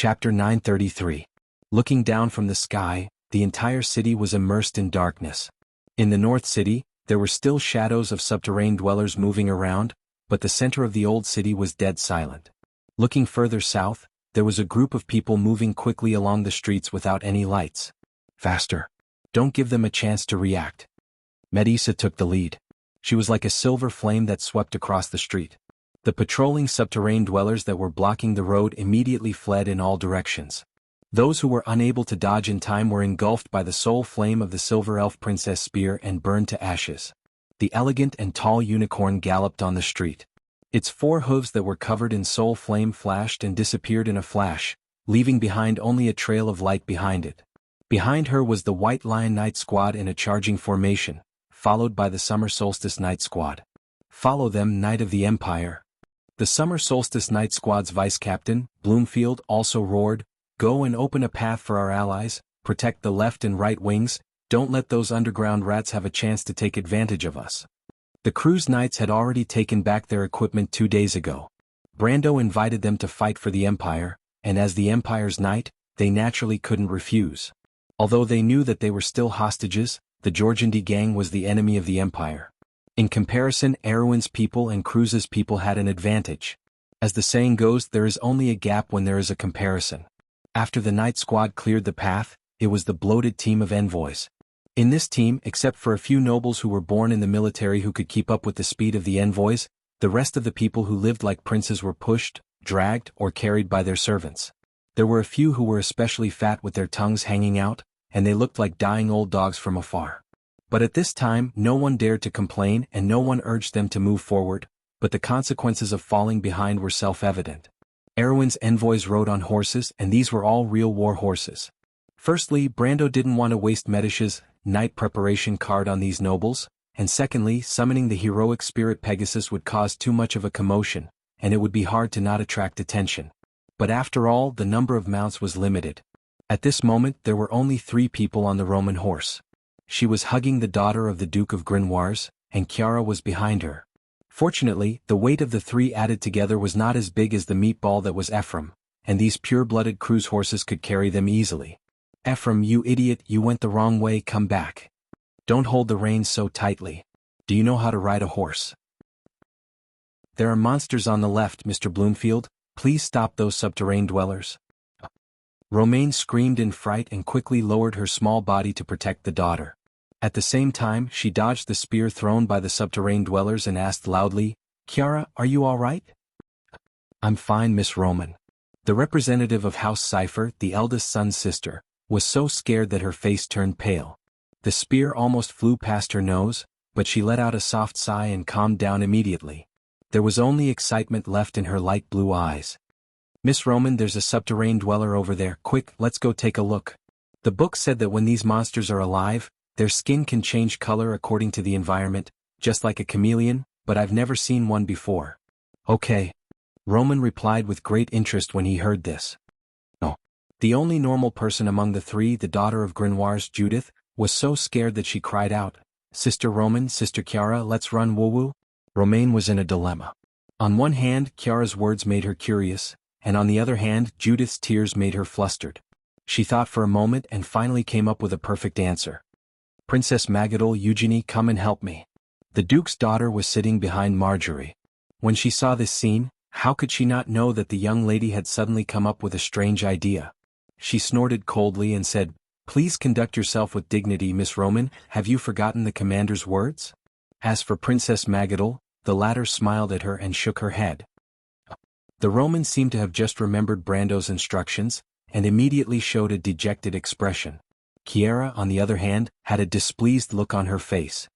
Chapter 933. Looking down from the sky, the entire city was immersed in darkness. In the North City, there were still shadows of subterranean dwellers moving around, but the center of the old city was dead silent. Looking further south, there was a group of people moving quickly along the streets without any lights. Faster. Don't give them a chance to react. Medusa took the lead. She was like a silver flame that swept across the street. The patrolling subterranean dwellers that were blocking the road immediately fled in all directions. Those who were unable to dodge in time were engulfed by the soul flame of the silver elf princess spear and burned to ashes. The elegant and tall unicorn galloped on the street. Its 4 hooves that were covered in soul flame flashed and disappeared in a flash, leaving behind only a trail of light behind it. Behind her was the White Lion Knight Squad in a charging formation, followed by the Summer Solstice Knight Squad. Follow them, Knight of the Empire. The Summer Solstice Knight Squad's vice-captain, Bloomfield, also roared, "Go and open a path for our allies, protect the left and right wings, don't let those underground rats have a chance to take advantage of us." The crew's knights had already taken back their equipment 2 days ago. Brando invited them to fight for the Empire, and as the Empire's knight, they naturally couldn't refuse. Although they knew that they were still hostages, the Georgiandy gang was the enemy of the Empire. In comparison, Erwin's people and Cruz's people had an advantage. As the saying goes, there is only a gap when there is a comparison. After the Knight Squad cleared the path, it was the bloated team of envoys. In this team, except for a few nobles who were born in the military who could keep up with the speed of the envoys, the rest of the people who lived like princes were pushed, dragged, or carried by their servants. There were a few who were especially fat with their tongues hanging out, and they looked like dying old dogs from afar. But at this time, no one dared to complain and no one urged them to move forward, but the consequences of falling behind were self-evident. Erwin's envoys rode on horses, and these were all real war horses. Firstly, Brando didn't want to waste Medicia's night preparation card on these nobles, and secondly, summoning the heroic spirit Pegasus would cause too much of a commotion, and it would be hard to not attract attention. But after all, the number of mounts was limited. At this moment, there were only 3 people on the Roman horse. She was hugging the daughter of the Duke of Grenoires, and Chiara was behind her. Fortunately, the weight of the 3 added together was not as big as the meatball that was Ephraim, and these pure-blooded cruise horses could carry them easily. "Ephraim, you idiot, you went the wrong way, come back. Don't hold the reins so tightly. Do you know how to ride a horse?" "There are monsters on the left, Mr. Bloomfield, please stop those subterranean dwellers." Romaine screamed in fright and quickly lowered her small body to protect the daughter. At the same time, she dodged the spear thrown by the subterranean dwellers and asked loudly, "Chiara, are you all right?" "I'm fine, Miss Roman." The representative of House Cipher, the eldest son's sister, was so scared that her face turned pale. The spear almost flew past her nose, but she let out a soft sigh and calmed down immediately. There was only excitement left in her light blue eyes. "Miss Roman, there's a subterranean dweller over there, quick, let's go take a look." The book said that when these monsters are alive, their skin can change color according to the environment, just like a chameleon, but I've never seen one before. "Okay." Roman replied with great interest when he heard this. No. The only normal person among the 3, the daughter of Grenoires, Judith, was so scared that she cried out, "Sister Roman, Sister Chiara, let's run woo-woo." Romaine was in a dilemma. On one hand, Chiara's words made her curious, and on the other hand, Judith's tears made her flustered. She thought for a moment and finally came up with a perfect answer. "Princess Magadol, Eugenie, come and help me." The Duke's daughter was sitting behind Marjorie. When she saw this scene, how could she not know that the young lady had suddenly come up with a strange idea? She snorted coldly and said, "Please conduct yourself with dignity, Miss Roman, have you forgotten the commander's words?" As for Princess Magadol, the latter smiled at her and shook her head. The Roman seemed to have just remembered Brando's instructions, and immediately showed a dejected expression. Chiara, on the other hand, had a displeased look on her face.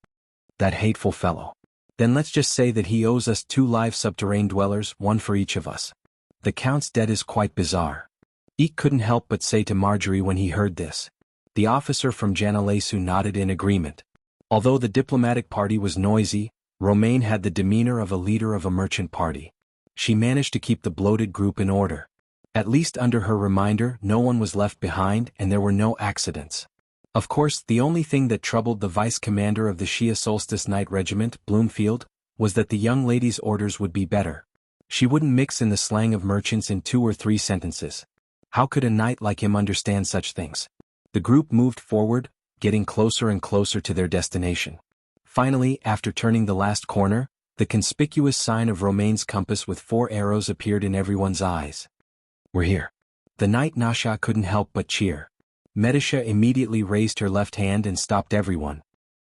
"That hateful fellow. Then let's just say that he owes us 2 live subterranean dwellers, 1 for each of us. The Count's debt is quite bizarre." Eek couldn't help but say to Marjorie when he heard this. The officer from Janalesu nodded in agreement. Although the diplomatic party was noisy, Romaine had the demeanor of a leader of a merchant party. She managed to keep the bloated group in order. At least under her reminder, no one was left behind and there were no accidents. Of course, the only thing that troubled the vice-commander of the Shia Solstice Knight Regiment, Bloomfield, was that the young lady's orders would be better. She wouldn't mix in the slang of merchants in 2 or 3 sentences. How could a knight like him understand such things? The group moved forward, getting closer and closer to their destination. Finally, after turning the last corner, the conspicuous sign of Romaine's compass with 4 arrows appeared in everyone's eyes. "We're here." The knight Nasha couldn't help but cheer. Medisha immediately raised her left hand and stopped everyone.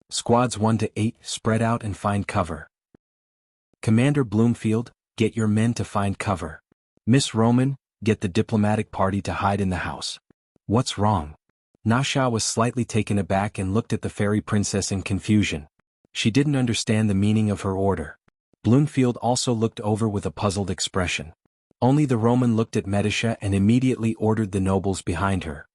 "Squads 1 to 8, spread out and find cover. Commander Bloomfield, get your men to find cover. Miss Roman, get the diplomatic party to hide in the house." "What's wrong?" Nasha was slightly taken aback and looked at the fairy princess in confusion. She didn't understand the meaning of her order. Bloomfield also looked over with a puzzled expression. Only the Roman looked at Medisha and immediately ordered the nobles behind her.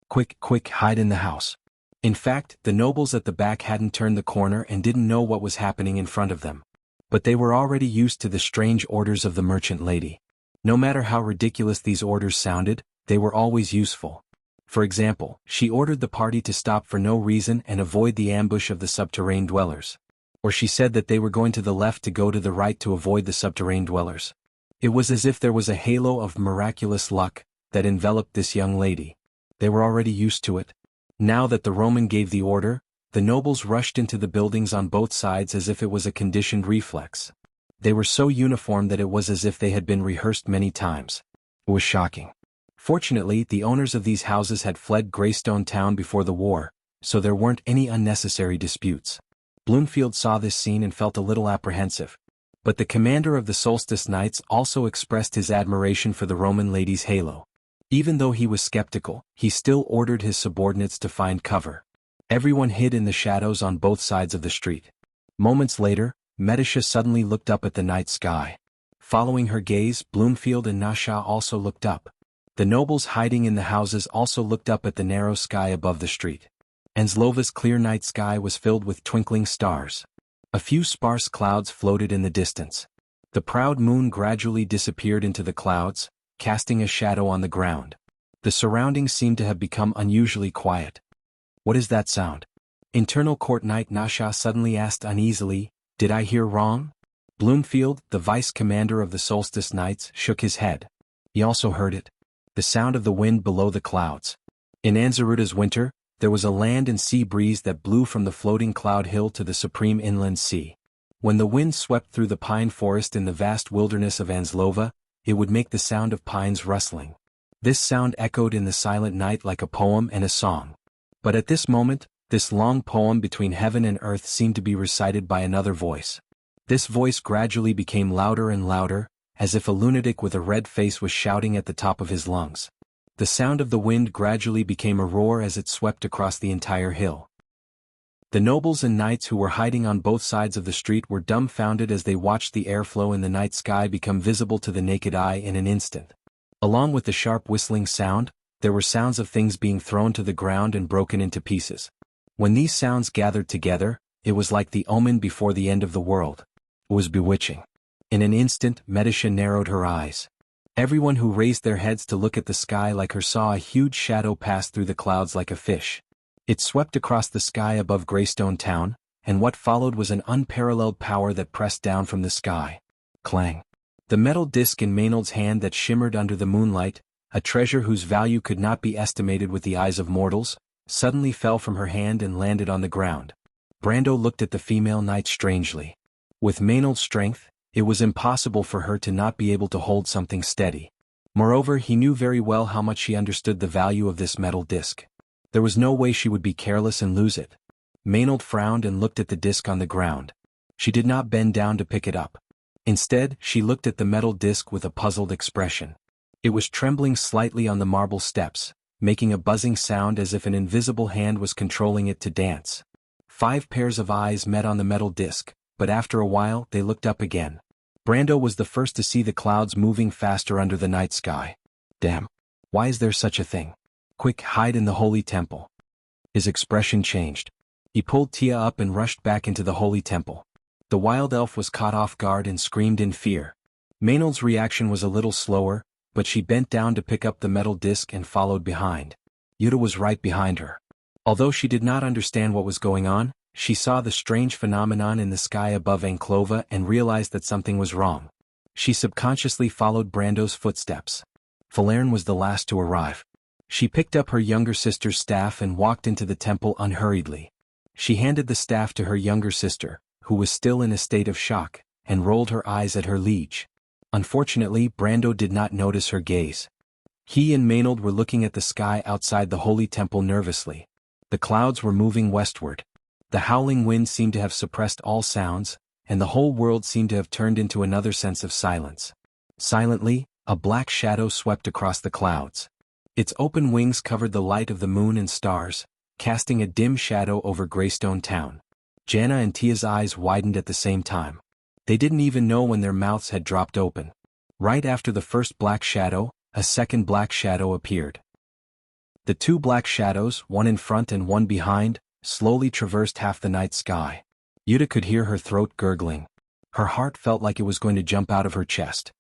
"Quick, quick, hide in the house." In fact, the nobles at the back hadn't turned the corner and didn't know what was happening in front of them. But they were already used to the strange orders of the merchant lady. No matter how ridiculous these orders sounded, they were always useful. For example, she ordered the party to stop for no reason and avoid the ambush of the subterranean dwellers. Or she said that they were going to the left to go to the right to avoid the subterranean dwellers. It was as if there was a halo of miraculous luck that enveloped this young lady. They were already used to it. Now that the Roman gave the order, the nobles rushed into the buildings on both sides as if it was a conditioned reflex. They were so uniform that it was as if they had been rehearsed many times. It was shocking. Fortunately, the owners of these houses had fled Greystone Town before the war, so there weren't any unnecessary disputes. Bloomfield saw this scene and felt a little apprehensive. But the commander of the Solstice Knights also expressed his admiration for the Roman lady's halo. Even though he was skeptical, he still ordered his subordinates to find cover. Everyone hid in the shadows on both sides of the street. Moments later, Medisha suddenly looked up at the night sky. Following her gaze, Bloomfield and Nasha also looked up. The nobles hiding in the houses also looked up at the narrow sky above the street. Anslova's clear night sky was filled with twinkling stars. A few sparse clouds floated in the distance. The proud moon gradually disappeared into the clouds, casting a shadow on the ground. The surroundings seemed to have become unusually quiet. "What is that sound?" Internal Court Knight Nasha suddenly asked uneasily. "Did I hear wrong?" Bloomfield, the vice-commander of the Solstice Knights, shook his head. He also heard it. The sound of the wind below the clouds. In Anzaruta's winter, there was a land and sea breeze that blew from the floating cloud hill to the supreme inland sea. When the wind swept through the pine forest in the vast wilderness of Anslova, it would make the sound of pines rustling. This sound echoed in the silent night like a poem and a song. But at this moment, this long poem between heaven and earth seemed to be recited by another voice. This voice gradually became louder and louder, as if a lunatic with a red face was shouting at the top of his lungs. The sound of the wind gradually became a roar as it swept across the entire hill. The nobles and knights who were hiding on both sides of the street were dumbfounded as they watched the airflow in the night sky become visible to the naked eye in an instant. Along with the sharp whistling sound, there were sounds of things being thrown to the ground and broken into pieces. When these sounds gathered together, it was like the omen before the end of the world. It was bewitching. In an instant, Medisha narrowed her eyes. Everyone who raised their heads to look at the sky like her saw a huge shadow pass through the clouds like a fish. It swept across the sky above Greystone Town, and what followed was an unparalleled power that pressed down from the sky. Clang. The metal disc in Maynard's hand that shimmered under the moonlight, a treasure whose value could not be estimated with the eyes of mortals, suddenly fell from her hand and landed on the ground. Brando looked at the female knight strangely. With Maynard's strength, it was impossible for her to not be able to hold something steady. Moreover, he knew very well how much she understood the value of this metal disc. There was no way she would be careless and lose it. Maynard frowned and looked at the disc on the ground. She did not bend down to pick it up. Instead, she looked at the metal disc with a puzzled expression. It was trembling slightly on the marble steps, making a buzzing sound as if an invisible hand was controlling it to dance. 5 pairs of eyes met on the metal disc, but after a while they looked up again. Brando was the first to see the clouds moving faster under the night sky. Damn. Why is there such a thing? Quick, hide in the holy temple. His expression changed. He pulled Tia up and rushed back into the holy temple. The wild elf was caught off guard and screamed in fear. Maynard's reaction was a little slower, but she bent down to pick up the metal disc and followed behind. Yuta was right behind her. Although she did not understand what was going on, she saw the strange phenomenon in the sky above Anklova and realized that something was wrong. She subconsciously followed Brando's footsteps. Falerne was the last to arrive. She picked up her younger sister's staff and walked into the temple unhurriedly. She handed the staff to her younger sister, who was still in a state of shock, and rolled her eyes at her liege. Unfortunately, Brando did not notice her gaze. He and Maynard were looking at the sky outside the holy temple nervously. The clouds were moving westward. The howling wind seemed to have suppressed all sounds, and the whole world seemed to have turned into another sense of silence. Silently, a black shadow swept across the clouds. Its open wings covered the light of the moon and stars, casting a dim shadow over Greystone Town. Jana and Tia's eyes widened at the same time. They didn't even know when their mouths had dropped open. Right after the first black shadow, a second black shadow appeared. The two black shadows, one in front and one behind, slowly traversed half the night sky. Yuta could hear her throat gurgling. Her heart felt like it was going to jump out of her chest.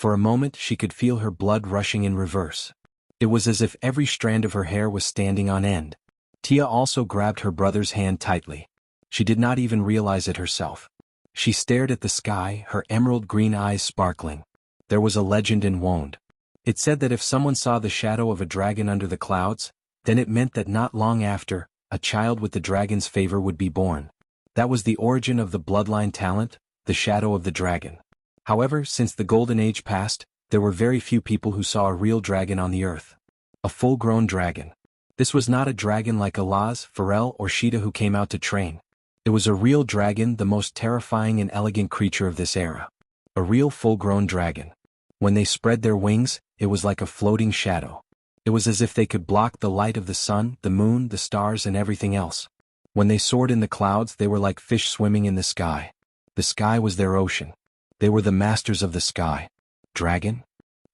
For a moment she could feel her blood rushing in reverse. It was as if every strand of her hair was standing on end. Tia also grabbed her brother's hand tightly. She did not even realize it herself. She stared at the sky, her emerald green eyes sparkling. There was a legend in Wonde. It said that if someone saw the shadow of a dragon under the clouds, then it meant that not long after, a child with the dragon's favor would be born. That was the origin of the bloodline talent, the shadow of the dragon. However, since the Golden Age passed, there were very few people who saw a real dragon on the earth. A full-grown dragon. This was not a dragon like Alaz, Pharrell, or Sheeta who came out to train. It was a real dragon, the most terrifying and elegant creature of this era. A real full-grown dragon. When they spread their wings, it was like a floating shadow. It was as if they could block the light of the sun, the moon, the stars, and everything else. When they soared in the clouds, they were like fish swimming in the sky. The sky was their ocean. They were the masters of the sky. Dragon?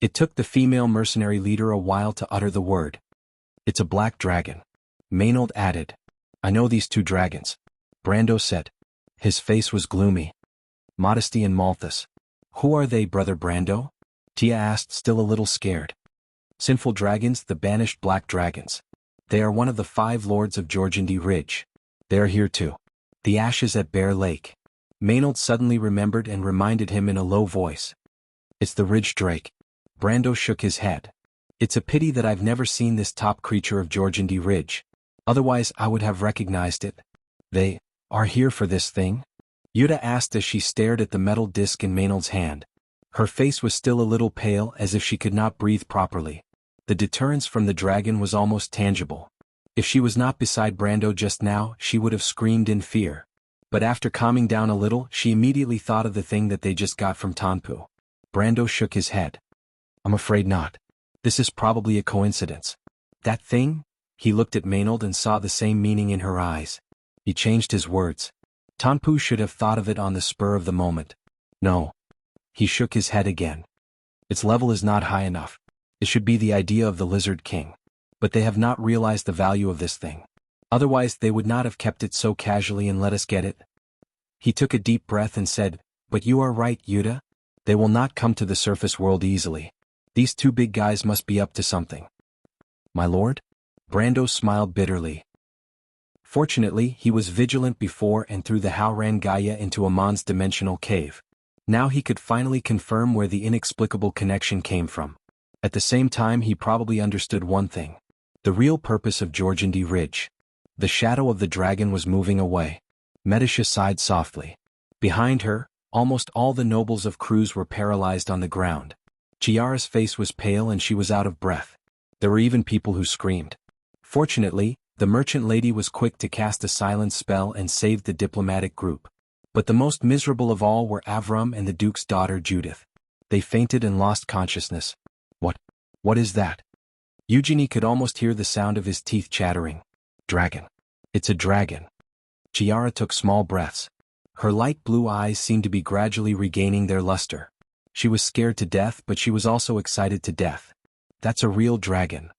It took the female mercenary leader a while to utter the word. It's a black dragon. Maynard added. I know these two dragons. Brando said. His face was gloomy. Modesty and Malthus. Who are they, Brother Brando? Tia asked, still a little scared. Sinful dragons, the banished black dragons. They are one of the 5 lords of Georgindy Ridge. They are here too. The ashes at Bear Lake. Maynard suddenly remembered and reminded him in a low voice. It's the Ridge Drake. Brando shook his head. It's a pity that I've never seen this top creature of Georgindy Ridge. Otherwise I would have recognized it. They are here for this thing? Yuta asked as she stared at the metal disc in Maynard's hand. Her face was still a little pale, as if she could not breathe properly. The deterrence from the dragon was almost tangible. If she was not beside Brando just now, she would have screamed in fear. But after calming down a little, she immediately thought of the thing that they just got from Tanpu. Brando shook his head. I'm afraid not. This is probably a coincidence. That thing? He looked at Maynard and saw the same meaning in her eyes. He changed his words. Tanpu should have thought of it on the spur of the moment. No. He shook his head again. Its level is not high enough. It should be the idea of the Lizard King. But they have not realized the value of this thing. Otherwise they would not have kept it so casually and let us get it. He took a deep breath and said, But you are right, Yuta. They will not come to the surface world easily. These two big guys must be up to something. My lord? Brando smiled bitterly. Fortunately, he was vigilant before and threw the Howran Gaia into Amon's dimensional cave. Now he could finally confirm where the inexplicable connection came from. At the same time he probably understood one thing. The real purpose of Georgindy Ridge. The shadow of the dragon was moving away. Medisha sighed softly. Behind her, almost all the nobles of Cruz were paralyzed on the ground. Chiara's face was pale and she was out of breath. There were even people who screamed. Fortunately, the merchant lady was quick to cast a silence spell and saved the diplomatic group. But the most miserable of all were Avram and the Duke's daughter Judith. They fainted and lost consciousness. What is that? Eugenie could almost hear the sound of his teeth chattering. Dragon. It's a dragon. Chiara took small breaths. Her light blue eyes seemed to be gradually regaining their luster. She was scared to death, but she was also excited to death. That's a real dragon.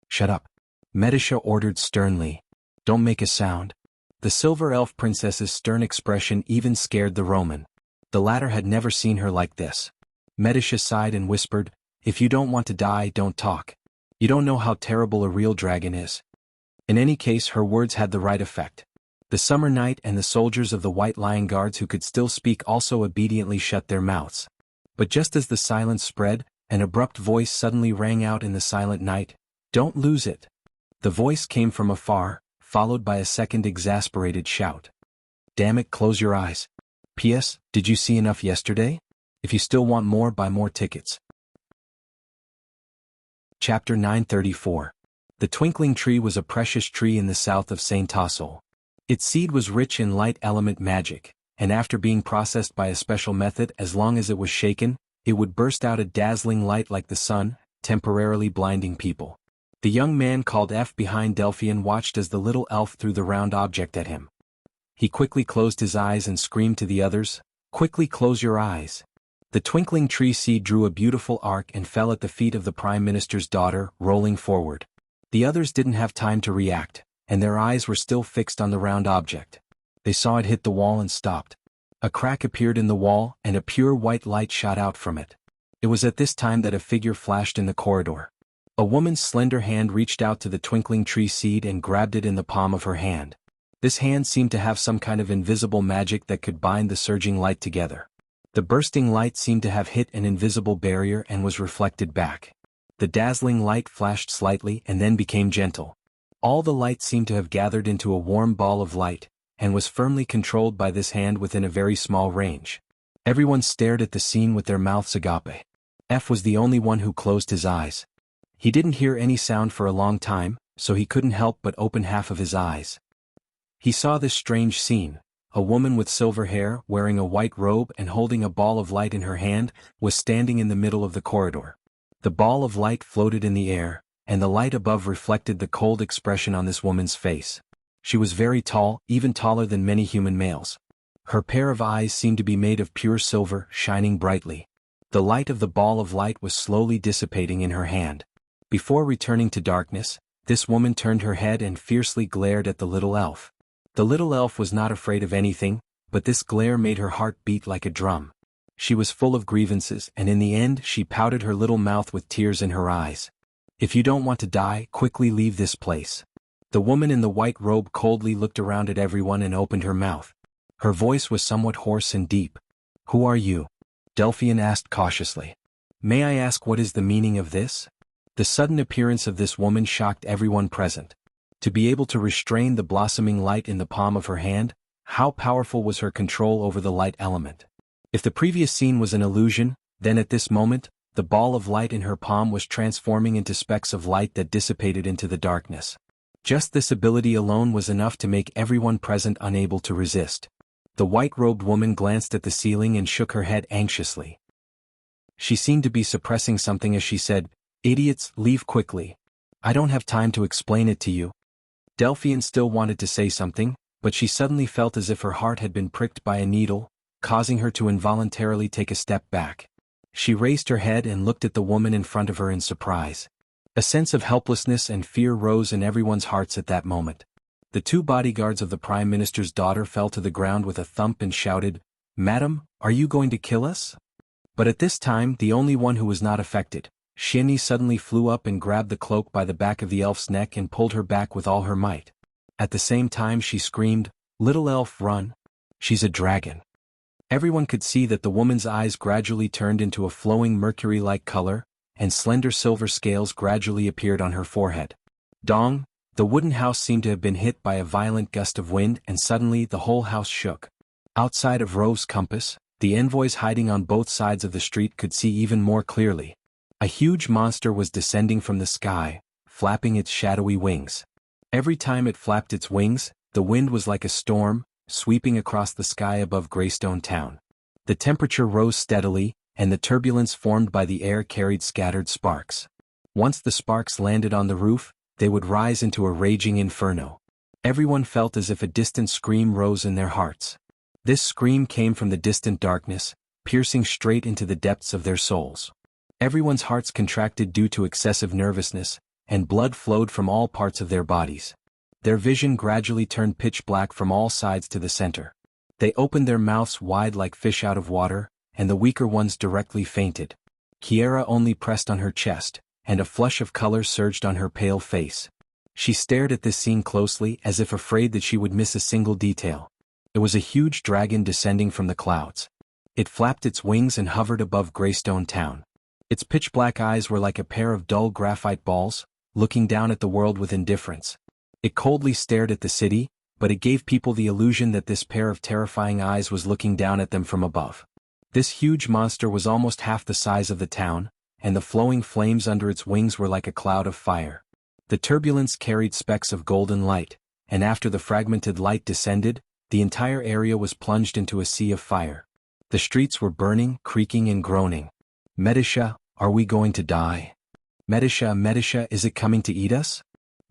Shut up. Medisha ordered sternly. Don't make a sound. The silver elf princess's stern expression even scared the Roman. The latter had never seen her like this. Medisha sighed and whispered, If you don't want to die, don't talk. You don't know how terrible a real dragon is. In any case, her words had the right effect. The summer night and the soldiers of the White Lion Guards who could still speak also obediently shut their mouths. But just as the silence spread, An abrupt voice suddenly rang out in the silent night. "Don't lose it." The voice came from afar, followed by a second exasperated shout. "Damn it, close your eyes. P.S. Did you see enough yesterday? If you still want more, buy more tickets." Chapter 934. The twinkling tree was a precious tree in the south of Saint Tassel. Its seed was rich in light element magic, and after being processed by a special method, as long as it was shaken, it would burst out a dazzling light like the sun, temporarily blinding people. The young man called F behind Delphian watched as the little elf threw the round object at him. He quickly closed his eyes and screamed to the others, "Quickly close your eyes." The twinkling tree seed drew a beautiful arc and fell at the feet of the Prime Minister's daughter, rolling forward. The others didn't have time to react, and their eyes were still fixed on the round object. They saw it hit the wall and stopped. A crack appeared in the wall and a pure white light shot out from it. It was at this time that a figure flashed in the corridor. A woman's slender hand reached out to the twinkling tree seed and grabbed it in the palm of her hand. This hand seemed to have some kind of invisible magic that could bind the surging light together. The bursting light seemed to have hit an invisible barrier and was reflected back. The dazzling light flashed slightly and then became gentle. All the light seemed to have gathered into a warm ball of light, and was firmly controlled by this hand within a very small range. Everyone stared at the scene with their mouths agape. F was the only one who closed his eyes. He didn't hear any sound for a long time, so he couldn't help but open half of his eyes. He saw this strange scene. A woman with silver hair, wearing a white robe and holding a ball of light in her hand, was standing in the middle of the corridor. The ball of light floated in the air, and the light above reflected the cold expression on this woman's face. She was very tall, even taller than many human males. Her pair of eyes seemed to be made of pure silver, shining brightly. The light of the ball of light was slowly dissipating in her hand. Before returning to darkness, this woman turned her head and fiercely glared at the little elf. The little elf was not afraid of anything, but this glare made her heart beat like a drum. She was full of grievances, and in the end she pouted her little mouth with tears in her eyes. "If you don't want to die, quickly leave this place." The woman in the white robe coldly looked around at everyone and opened her mouth. Her voice was somewhat hoarse and deep. "Who are you?" Delphian asked cautiously. "May I ask what is the meaning of this?" The sudden appearance of this woman shocked everyone present. To be able to restrain the blossoming light in the palm of her hand, how powerful was her control over the light element? If the previous scene was an illusion, then at this moment, the ball of light in her palm was transforming into specks of light that dissipated into the darkness. Just this ability alone was enough to make everyone present unable to resist. The white-robed woman glanced at the ceiling and shook her head anxiously. She seemed to be suppressing something as she said, "Idiots, leave quickly. I don't have time to explain it to you." Delphian still wanted to say something, but she suddenly felt as if her heart had been pricked by a needle, causing her to involuntarily take a step back. She raised her head and looked at the woman in front of her in surprise. A sense of helplessness and fear rose in everyone's hearts at that moment. The two bodyguards of the Prime Minister's daughter fell to the ground with a thump and shouted, "Madam, are you going to kill us?" But at this time the only one who was not affected, Shinny, suddenly flew up and grabbed the cloak by the back of the elf's neck and pulled her back with all her might. At the same time she screamed, "Little elf, run! She's a dragon." Everyone could see that the woman's eyes gradually turned into a flowing mercury-like color, and slender silver scales gradually appeared on her forehead. Dong! The wooden house seemed to have been hit by a violent gust of wind, and suddenly the whole house shook. Outside of Rove's compass, the envoys hiding on both sides of the street could see even more clearly. A huge monster was descending from the sky, flapping its shadowy wings. Every time it flapped its wings, the wind was like a storm, sweeping across the sky above Greystone Town. The temperature rose steadily, and the turbulence formed by the air carried scattered sparks. Once the sparks landed on the roof, they would rise into a raging inferno. Everyone felt as if a distant scream rose in their hearts. This scream came from the distant darkness, piercing straight into the depths of their souls. Everyone's hearts contracted due to excessive nervousness, and blood flowed from all parts of their bodies. Their vision gradually turned pitch black from all sides to the center. They opened their mouths wide like fish out of water, and the weaker ones directly fainted. Kiera only pressed on her chest, and a flush of color surged on her pale face. She stared at this scene closely as if afraid that she would miss a single detail. It was a huge dragon descending from the clouds. It flapped its wings and hovered above Greystone Town. Its pitch-black eyes were like a pair of dull graphite balls, looking down at the world with indifference. It coldly stared at the city, but it gave people the illusion that this pair of terrifying eyes was looking down at them from above. This huge monster was almost half the size of the town, and the flowing flames under its wings were like a cloud of fire. The turbulence carried specks of golden light, and after the fragmented light descended, the entire area was plunged into a sea of fire. The streets were burning, creaking and groaning. Medisha, are we going to die? Medisha, is it coming to eat us?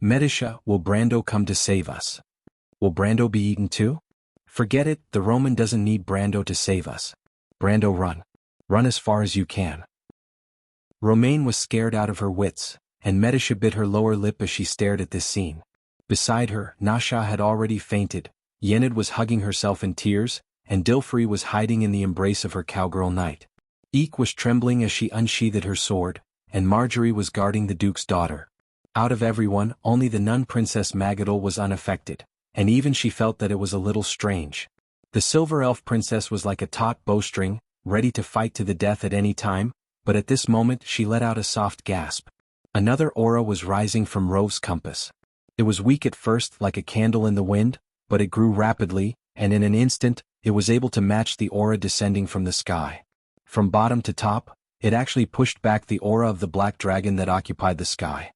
Medisha, will Brando come to save us? Will Brando be eaten too? Forget it, the Roman doesn't need Brando to save us. Brando, run. Run as far as you can. Romaine was scared out of her wits, and Medisha bit her lower lip as she stared at this scene. Beside her, Nasha had already fainted, Yenid was hugging herself in tears, and Dilfrey was hiding in the embrace of her cowgirl knight. Eek was trembling as she unsheathed her sword, and Marjorie was guarding the duke's daughter. Out of everyone, only the nun Princess Magadal was unaffected, and even she felt that it was a little strange. The silver elf princess was like a taut bowstring, ready to fight to the death at any time, but at this moment she let out a soft gasp. Another aura was rising from Rove's compass. It was weak at first, like a candle in the wind, but it grew rapidly, and in an instant, it was able to match the aura descending from the sky. From bottom to top, it actually pushed back the aura of the black dragon that occupied the sky.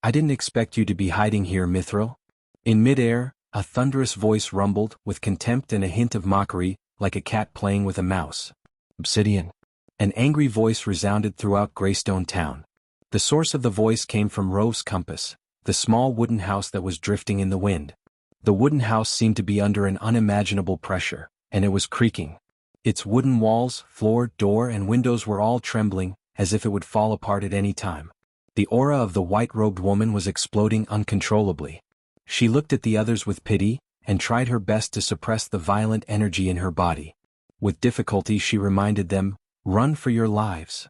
I didn't expect you to be hiding here, Mithril. In midair, a thunderous voice rumbled, with contempt and a hint of mockery, like a cat playing with a mouse. Obsidian. An angry voice resounded throughout Greystone Town. The source of the voice came from Rove's compass, the small wooden house that was drifting in the wind. The wooden house seemed to be under an unimaginable pressure, and it was creaking. Its wooden walls, floor, door and windows were all trembling, as if it would fall apart at any time. The aura of the white-robed woman was exploding uncontrollably. She looked at the others with pity, and tried her best to suppress the violent energy in her body. With difficulty she reminded them, "Run for your lives."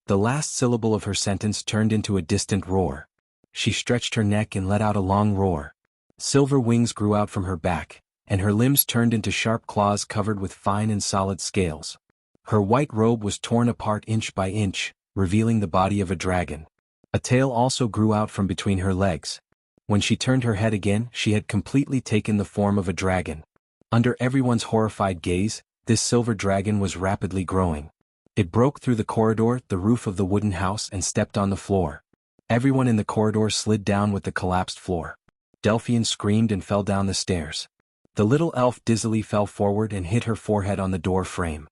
The last syllable of her sentence turned into a distant roar. She stretched her neck and let out a long roar. Silver wings grew out from her back, and her limbs turned into sharp claws covered with fine and solid scales. Her white robe was torn apart inch by inch, revealing the body of a dragon. A tail also grew out from between her legs. When she turned her head again, she had completely taken the form of a dragon. Under everyone's horrified gaze, this silver dragon was rapidly growing. It broke through the corridor, the roof of the wooden house, and stepped on the floor. Everyone in the corridor slid down with the collapsed floor. Delphian screamed and fell down the stairs. The little elf dizzily fell forward and hit her forehead on the door frame.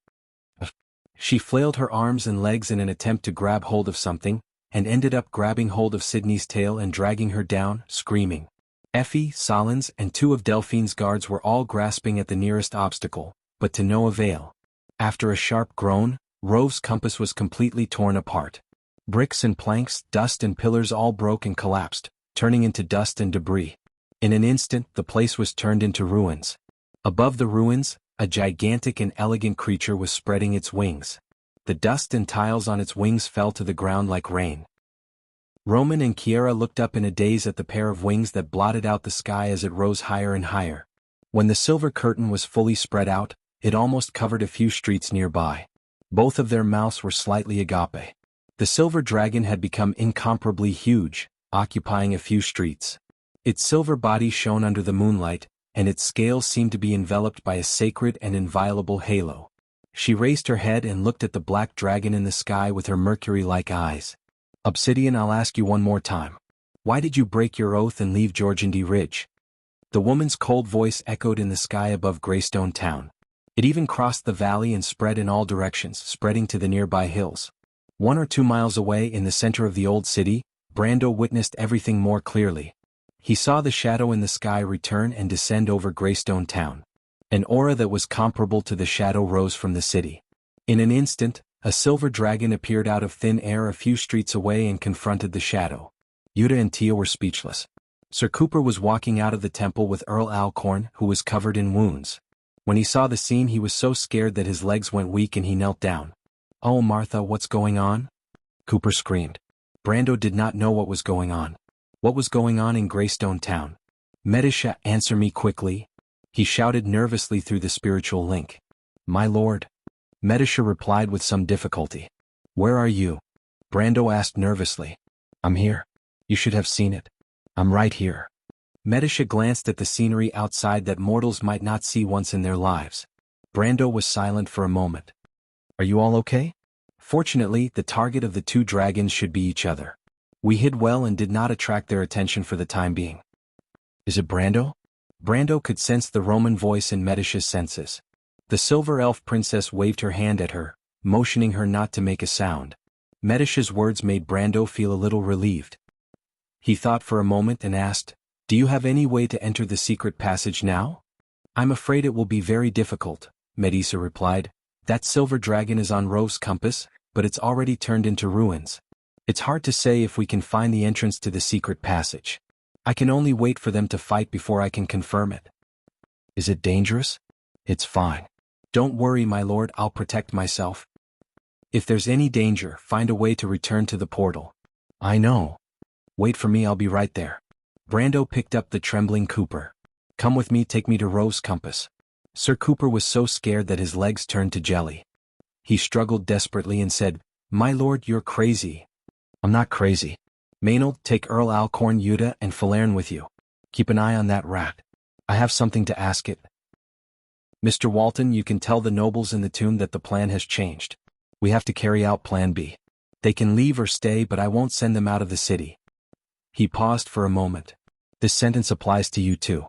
She flailed her arms and legs in an attempt to grab hold of something, and ended up grabbing hold of Sydney's tail and dragging her down, screaming. Effie, Solins, and two of Delphine's guards were all grasping at the nearest obstacle, but to no avail. After a sharp groan, Rove's compass was completely torn apart. Bricks and planks, dust and pillars all broke and collapsed, turning into dust and debris. In an instant, the place was turned into ruins. Above the ruins, a gigantic and elegant creature was spreading its wings. The dust and tiles on its wings fell to the ground like rain. Roman and Kiera looked up in a daze at the pair of wings that blotted out the sky as it rose higher and higher. When the silver curtain was fully spread out, it almost covered a few streets nearby. Both of their mouths were slightly agape. The silver dragon had become incomparably huge, occupying a few streets. Its silver body shone under the moonlight, and its scales seemed to be enveloped by a sacred and inviolable halo. She raised her head and looked at the black dragon in the sky with her mercury-like eyes. Obsidian, I'll ask you one more time. Why did you break your oath and leave Georgandy Ridge? The woman's cold voice echoed in the sky above Greystone Town. It even crossed the valley and spread in all directions, spreading to the nearby hills. 1 or 2 miles away in the center of the old city, Brando witnessed everything more clearly. He saw the shadow in the sky return and descend over Greystone Town. An aura that was comparable to the shadow rose from the city. In an instant, a silver dragon appeared out of thin air a few streets away and confronted the shadow. Yuta and Tia were speechless. Sir Cooper was walking out of the temple with Earl Alcorn, who was covered in wounds. When he saw the scene, he was so scared that his legs went weak and he knelt down. "Oh, Martha, what's going on?" Cooper screamed. Brando did not know what was going on. What was going on in Greystone Town? Medisha, answer me quickly. He shouted nervously through the spiritual link. "My lord." Medisha replied with some difficulty. "Where are you?" Brando asked nervously. I'm here. You should have seen it. I'm right here. Medisha glanced at the scenery outside that mortals might not see once in their lives. Brando was silent for a moment. Are you all okay? Fortunately, the target of the two dragons should be each other. We hid well and did not attract their attention for the time being. Is it Brando? Brando could sense the Roman voice in Medisha's senses. The silver elf princess waved her hand at her, motioning her not to make a sound. Medisha's words made Brando feel a little relieved. He thought for a moment and asked, Do you have any way to enter the secret passage now? I'm afraid it will be very difficult, Medisa replied. That silver dragon is on Rove's compass, but it's already turned into ruins. It's hard to say if we can find the entrance to the secret passage. I can only wait for them to fight before I can confirm it. Is it dangerous? It's fine. Don't worry, my lord, I'll protect myself. If there's any danger, find a way to return to the portal. I know. Wait for me, I'll be right there. Brando picked up the trembling Cooper. Come with me, take me to Rove's compass. Sir Cooper was so scared that his legs turned to jelly. He struggled desperately and said, My lord, you're crazy. I'm not crazy. Maynard, take Earl Alcorn, Yuta, and Falern with you. Keep an eye on that rat. I have something to ask it. Mr. Walton, you can tell the nobles in the tomb that the plan has changed. We have to carry out Plan B. They can leave or stay, but I won't send them out of the city. He paused for a moment. This sentence applies to you too.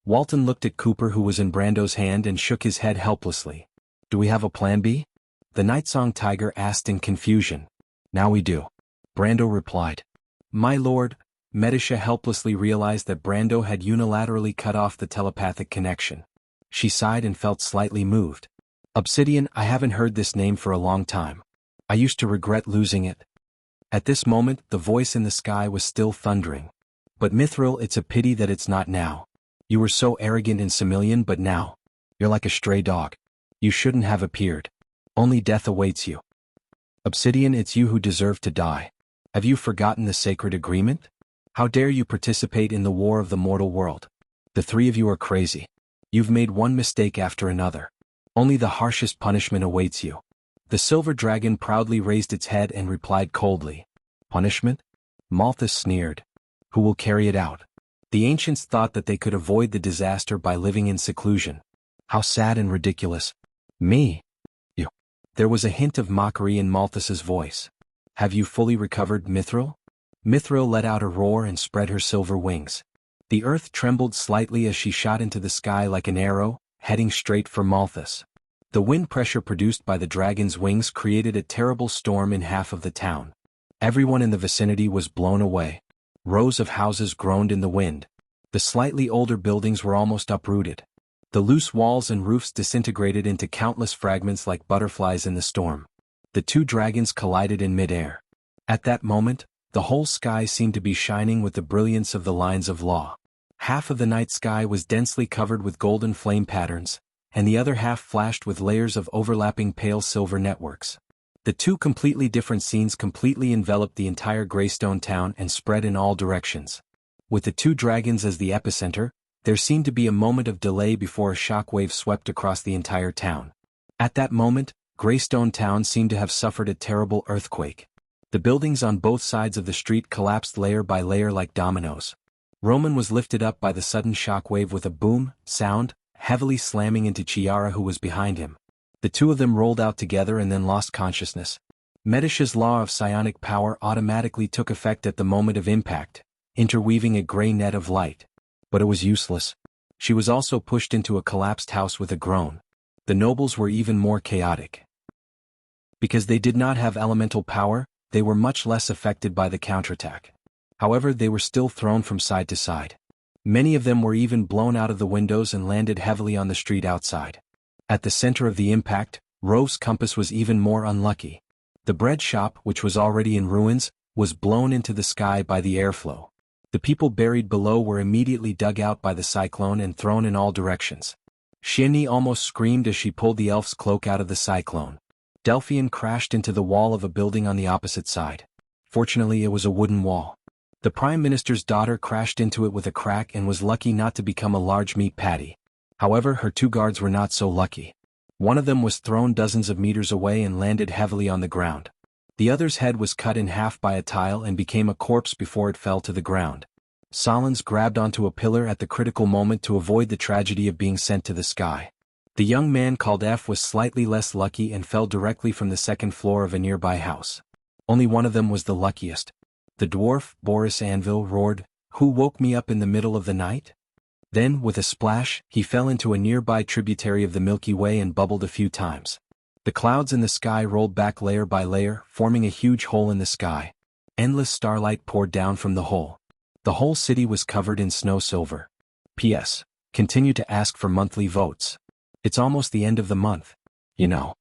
Walton looked at Cooper, who was in Brando's hand, and shook his head helplessly. Do we have a Plan B? The Nightsong Tiger asked in confusion. Now we do. Brando replied. My lord, Medisha helplessly realized that Brando had unilaterally cut off the telepathic connection. She sighed and felt slightly moved. Obsidian, I haven't heard this name for a long time. I used to regret losing it. At this moment, the voice in the sky was still thundering. But Mithril, it's a pity that it's not now. You were so arrogant in Semillion, but now, you're like a stray dog. You shouldn't have appeared. Only death awaits you. Obsidian, it's you who deserve to die. Have you forgotten the sacred agreement? How dare you participate in the war of the mortal world? The three of you are crazy. You've made one mistake after another. Only the harshest punishment awaits you. The silver dragon proudly raised its head and replied coldly. Punishment? Malthus sneered. Who will carry it out? The ancients thought that they could avoid the disaster by living in seclusion. How sad and ridiculous. Me? You. There was a hint of mockery in Malthus's voice. Have you fully recovered, Mithril? Mithril let out a roar and spread her silver wings. The earth trembled slightly as she shot into the sky like an arrow, heading straight for Malthus. The wind pressure produced by the dragon's wings created a terrible storm in half of the town. Everyone in the vicinity was blown away. Rows of houses groaned in the wind. The slightly older buildings were almost uprooted. The loose walls and roofs disintegrated into countless fragments like butterflies in the storm. The two dragons collided in midair. At that moment, the whole sky seemed to be shining with the brilliance of the lines of law. Half of the night sky was densely covered with golden flame patterns, and the other half flashed with layers of overlapping pale silver networks. The two completely different scenes completely enveloped the entire Greystone town and spread in all directions. With the two dragons as the epicenter, there seemed to be a moment of delay before a shockwave swept across the entire town. At that moment, Greystone town seemed to have suffered a terrible earthquake. The buildings on both sides of the street collapsed layer by layer like dominoes. Roman was lifted up by the sudden shockwave with a boom sound, heavily slamming into Chiara, who was behind him. The two of them rolled out together and then lost consciousness. Medisha's law of psionic power automatically took effect at the moment of impact, interweaving a gray net of light. But it was useless. She was also pushed into a collapsed house with a groan. The nobles were even more chaotic. Because they did not have elemental power, they were much less affected by the counterattack. However, they were still thrown from side to side. Many of them were even blown out of the windows and landed heavily on the street outside. At the center of the impact, Rove's compass was even more unlucky. The bread shop, which was already in ruins, was blown into the sky by the airflow. The people buried below were immediately dug out by the cyclone and thrown in all directions. Shienni almost screamed as she pulled the elf's cloak out of the cyclone. Delphian crashed into the wall of a building on the opposite side. Fortunately, it was a wooden wall. The Prime Minister's daughter crashed into it with a crack and was lucky not to become a large meat patty. However, her two guards were not so lucky. One of them was thrown dozens of meters away and landed heavily on the ground. The other's head was cut in half by a tile and became a corpse before it fell to the ground. Solons grabbed onto a pillar at the critical moment to avoid the tragedy of being sent to the sky. The young man called F was slightly less lucky and fell directly from the second floor of a nearby house. Only one of them was the luckiest. The dwarf, Boris Anvil, roared, "Who woke me up in the middle of the night?" Then, with a splash, he fell into a nearby tributary of the Milky Way and bubbled a few times. The clouds in the sky rolled back layer by layer, forming a huge hole in the sky. Endless starlight poured down from the hole. The whole city was covered in snow silver. P.S. Continue to ask for monthly votes. It's almost the end of the month, you know.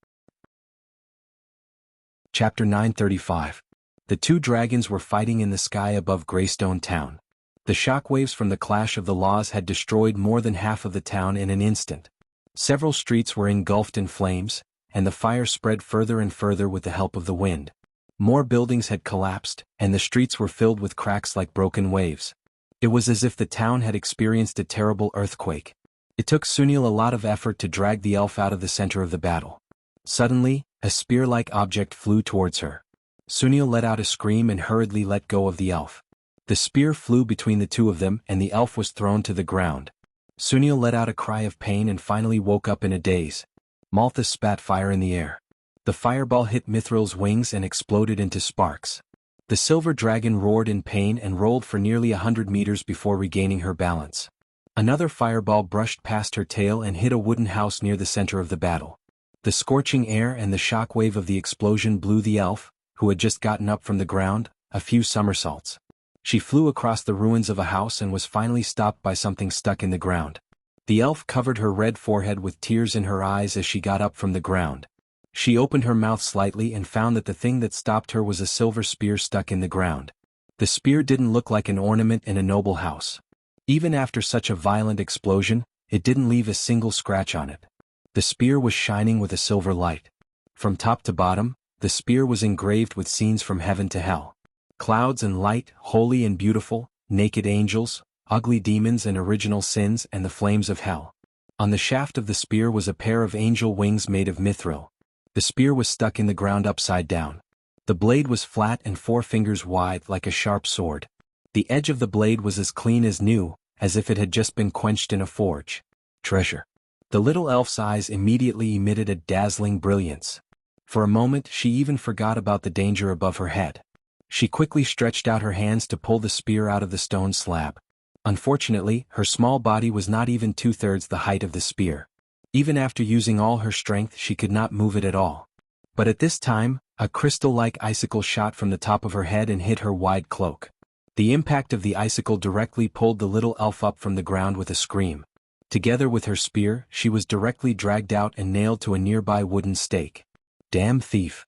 Chapter 935. The two dragons were fighting in the sky above Greystone Town. The shockwaves from the clash of the laws had destroyed more than half of the town in an instant. Several streets were engulfed in flames, and the fire spread further and further with the help of the wind. More buildings had collapsed, and the streets were filled with cracks like broken waves. It was as if the town had experienced a terrible earthquake. It took Sunil a lot of effort to drag the elf out of the center of the battle. Suddenly, a spear-like object flew towards her. Sunil let out a scream and hurriedly let go of the elf. The spear flew between the two of them and the elf was thrown to the ground. Sunil let out a cry of pain and finally woke up in a daze. Malthus spat fire in the air. The fireball hit Mithril's wings and exploded into sparks. The silver dragon roared in pain and rolled for nearly 100 meters before regaining her balance. Another fireball brushed past her tail and hit a wooden house near the center of the battle. The scorching air and the shockwave of the explosion blew the elf, who had just gotten up from the ground, a few somersaults. She flew across the ruins of a house and was finally stopped by something stuck in the ground. The elf covered her red forehead with tears in her eyes as she got up from the ground. She opened her mouth slightly and found that the thing that stopped her was a silver spear stuck in the ground. The spear didn't look like an ornament in a noble house. Even after such a violent explosion, it didn't leave a single scratch on it. The spear was shining with a silver light. From top to bottom, the spear was engraved with scenes from heaven to hell. Clouds and light, holy and beautiful, naked angels, ugly demons and original sins and the flames of hell. On the shaft of the spear was a pair of angel wings made of mithril. The spear was stuck in the ground upside down. The blade was flat and 4 fingers wide like a sharp sword. The edge of the blade was as clean as new, as if it had just been quenched in a forge. Treasure. The little elf's eyes immediately emitted a dazzling brilliance. For a moment she even forgot about the danger above her head. She quickly stretched out her hands to pull the spear out of the stone slab. Unfortunately, her small body was not even 2/3 the height of the spear. Even after using all her strength she could not move it at all. But at this time, a crystal-like icicle shot from the top of her head and hit her wide cloak. The impact of the icicle directly pulled the little elf up from the ground with a scream. Together with her spear, she was directly dragged out and nailed to a nearby wooden stake. Damn thief.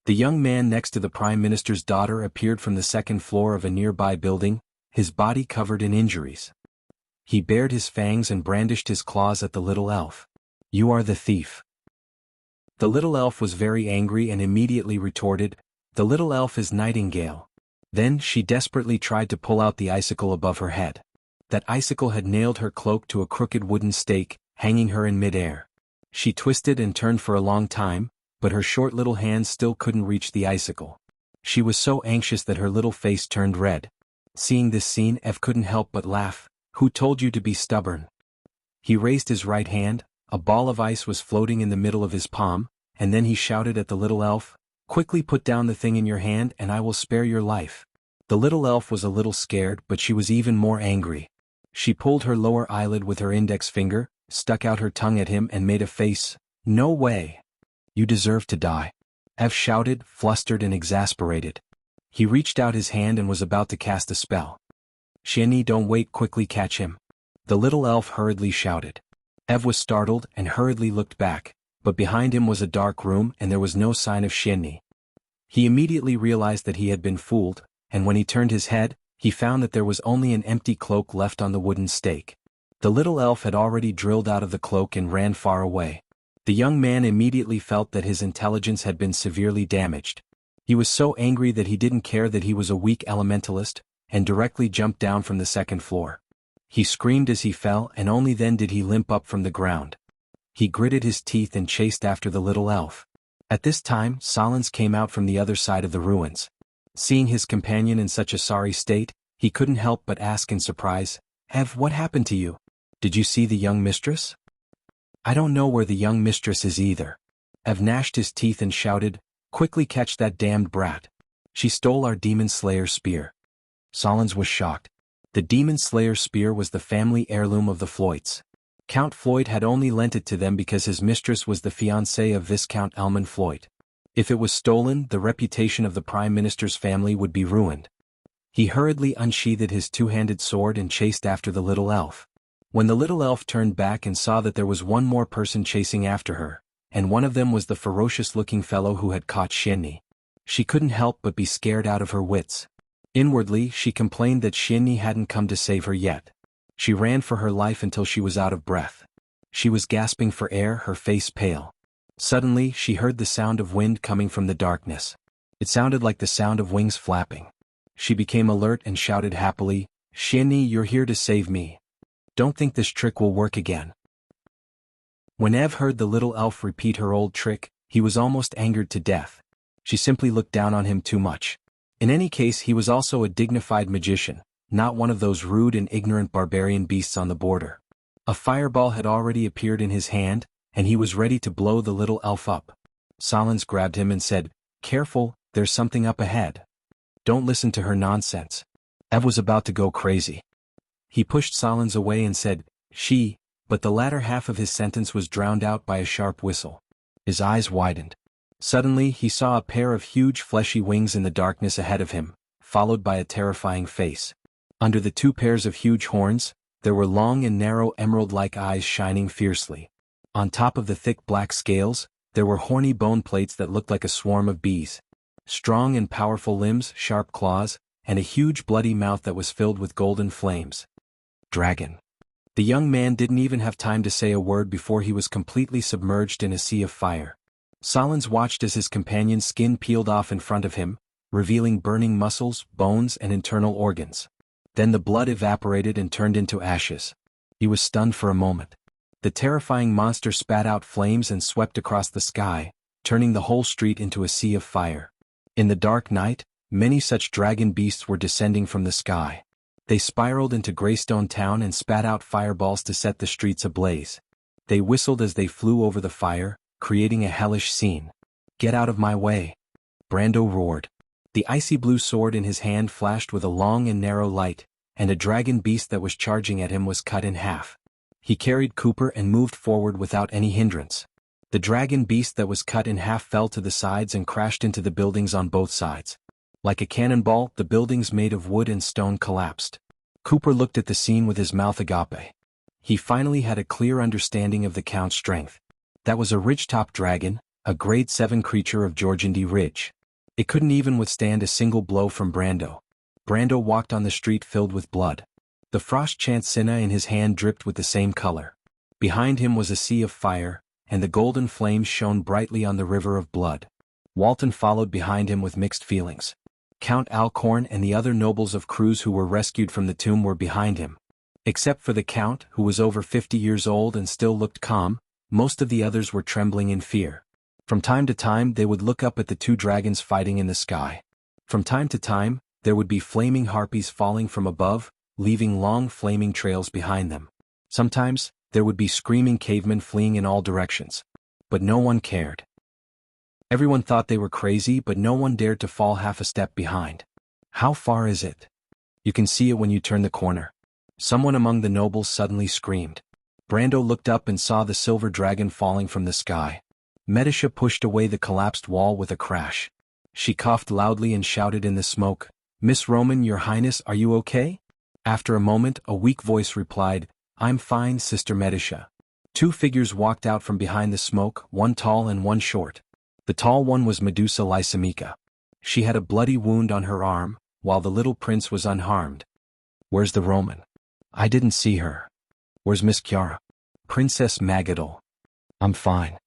The young man next to the Prime Minister's daughter appeared from the second floor of a nearby building, his body covered in injuries. He bared his fangs and brandished his claws at the little elf. "You are the thief." The little elf was very angry and immediately retorted, "The little elf is Nightingale." Then she desperately tried to pull out the icicle above her head. That icicle had nailed her cloak to a crooked wooden stake, hanging her in midair. She twisted and turned for a long time, but her short little hands still couldn't reach the icicle. She was so anxious that her little face turned red. Seeing this scene, Ev couldn't help but laugh. "Who told you to be stubborn?" He raised his right hand, a ball of ice was floating in the middle of his palm, and then he shouted at the little elf, "Quickly put down the thing in your hand and I will spare your life." The little elf was a little scared, but she was even more angry. She pulled her lower eyelid with her index finger, stuck out her tongue at him and made a face. "No way. You deserve to die." Ev shouted, flustered and exasperated. He reached out his hand and was about to cast a spell. "Shieni, don't wait, quickly catch him." The little elf hurriedly shouted. Ev was startled and hurriedly looked back, but behind him was a dark room and there was no sign of Shieni. He immediately realized that he had been fooled, and when he turned his head, he found that there was only an empty cloak left on the wooden stake. The little elf had already drilled out of the cloak and ran far away. The young man immediately felt that his intelligence had been severely damaged. He was so angry that he didn't care that he was a weak elementalist, and directly jumped down from the second floor. He screamed as he fell and only then did he limp up from the ground. He gritted his teeth and chased after the little elf. At this time, Solens came out from the other side of the ruins. Seeing his companion in such a sorry state, he couldn't help but ask in surprise, "Ev, what happened to you? Did you see the young mistress?" "I don't know where the young mistress is either." Ev gnashed his teeth and shouted, "Quickly catch that damned brat. She stole our demon slayer spear." Solens was shocked. The demon slayer spear was the family heirloom of the Floyds. Count Floyd had only lent it to them because his mistress was the fiancée of Viscount Elmond Floyd. If it was stolen, the reputation of the Prime Minister's family would be ruined. He hurriedly unsheathed his two-handed sword and chased after the little elf. When the little elf turned back and saw that there was one more person chasing after her, and one of them was the ferocious-looking fellow who had caught Shinny, she couldn't help but be scared out of her wits. Inwardly, she complained that Shinny hadn't come to save her yet. She ran for her life until she was out of breath. She was gasping for air, her face pale. Suddenly, she heard the sound of wind coming from the darkness. It sounded like the sound of wings flapping. She became alert and shouted happily, "Shinny, you're here to save me. Don't think this trick will work again." When Ev heard the little elf repeat her old trick, he was almost angered to death. She simply looked down on him too much. In any case, he was also a dignified magician, not one of those rude and ignorant barbarian beasts on the border. A fireball had already appeared in his hand, and he was ready to blow the little elf up. Solens grabbed him and said, "Careful, there's something up ahead. Don't listen to her nonsense." Ev was about to go crazy. He pushed Solens away and said, "She," but the latter half of his sentence was drowned out by a sharp whistle. His eyes widened. Suddenly he saw a pair of huge fleshy wings in the darkness ahead of him, followed by a terrifying face. Under the two pairs of huge horns, there were long and narrow emerald-like eyes shining fiercely. On top of the thick black scales, there were horny bone plates that looked like a swarm of bees. Strong and powerful limbs, sharp claws, and a huge bloody mouth that was filled with golden flames. Dragon. The young man didn't even have time to say a word before he was completely submerged in a sea of fire. Solens watched as his companion's skin peeled off in front of him, revealing burning muscles, bones, and internal organs. Then the blood evaporated and turned into ashes. He was stunned for a moment. The terrifying monster spat out flames and swept across the sky, turning the whole street into a sea of fire. In the dark night, many such dragon beasts were descending from the sky. They spiraled into Greystone Town and spat out fireballs to set the streets ablaze. They whistled as they flew over the fire, creating a hellish scene. "Get out of my way!" Brando roared. The icy blue sword in his hand flashed with a long and narrow light, and a dragon beast that was charging at him was cut in half. He carried Cooper and moved forward without any hindrance. The dragon beast that was cut in half fell to the sides and crashed into the buildings on both sides. Like a cannonball, the buildings made of wood and stone collapsed. Cooper looked at the scene with his mouth agape. He finally had a clear understanding of the Count's strength. That was a ridgetop dragon, a grade 7 creature of Georgandy Ridge. It couldn't even withstand a single blow from Brando. Brando walked on the street filled with blood. The frost chancina in his hand dripped with the same color. Behind him was a sea of fire, and the golden flames shone brightly on the river of blood. Walton followed behind him with mixed feelings. Count Alcorn and the other nobles of Cruz who were rescued from the tomb were behind him. Except for the Count, who was over 50 years old and still looked calm, most of the others were trembling in fear. From time to time they would look up at the two dragons fighting in the sky. From time to time, there would be flaming harpies falling from above, leaving long flaming trails behind them. Sometimes, there would be screaming cavemen fleeing in all directions. But no one cared. Everyone thought they were crazy, but no one dared to fall half a step behind. "How far is it?" "You can see it when you turn the corner." Someone among the nobles suddenly screamed. Brando looked up and saw the silver dragon falling from the sky. Medisha pushed away the collapsed wall with a crash. She coughed loudly and shouted in the smoke, "Miss Roman, Your Highness, are you okay?" After a moment, a weak voice replied, "I'm fine, Sister Medisha." Two figures walked out from behind the smoke, one tall and one short. The tall one was Medusa Lysimeka. She had a bloody wound on her arm, while the little prince was unharmed. "Where's the Roman?" "I didn't see her." "Where's Miss Chiara?" "Princess Magadol." "I'm fine."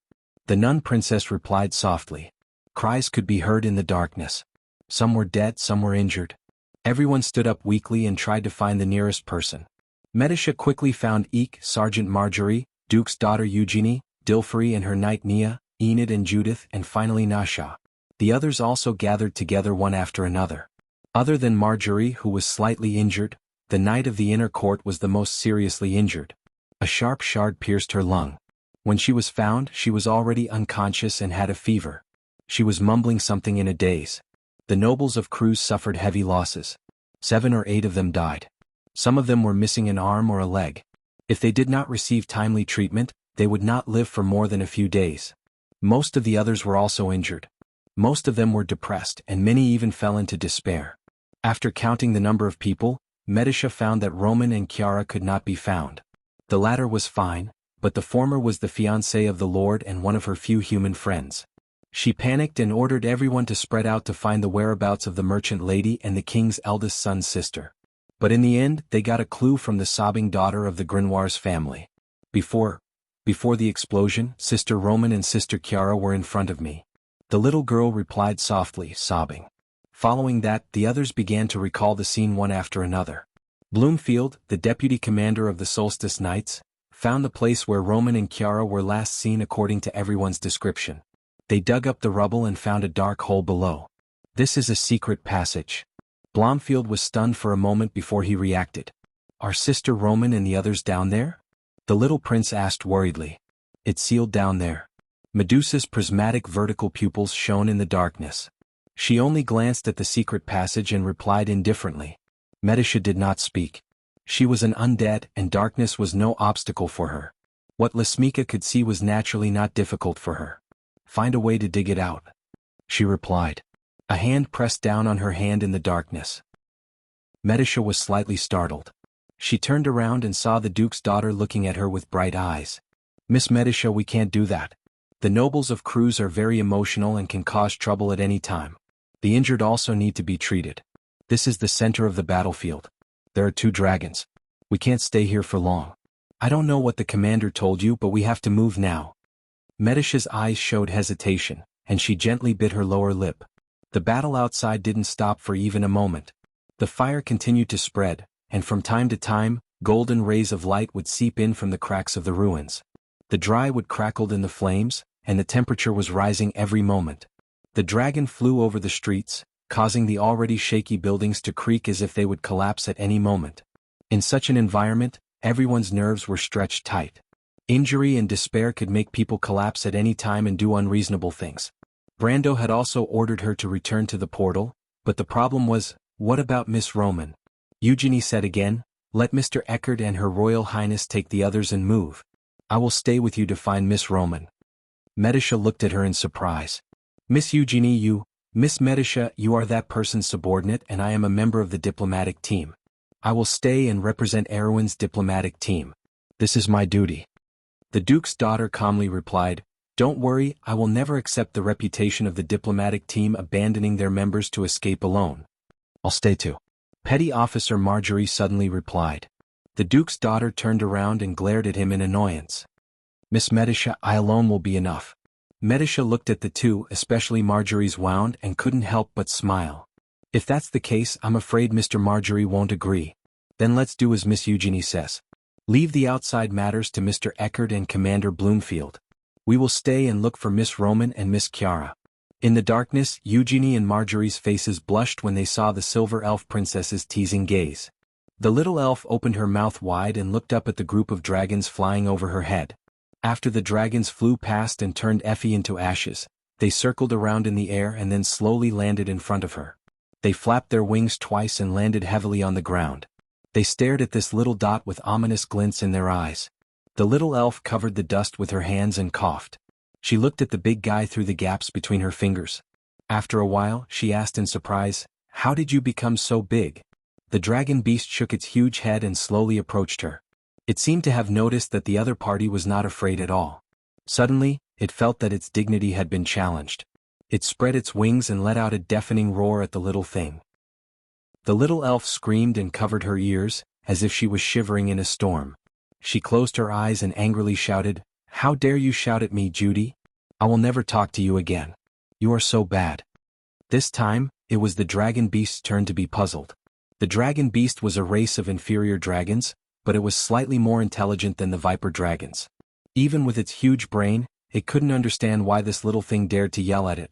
The nun princess replied softly. Cries could be heard in the darkness. Some were dead, some were injured. Everyone stood up weakly and tried to find the nearest person. Medisha quickly found Sergeant Marjorie, Duke's daughter Eugenie, Dilfrey and her knight Nia, Enid and Judith, and finally Nasha. The others also gathered together one after another. Other than Marjorie, who was slightly injured, the knight of the inner court was the most seriously injured. A sharp shard pierced her lung. When she was found, she was already unconscious and had a fever. She was mumbling something in a daze. The nobles of Cruz suffered heavy losses. 7 or 8 of them died. Some of them were missing an arm or a leg. If they did not receive timely treatment, they would not live for more than a few days. Most of the others were also injured. Most of them were depressed, and many even fell into despair. After counting the number of people, Medicia found that Roman and Chiara could not be found. The latter was fine, but the former was the fiancée of the Lord and one of her few human friends. She panicked and ordered everyone to spread out to find the whereabouts of the merchant lady and the king's eldest son's sister. But in the end, they got a clue from the sobbing daughter of the Grenoir's family. Before the explosion, Sister Roman and Sister Chiara were in front of me. The little girl replied softly, sobbing. Following that, the others began to recall the scene one after another. Bloomfield, the deputy commander of the Solstice Knights, found the place where Roman and Chiara were last seen according to everyone's description. They dug up the rubble and found a dark hole below. This is a secret passage. Blomfield was stunned for a moment before he reacted. Are Sister Roman and the others down there? The little prince asked worriedly. It's sealed down there. Medusa's prismatic vertical pupils shone in the darkness. She only glanced at the secret passage and replied indifferently. Medicia did not speak. She was an undead, and darkness was no obstacle for her. What Lasmika could see was naturally not difficult for her. Find a way to dig it out, she replied. A hand pressed down on her hand in the darkness. Medicia was slightly startled. She turned around and saw the Duke's daughter looking at her with bright eyes. Miss Medicia, we can't do that. The nobles of Cruz are very emotional and can cause trouble at any time. The injured also need to be treated. This is the center of the battlefield. There are 2 dragons. We can't stay here for long. I don't know what the commander told you, but we have to move now. Medicia's eyes showed hesitation, and she gently bit her lower lip. The battle outside didn't stop for even a moment. The fire continued to spread, and from time to time, golden rays of light would seep in from the cracks of the ruins. The dry wood crackled in the flames, and the temperature was rising every moment. The dragon flew over the streets, causing the already shaky buildings to creak as if they would collapse at any moment. In such an environment, everyone's nerves were stretched tight. Injury and despair could make people collapse at any time and do unreasonable things. Brando had also ordered her to return to the portal, but the problem was, what about Miss Roman? Eugenie said again, let Mr. Eckert and Her Royal Highness take the others and move. I will stay with you to find Miss Roman. Medicia looked at her in surprise. Miss Eugenie, Miss Medicia, you are that person's subordinate and I am a member of the diplomatic team. I will stay and represent Erwin's diplomatic team. This is my duty. The Duke's daughter calmly replied, don't worry, I will never accept the reputation of the diplomatic team abandoning their members to escape alone. I'll stay too. Petty Officer Marjorie suddenly replied. The Duke's daughter turned around and glared at him in annoyance. Miss Medicia, I alone will be enough. Medicia looked at the two, especially Marjorie's wound, and couldn't help but smile. If that's the case, I'm afraid Mr. Marjorie won't agree. Then let's do as Miss Eugenie says. Leave the outside matters to Mr. Eckert and Commander Bloomfield. We will stay and look for Miss Roman and Miss Chiara. In the darkness, Eugenie and Marjorie's faces blushed when they saw the silver elf princess's teasing gaze. The little elf opened her mouth wide and looked up at the group of dragons flying over her head. After the dragons flew past and turned Effie into ashes, they circled around in the air and then slowly landed in front of her. They flapped their wings twice and landed heavily on the ground. They stared at this little dot with ominous glints in their eyes. The little elf covered the dust with her hands and coughed. She looked at the big guy through the gaps between her fingers. After a while, she asked in surprise, "How did you become so big?" The dragon beast shook its huge head and slowly approached her. It seemed to have noticed that the other party was not afraid at all. Suddenly, it felt that its dignity had been challenged. It spread its wings and let out a deafening roar at the little thing. The little elf screamed and covered her ears, as if she was shivering in a storm. She closed her eyes and angrily shouted, "How dare you shout at me, Judy? I will never talk to you again. You are so bad." This time, it was the dragon beast's turn to be puzzled. The dragon beast was a race of inferior dragons, but it was slightly more intelligent than the viper dragons. Even with its huge brain, it couldn't understand why this little thing dared to yell at it.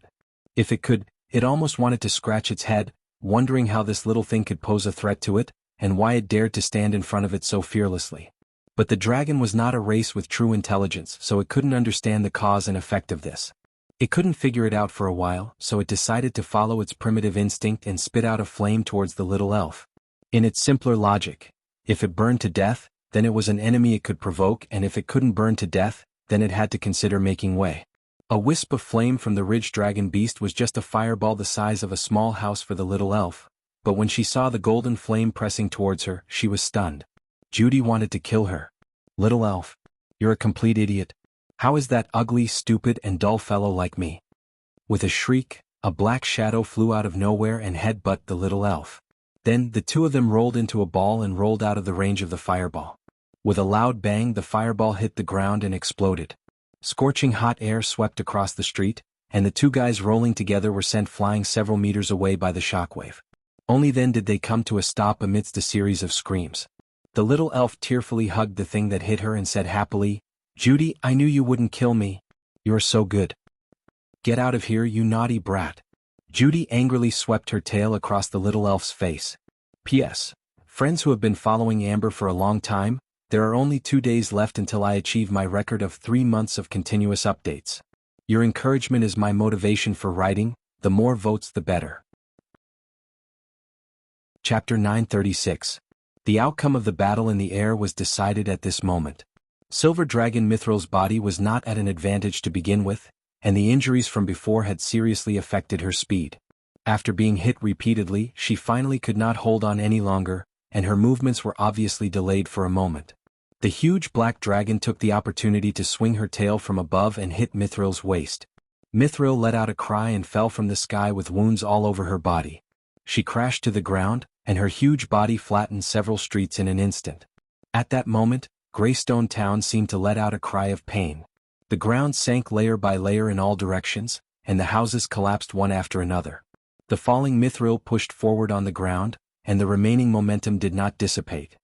If it could, it almost wanted to scratch its head, wondering how this little thing could pose a threat to it, and why it dared to stand in front of it so fearlessly. But the dragon was not a race with true intelligence, so it couldn't understand the cause and effect of this. It couldn't figure it out for a while, so it decided to follow its primitive instinct and spit out a flame towards the little elf. In its simpler logic, if it burned to death, then it was an enemy it could provoke, and if it couldn't burn to death, then it had to consider making way. A wisp of flame from the ridge dragon beast was just a fireball the size of a small house for the little elf, but when she saw the golden flame pressing towards her, she was stunned. Judy wanted to kill her. Little elf, you're a complete idiot. How is that ugly, stupid, and dull fellow like me? With a shriek, a black shadow flew out of nowhere and headbutted the little elf. Then the two of them rolled into a ball and rolled out of the range of the fireball. With a loud bang, the fireball hit the ground and exploded. Scorching hot air swept across the street, and the two guys rolling together were sent flying several meters away by the shockwave. Only then did they come to a stop amidst a series of screams. The little elf tearfully hugged the thing that hit her and said happily, "Judy, I knew you wouldn't kill me. You're so good. Get out of here, you naughty brat." Judy angrily swept her tail across the little elf's face. P.S. Friends who have been following Amber for a long time, there are only 2 days left until I achieve my record of 3 months of continuous updates. Your encouragement is my motivation for writing, the more votes the better. Chapter 936. The outcome of the battle in the air was decided at this moment. Silver Dragon Mithril's body was not at an advantage to begin with, and the injuries from before had seriously affected her speed. After being hit repeatedly, she finally could not hold on any longer, and her movements were obviously delayed for a moment. The huge black dragon took the opportunity to swing her tail from above and hit Mithril's waist. Mithril let out a cry and fell from the sky with wounds all over her body. She crashed to the ground, and her huge body flattened several streets in an instant. At that moment, Greystone Town seemed to let out a cry of pain. The ground sank layer by layer in all directions, and the houses collapsed one after another. The falling Mithril pushed forward on the ground, and the remaining momentum did not dissipate.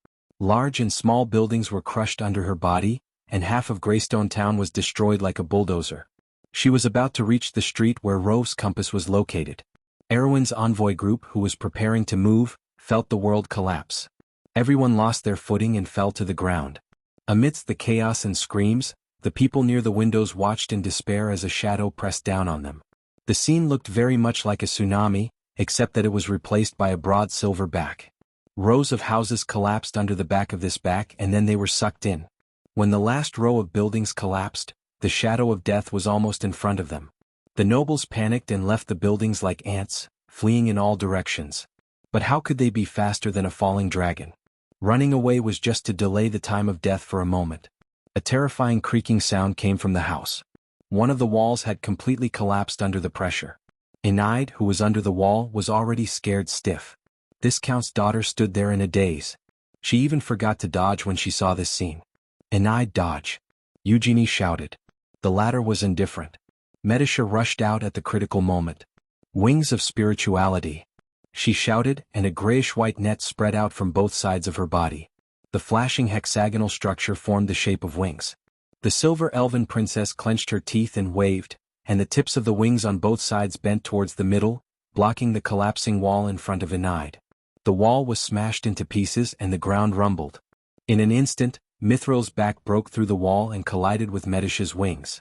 Large and small buildings were crushed under her body, and half of Greystone Town was destroyed like a bulldozer. She was about to reach the street where Rove's compass was located. Erwin's envoy group, who was preparing to move, felt the world collapse. Everyone lost their footing and fell to the ground. Amidst the chaos and screams, the people near the windows watched in despair as a shadow pressed down on them. The scene looked very much like a tsunami, except that it was replaced by a broad silver back. Rows of houses collapsed under the back of this back, and then they were sucked in. When the last row of buildings collapsed, the shadow of death was almost in front of them. The nobles panicked and left the buildings like ants, fleeing in all directions. But how could they be faster than a falling dragon? Running away was just to delay the time of death for a moment. A terrifying creaking sound came from the house. One of the walls had completely collapsed under the pressure. Enaid, who was under the wall, was already scared stiff. This count's daughter stood there in a daze. She even forgot to dodge when she saw this scene. Enaid, dodge! Eugenie shouted. The latter was indifferent. Medisha rushed out at the critical moment. Wings of spirituality! She shouted, and a grayish-white net spread out from both sides of her body. The flashing hexagonal structure formed the shape of wings. The silver elven princess clenched her teeth and waved, and the tips of the wings on both sides bent towards the middle, blocking the collapsing wall in front of Enaid. The wall was smashed into pieces and the ground rumbled. In an instant, Mithril's back broke through the wall and collided with Medisha's wings.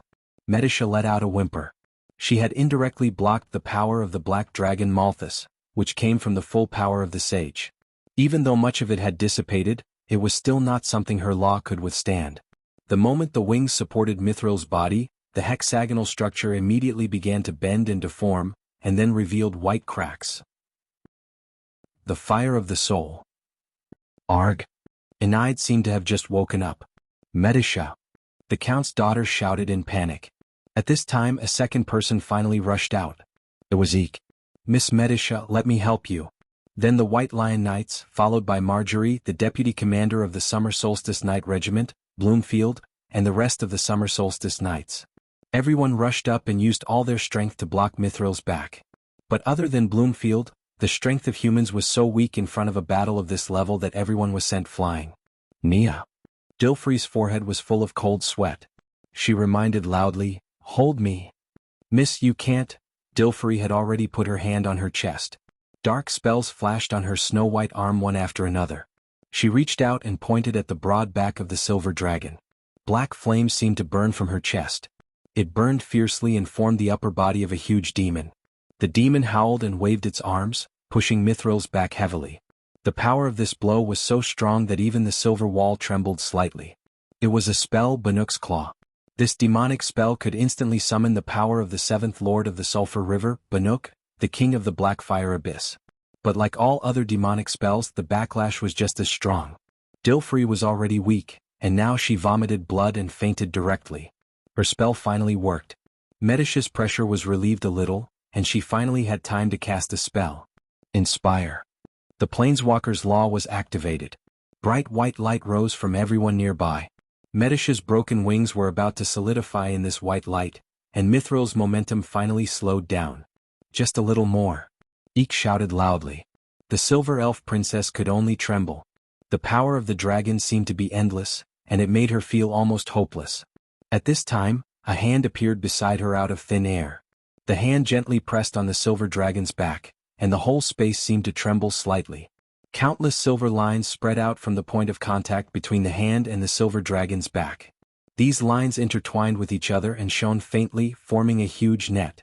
Medisha let out a whimper. She had indirectly blocked the power of the black dragon Malthus, which came from the full power of the sage. Even though much of it had dissipated, it was still not something her law could withstand. The moment the wings supported Mithril's body, the hexagonal structure immediately began to bend and deform, and then revealed white cracks. The fire of the soul. Arg! Enaid seemed to have just woken up. Medisha! The count's daughter shouted in panic. At this time a second person finally rushed out. It was Eek. Miss Medisha, let me help you. Then the White Lion Knights, followed by Marjorie, the deputy commander of the Summer Solstice Knight Regiment, Bloomfield, and the rest of the Summer Solstice Knights. Everyone rushed up and used all their strength to block Mithril's back. But other than Bloomfield, the strength of humans was so weak in front of a battle of this level that everyone was sent flying. Nia. Dilfrey's forehead was full of cold sweat. She reminded loudly, Hold me. Miss, you can't. Dilfrey had already put her hand on her chest. Dark spells flashed on her snow-white arm one after another. She reached out and pointed at the broad back of the silver dragon. Black flames seemed to burn from her chest. It burned fiercely and formed the upper body of a huge demon. The demon howled and waved its arms, pushing Mithril's back heavily. The power of this blow was so strong that even the silver wall trembled slightly. It was a spell, Banuk's Claw. This demonic spell could instantly summon the power of the seventh lord of the Sulphur River, Banuk, the king of the Black Fire Abyss. But like all other demonic spells, the backlash was just as strong. Dilfrey was already weak, and now she vomited blood and fainted directly. Her spell finally worked. Medicia's pressure was relieved a little, and she finally had time to cast a spell. Inspire. The Planeswalker's Law was activated. Bright white light rose from everyone nearby. Medicia's broken wings were about to solidify in this white light, and Mithril's momentum finally slowed down. Just a little more. Eek shouted loudly. The Silver Elf Princess could only tremble. The power of the dragon seemed to be endless, and it made her feel almost hopeless. At this time, a hand appeared beside her out of thin air. The hand gently pressed on the silver dragon's back, and the whole space seemed to tremble slightly. Countless silver lines spread out from the point of contact between the hand and the silver dragon's back. These lines intertwined with each other and shone faintly, forming a huge net.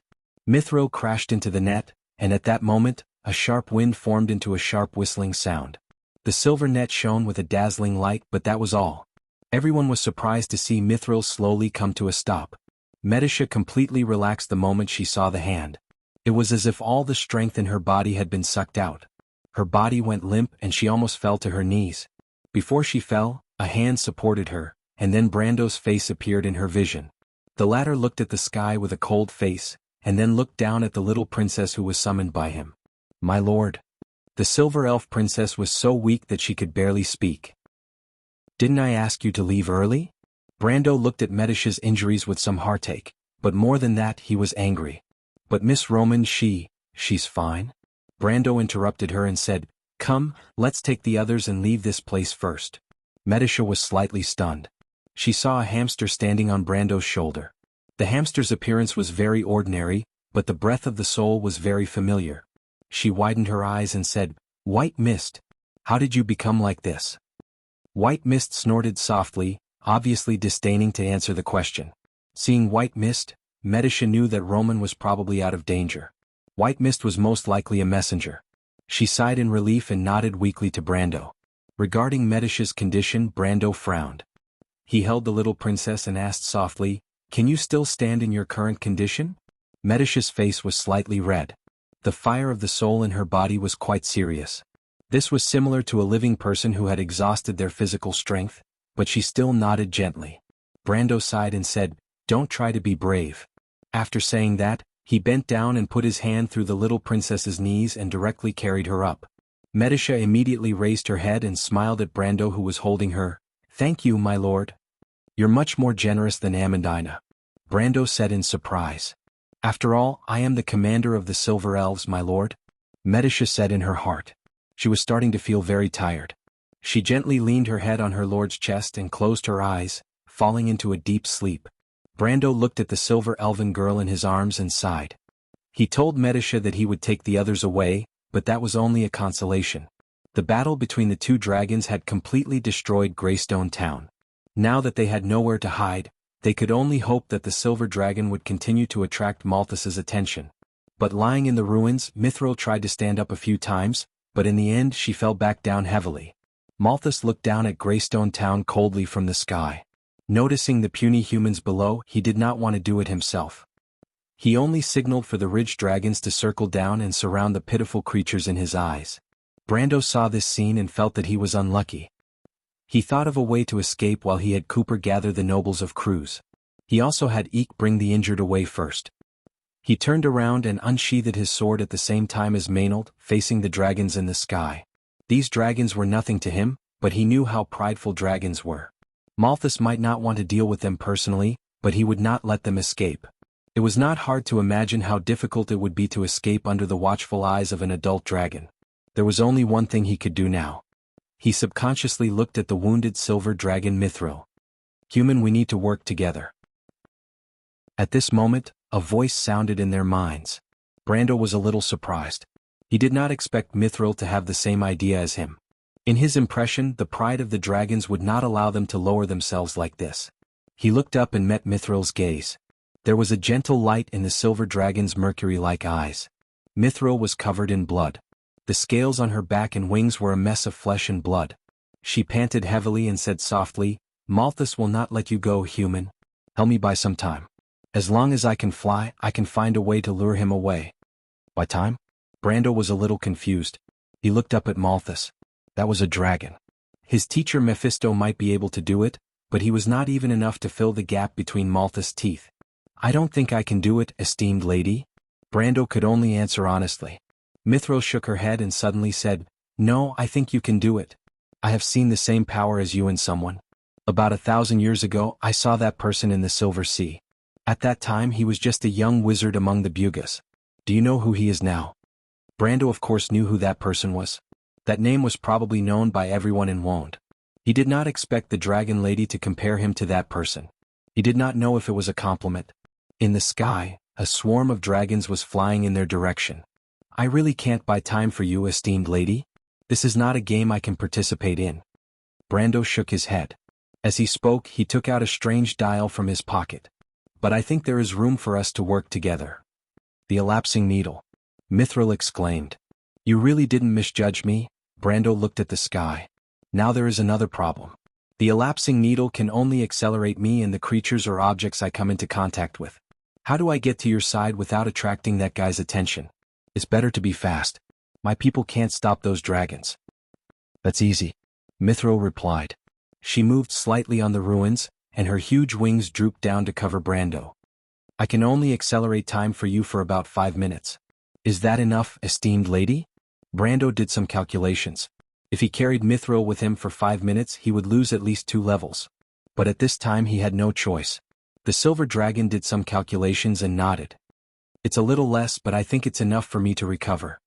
Mithril crashed into the net, and at that moment, a sharp wind formed into a sharp whistling sound. The silver net shone with a dazzling light, but that was all. Everyone was surprised to see Mithril slowly come to a stop. Medicia completely relaxed the moment she saw the hand. It was as if all the strength in her body had been sucked out. Her body went limp and she almost fell to her knees. Before she fell, a hand supported her, and then Brando's face appeared in her vision. The latter looked at the sky with a cold face, and then looked down at the little princess who was summoned by him. My lord. The Silver Elf Princess was so weak that she could barely speak. Didn't I ask you to leave early? Brando looked at Medicia's injuries with some heartache, but more than that he was angry. But Miss Roman, she's fine? Brando interrupted her and said, Come, let's take the others and leave this place first. Medicia was slightly stunned. She saw a hamster standing on Brando's shoulder. The hamster's appearance was very ordinary, but the breath of the soul was very familiar. She widened her eyes and said, White Mist, how did you become like this? White Mist snorted softly, obviously disdaining to answer the question. Seeing White Mist, Medicia knew that Roman was probably out of danger. White Mist was most likely a messenger. She sighed in relief and nodded weakly to Brando. Regarding Medicia's condition, Brando frowned. He held the little princess and asked softly, Can you still stand in your current condition? Medicia's face was slightly red. The fire of the soul in her body was quite serious. This was similar to a living person who had exhausted their physical strength, but she still nodded gently. Brando sighed and said, Don't try to be brave. After saying that, he bent down and put his hand through the little princess's knees and directly carried her up. Medicia immediately raised her head and smiled at Brando, who was holding her. Thank you, my lord. You're much more generous than Amandina. Brando said in surprise. After all, I am the commander of the Silver Elves, my lord. Medicia said in her heart. She was starting to feel very tired. She gently leaned her head on her lord's chest and closed her eyes, falling into a deep sleep. Brando looked at the silver elven girl in his arms and sighed. He told Medicia that he would take the others away, but that was only a consolation. The battle between the two dragons had completely destroyed Greystone Town. Now that they had nowhere to hide, they could only hope that the silver dragon would continue to attract Malthus's attention. But lying in the ruins, Mithril tried to stand up a few times, but in the end she fell back down heavily. Malthus looked down at Greystone Town coldly from the sky. Noticing the puny humans below, he did not want to do it himself. He only signaled for the ridge dragons to circle down and surround the pitiful creatures in his eyes. Brando saw this scene and felt that he was unlucky. He thought of a way to escape while he had Cooper gather the nobles of Cruz. He also had Eek bring the injured away first. He turned around and unsheathed his sword at the same time as Maynard, facing the dragons in the sky. These dragons were nothing to him, but he knew how prideful dragons were. Malthus might not want to deal with them personally, but he would not let them escape. It was not hard to imagine how difficult it would be to escape under the watchful eyes of an adult dragon. There was only one thing he could do now. He subconsciously looked at the wounded silver dragon Mithril. Human, we need to work together. At this moment, a voice sounded in their minds. Brando was a little surprised. He did not expect Mithril to have the same idea as him. In his impression, the pride of the dragons would not allow them to lower themselves like this. He looked up and met Mithril's gaze. There was a gentle light in the silver dragon's mercury-like eyes. Mithril was covered in blood. The scales on her back and wings were a mess of flesh and blood. She panted heavily and said softly, "Malthus will not let you go, human. Help me buy some time. As long as I can fly, I can find a way to lure him away." By time? Brando was a little confused. He looked up at Malthus. That was a dragon. His teacher Mephisto might be able to do it, but he was not even enough to fill the gap between Malthus' teeth. "I don't think I can do it, esteemed lady." Brando could only answer honestly. Mithril shook her head and suddenly said, "No, I think you can do it. I have seen the same power as you in someone. About 1,000 years ago, I saw that person in the Silver Sea. At that time he was just a young wizard among the Bugas. Do you know who he is now?" Brando of course knew who that person was. That name was probably known by everyone in Wond. He did not expect the dragon lady to compare him to that person. He did not know if it was a compliment. In the sky, a swarm of dragons was flying in their direction. "I really can't buy time for you, esteemed lady. This is not a game I can participate in." Brando shook his head. As he spoke, he took out a strange dial from his pocket. "But I think there is room for us to work together." "The elapsing needle," Mithril exclaimed. "You really didn't misjudge me?" Brando looked at the sky. "Now there is another problem. The elapsing needle can only accelerate me and the creatures or objects I come into contact with. How do I get to your side without attracting that guy's attention? It's better to be fast. My people can't stop those dragons." "That's easy," Mithril replied. She moved slightly on the ruins, and her huge wings drooped down to cover Brando. "I can only accelerate time for you for about 5 minutes. Is that enough, esteemed lady?" Brando did some calculations. If he carried Mithril with him for 5 minutes, he would lose at least 2 levels. But at this time he had no choice. The silver dragon did some calculations and nodded. "It's a little less, but I think it's enough for me to recover."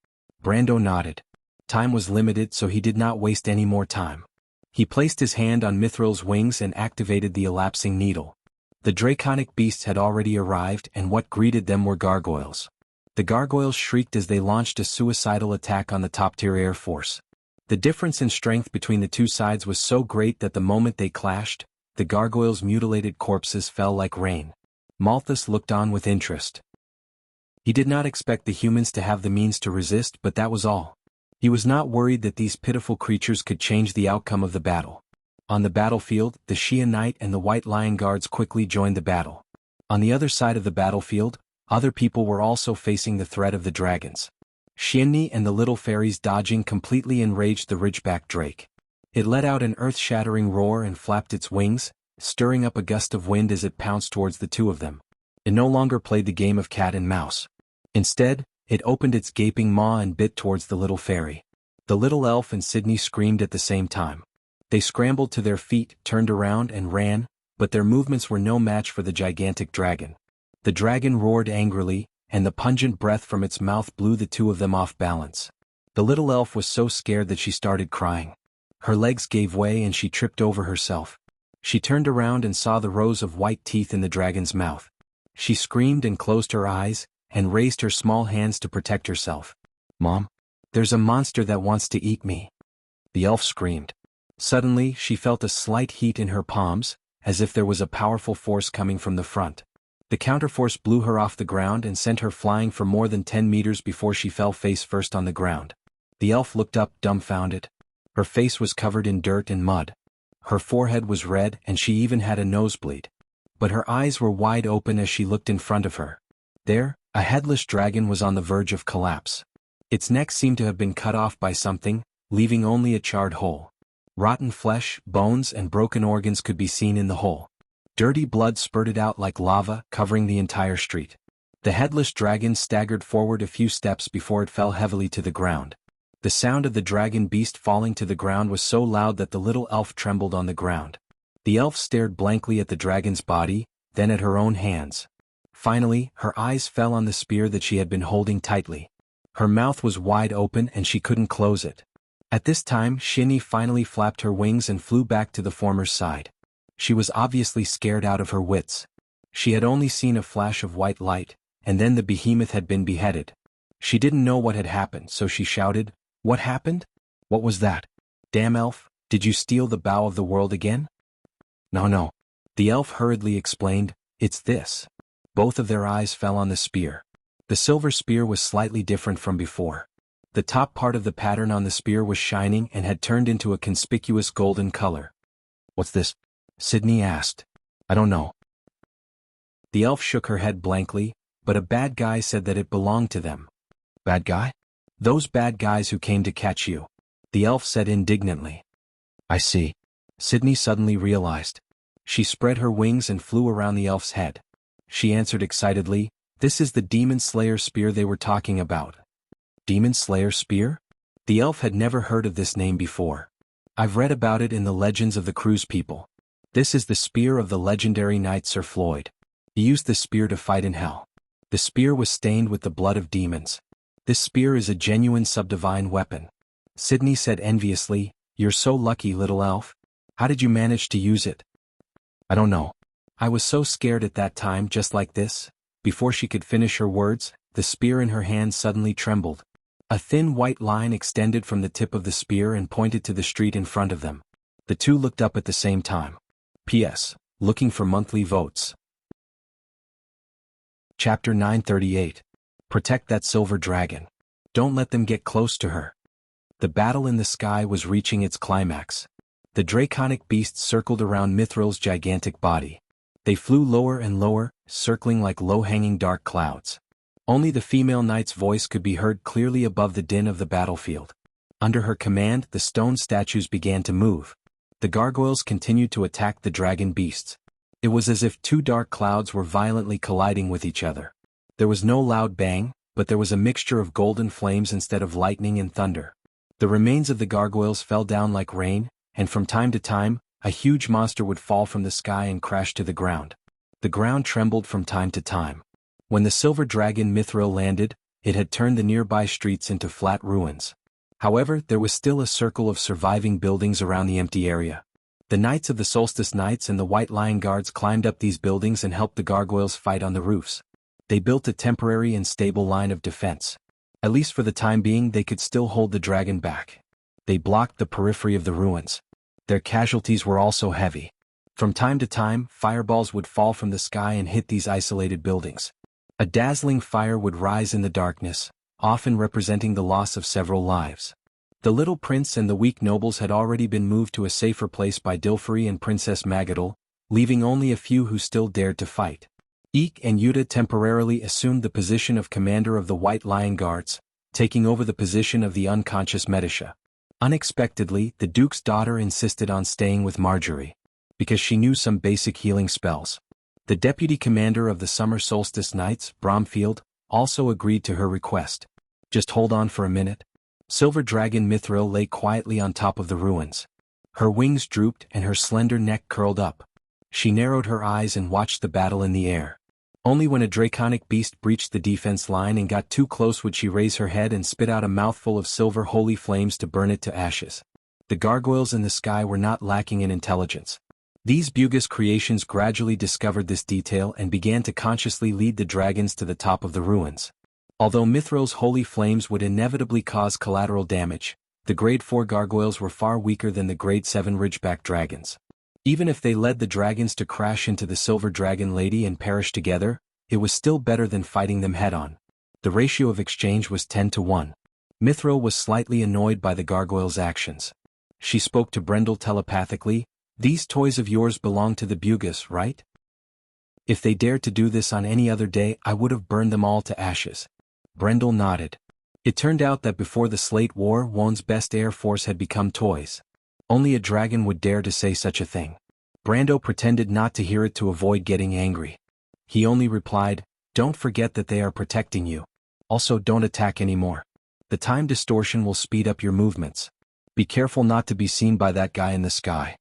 Brando nodded. Time was limited, so he did not waste any more time. He placed his hand on Mithril's wings and activated the elapsing needle. The draconic beasts had already arrived, and what greeted them were gargoyles. The gargoyles shrieked as they launched a suicidal attack on the top-tier air force. The difference in strength between the two sides was so great that the moment they clashed, the gargoyles' mutilated corpses fell like rain. Malthus looked on with interest. He did not expect the humans to have the means to resist, but that was all. He was not worried that these pitiful creatures could change the outcome of the battle. On the battlefield, the Shia Knight and the White Lion Guards quickly joined the battle. On the other side of the battlefield, other people were also facing the threat of the dragons. Shienni and the little fairies dodging completely enraged the Ridgeback Drake. It let out an earth-shattering roar and flapped its wings, stirring up a gust of wind as it pounced towards the two of them. It no longer played the game of cat and mouse. Instead, it opened its gaping maw and bit towards the little fairy. The little elf and Sydney screamed at the same time. They scrambled to their feet, turned around and ran, but their movements were no match for the gigantic dragon. The dragon roared angrily, and the pungent breath from its mouth blew the two of them off balance. The little elf was so scared that she started crying. Her legs gave way and she tripped over herself. She turned around and saw the rows of white teeth in the dragon's mouth. She screamed and closed her eyes, and raised her small hands to protect herself. "Mom, there's a monster that wants to eat me." The elf screamed. Suddenly, she felt a slight heat in her palms, as if there was a powerful force coming from the front. The counterforce blew her off the ground and sent her flying for more than 10 meters before she fell face first on the ground. The elf looked up dumbfounded. Her face was covered in dirt and mud. Her forehead was red and she even had a nosebleed. But her eyes were wide open as she looked in front of her. There, a headless dragon was on the verge of collapse. Its neck seemed to have been cut off by something, leaving only a charred hole. Rotten flesh, bones and broken organs could be seen in the hole. Dirty blood spurted out like lava, covering the entire street. The headless dragon staggered forward a few steps before it fell heavily to the ground. The sound of the dragon beast falling to the ground was so loud that the little elf trembled on the ground. The elf stared blankly at the dragon's body, then at her own hands. Finally, her eyes fell on the spear that she had been holding tightly. Her mouth was wide open and she couldn't close it. At this time, Shinny finally flapped her wings and flew back to the former's side. She was obviously scared out of her wits. She had only seen a flash of white light, and then the behemoth had been beheaded. She didn't know what had happened, so she shouted, "What happened? What was that? Damn elf, did you steal the bow of the world again?" No. The elf hurriedly explained, "It's this." Both of their eyes fell on the spear. The silver spear was slightly different from before. The top part of the pattern on the spear was shining and had turned into a conspicuous golden color. "What's this?" Sydney asked. "I don't know." The elf shook her head blankly, but a bad guy said that it belonged to them. "Bad guy?" "Those bad guys who came to catch you," the elf said indignantly. "I see." Sydney suddenly realized. She spread her wings and flew around the elf's head. She answered excitedly, "This is the Demon Slayer spear they were talking about." Demon Slayer spear? The elf had never heard of this name before. "I've read about it in the legends of the Cruise people. This is the spear of the legendary knight Sir Floyd. He used the spear to fight in hell. The spear was stained with the blood of demons. This spear is a genuine subdivine weapon." Sydney said enviously, "You're so lucky, little elf. How did you manage to use it?" "I don't know. I was so scared at that time, just like this." Before she could finish her words, the spear in her hand suddenly trembled. A thin white line extended from the tip of the spear and pointed to the street in front of them. The two looked up at the same time. P.S. Looking for monthly votes. Chapter 938. Protect that silver dragon. Don't let them get close to her. The battle in the sky was reaching its climax. The draconic beasts circled around Mithril's gigantic body. They flew lower and lower, circling like low-hanging dark clouds. Only the female knight's voice could be heard clearly above the din of the battlefield. Under her command, the stone statues began to move. The gargoyles continued to attack the dragon beasts. It was as if two dark clouds were violently colliding with each other. There was no loud bang, but there was a mixture of golden flames instead of lightning and thunder. The remains of the gargoyles fell down like rain, and from time to time, a huge monster would fall from the sky and crash to the ground. The ground trembled from time to time. When the silver dragon Mithril landed, it had turned the nearby streets into flat ruins. However, there was still a circle of surviving buildings around the empty area. The Knights of the Solstice Knights and the White Lion Guards climbed up these buildings and helped the gargoyles fight on the roofs. They built a temporary and stable line of defense. At least for the time being, they could still hold the dragon back. They blocked the periphery of the ruins. Their casualties were also heavy. From time to time, fireballs would fall from the sky and hit these isolated buildings. A dazzling fire would rise in the darkness, often representing the loss of several lives. The little prince and the weak nobles had already been moved to a safer place by Dilfari and Princess Magadal, leaving only a few who still dared to fight. Eek and Yuta temporarily assumed the position of commander of the White Lion Guards, taking over the position of the unconscious Medisha. Unexpectedly, the Duke's daughter insisted on staying with Marjorie, because she knew some basic healing spells. The deputy commander of the Summer Solstice Knights, Bromfield, also agreed to her request. "Just hold on for a minute." Silver Dragon Mithril lay quietly on top of the ruins. Her wings drooped and her slender neck curled up. She narrowed her eyes and watched the battle in the air. Only when a draconic beast breached the defense line and got too close would she raise her head and spit out a mouthful of silver holy flames to burn it to ashes. The gargoyles in the sky were not lacking in intelligence. These Bugis creations gradually discovered this detail and began to consciously lead the dragons to the top of the ruins. Although Mithril's holy flames would inevitably cause collateral damage, the Grade 4 gargoyles were far weaker than the Grade 7 Ridgeback dragons. Even if they led the dragons to crash into the Silver Dragon Lady and perish together, it was still better than fighting them head-on. The ratio of exchange was 10-1. Mithril was slightly annoyed by the gargoyles' actions. She spoke to Brendel telepathically, "These toys of yours belong to the Bugis, right? If they dared to do this on any other day, I would have burned them all to ashes." Brendel nodded. It turned out that before the Slate War, Won's best air force had become toys. Only a dragon would dare to say such a thing. Brando pretended not to hear it to avoid getting angry. He only replied, "Don't forget that they are protecting you. Also, don't attack anymore. The time distortion will speed up your movements. Be careful not to be seen by that guy in the sky.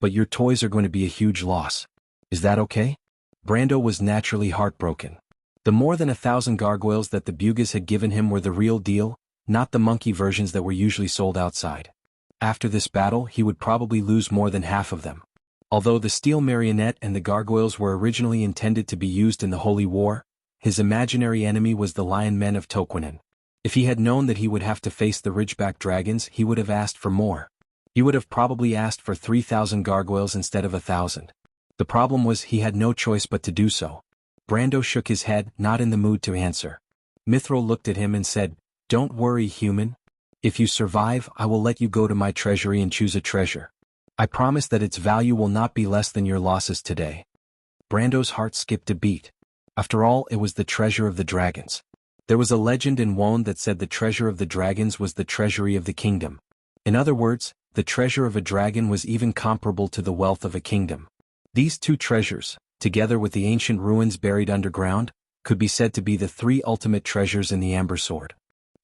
But your toys are going to be a huge loss. Is that okay?" Brando was naturally heartbroken. The more than 1,000 gargoyles that the Bugis had given him were the real deal, not the monkey versions that were usually sold outside. After this battle, he would probably lose more than half of them. Although the steel marionette and the gargoyles were originally intended to be used in the Holy War, his imaginary enemy was the Lion Men of Toquinen. If he had known that he would have to face the Ridgeback dragons, he would have asked for more. He would have probably asked for 3,000 gargoyles instead of 1,000. The problem was he had no choice but to do so. Brando shook his head, not in the mood to answer. Mithril looked at him and said, "Don't worry, human. If you survive, I will let you go to my treasury and choose a treasure. I promise that its value will not be less than your losses today." Brando's heart skipped a beat. After all, it was the treasure of the dragons. There was a legend in Wone that said the treasure of the dragons was the treasury of the kingdom. In other words, the treasure of a dragon was even comparable to the wealth of a kingdom. These two treasures, together with the ancient ruins buried underground, could be said to be the three ultimate treasures in the Amber Sword.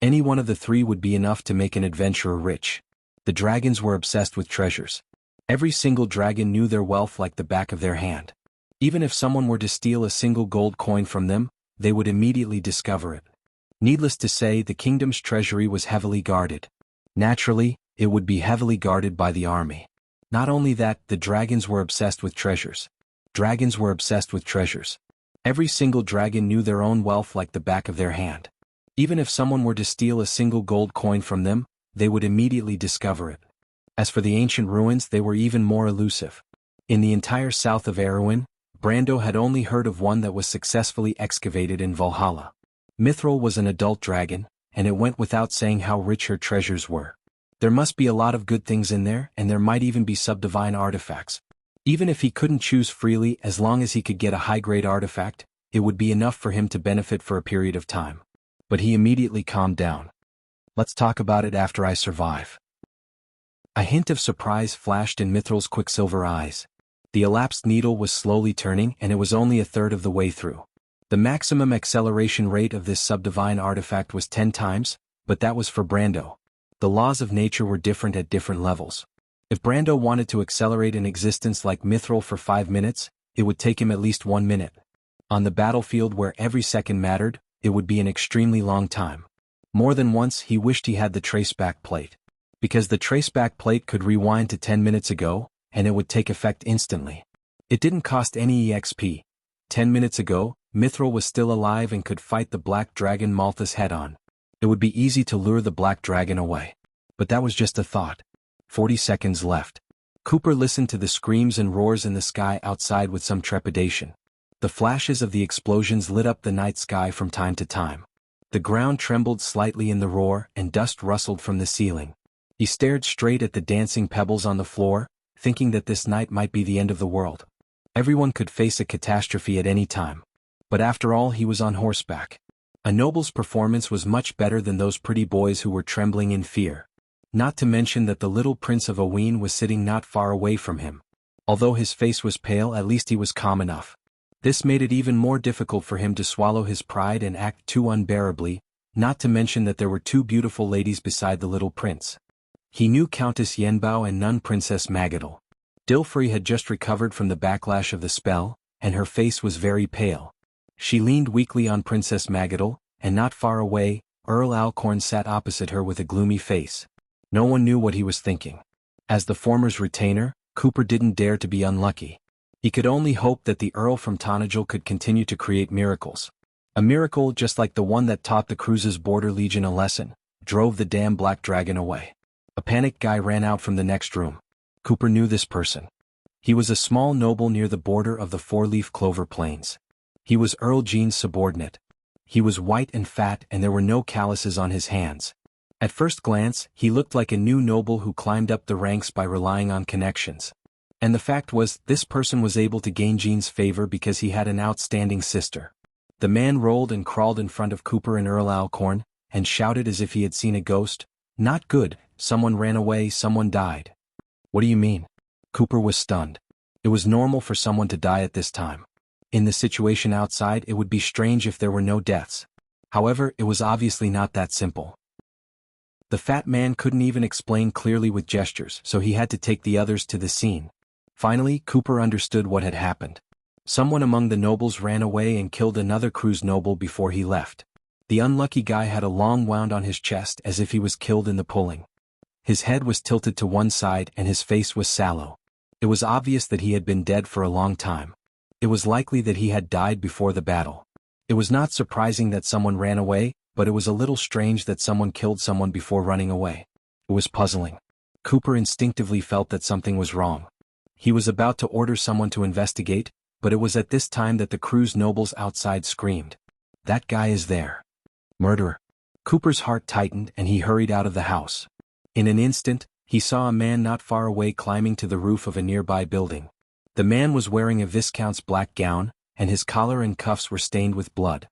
Any one of the three would be enough to make an adventurer rich. The dragons were obsessed with treasures. Every single dragon knew their wealth like the back of their hand. Even if someone were to steal a single gold coin from them, they would immediately discover it. Needless to say, the kingdom's treasury was heavily guarded. Naturally, it would be heavily guarded by the army. Not only that, the dragons were obsessed with treasures. Dragons were obsessed with treasures. Every single dragon knew their own wealth like the back of their hand. Even if someone were to steal a single gold coin from them, they would immediately discover it. As for the ancient ruins, they were even more elusive. In the entire south of Erewhon, Brando had only heard of one that was successfully excavated in Valhalla. Mithril was an adult dragon, and it went without saying how rich her treasures were. There must be a lot of good things in there, and there might even be subdivine artifacts. Even if he couldn't choose freely, as long as he could get a high-grade artifact, it would be enough for him to benefit for a period of time. But he immediately calmed down. "Let's talk about it after I survive." A hint of surprise flashed in Mithril's quicksilver eyes. The elapsed needle was slowly turning, and it was only a third of the way through. The maximum acceleration rate of this subdivine artifact was 10 times, but that was for Brando. The laws of nature were different at different levels. If Brando wanted to accelerate an existence like Mithril for 5 minutes, it would take him at least 1 minute. On the battlefield where every second mattered, it would be an extremely long time. More than once he wished he had the traceback plate. Because the traceback plate could rewind to 10 minutes ago, and it would take effect instantly. It didn't cost any EXP. 10 minutes ago, Mithril was still alive and could fight the Black Dragon Malthus head-on. It would be easy to lure the Black Dragon away. But that was just a thought. 40 seconds left. Cooper listened to the screams and roars in the sky outside with some trepidation. The flashes of the explosions lit up the night sky from time to time. The ground trembled slightly in the roar, and dust rustled from the ceiling. He stared straight at the dancing pebbles on the floor, thinking that this night might be the end of the world. Everyone could face a catastrophe at any time. But after all, he was on horseback. A noble's performance was much better than those pretty boys who were trembling in fear. Not to mention that the little Prince of Aween was sitting not far away from him. Although his face was pale, at least he was calm enough. This made it even more difficult for him to swallow his pride and act too unbearably, not to mention that there were two beautiful ladies beside the little prince. He knew Countess Yenbao and Nun Princess Magadal. Dilfrey had just recovered from the backlash of the spell, and her face was very pale. She leaned weakly on Princess Magadal, and not far away, Earl Alcorn sat opposite her with a gloomy face. No one knew what he was thinking. As the former's retainer, Cooper didn't dare to be unlucky. He could only hope that the Earl from Tonagel could continue to create miracles. A miracle just like the one that taught the Cruise's Border Legion a lesson, drove the damn Black Dragon away. A panicked guy ran out from the next room. Cooper knew this person. He was a small noble near the border of the Four-Leaf Clover Plains. He was Earl Jean's subordinate. He was white and fat, and there were no calluses on his hands. At first glance, he looked like a new noble who climbed up the ranks by relying on connections. And the fact was, this person was able to gain Jean's favor because he had an outstanding sister. The man rolled and crawled in front of Cooper and Earl Alcorn, and shouted as if he had seen a ghost. "Not good, someone ran away, someone died." "What do you mean?" Cooper was stunned. It was normal for someone to die at this time. In the situation outside, it would be strange if there were no deaths. However, it was obviously not that simple. The fat man couldn't even explain clearly with gestures, so he had to take the others to the scene. Finally, Cooper understood what had happened. Someone among the nobles ran away and killed another Cruise noble before he left. The unlucky guy had a long wound on his chest as if he was killed in the pulling. His head was tilted to one side and his face was sallow. It was obvious that he had been dead for a long time. It was likely that he had died before the battle. It was not surprising that someone ran away, but it was a little strange that someone killed someone before running away. It was puzzling. Cooper instinctively felt that something was wrong. He was about to order someone to investigate, but it was at this time that the crew's nobles outside screamed. "That guy is there. Murderer." Cooper's heart tightened and he hurried out of the house. In an instant, he saw a man not far away climbing to the roof of a nearby building. The man was wearing a viscount's black gown, and his collar and cuffs were stained with blood.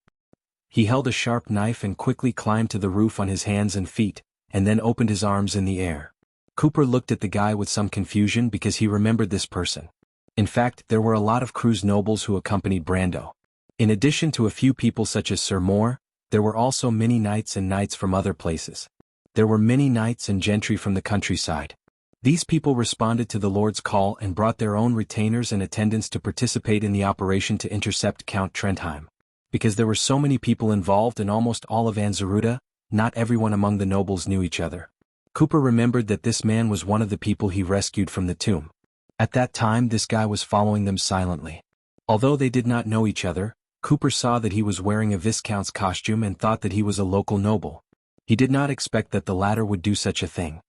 He held a sharp knife and quickly climbed to the roof on his hands and feet, and then opened his arms in the air. Cooper looked at the guy with some confusion because he remembered this person. In fact, there were a lot of crew's nobles who accompanied Brando. In addition to a few people such as Sir Moore, there were also many knights and knights from other places. There were many knights and gentry from the countryside. These people responded to the Lord's call and brought their own retainers and attendants to participate in the operation to intercept Count Trentheim. Because there were so many people involved in almost all of Anzaruda, not everyone among the nobles knew each other. Cooper remembered that this man was one of the people he rescued from the tomb. At that time this guy was following them silently. Although they did not know each other, Cooper saw that he was wearing a viscount's costume and thought that he was a local noble. He did not expect that the latter would do such a thing.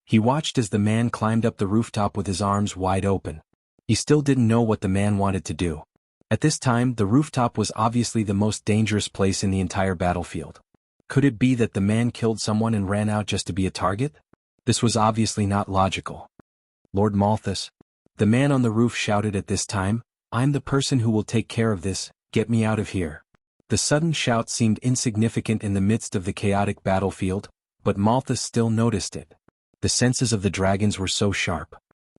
He watched as the man climbed up the rooftop with his arms wide open. He still didn't know what the man wanted to do. At this time, the rooftop was obviously the most dangerous place in the entire battlefield. Could it be that the man killed someone and ran out just to be a target? This was obviously not logical. "Lord Malthus," the man on the roof shouted at this time, "I'm the person who will take care of this, get me out of here." The sudden shout seemed insignificant in the midst of the chaotic battlefield, but Malthus still noticed it. The senses of the dragons were so sharp.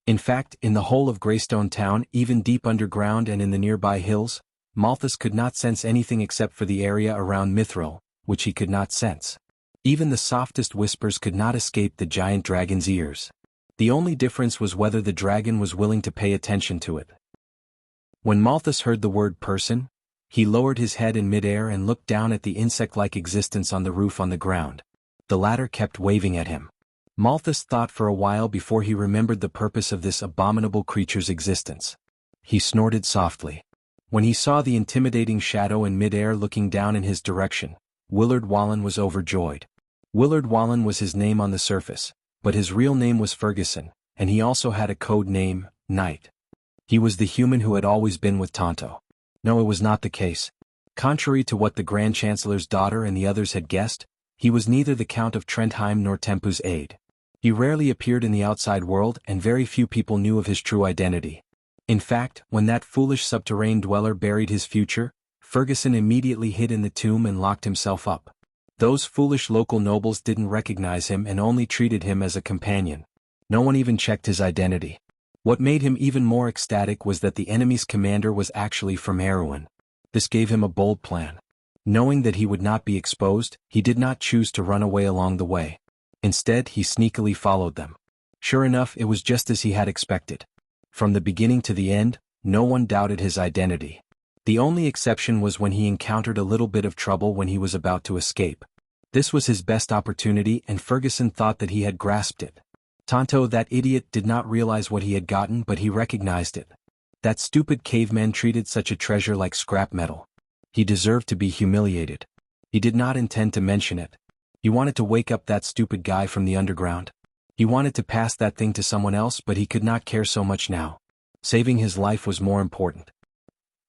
In fact, in the whole of Greystone Town, even deep underground and in the nearby hills, Malthus could not sense anything except for the area around Mithril, which he could not sense. Even the softest whispers could not escape the giant dragon's ears. The only difference was whether the dragon was willing to pay attention to it. When Malthus heard the word person, he lowered his head in midair and looked down at the insect-like existence on the roof on the ground. The latter kept waving at him. Malthus thought for a while before he remembered the purpose of this abominable creature's existence. He snorted softly. When he saw the intimidating shadow in midair looking down in his direction, Willard Wallen was overjoyed. Willard Wallen was his name on the surface, but his real name was Ferguson, and he also had a code name, Knight. He was the human who had always been with Tonto. No, it was not the case. Contrary to what the Grand Chancellor's daughter and the others had guessed, he was neither the Count of Trentheim nor Tempu's aide. He rarely appeared in the outside world and very few people knew of his true identity. In fact, when that foolish subterranean dweller buried his future, Ferguson immediately hid in the tomb and locked himself up. Those foolish local nobles didn't recognize him and only treated him as a companion. No one even checked his identity. What made him even more ecstatic was that the enemy's commander was actually from Erewhon. This gave him a bold plan. Knowing that he would not be exposed, he did not choose to run away along the way. Instead, he sneakily followed them. Sure enough, it was just as he had expected. From the beginning to the end, no one doubted his identity. The only exception was when he encountered a little bit of trouble when he was about to escape. This was his best opportunity and Ferguson thought that he had grasped it. Tonto, that idiot, did not realize what he had gotten, but he recognized it. That stupid caveman treated such a treasure like scrap metal. He deserved to be humiliated. He did not intend to mention it. He wanted to wake up that stupid guy from the underground. He wanted to pass that thing to someone else, but he could not care so much now. Saving his life was more important.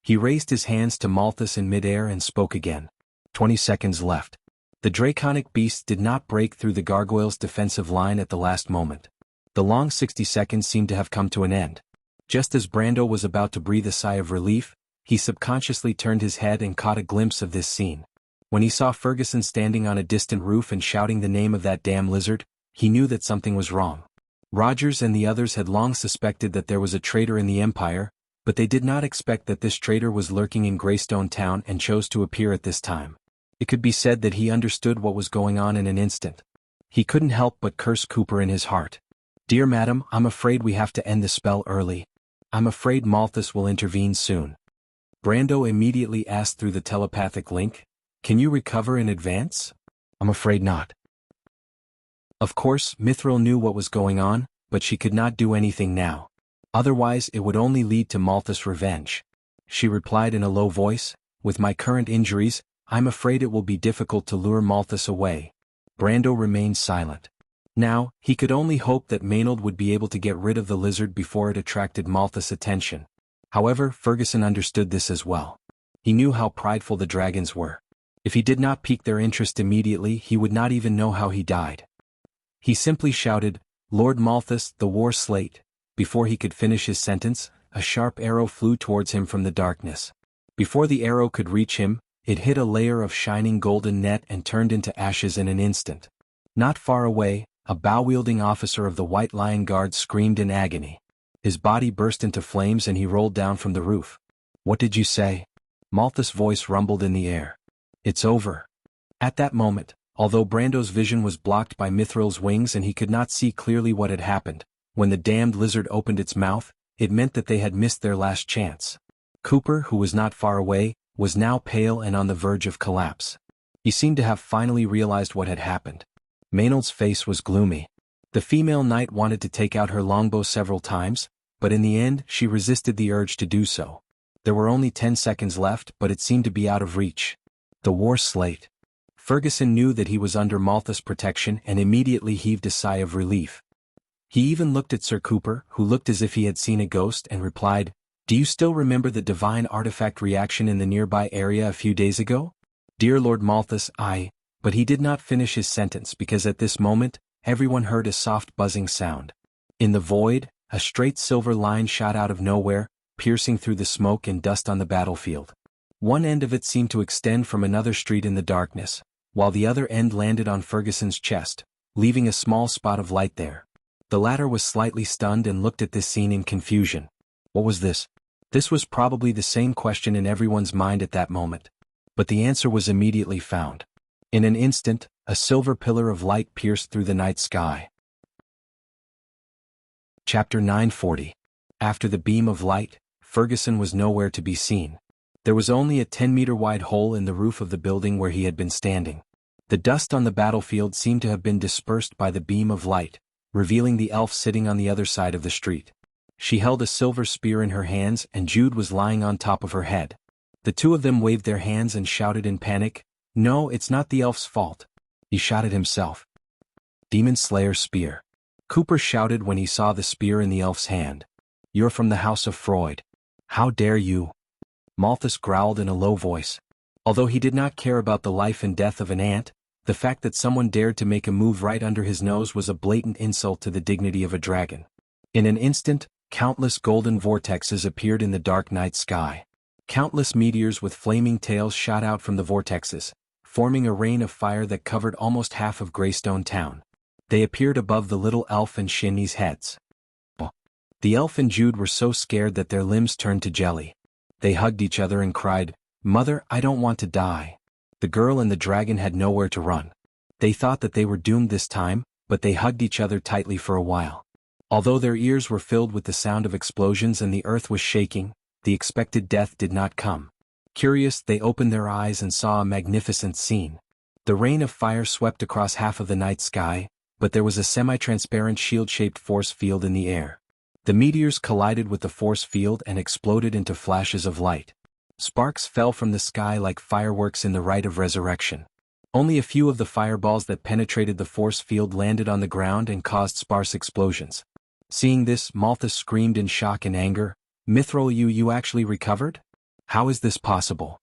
He raised his hands to Malthus in midair and spoke again. 20 seconds left. The draconic beasts did not break through the gargoyle's defensive line at the last moment. The long 60 seconds seemed to have come to an end. Just as Brando was about to breathe a sigh of relief, he subconsciously turned his head and caught a glimpse of this scene. When he saw Ferguson standing on a distant roof and shouting the name of that damn lizard, he knew that something was wrong. Rogers and the others had long suspected that there was a traitor in the Empire, but they did not expect that this traitor was lurking in Greystone Town and chose to appear at this time. It could be said that he understood what was going on in an instant. He couldn't help but curse Cooper in his heart. "Dear madam, I'm afraid we have to end the spell early. I'm afraid Malthus will intervene soon." Brando immediately asked through the telepathic link, "Can you recover in advance?" "I'm afraid not." Of course, Mithril knew what was going on, but she could not do anything now. Otherwise it would only lead to Malthus' revenge. She replied in a low voice, "With my current injuries, I'm afraid it will be difficult to lure Malthus away." Brando remained silent. Now, he could only hope that Maynard would be able to get rid of the lizard before it attracted Malthus' attention. However, Ferguson understood this as well. He knew how prideful the dragons were. If he did not pique their interest immediately, he would not even know how he died. He simply shouted, "Lord Malthus, the war slate." Before he could finish his sentence, a sharp arrow flew towards him from the darkness. Before the arrow could reach him, it hit a layer of shining golden net and turned into ashes in an instant. Not far away, a bow-wielding officer of the White Lion Guard screamed in agony. His body burst into flames and he rolled down from the roof. "What did you say?" Malthus' voice rumbled in the air. "It's over." At that moment, although Brando's vision was blocked by Mithril's wings and he could not see clearly what had happened, when the damned lizard opened its mouth, it meant that they had missed their last chance. Cooper, who was not far away, was now pale and on the verge of collapse. He seemed to have finally realized what had happened. Maynard's face was gloomy. The female knight wanted to take out her longbow several times, but in the end she resisted the urge to do so. There were only 10 seconds left, but it seemed to be out of reach. The war slate. Ferguson knew that he was under Malthus' protection and immediately heaved a sigh of relief. He even looked at Sir Cooper, who looked as if he had seen a ghost, and replied, "Do you still remember the divine artifact reaction in the nearby area a few days ago?" "Dear Lord Malthus, I—" But he did not finish his sentence because at this moment, everyone heard a soft buzzing sound. In the void, a straight silver line shot out of nowhere, piercing through the smoke and dust on the battlefield. One end of it seemed to extend from another street in the darkness, while the other end landed on Ferguson's chest, leaving a small spot of light there. The latter was slightly stunned and looked at this scene in confusion. What was this? This was probably the same question in everyone's mind at that moment. But the answer was immediately found. In an instant, a silver pillar of light pierced through the night sky. Chapter 940. After the beam of light, Ferguson was nowhere to be seen. There was only a 10-meter-wide hole in the roof of the building where he had been standing. The dust on the battlefield seemed to have been dispersed by the beam of light, revealing the elf sitting on the other side of the street. She held a silver spear in her hands and Jude was lying on top of her head. The two of them waved their hands and shouted in panic, "No, it's not the elf's fault. He shot it himself." Demon Slayer spear. Cooper shouted when he saw the spear in the elf's hand. "You're from the House of Freud. How dare you?" Malthus growled in a low voice. Although he did not care about the life and death of an ant, the fact that someone dared to make a move right under his nose was a blatant insult to the dignity of a dragon. In an instant, countless golden vortexes appeared in the dark night sky. Countless meteors with flaming tails shot out from the vortexes, forming a rain of fire that covered almost half of Greystone Town. They appeared above the little elf and Shinny's heads. The elf and Jude were so scared that their limbs turned to jelly. They hugged each other and cried, "Mother, I don't want to die." The girl and the dragon had nowhere to run. They thought that they were doomed this time, but they hugged each other tightly for a while. Although their ears were filled with the sound of explosions and the earth was shaking, the expected death did not come. Curious, they opened their eyes and saw a magnificent scene. The rain of fire swept across half of the night sky, but there was a semi-transparent shield-shaped force field in the air. The meteors collided with the force field and exploded into flashes of light. Sparks fell from the sky like fireworks in the rite of resurrection. Only a few of the fireballs that penetrated the force field landed on the ground and caused sparse explosions. Seeing this, Malthus screamed in shock and anger, "Mithril, you actually recovered? How is this possible?"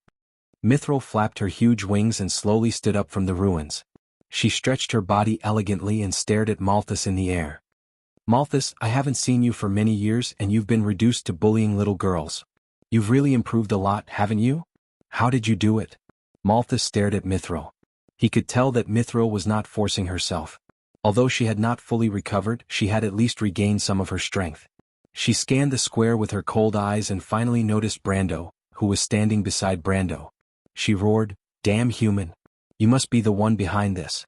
Mithril flapped her huge wings and slowly stood up from the ruins. She stretched her body elegantly and stared at Malthus in the air. "Malthus, I haven't seen you for many years and you've been reduced to bullying little girls. You've really improved a lot, haven't you? How did you do it?" Malthus stared at Mithril. He could tell that Mithril was not forcing herself. Although she had not fully recovered, she had at least regained some of her strength. She scanned the square with her cold eyes and finally noticed Brando, who was standing beside Brando. She roared, "Damn human. You must be the one behind this."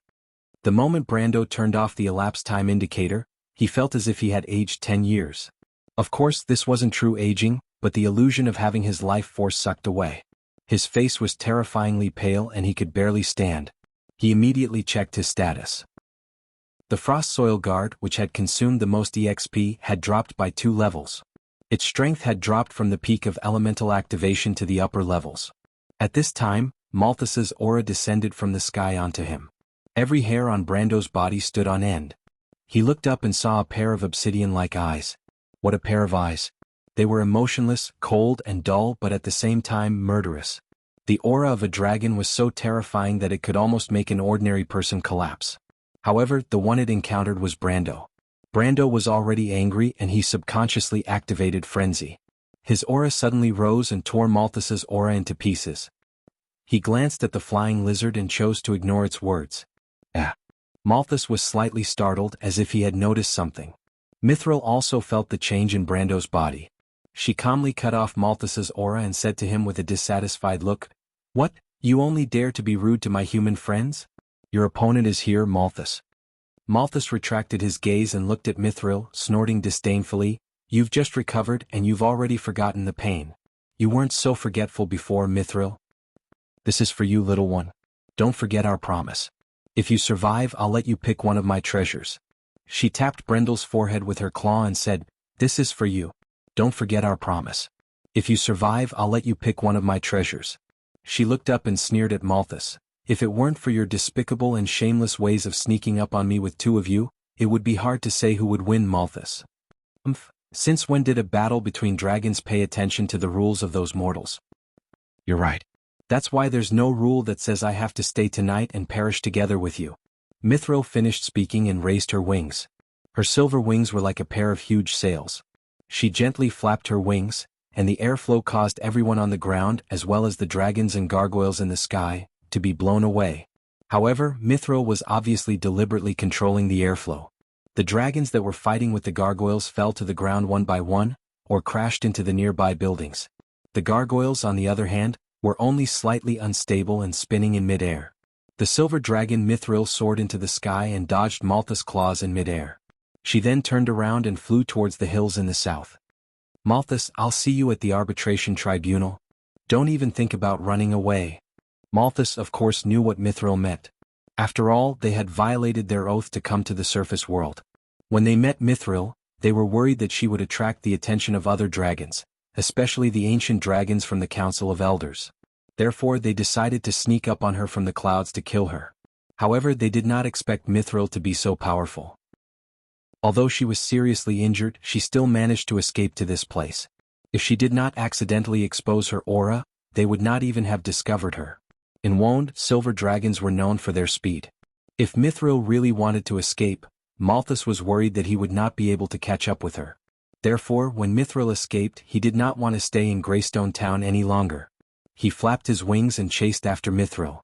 The moment Brando turned off the elapsed time indicator, he felt as if he had aged 10 years. Of course, this wasn't true aging, but the illusion of having his life force sucked away. His face was terrifyingly pale and he could barely stand. He immediately checked his status. The Frost Soil Guard, which had consumed the most EXP, had dropped by 2 levels. Its strength had dropped from the peak of elemental activation to the upper levels. At this time, Malthus's aura descended from the sky onto him. Every hair on Brando's body stood on end. He looked up and saw a pair of obsidian-like eyes. What a pair of eyes! They were emotionless, cold and dull, but at the same time murderous. The aura of a dragon was so terrifying that it could almost make an ordinary person collapse. However, the one it encountered was Brando. Brando was already angry and he subconsciously activated frenzy. His aura suddenly rose and tore Malthus's aura into pieces. He glanced at the flying lizard and chose to ignore its words. Malthus was slightly startled, as if he had noticed something. Mithril also felt the change in Brando's body. She calmly cut off Malthus's aura and said to him with a dissatisfied look, "What, you only dare to be rude to my human friends? Your opponent is here, Malthus." Malthus retracted his gaze and looked at Mithril, snorting disdainfully, "You've just recovered and you've already forgotten the pain. You weren't so forgetful before, Mithril. This is for you, little one. Don't forget our promise. If you survive, I'll let you pick one of my treasures." She tapped Brendel's forehead with her claw and said, "This is for you. Don't forget our promise. If you survive, I'll let you pick one of my treasures." She looked up and sneered at Malthus. "If it weren't for your despicable and shameless ways of sneaking up on me with two of you, it would be hard to say who would win, Malthus." Since when did a battle between dragons pay attention to the rules of those mortals?" "You're right. That's why there's no rule that says I have to stay tonight and perish together with you." Mithril finished speaking and raised her wings. Her silver wings were like a pair of huge sails. She gently flapped her wings, and the airflow caused everyone on the ground, as well as the dragons and gargoyles in the sky, to be blown away. However, Mithril was obviously deliberately controlling the airflow. The dragons that were fighting with the gargoyles fell to the ground one by one, or crashed into the nearby buildings. The gargoyles, on the other hand, were only slightly unstable and spinning in midair. The silver dragon Mithril soared into the sky and dodged Malthus' claws in midair. She then turned around and flew towards the hills in the south. "Malthus, I'll see you at the arbitration tribunal. Don't even think about running away." Malthus of course knew what Mithril meant. After all, they had violated their oath to come to the surface world. When they met Mithril, they were worried that she would attract the attention of other dragons, especially the ancient dragons from the Council of Elders. Therefore they decided to sneak up on her from the clouds to kill her. However, they did not expect Mithril to be so powerful. Although she was seriously injured, she still managed to escape to this place. If she did not accidentally expose her aura, they would not even have discovered her. In Wonde, silver dragons were known for their speed. If Mithril really wanted to escape, Malthus was worried that he would not be able to catch up with her. Therefore, when Mithril escaped, he did not want to stay in Greystone Town any longer. He flapped his wings and chased after Mithril.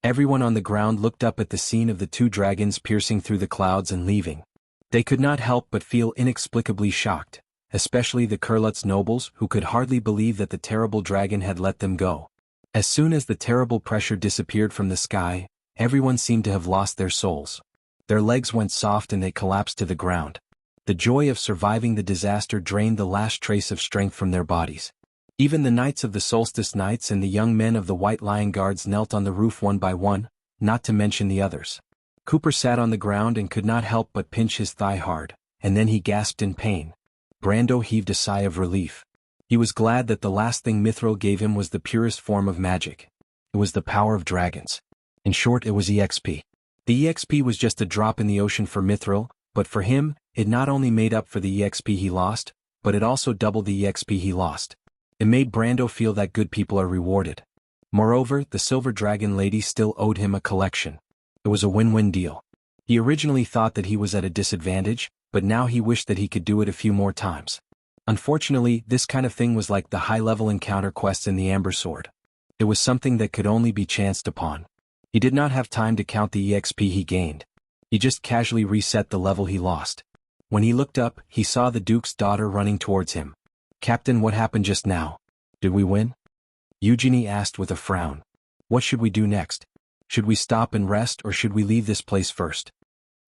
Everyone on the ground looked up at the scene of the two dragons piercing through the clouds and leaving. They could not help but feel inexplicably shocked, especially the Kurlutz nobles, who could hardly believe that the terrible dragon had let them go. As soon as the terrible pressure disappeared from the sky, everyone seemed to have lost their souls. Their legs went soft and they collapsed to the ground. The joy of surviving the disaster drained the last trace of strength from their bodies. Even the knights of the Solstice Knights and the young men of the White Lion Guards knelt on the roof one by one, not to mention the others. Cooper sat on the ground and could not help but pinch his thigh hard, and then he gasped in pain. Brando heaved a sigh of relief. He was glad that the last thing Mithril gave him was the purest form of magic. It was the power of dragons. In short, it was EXP. The EXP was just a drop in the ocean for Mithril, but for him, it not only made up for the EXP he lost, but it also doubled the EXP he lost. It made Brando feel that good people are rewarded. Moreover, the Silver Dragon Lady still owed him a collection. It was a win-win deal. He originally thought that he was at a disadvantage, but now he wished that he could do it a few more times. Unfortunately, this kind of thing was like the high-level encounter quests in the Amber Sword. It was something that could only be chanced upon. He did not have time to count the EXP he gained. He just casually reset the level he lost. When he looked up, he saw the Duke's daughter running towards him. "Captain, what happened just now? Did we win?" Eugenie asked with a frown. "What should we do next? Should we stop and rest or should we leave this place first?"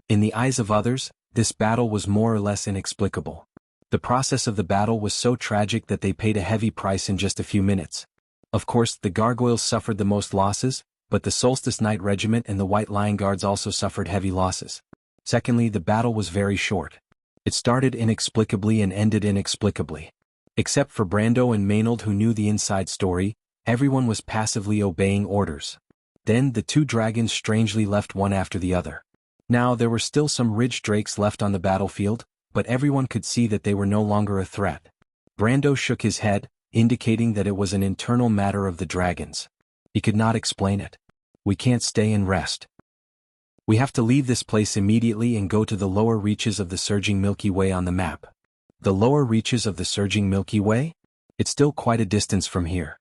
In the eyes of others, this battle was more or less inexplicable. The process of the battle was so tragic that they paid a heavy price in just a few minutes. Of course, the gargoyles suffered the most losses, but the Solstice Knight Regiment and the White Lion Guards also suffered heavy losses. Secondly, the battle was very short. It started inexplicably and ended inexplicably. Except for Brando and Maynard who knew the inside story, everyone was passively obeying orders. Then the two dragons strangely left one after the other. Now there were still some ridge drakes left on the battlefield, but everyone could see that they were no longer a threat. Brando shook his head, indicating that it was an internal matter of the dragons. He could not explain it. We can't stay and rest. We have to leave this place immediately and go to the lower reaches of the surging Milky Way on the map. The lower reaches of the surging Milky Way? It's still quite a distance from here.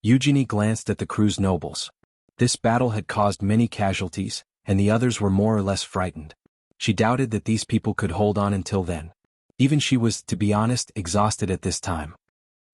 Eugenie glanced at the crew's nobles. This battle had caused many casualties, and the others were more or less frightened. She doubted that these people could hold on until then. Even she was, to be honest, exhausted at this time.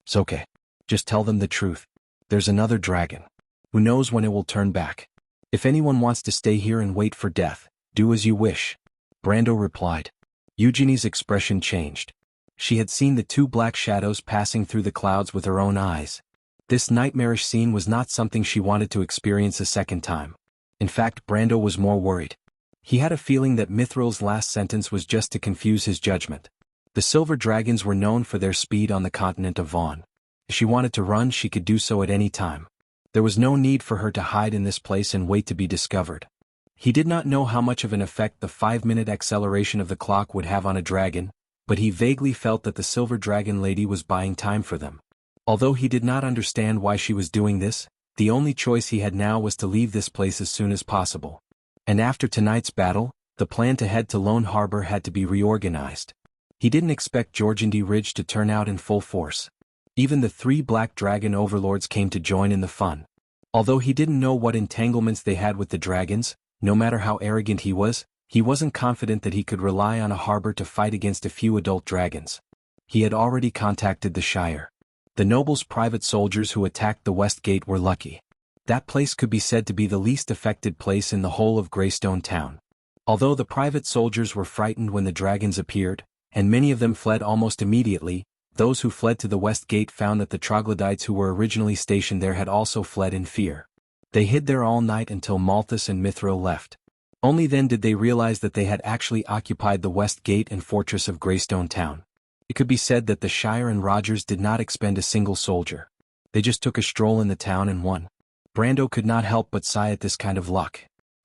It's okay. Just tell them the truth. There's another dragon. Who knows when it will turn back? If anyone wants to stay here and wait for death, do as you wish. Brando replied. Eugenie's expression changed. She had seen the two black shadows passing through the clouds with her own eyes. This nightmarish scene was not something she wanted to experience a second time. In fact, Brando was more worried. He had a feeling that Mithril's last sentence was just to confuse his judgment. The silver dragons were known for their speed on the continent of Vaughn. If she wanted to run, she could do so at any time. There was no need for her to hide in this place and wait to be discovered. He did not know how much of an effect the 5-minute acceleration of the clock would have on a dragon, but he vaguely felt that the silver dragon lady was buying time for them. Although he did not understand why she was doing this, the only choice he had now was to leave this place as soon as possible. And after tonight's battle, the plan to head to Lone Harbor had to be reorganized. He didn't expect Georgandy Ridge to turn out in full force. Even the 3 black dragon overlords came to join in the fun. Although he didn't know what entanglements they had with the dragons, no matter how arrogant he wasn't confident that he could rely on a harbor to fight against a few adult dragons. He had already contacted the Shire. The nobles' private soldiers who attacked the West Gate were lucky. That place could be said to be the least affected place in the whole of Greystone Town. Although the private soldiers were frightened when the dragons appeared, and many of them fled almost immediately, those who fled to the West Gate found that the troglodytes who were originally stationed there had also fled in fear. They hid there all night until Malthus and Mithril left. Only then did they realize that they had actually occupied the West Gate and fortress of Greystone Town. It could be said that the Shire and Rogers did not expend a single soldier. They just took a stroll in the town and won. Brando could not help but sigh at this kind of luck.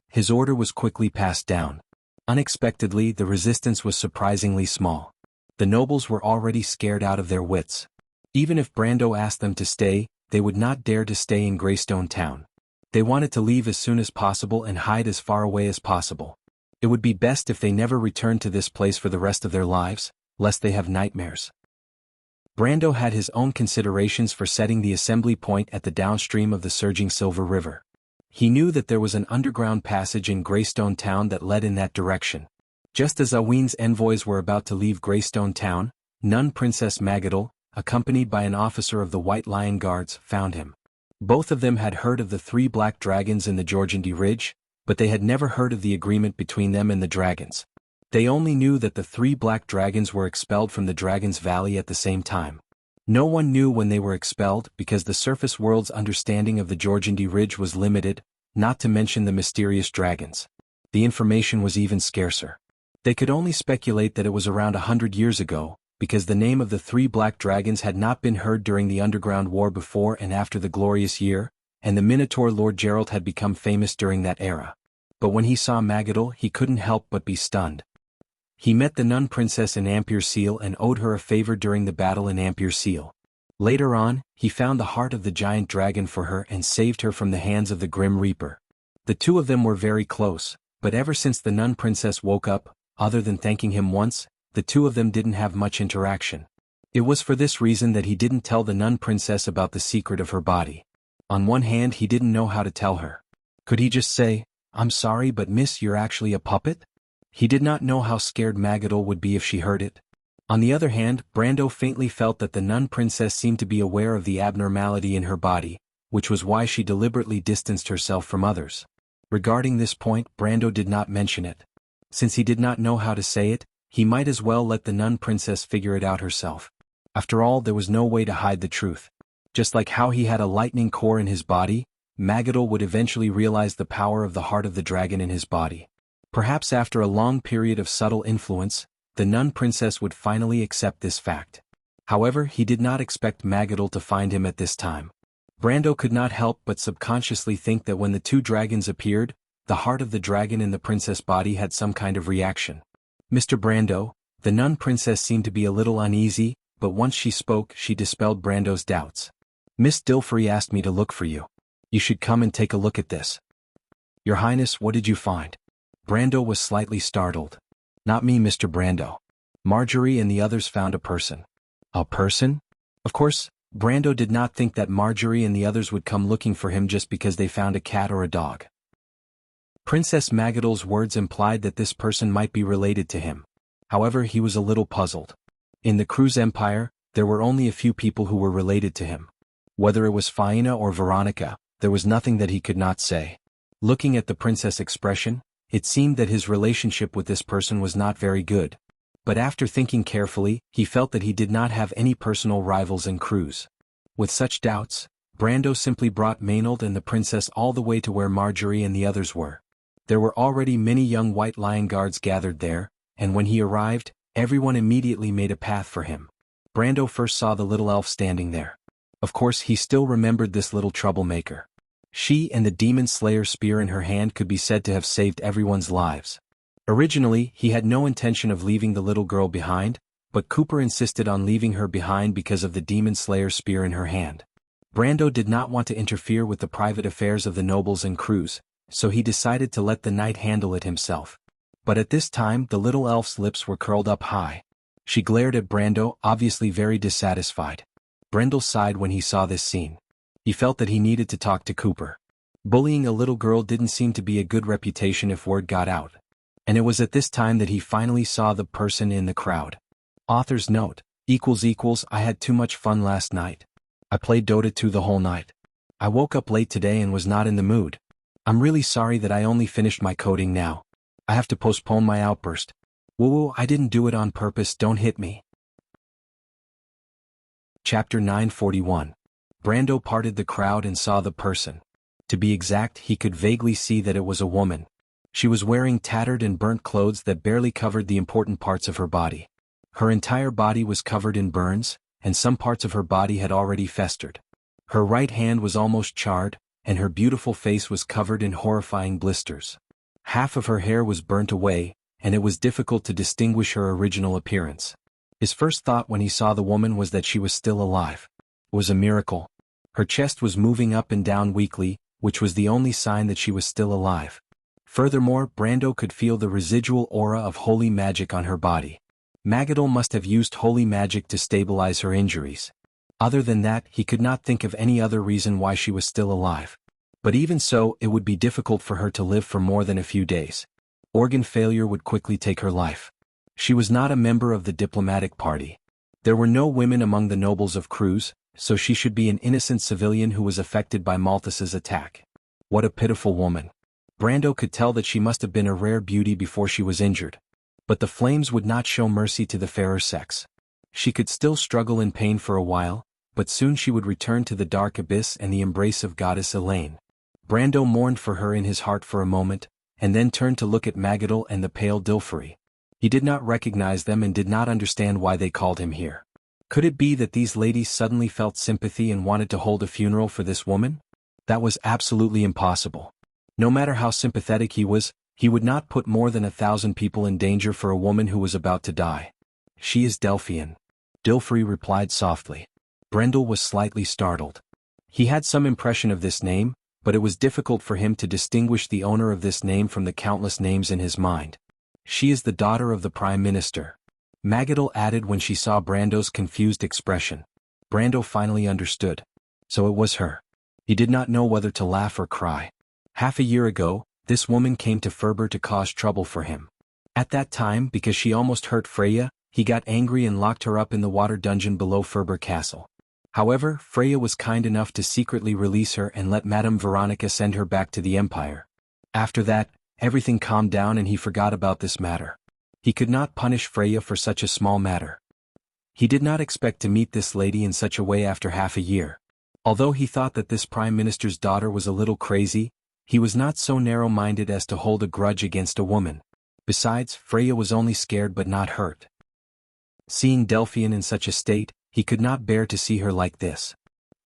His order was quickly passed down. Unexpectedly, the resistance was surprisingly small. The nobles were already scared out of their wits. Even if Brando asked them to stay, they would not dare to stay in Greystone Town. They wanted to leave as soon as possible and hide as far away as possible. It would be best if they never returned to this place for the rest of their lives, lest they have nightmares. Brando had his own considerations for setting the assembly point at the downstream of the surging Silver River. He knew that there was an underground passage in Greystone Town that led in that direction. Just as Aween's envoys were about to leave Greystone Town, Nun Princess Magadal, accompanied by an officer of the White Lion Guards, found him. Both of them had heard of the 3 black dragons in the Georgandy Ridge, but they had never heard of the agreement between them and the dragons. They only knew that the 3 black dragons were expelled from the Dragon's Valley at the same time. No one knew when they were expelled because the surface world's understanding of the Georgandy Ridge was limited, not to mention the mysterious dragons. The information was even scarcer. They could only speculate that it was around 100 years ago, because the name of the 3 black dragons had not been heard during the Underground War before and after the Glorious Year, and the Minotaur Lord Gerald had become famous during that era. But when he saw Magadal, he couldn't help but be stunned. He met the Nun Princess in Ampere Seal and owed her a favor during the battle in Ampere Seal. Later on, he found the heart of the giant dragon for her and saved her from the hands of the Grim Reaper. The two of them were very close, but ever since the Nun Princess woke up, other than thanking him once, the two of them didn't have much interaction. It was for this reason that he didn't tell the Nun Princess about the secret of her body. On one hand, he didn't know how to tell her. Could he just say, "I'm sorry but miss, you're actually a puppet?" He did not know how scared Magadal would be if she heard it. On the other hand, Brando faintly felt that the Nun Princess seemed to be aware of the abnormality in her body, which was why she deliberately distanced herself from others. Regarding this point, Brando did not mention it. Since he did not know how to say it, he might as well let the Nun Princess figure it out herself. After all, there was no way to hide the truth. Just like how he had a lightning core in his body, Magadal would eventually realize the power of the heart of the dragon in his body. Perhaps after a long period of subtle influence, the Nun Princess would finally accept this fact. However, he did not expect Magadol to find him at this time. Brando could not help but subconsciously think that when the two dragons appeared, the heart of the dragon in the princess body had some kind of reaction. Mr. Brando, the nun princess seemed to be a little uneasy, but once she spoke, she dispelled Brando's doubts. Miss Dilfrey asked me to look for you. You should come and take a look at this. Your Highness, what did you find? Brando was slightly startled. Not me, Mr. Brando. Marjorie and the others found a person. A person? Of course, Brando did not think that Marjorie and the others would come looking for him just because they found a cat or a dog. Princess Magadol's words implied that this person might be related to him. However, he was a little puzzled. In the Cruz Empire, there were only a few people who were related to him. Whether it was Faina or Veronica, there was nothing that he could not say. Looking at the princess' expression, it seemed that his relationship with this person was not very good. But after thinking carefully, he felt that he did not have any personal rivals in Cruz. With such doubts, Brando simply brought Maynard and the princess all the way to where Marjorie and the others were. There were already many young White Lion guards gathered there, and when he arrived, everyone immediately made a path for him. Brando first saw the little elf standing there. Of course, he still remembered this little troublemaker. She and the demon slayer spear in her hand could be said to have saved everyone's lives. Originally, he had no intention of leaving the little girl behind, but Cooper insisted on leaving her behind because of the demon slayer spear in her hand. Brando did not want to interfere with the private affairs of the nobles and Cruz, so he decided to let the knight handle it himself. But at this time the little elf's lips were curled up high. She glared at Brando, obviously very dissatisfied. Brando sighed when he saw this scene. He felt that he needed to talk to Cooper. Bullying a little girl didn't seem to be a good reputation if word got out. And it was at this time that he finally saw the person in the crowd. Author's note, == I had too much fun last night. I played Dota 2 the whole night. I woke up late today and was not in the mood. I'm really sorry that I only finished my coding now. I have to postpone my outburst. Woo, I didn't do it on purpose, don't hit me. Chapter 941. Brando parted the crowd and saw the person. To be exact, he could vaguely see that it was a woman. She was wearing tattered and burnt clothes that barely covered the important parts of her body. Her entire body was covered in burns, and some parts of her body had already festered. Her right hand was almost charred, and her beautiful face was covered in horrifying blisters. Half of her hair was burnt away, and it was difficult to distinguish her original appearance. His first thought when he saw the woman was that she was still alive. It was a miracle. Her chest was moving up and down weakly, which was the only sign that she was still alive. Furthermore, Brando could feel the residual aura of holy magic on her body. Magadol must have used holy magic to stabilize her injuries. Other than that, he could not think of any other reason why she was still alive. But even so, it would be difficult for her to live for more than a few days. Organ failure would quickly take her life. She was not a member of the diplomatic party. There were no women among the nobles of Cruz, so she should be an innocent civilian who was affected by Malthus's attack. What a pitiful woman. Brando could tell that she must have been a rare beauty before she was injured. But the flames would not show mercy to the fairer sex. She could still struggle in pain for a while, but soon she would return to the dark abyss and the embrace of goddess Elaine. Brando mourned for her in his heart for a moment, and then turned to look at Magadol and the pale Dilfrey. He did not recognize them and did not understand why they called him here. Could it be that these ladies suddenly felt sympathy and wanted to hold a funeral for this woman? That was absolutely impossible. No matter how sympathetic he would not put more than 1,000 people in danger for a woman who was about to die. She is Delphian. Dilfrey replied softly. Brendel was slightly startled. He had some impression of this name, but it was difficult for him to distinguish the owner of this name from the countless names in his mind. She is the daughter of the Prime Minister. Magadol added when she saw Brando's confused expression. Brando finally understood. So it was her. He did not know whether to laugh or cry. Half a year ago, this woman came to Ferber to cause trouble for him. At that time, because she almost hurt Freya, he got angry and locked her up in the water dungeon below Ferber Castle. However, Freya was kind enough to secretly release her and let Madame Veronica send her back to the Empire. After that, everything calmed down and he forgot about this matter. He could not punish Freya for such a small matter. He did not expect to meet this lady in such a way after half a year. Although he thought that this Prime Minister's daughter was a little crazy, he was not so narrow-minded as to hold a grudge against a woman. Besides, Freya was only scared but not hurt. Seeing Delphian in such a state, He could not bear to see her like this.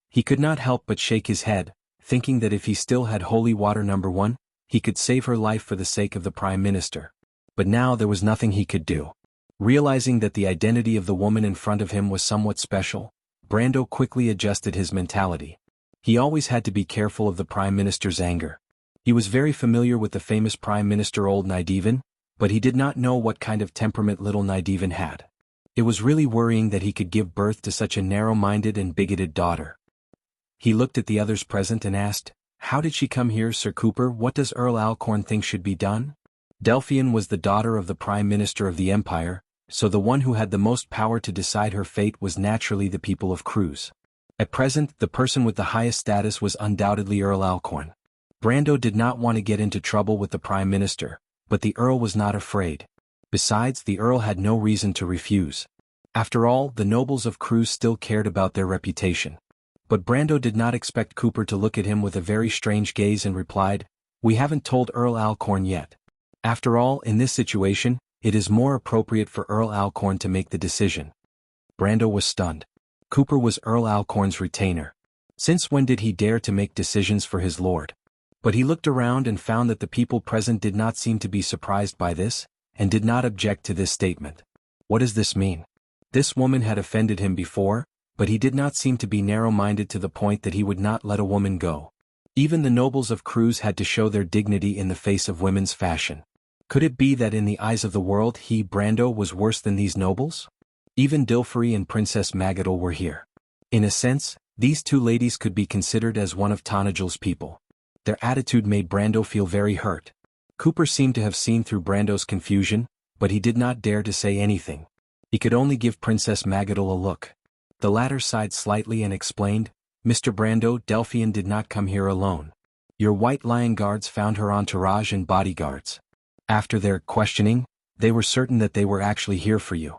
He could not help but shake his head, thinking that if he still had holy water number 1, he could save her life for the sake of the Prime Minister. But now there was nothing he could do. Realizing that the identity of the woman in front of him was somewhat special, Brando quickly adjusted his mentality. He always had to be careful of the Prime Minister's anger. He was very familiar with the famous Prime Minister Old Nydivan, but he did not know what kind of temperament little Nydivan had. It was really worrying that he could give birth to such a narrow-minded and bigoted daughter. He looked at the others present and asked, "How did she come here, Sir Cooper? What does Earl Alcorn think should be done?" Delphian was the daughter of the Prime Minister of the Empire, so the one who had the most power to decide her fate was naturally the people of Cruz. At present, the person with the highest status was undoubtedly Earl Alcorn. Brando did not want to get into trouble with the Prime Minister, but the Earl was not afraid. Besides, the Earl had no reason to refuse. After all, the nobles of Cruz still cared about their reputation. But Brando did not expect Cooper to look at him with a very strange gaze and replied, "We haven't told Earl Alcorn yet. After all, in this situation, it is more appropriate for Earl Alcorn to make the decision." Brando was stunned. Cooper was Earl Alcorn's retainer. Since when did he dare to make decisions for his lord? But he looked around and found that the people present did not seem to be surprised by this, and did not object to this statement. What does this mean? This woman had offended him before, but he did not seem to be narrow-minded to the point that he would not let a woman go. Even the nobles of Cruz had to show their dignity in the face of women's fashion. Could it be that in the eyes of the world he, Brando, was worse than these nobles? Even Dilfrey and Princess Magadol were here. In a sense, these two ladies could be considered as one of Tanagel's people. Their attitude made Brando feel very hurt. Cooper seemed to have seen through Brando's confusion, but he did not dare to say anything. He could only give Princess Magadol a look. The latter sighed slightly and explained, "Mr. Brando, Delphian did not come here alone. Your White Lion guards found her entourage and bodyguards. After their questioning, they were certain that they were actually here for you."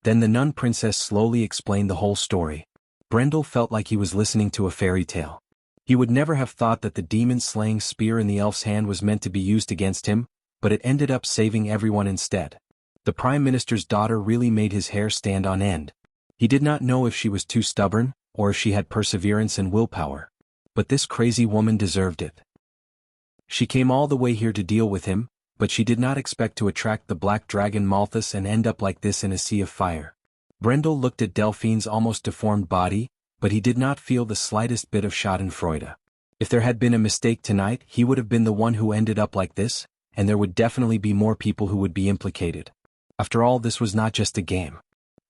Then the nun princess slowly explained the whole story. Brendel felt like he was listening to a fairy tale. He would never have thought that the demon-slaying spear in the elf's hand was meant to be used against him, but it ended up saving everyone instead. The Prime Minister's daughter really made his hair stand on end. He did not know if she was too stubborn, or if she had perseverance and willpower. But this crazy woman deserved it. She came all the way here to deal with him, but she did not expect to attract the black dragon Malthus and end up like this in a sea of fire. Brendel looked at Delphine's almost deformed body, but he did not feel the slightest bit of schadenfreude. If there had been a mistake tonight, he would have been the one who ended up like this, and there would definitely be more people who would be implicated. After all, this was not just a game.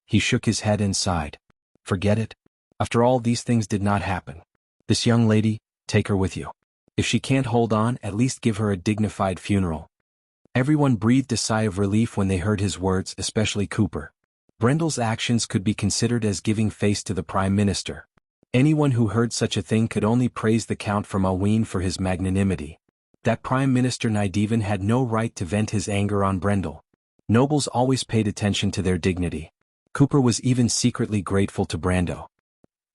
He shook his head and sighed. Forget it. After all, these things did not happen. This young lady, take her with you. If she can't hold on, at least give her a dignified funeral. Everyone breathed a sigh of relief when they heard his words, especially Cooper. Brendel's actions could be considered as giving face to the Prime Minister. Anyone who heard such a thing could only praise the Count from Alwyn for his magnanimity. That Prime Minister Nydivan had no right to vent his anger on Brendel. Nobles always paid attention to their dignity. Cooper was even secretly grateful to Brando.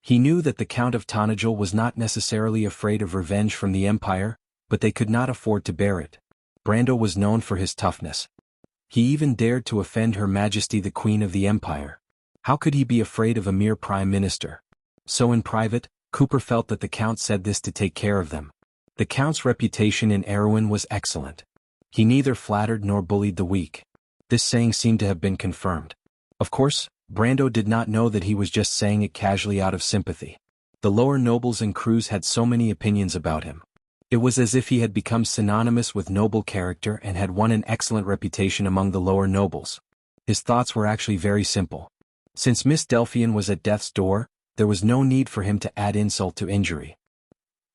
He knew that the Count of Tanagel was not necessarily afraid of revenge from the Empire, but they could not afford to bear it. Brando was known for his toughness. He even dared to offend Her Majesty the Queen of the Empire. How could he be afraid of a mere Prime Minister? So in private, Cooper felt that the Count said this to take care of them. The Count's reputation in Erewhon was excellent. He neither flattered nor bullied the weak. This saying seemed to have been confirmed. Of course, Brando did not know that he was just saying it casually out of sympathy. The lower nobles in Cruz had so many opinions about him. It was as if he had become synonymous with noble character and had won an excellent reputation among the lower nobles. His thoughts were actually very simple. Since Miss Delphian was at death's door, there was no need for him to add insult to injury.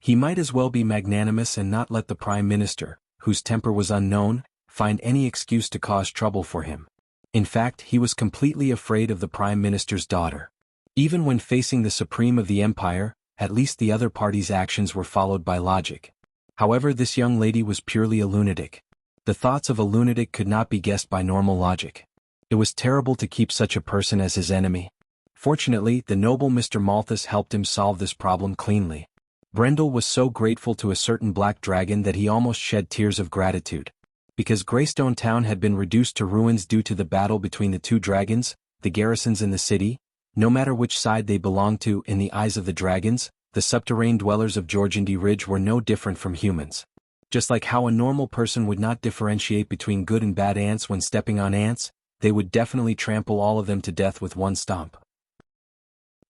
He might as well be magnanimous and not let the Prime Minister, whose temper was unknown, find any excuse to cause trouble for him. In fact, he was completely afraid of the Prime Minister's daughter. Even when facing the Supreme of the Empire, at least the other party's actions were followed by logic. However, this young lady was purely a lunatic. The thoughts of a lunatic could not be guessed by normal logic. It was terrible to keep such a person as his enemy. Fortunately, the noble Mr. Malthus helped him solve this problem cleanly. Brendel was so grateful to a certain black dragon that he almost shed tears of gratitude. Because Greystone Town had been reduced to ruins due to the battle between the two dragons, the garrisons in the city, No matter which side they belonged to in the eyes of the dragons, the subterranean dwellers of Georgiandy Ridge were no different from humans. Just like how a normal person would not differentiate between good and bad ants when stepping on ants, they would definitely trample all of them to death with one stomp.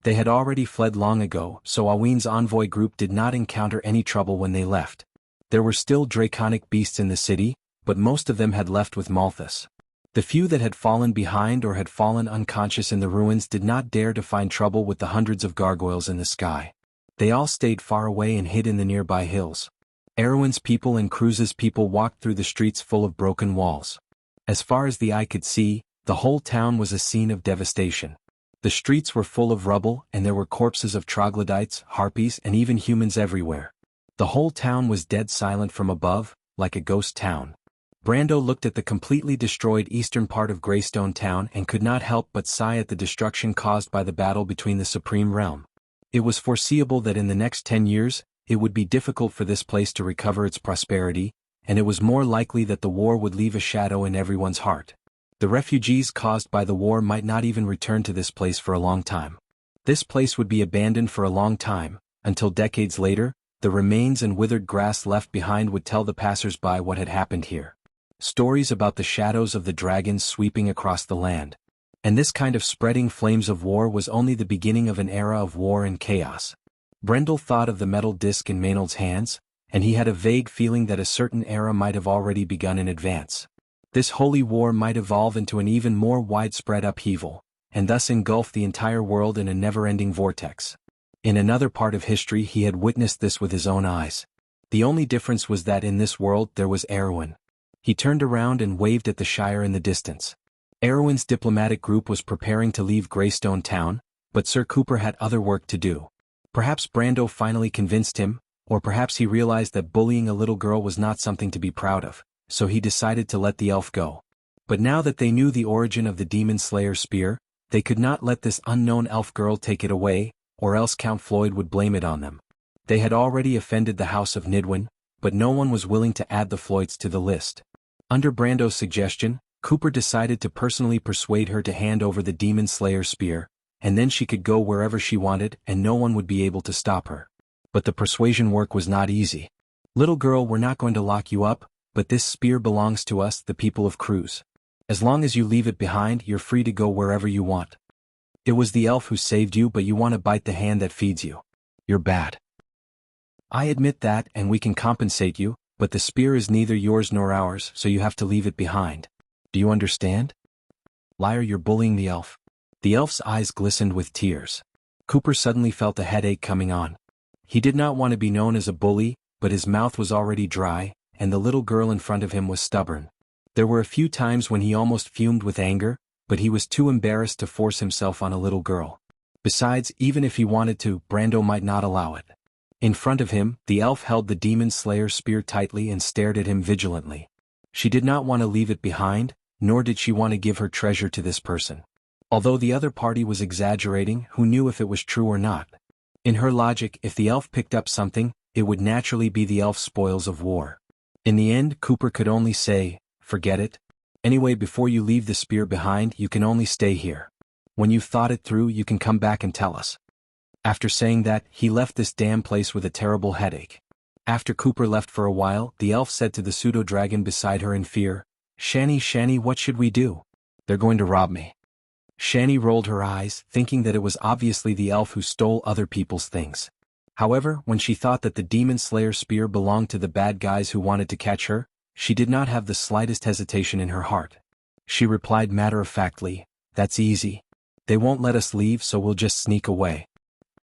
They had already fled long ago, so Aween's envoy group did not encounter any trouble when they left. There were still draconic beasts in the city, but most of them had left with Malthus. The few that had fallen behind or had fallen unconscious in the ruins did not dare to find trouble with the hundreds of gargoyles in the sky. They all stayed far away and hid in the nearby hills. Erwin's people and Cruz's people walked through the streets full of broken walls. As far as the eye could see, the whole town was a scene of devastation. The streets were full of rubble and there were corpses of troglodytes, harpies and even humans everywhere. The whole town was dead silent from above, like a ghost town. Brando looked at the completely destroyed eastern part of Greystone Town and could not help but sigh at the destruction caused by the battle between the Supreme Realm. It was foreseeable that in the next 10 years, it would be difficult for this place to recover its prosperity, and it was more likely that the war would leave a shadow in everyone's heart. The refugees caused by the war might not even return to this place for a long time. This place would be abandoned for a long time, until decades later, the remains and withered grass left behind would tell the passers-by what had happened here. Stories about the shadows of the dragons sweeping across the land. And this kind of spreading flames of war was only the beginning of an era of war and chaos. Brendel thought of the metal disc in Maynard's hands, and he had a vague feeling that a certain era might have already begun in advance. This holy war might evolve into an even more widespread upheaval, and thus engulf the entire world in a never-ending vortex. In another part of history he had witnessed this with his own eyes. The only difference was that in this world there was Erwin. He turned around and waved at the Shire in the distance. Erwin's diplomatic group was preparing to leave Greystone Town, but Sir Cooper had other work to do. Perhaps Brando finally convinced him, or perhaps he realized that bullying a little girl was not something to be proud of, so he decided to let the elf go. But now that they knew the origin of the Demon Slayer's spear, they could not let this unknown elf girl take it away, or else Count Floyd would blame it on them. They had already offended the House of Nidwin, but no one was willing to add the Floyds to the list. Under Brando's suggestion, Cooper decided to personally persuade her to hand over the Demon Slayer's spear, and then she could go wherever she wanted and no one would be able to stop her. But the persuasion work was not easy. Little girl, we're not going to lock you up, but this spear belongs to us, the people of Cruz. As long as you leave it behind, you're free to go wherever you want. It was the elf who saved you, but you want to bite the hand that feeds you. You're bad. I admit that, and we can compensate you, but the spear is neither yours nor ours, so you have to leave it behind. Do you understand? Liar, you're bullying the elf. The elf's eyes glistened with tears. Cooper suddenly felt a headache coming on. He did not want to be known as a bully, but his mouth was already dry, and the little girl in front of him was stubborn. There were a few times when he almost fumed with anger, but he was too embarrassed to force himself on a little girl. Besides, even if he wanted to, Brando might not allow it. In front of him, the elf held the Demon Slayer's spear tightly and stared at him vigilantly. She did not want to leave it behind, nor did she want to give her treasure to this person. Although the other party was exaggerating, who knew if it was true or not? In her logic, if the elf picked up something, it would naturally be the elf's spoils of war. In the end, Cooper could only say, forget it. Anyway, before you leave the spear behind, you can only stay here. When you've thought it through, you can come back and tell us. After saying that, he left this damn place with a terrible headache. After Cooper left for a while, the elf said to the pseudo-dragon beside her in fear, Shani, what should we do? They're going to rob me. Shani rolled her eyes, thinking that it was obviously the elf who stole other people's things. However, when she thought that the Demon Slayer's spear belonged to the bad guys who wanted to catch her, she did not have the slightest hesitation in her heart. She replied matter-of-factly, that's easy. They won't let us leave, so we'll just sneak away.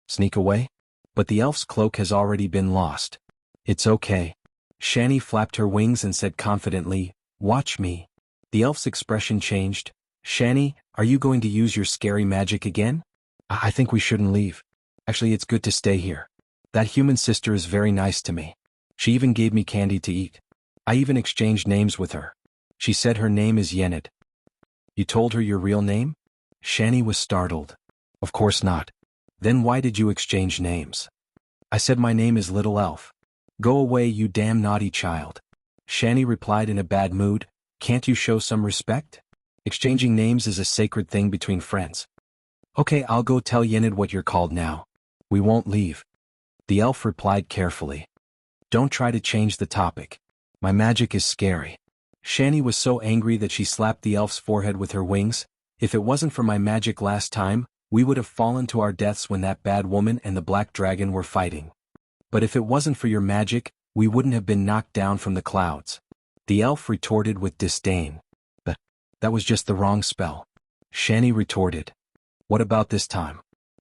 Sneak away? But the elf's cloak has already been lost. It's okay. Shani flapped her wings and said confidently, watch me. The elf's expression changed. Shani, are you going to use your scary magic again? I think we shouldn't leave. Actually, it's good to stay here. That human sister is very nice to me. She even gave me candy to eat. I even exchanged names with her. She said her name is Yenid. You told her your real name? Shani was startled. Of course not. Then why did you exchange names? I said my name is Little Elf. Go away, you damn naughty child. Shani replied in a bad mood, can't you show some respect? Exchanging names is a sacred thing between friends. Okay, I'll go tell Yenid what you're called now. We won't leave. The elf replied carefully. Don't try to change the topic. My magic is scary. Shani was so angry that she slapped the elf's forehead with her wings. If it wasn't for my magic last time, we would have fallen to our deaths when that bad woman and the black dragon were fighting. But if it wasn't for your magic, we wouldn't have been knocked down from the clouds. The elf retorted with disdain. That was just the wrong spell. Shani retorted. What about this time?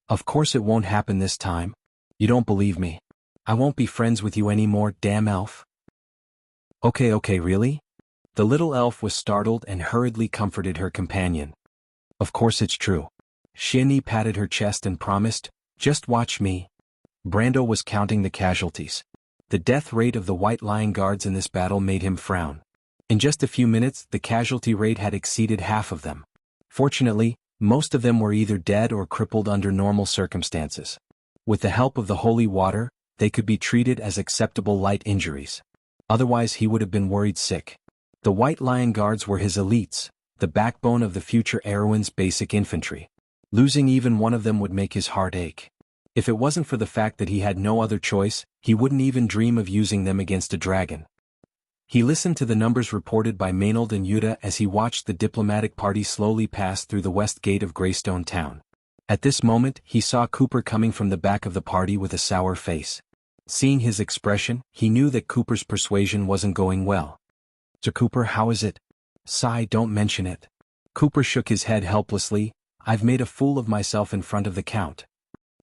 Of course it won't happen this time. You don't believe me. I won't be friends with you anymore, damn elf. Okay, really? The little elf was startled and hurriedly comforted her companion. Of course it's true. Shani patted her chest and promised, just watch me. Brando was counting the casualties. The death rate of the White Lion Guards in this battle made him frown. In just a few minutes, the casualty rate had exceeded half of them. Fortunately, most of them were either dead or crippled under normal circumstances. With the help of the holy water, they could be treated as acceptable light injuries. Otherwise he would have been worried sick. The White Lion Guards were his elites, the backbone of the future Erwin's basic infantry. Losing even one of them would make his heart ache. If it wasn't for the fact that he had no other choice, he wouldn't even dream of using them against a dragon. He listened to the numbers reported by Maynard and Yuta as he watched the diplomatic party slowly pass through the west gate of Greystone Town. At this moment, he saw Cooper coming from the back of the party with a sour face. Seeing his expression, he knew that Cooper's persuasion wasn't going well. Sir Cooper, how is it? Sigh, don't mention it. Cooper shook his head helplessly. I've made a fool of myself in front of the Count.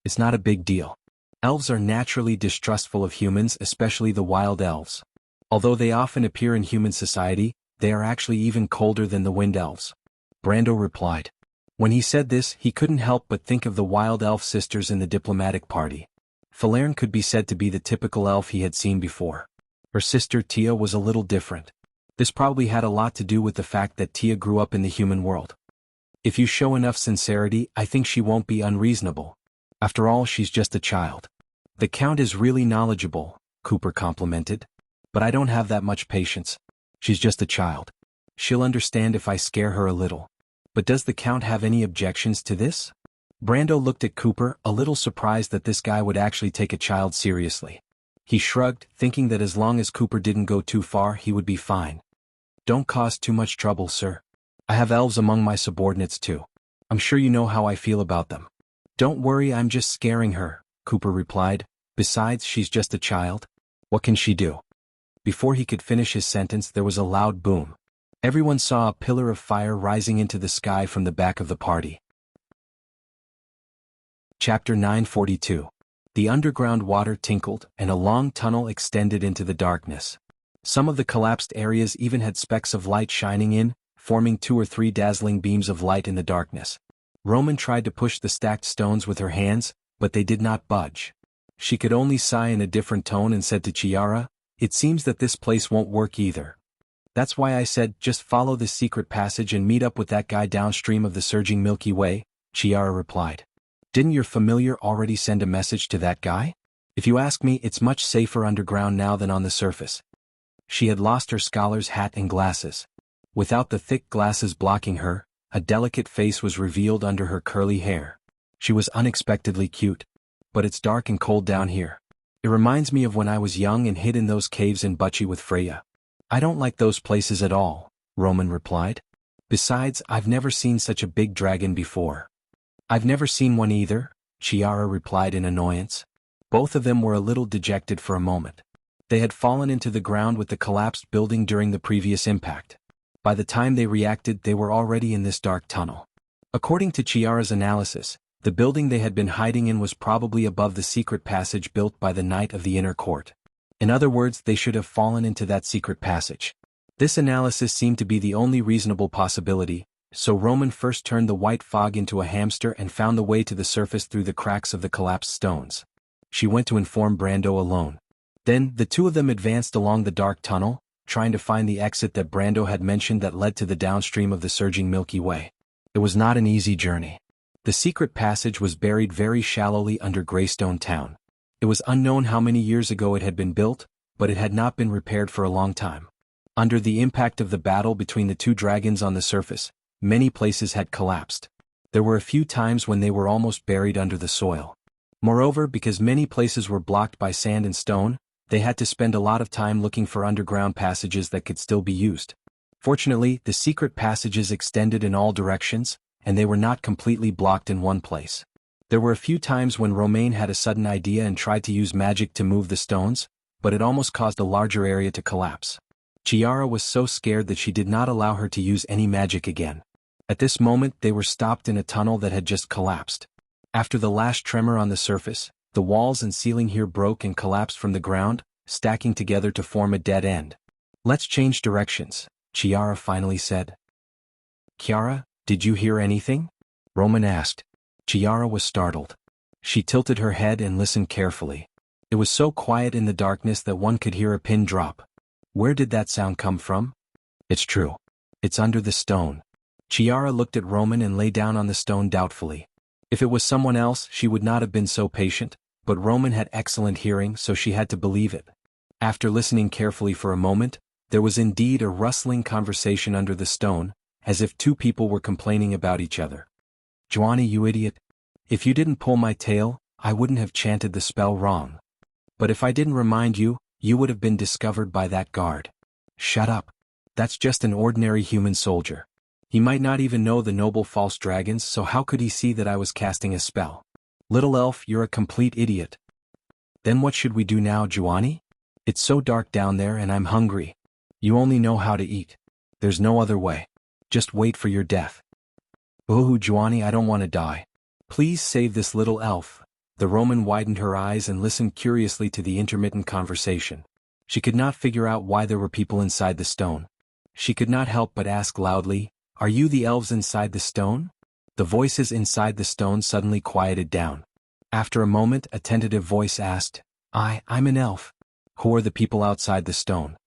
It's not a big deal. Elves are naturally distrustful of humans, especially the wild elves. Although they often appear in human society, they are actually even colder than the wind elves. Brando replied. When he said this, he couldn't help but think of the wild elf sisters in the diplomatic party. Falerne could be said to be the typical elf he had seen before. Her sister Tia was a little different. This probably had a lot to do with the fact that Tia grew up in the human world. If you show enough sincerity, I think she won't be unreasonable. After all, she's just a child. The Count is really knowledgeable, Cooper complimented. But I don't have that much patience. She's just a child. She'll understand if I scare her a little. But does the Count have any objections to this? Brando looked at Cooper, a little surprised that this guy would actually take a child seriously. He shrugged, thinking that as long as Cooper didn't go too far, he would be fine. Don't cause too much trouble, sir. I have elves among my subordinates too. I'm sure you know how I feel about them. Don't worry, I'm just scaring her, Cooper replied. Besides, she's just a child. What can she do? Before he could finish his sentence, there was a loud boom. Everyone saw a pillar of fire rising into the sky from the back of the party. Chapter 942. The underground water tinkled, and a long tunnel extended into the darkness. Some of the collapsed areas even had specks of light shining in, forming 2 or 3 dazzling beams of light in the darkness. Roman tried to push the stacked stones with her hands, but they did not budge. She could only sigh in a different tone and said to Chiara, "It seems that this place won't work either. That's why I said just follow this secret passage and meet up with that guy downstream of the surging Milky Way," Chiara replied. "Didn't your familiar already send a message to that guy? If you ask me, it's much safer underground now than on the surface." She had lost her scholar's hat and glasses. Without the thick glasses blocking her, a delicate face was revealed under her curly hair. She was unexpectedly cute. But it's dark and cold down here. It reminds me of when I was young and hid in those caves in Bucci with Freya. I don't like those places at all, Roman replied. Besides, I've never seen such a big dragon before. I've never seen one either, Chiara replied in annoyance. Both of them were a little dejected for a moment. They had fallen into the ground with the collapsed building during the previous impact. By the time they reacted, they were already in this dark tunnel. According to Chiara's analysis, the building they had been hiding in was probably above the secret passage built by the Knight of the Inner Court. In other words, they should have fallen into that secret passage. This analysis seemed to be the only reasonable possibility, so Roman first turned the white fog into a hamster and found the way to the surface through the cracks of the collapsed stones. She went to inform Brando alone. Then, the two of them advanced along the dark tunnel, trying to find the exit that Brando had mentioned that led to the downstream of the surging Milky Way. It was not an easy journey. The secret passage was buried very shallowly under Greystone Town. It was unknown how many years ago it had been built, but it had not been repaired for a long time. Under the impact of the battle between the two dragons on the surface, many places had collapsed. There were a few times when they were almost buried under the soil. Moreover, because many places were blocked by sand and stone, they had to spend a lot of time looking for underground passages that could still be used. Fortunately, the secret passages extended in all directions, and they were not completely blocked in one place. There were a few times when Romaine had a sudden idea and tried to use magic to move the stones, but it almost caused a larger area to collapse. Chiara was so scared that she did not allow her to use any magic again. At this moment they were stopped in a tunnel that had just collapsed. After the last tremor on the surface, the walls and ceiling here broke and collapsed from the ground, stacking together to form a dead end. "Let's change directions," Chiara finally said. "Chiara, did you hear anything?" Roman asked. Chiara was startled. She tilted her head and listened carefully. It was so quiet in the darkness that one could hear a pin drop. "Where did that sound come from?" "It's true. It's under the stone." Chiara looked at Roman and lay down on the stone doubtfully. If it was someone else, she would not have been so patient, but Roman had excellent hearing, so she had to believe it. After listening carefully for a moment, there was indeed a rustling conversation under the stone, as if two people were complaining about each other. "Giovanni, you idiot. If you didn't pull my tail, I wouldn't have chanted the spell wrong. But if I didn't remind you, you would have been discovered by that guard." "Shut up. That's just an ordinary human soldier. He might not even know the noble false dragons, so how could he see that I was casting a spell?" "Little elf, you're a complete idiot." "Then what should we do now, Giovanni? It's so dark down there and I'm hungry. You only know how to eat. There's no other way. Just wait for your death." "Oh, Giovanni, I don't want to die. Please save this little elf." The Roman widened her eyes and listened curiously to the intermittent conversation. She could not figure out why there were people inside the stone. She could not help but ask loudly, "Are you the elves inside the stone?" The voices inside the stone suddenly quieted down. After a moment, a tentative voice asked, I'm an elf." "Who are the people outside the stone?"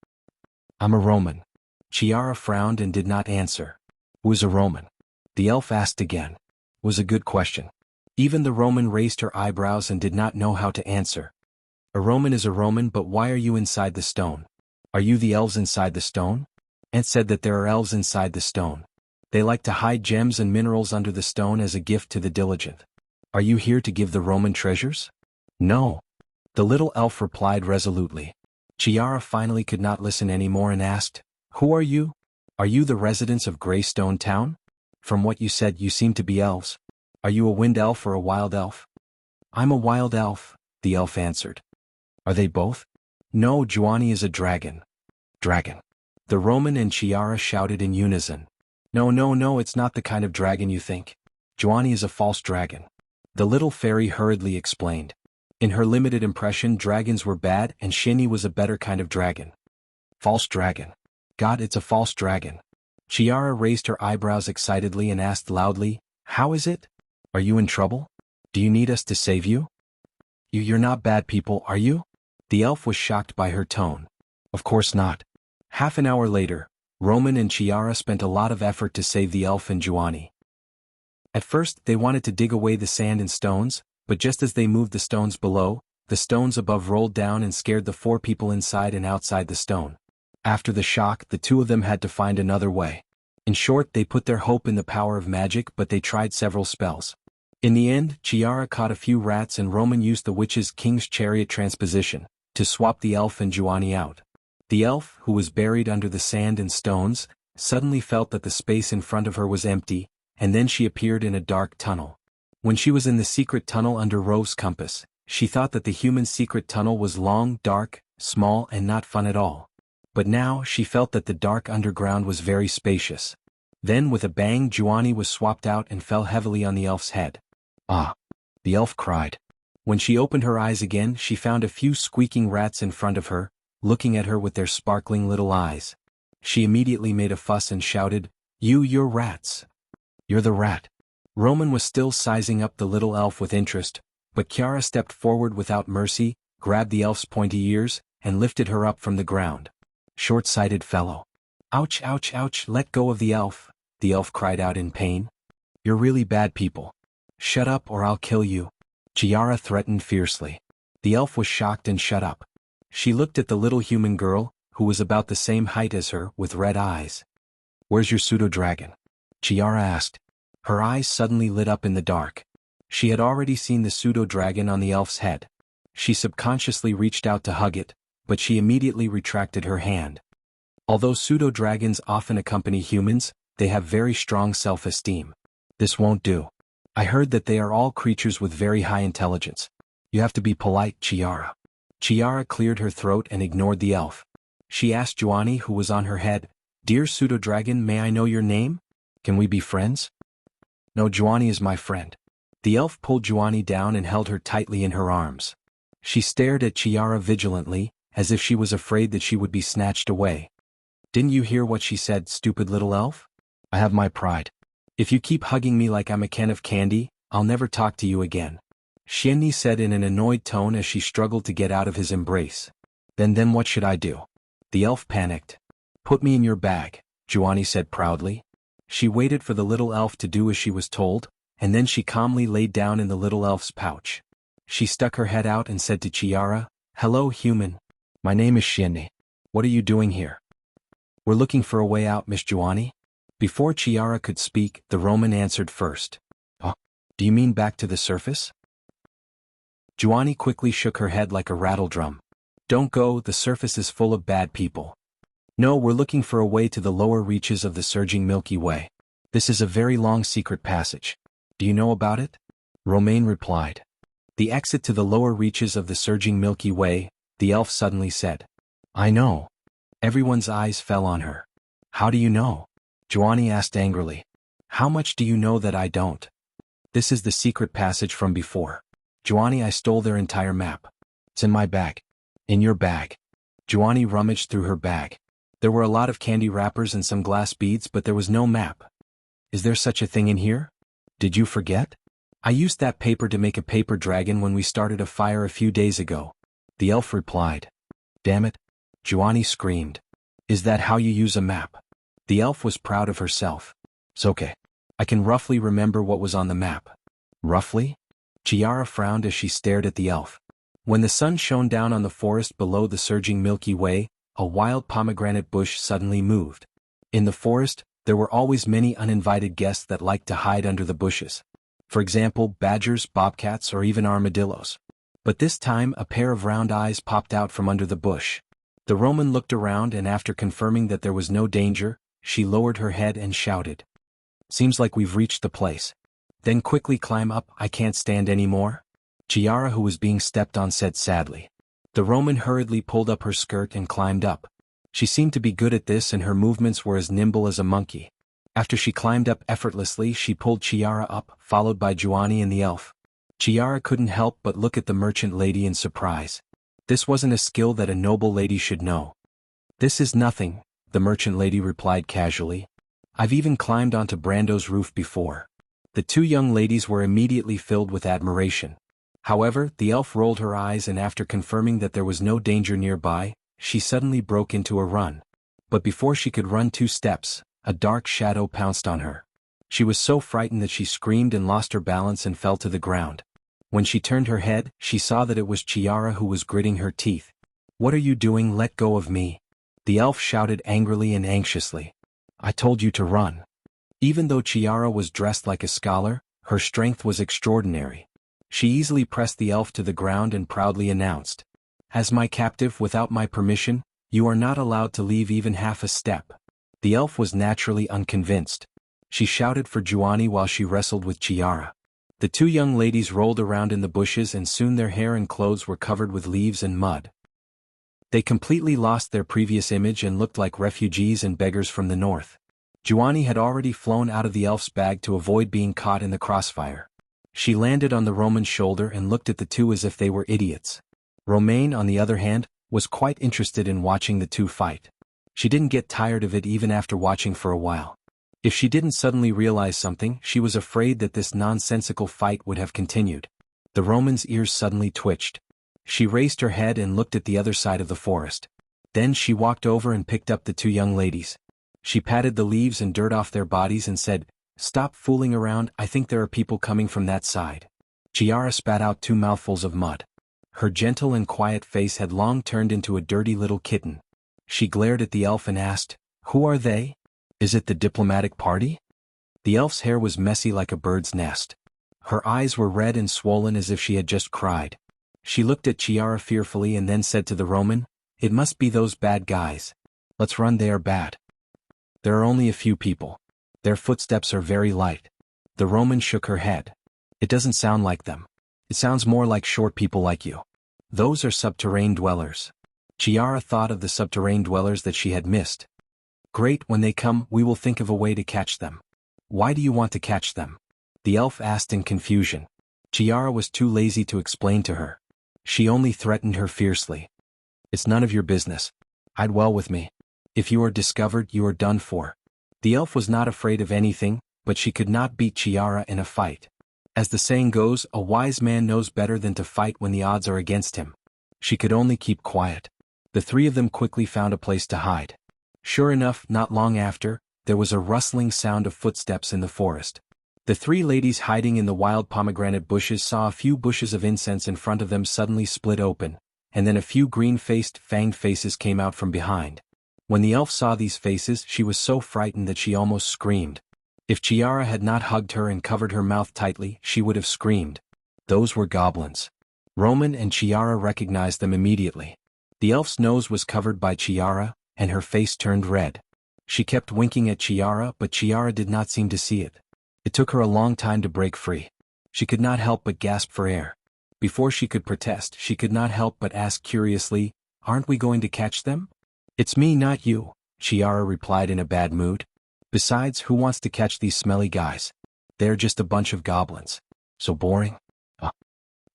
"I'm a Roman." Chiara frowned and did not answer. "Who is a Roman?" The elf asked again. It was a good question. Even the Roman raised her eyebrows and did not know how to answer. "A Roman is a Roman, but why are you inside the stone? Are you the elves inside the stone?" Aunt said that there are elves inside the stone. They like to hide gems and minerals under the stone as a gift to the diligent. "Are you here to give the Roman treasures?" "No." The little elf replied resolutely. Chiara finally could not listen anymore and asked, "Who are you? Are you the residents of Greystone Town? From what you said, you seem to be elves. Are you a wind elf or a wild elf?" "I'm a wild elf," the elf answered. "Are they both?" "No, Giovanni is a dragon." "Dragon." The Roman and Chiara shouted in unison. No, no, no, it's not the kind of dragon you think. Giovanni is a false dragon." The little fairy hurriedly explained. In her limited impression, dragons were bad and Shinny was a better kind of dragon. "False dragon. God, it's a false dragon." Chiara raised her eyebrows excitedly and asked loudly, "How is it? Are you in trouble? Do you need us to save you?" You're not bad people, are you?" The elf was shocked by her tone. "Of course not." Half an hour later, Roman and Chiara spent a lot of effort to save the elf and Giovanni. At first, they wanted to dig away the sand and stones, but just as they moved the stones below, the stones above rolled down and scared the four people inside and outside the stone. After the shock, the two of them had to find another way. In short, they put their hope in the power of magic, but they tried several spells. In the end, Chiara caught a few rats and Roman used the witch's king's chariot transposition to swap the elf and Giovanni out. The elf, who was buried under the sand and stones, suddenly felt that the space in front of her was empty, and then she appeared in a dark tunnel. When she was in the secret tunnel under Rove's compass, she thought that the human secret tunnel was long, dark, small and not fun at all. But now she felt that the dark underground was very spacious. Then with a bang, Giovanni was swapped out and fell heavily on the elf's head. "Ah!" the elf cried. When she opened her eyes again, she found a few squeaking rats in front of her, looking at her with their sparkling little eyes. She immediately made a fuss and shouted, You're rats. You're the rat." Roman was still sizing up the little elf with interest, but Chiara stepped forward without mercy, grabbed the elf's pointy ears, and lifted her up from the ground. "Short-sighted fellow." "Ouch, ouch, ouch, let go of the elf," the elf cried out in pain. "You're really bad people. Shut up or I'll kill you," Chiara threatened fiercely. The elf was shocked and shut up. She looked at the little human girl, who was about the same height as her, with red eyes. "Where's your pseudo-dragon?" Chiara asked. Her eyes suddenly lit up in the dark. She had already seen the pseudo-dragon on the elf's head. She subconsciously reached out to hug it, but she immediately retracted her hand. Although pseudo-dragons often accompany humans, they have very strong self-esteem. This won't do. I heard that they are all creatures with very high intelligence. You have to be polite, Chiara. Chiara cleared her throat and ignored the elf. She asked Juani, who was on her head, "Dear pseudo-dragon, may I know your name? Can we be friends?" "No, Juani is my friend." The elf pulled Juani down and held her tightly in her arms. She stared at Chiara vigilantly, as if she was afraid that she would be snatched away. "Didn't you hear what she said, stupid little elf? I have my pride. If you keep hugging me like I'm a can of candy, I'll never talk to you again," Xianni said in an annoyed tone as she struggled to get out of his embrace. Then what should I do?" The elf panicked. "Put me in your bag," Juani said proudly. She waited for the little elf to do as she was told, and then she calmly laid down in the little elf's pouch. She stuck her head out and said to Chiara, "Hello, human. My name is Xianni. What are you doing here?" "We're looking for a way out, Miss Juani." Before Chiara could speak, the Roman answered first. "Oh, do you mean back to the surface?" Juani quickly shook her head like a rattledrum. "Don't go, the surface is full of bad people. No, we're looking for a way to the lower reaches of the surging Milky Way. This is a very long secret passage. Do you know about it?" Romain replied. "The exit to the lower reaches of the surging Milky Way," the elf suddenly said. "I know." Everyone's eyes fell on her. "How do you know?" Juani asked angrily. "How much do you know that I don't?" "This is the secret passage from before. Juani, I stole their entire map. It's in my bag." "In your bag?" Juani rummaged through her bag. There were a lot of candy wrappers and some glass beads, but there was no map. "Is there such a thing in here? Did you forget? I used that paper to make a paper dragon when we started a fire a few days ago," the elf replied. "Damn it!" Juani screamed. "Is that how you use a map?" The elf was proud of herself. "It's okay. I can roughly remember what was on the map." "Roughly?" Chiara frowned as she stared at the elf. When the sun shone down on the forest below the surging Milky Way, a wild pomegranate bush suddenly moved. In the forest, there were always many uninvited guests that liked to hide under the bushes. For example, badgers, bobcats, or even armadillos. But this time a pair of round eyes popped out from under the bush. The Roman looked around and after confirming that there was no danger, she lowered her head and shouted. "Seems like we've reached the place. Then quickly climb up, I can't stand any more." Chiara, who was being stepped on, said sadly. The Roman hurriedly pulled up her skirt and climbed up. She seemed to be good at this and her movements were as nimble as a monkey. After she climbed up effortlessly, she pulled Chiara up, followed by Juani and the elf. Chiara couldn't help but look at the merchant lady in surprise. This wasn't a skill that a noble lady should know. "This is nothing," the merchant lady replied casually. "I've even climbed onto Brando's roof before." The two young ladies were immediately filled with admiration. However, the elf rolled her eyes and after confirming that there was no danger nearby, she suddenly broke into a run. But before she could run 2 steps, a dark shadow pounced on her. She was so frightened that she screamed and lost her balance and fell to the ground. When she turned her head, she saw that it was Chiara who was gritting her teeth. "What are you doing? Let go of me!" The elf shouted angrily and anxiously. "I told you to run." Even though Chiara was dressed like a scholar, her strength was extraordinary. She easily pressed the elf to the ground and proudly announced, "As my captive without my permission, you are not allowed to leave even half a step." The elf was naturally unconvinced. She shouted for Juani while she wrestled with Chiara. The two young ladies rolled around in the bushes and soon their hair and clothes were covered with leaves and mud. They completely lost their previous image and looked like refugees and beggars from the north. Juani had already flown out of the elf's bag to avoid being caught in the crossfire. She landed on the Roman's shoulder and looked at the two as if they were idiots. Romain, on the other hand, was quite interested in watching the two fight. She didn't get tired of it even after watching for a while. If she didn't suddenly realize something, she was afraid that this nonsensical fight would have continued. The Roman's ears suddenly twitched. She raised her head and looked at the other side of the forest. Then she walked over and picked up the two young ladies. She patted the leaves and dirt off their bodies and said, "Stop fooling around, I think there are people coming from that side." Chiara spat out 2 mouthfuls of mud. Her gentle and quiet face had long turned into a dirty little kitten. She glared at the elf and asked, "Who are they? Is it the diplomatic party?" The elf's hair was messy like a bird's nest. Her eyes were red and swollen as if she had just cried. She looked at Chiara fearfully and then said to the Roman, "It must be those bad guys. Let's run, they are bad. There are only a few people. Their footsteps are very light." The Roman shook her head. "It doesn't sound like them. It sounds more like short people like you. Those are subterranean dwellers." Chiara thought of the subterranean dwellers that she had missed. "Great, when they come, we will think of a way to catch them." "Why do you want to catch them?" the elf asked in confusion. Chiara was too lazy to explain to her. She only threatened her fiercely. "It's none of your business. Hide well with me. If you are discovered, you are done for." The elf was not afraid of anything, but she could not beat Chiara in a fight. As the saying goes, a wise man knows better than to fight when the odds are against him. She could only keep quiet. The three of them quickly found a place to hide. Sure enough, not long after, there was a rustling sound of footsteps in the forest. The three ladies hiding in the wild pomegranate bushes saw a few bushes of incense in front of them suddenly split open, and then a few green-faced, fanged faces came out from behind. When the elf saw these faces, she was so frightened that she almost screamed. If Chiara had not hugged her and covered her mouth tightly, she would have screamed. Those were goblins. Roman and Chiara recognized them immediately. The elf's nose was covered by Chiara, and her face turned red. She kept winking at Chiara, but Chiara did not seem to see it. It took her a long time to break free. She could not help but gasp for air. Before she could protest, she could not help but ask curiously, "Aren't we going to catch them?" "It's me, not you," Chiara replied in a bad mood. "Besides, who wants to catch these smelly guys? They're just a bunch of goblins. So boring."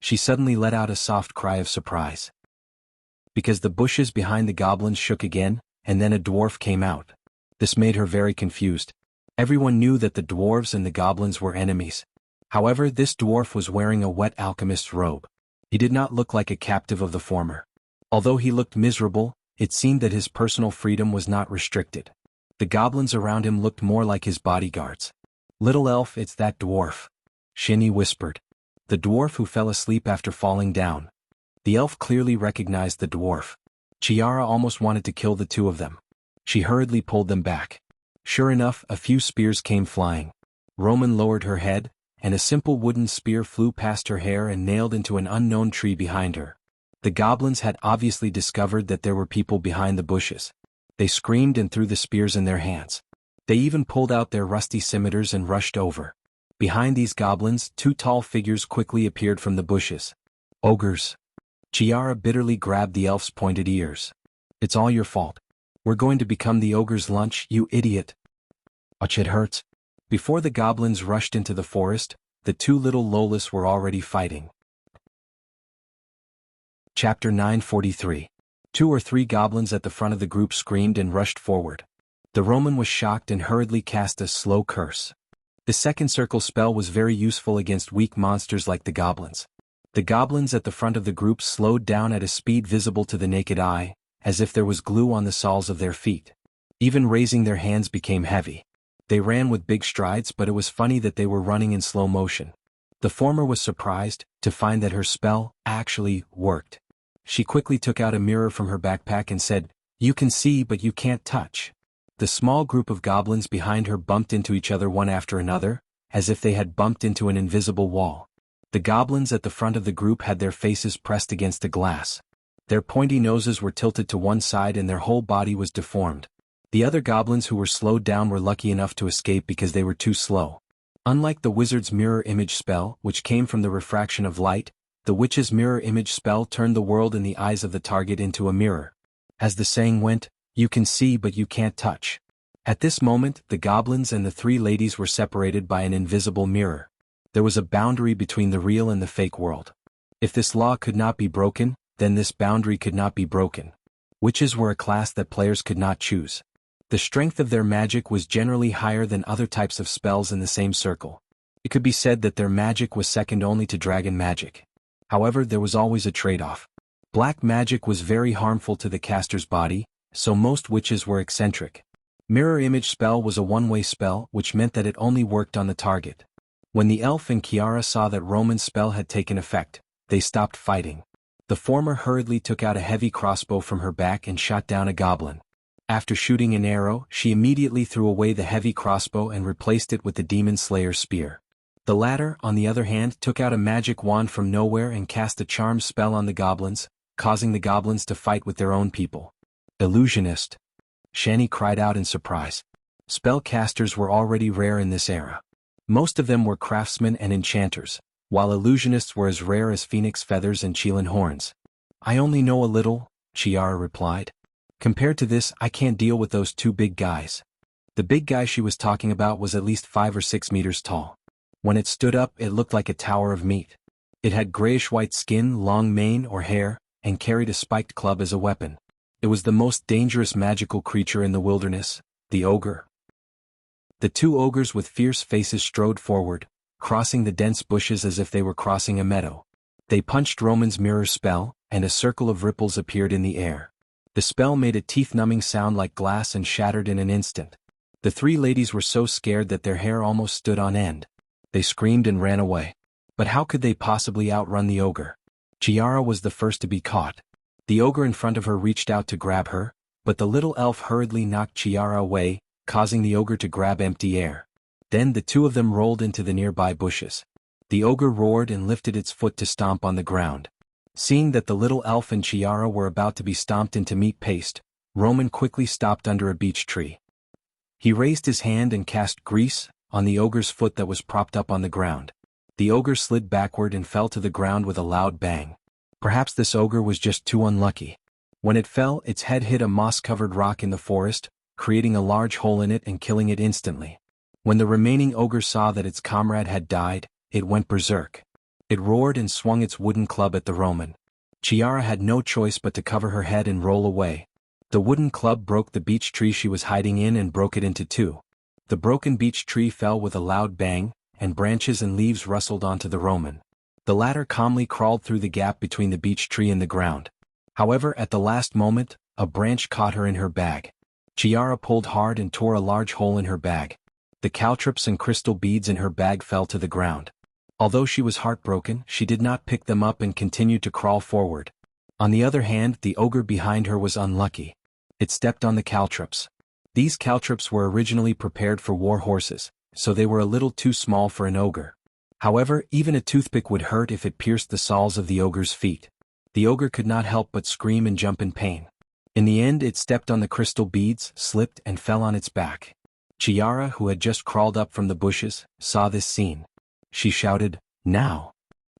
She suddenly let out a soft cry of surprise. Because the bushes behind the goblins shook again, and then a dwarf came out. This made her very confused. Everyone knew that the dwarves and the goblins were enemies. However, this dwarf was wearing a wet alchemist's robe. He did not look like a captive of the former. Although he looked miserable, it seemed that his personal freedom was not restricted. The goblins around him looked more like his bodyguards. "Little elf, it's that dwarf," Shinny whispered. The dwarf who fell asleep after falling down. The elf clearly recognized the dwarf. Chiara almost wanted to kill the two of them. She hurriedly pulled them back. Sure enough, a few spears came flying. Roman lowered her head, and a simple wooden spear flew past her hair and nailed into an unknown tree behind her. The goblins had obviously discovered that there were people behind the bushes. They screamed and threw the spears in their hands. They even pulled out their rusty scimitars and rushed over. Behind these goblins, two tall figures quickly appeared from the bushes. "Ogres." Chiara bitterly grabbed the elf's pointed ears. "It's all your fault. We're going to become the ogre's lunch, you idiot." "Ouch, it hurts." Before the goblins rushed into the forest, the two little Lolas were already fighting. Chapter 943. 2 or 3 goblins at the front of the group screamed and rushed forward. The Roman was shocked and hurriedly cast a slow curse. The second circle spell was very useful against weak monsters like the goblins. The goblins at the front of the group slowed down at a speed visible to the naked eye, as if there was glue on the soles of their feet. Even raising their hands became heavy. They ran with big strides, but it was funny that they were running in slow motion. The former was surprised to find that her spell actually worked. She quickly took out a mirror from her backpack and said, "You can see but you can't touch." The small group of goblins behind her bumped into each other one after another, as if they had bumped into an invisible wall. The goblins at the front of the group had their faces pressed against the glass. Their pointy noses were tilted to one side and their whole body was deformed. The other goblins who were slowed down were lucky enough to escape because they were too slow. Unlike the wizard's mirror image spell, which came from the refraction of light, the witch's mirror image spell turned the world in the eyes of the target into a mirror. As the saying went, "You can see but you can't touch." At this moment, the goblins and the 3 ladies were separated by an invisible mirror. There was a boundary between the real and the fake world. If this law could not be broken, then this boundary could not be broken. Witches were a class that players could not choose. The strength of their magic was generally higher than other types of spells in the same circle. It could be said that their magic was second only to dragon magic. However, there was always a trade-off. Black magic was very harmful to the caster's body, so most witches were eccentric. Mirror image spell was a one-way spell, which meant that it only worked on the target. When the elf and Chiara saw that Roman's spell had taken effect, they stopped fighting. The former hurriedly took out a heavy crossbow from her back and shot down a goblin. After shooting an arrow, she immediately threw away the heavy crossbow and replaced it with the demon slayer's spear. The latter, on the other hand, took out a magic wand from nowhere and cast a charm spell on the goblins, causing the goblins to fight with their own people. Illusionist! Shani cried out in surprise. Spellcasters were already rare in this era. Most of them were craftsmen and enchanters, while illusionists were as rare as phoenix feathers and Qilin horns. I only know a little, Chiara replied. Compared to this, I can't deal with those two big guys. The big guy she was talking about was at least 5 or 6 meters tall. When it stood up, it looked like a tower of meat. It had grayish-white skin, long mane or hair, and carried a spiked club as a weapon. It was the most dangerous magical creature in the wilderness, the ogre. The two ogres with fierce faces strode forward, crossing the dense bushes as if they were crossing a meadow. They punched Roman's mirror spell, and a circle of ripples appeared in the air. The spell made a teeth-numbing sound like glass and shattered in an instant. The three ladies were so scared that their hair almost stood on end. They screamed and ran away. But how could they possibly outrun the ogre? Chiara was the first to be caught. The ogre in front of her reached out to grab her, but the little elf hurriedly knocked Chiara away, causing the ogre to grab empty air. Then the two of them rolled into the nearby bushes. The ogre roared and lifted its foot to stomp on the ground. Seeing that the little elf and Chiara were about to be stomped into meat paste, Roman quickly stopped under a beech tree. He raised his hand and cast grease on the ogre's foot that was propped up on the ground. The ogre slid backward and fell to the ground with a loud bang. Perhaps this ogre was just too unlucky. When it fell, its head hit a moss-covered rock in the forest, creating a large hole in it and killing it instantly. When the remaining ogre saw that its comrade had died, it went berserk. It roared and swung its wooden club at the Roman. Chiara had no choice but to cover her head and roll away. The wooden club broke the beech tree she was hiding in and broke it into two. The broken beech tree fell with a loud bang, and branches and leaves rustled onto the Roman. The latter calmly crawled through the gap between the beech tree and the ground. However, at the last moment, a branch caught her in her bag. Chiara pulled hard and tore a large hole in her bag. The caltrops and crystal beads in her bag fell to the ground. Although she was heartbroken, she did not pick them up and continued to crawl forward. On the other hand, the ogre behind her was unlucky. It stepped on the caltrops. These caltrops were originally prepared for war horses, so they were a little too small for an ogre. However, even a toothpick would hurt if it pierced the soles of the ogre's feet. The ogre could not help but scream and jump in pain. In the end, it stepped on the crystal beads, slipped, and fell on its back. Chiara, who had just crawled up from the bushes, saw this scene. She shouted, "Now!"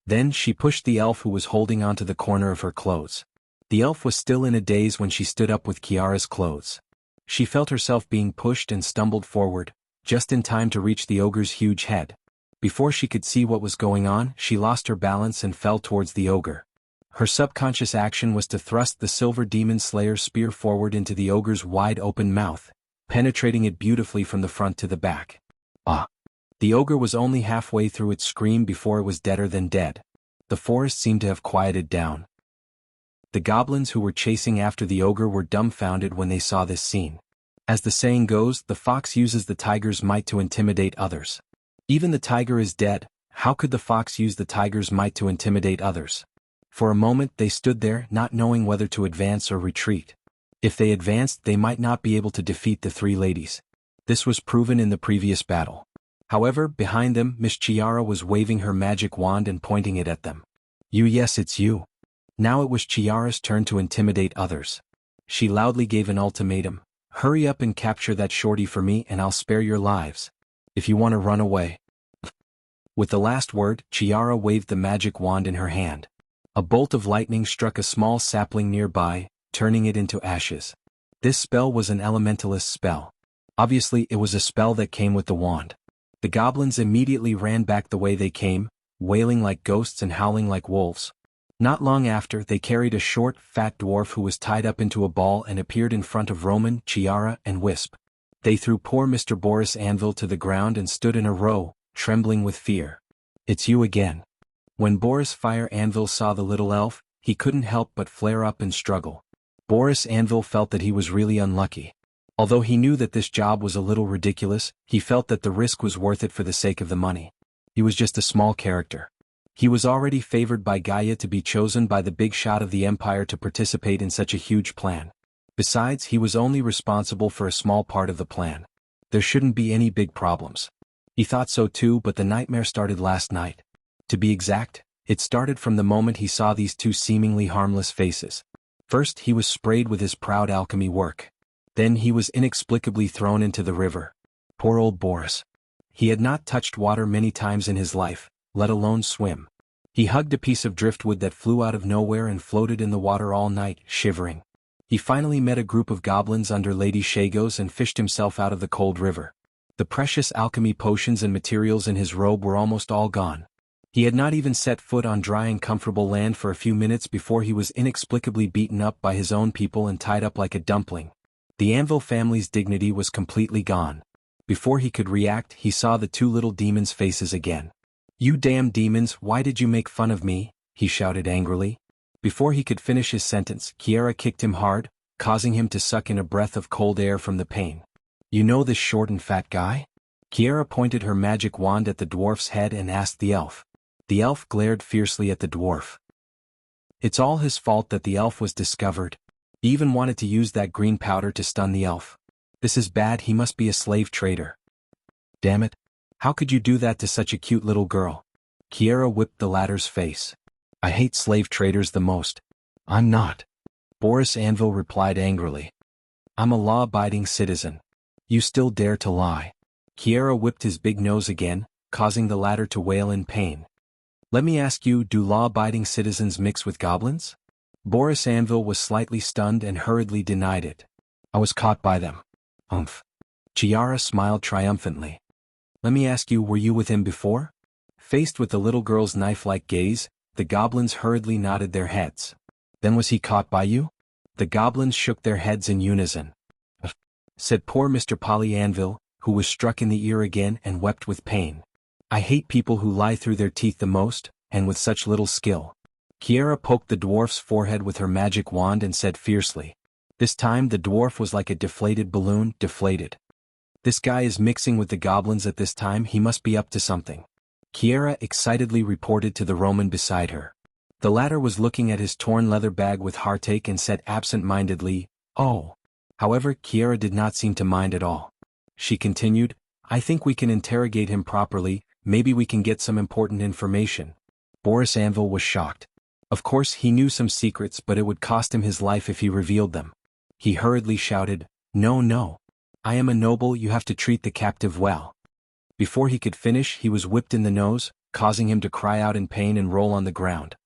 Then she pushed the elf who was holding onto the corner of her clothes. The elf was still in a daze when she stood up with Chiara's clothes. She felt herself being pushed and stumbled forward, just in time to reach the ogre's huge head. Before she could see what was going on, she lost her balance and fell towards the ogre. Her subconscious action was to thrust the silver demon slayer's spear forward into the ogre's wide-open mouth, penetrating it beautifully from the front to the back. Ah! The ogre was only halfway through its scream before it was deader than dead. The forest seemed to have quieted down. The goblins who were chasing after the ogre were dumbfounded when they saw this scene. As the saying goes, the fox uses the tiger's might to intimidate others. Even the tiger is dead, how could the fox use the tiger's might to intimidate others? For a moment they stood there, not knowing whether to advance or retreat. If they advanced, they might not be able to defeat the three ladies. This was proven in the previous battle. However, behind them, Miss Chiara was waving her magic wand and pointing it at them. Yes, it's you. Now it was Chiara's turn to intimidate others. She loudly gave an ultimatum. Hurry up and capture that shorty for me and I'll spare your lives. If you want to run away. With the last word, Chiara waved the magic wand in her hand. A bolt of lightning struck a small sapling nearby, turning it into ashes. This spell was an elementalist spell. Obviously, it was a spell that came with the wand. The goblins immediately ran back the way they came, wailing like ghosts and howling like wolves. Not long after, they carried a short, fat dwarf who was tied up into a ball and appeared in front of Roman, Chiara, and Wisp. They threw poor Mr. Boris Anvil to the ground and stood in a row, trembling with fear. It's you again. When Boris Fire Anvil saw the little elf, he couldn't help but flare up and struggle. Boris Anvil felt that he was really unlucky. Although he knew that this job was a little ridiculous, he felt that the risk was worth it for the sake of the money. He was just a small character. He was already favored by Gaia to be chosen by the big shot of the Empire to participate in such a huge plan. Besides, he was only responsible for a small part of the plan. There shouldn't be any big problems. He thought so too, but the nightmare started last night. To be exact, it started from the moment he saw these two seemingly harmless faces. First, he was sprayed with his proud alchemy work. Then he was inexplicably thrown into the river. Poor old Boris. He had not touched water many times in his life, let alone swim. He hugged a piece of driftwood that flew out of nowhere and floated in the water all night, shivering. He finally met a group of goblins under Lady Shagos and fished himself out of the cold river. The precious alchemy potions and materials in his robe were almost all gone. He had not even set foot on dry and comfortable land for a few minutes before he was inexplicably beaten up by his own people and tied up like a dumpling. The Anvil family's dignity was completely gone. Before he could react, he saw the two little demons' faces again. "You damn demons, why did you make fun of me?" he shouted angrily. Before he could finish his sentence, Kiera kicked him hard, causing him to suck in a breath of cold air from the pain. "You know this short and fat guy?" Kiera pointed her magic wand at the dwarf's head and asked the elf. The elf glared fiercely at the dwarf. It's all his fault that the elf was discovered. He even wanted to use that green powder to stun the elf. This is bad, he must be a slave trader. Damn it. How could you do that to such a cute little girl? Kiera whipped the latter's face. I hate slave traders the most. I'm not. Boris Anvil replied angrily. I'm a law-abiding citizen. You still dare to lie. Kiera whipped his big nose again, causing the latter to wail in pain. Let me ask you, do law-abiding citizens mix with goblins? Boris Anvil was slightly stunned and hurriedly denied it. I was caught by them. Umph. Chiara smiled triumphantly. Let me ask you, were you with him before? Faced with the little girl's knife-like gaze, the goblins hurriedly nodded their heads. Then was he caught by you? The goblins shook their heads in unison. Said poor Mr. Polly Anvil, who was struck in the ear again and wept with pain. I hate people who lie through their teeth the most, and with such little skill. Kiera poked the dwarf's forehead with her magic wand and said fiercely. This time the dwarf was like a deflated balloon, deflated. This guy is mixing with the goblins at this time, he must be up to something. Kiera excitedly reported to the Roman beside her. The latter was looking at his torn leather bag with heartache and said absent-mindedly, oh. However, Kiera did not seem to mind at all. She continued, I think we can interrogate him properly, maybe we can get some important information. Boris Anvil was shocked. Of course he knew some secrets, but it would cost him his life if he revealed them. He hurriedly shouted, No, no. I am a noble, you have to treat the captive well. Before he could finish, he was whipped in the nose, causing him to cry out in pain and roll on the ground.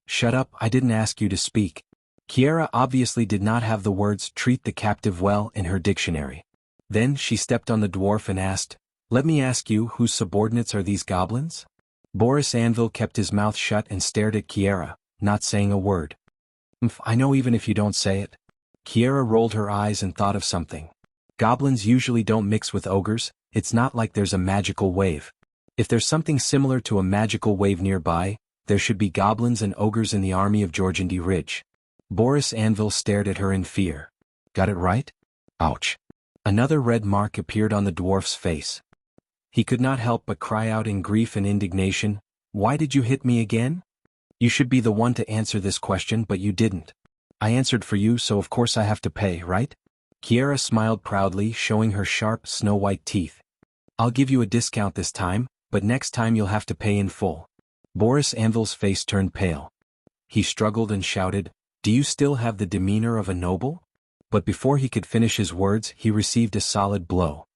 Shut up, I didn't ask you to speak. Kiera obviously did not have the words treat the captive well in her dictionary. Then she stepped on the dwarf and asked, Let me ask you, whose subordinates are these goblins? Boris Anvil kept his mouth shut and stared at Kiera, not saying a word. I know even if you don't say it. Kiera rolled her eyes and thought of something. Goblins usually don't mix with ogres, it's not like there's a magical wave. If there's something similar to a magical wave nearby, there should be goblins and ogres in the army of Georgandy Ridge. Boris Anvil stared at her in fear. Got it right? Ouch. Another red mark appeared on the dwarf's face. He could not help but cry out in grief and indignation, Why did you hit me again? You should be the one to answer this question, but you didn't. I answered for you, so of course I have to pay, right? Kiera smiled proudly, showing her sharp, snow-white teeth. I'll give you a discount this time, but next time you'll have to pay in full. Boris Anvil's face turned pale. He struggled and shouted, Do you still have the demeanor of a noble? But before he could finish his words, he received a solid blow.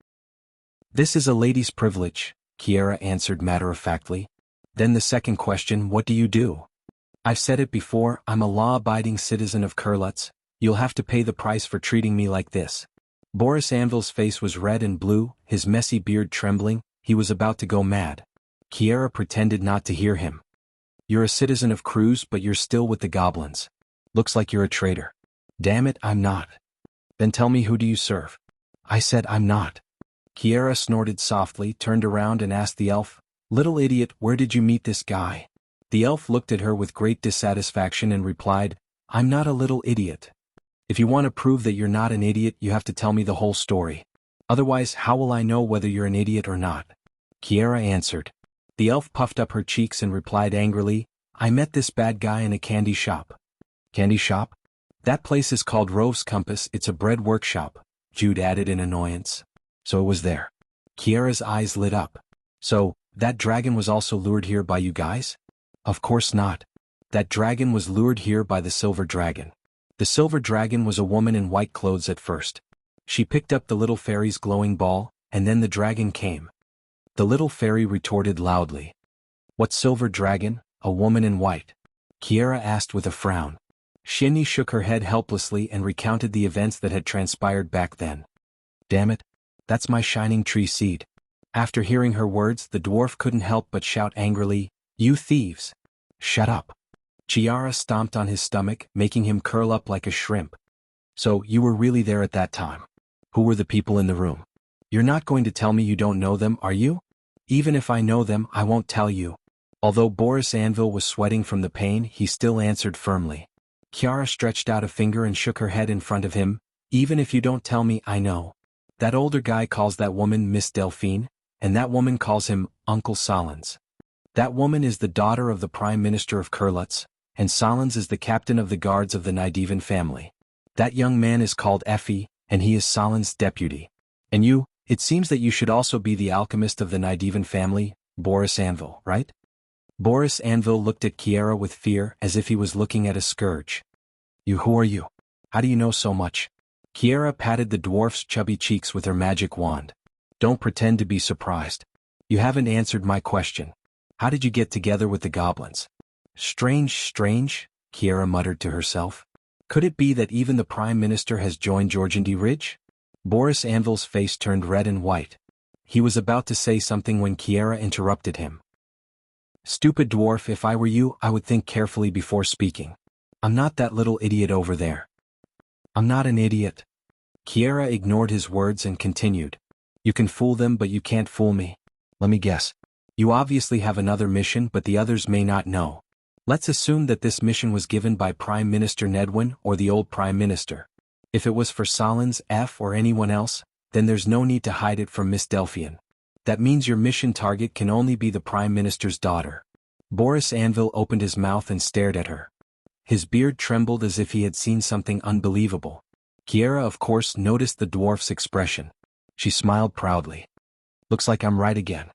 This is a lady's privilege, Kiera answered matter-of-factly. Then the second question, what do you do? I've said it before, I'm a law-abiding citizen of Kurlutz. You'll have to pay the price for treating me like this. Boris Anvil's face was red and blue, his messy beard trembling, he was about to go mad. Kiera pretended not to hear him. You're a citizen of Cruz, but you're still with the goblins. Looks like you're a traitor. Damn it, I'm not. Then tell me, who do you serve? I said I'm not. Kiera snorted softly, turned around and asked the elf, Little idiot, where did you meet this guy? The elf looked at her with great dissatisfaction and replied, I'm not a little idiot. If you want to prove that you're not an idiot, you have to tell me the whole story. Otherwise, how will I know whether you're an idiot or not? Kiera answered. The elf puffed up her cheeks and replied angrily, I met this bad guy in a candy shop. Candy shop? That place is called Rove's Compass, it's a bread workshop, Jude added in annoyance. So it was there. Kiara's eyes lit up. So, that dragon was also lured here by you guys? Of course not. That dragon was lured here by the silver dragon. The silver dragon was a woman in white clothes at first. She picked up the little fairy's glowing ball, and then the dragon came. The little fairy retorted loudly. What silver dragon, a woman in white? Kiara asked with a frown. Shinny shook her head helplessly and recounted the events that had transpired back then. Damn it. That's my shining tree seed. After hearing her words, the dwarf couldn't help but shout angrily, You thieves! Shut up. Chiara stomped on his stomach, making him curl up like a shrimp. So, you were really there at that time. Who were the people in the room? You're not going to tell me you don't know them, are you? Even if I know them, I won't tell you. Although Boris Anvil was sweating from the pain, he still answered firmly. Chiara stretched out a finger and shook her head in front of him. Even if you don't tell me, I know. That older guy calls that woman Miss Delphine, and that woman calls him Uncle Solens. That woman is the daughter of the Prime Minister of Kurlutz, and Solens is the captain of the guards of the Nidevan family. That young man is called Effie, and he is Solens' deputy. And you, it seems that you should also be the alchemist of the Nidevan family, Boris Anvil, right? Boris Anvil looked at Kiara with fear as if he was looking at a scourge. Who are you? How do you know so much? Kiara patted the dwarf's chubby cheeks with her magic wand. Don't pretend to be surprised. You haven't answered my question. How did you get together with the goblins? Strange, Kiara muttered to herself. Could it be that even the Prime Minister has joined Georgindy Ridge? Boris Anvil's face turned red and white. He was about to say something when Kiara interrupted him. Stupid dwarf, if I were you, I would think carefully before speaking. I'm not that little idiot over there. I'm not an idiot. Kiara ignored his words and continued. You can fool them, but you can't fool me. Let me guess. You obviously have another mission, but the others may not know. Let's assume that this mission was given by Prime Minister Nedwin or the old Prime Minister. If it was for Solens, F or anyone else, then there's no need to hide it from Miss Delphine. That means your mission target can only be the Prime Minister's daughter. Boris Anvil opened his mouth and stared at her. His beard trembled as if he had seen something unbelievable. Kiara, of course, noticed the dwarf's expression. She smiled proudly. Looks like I'm right again.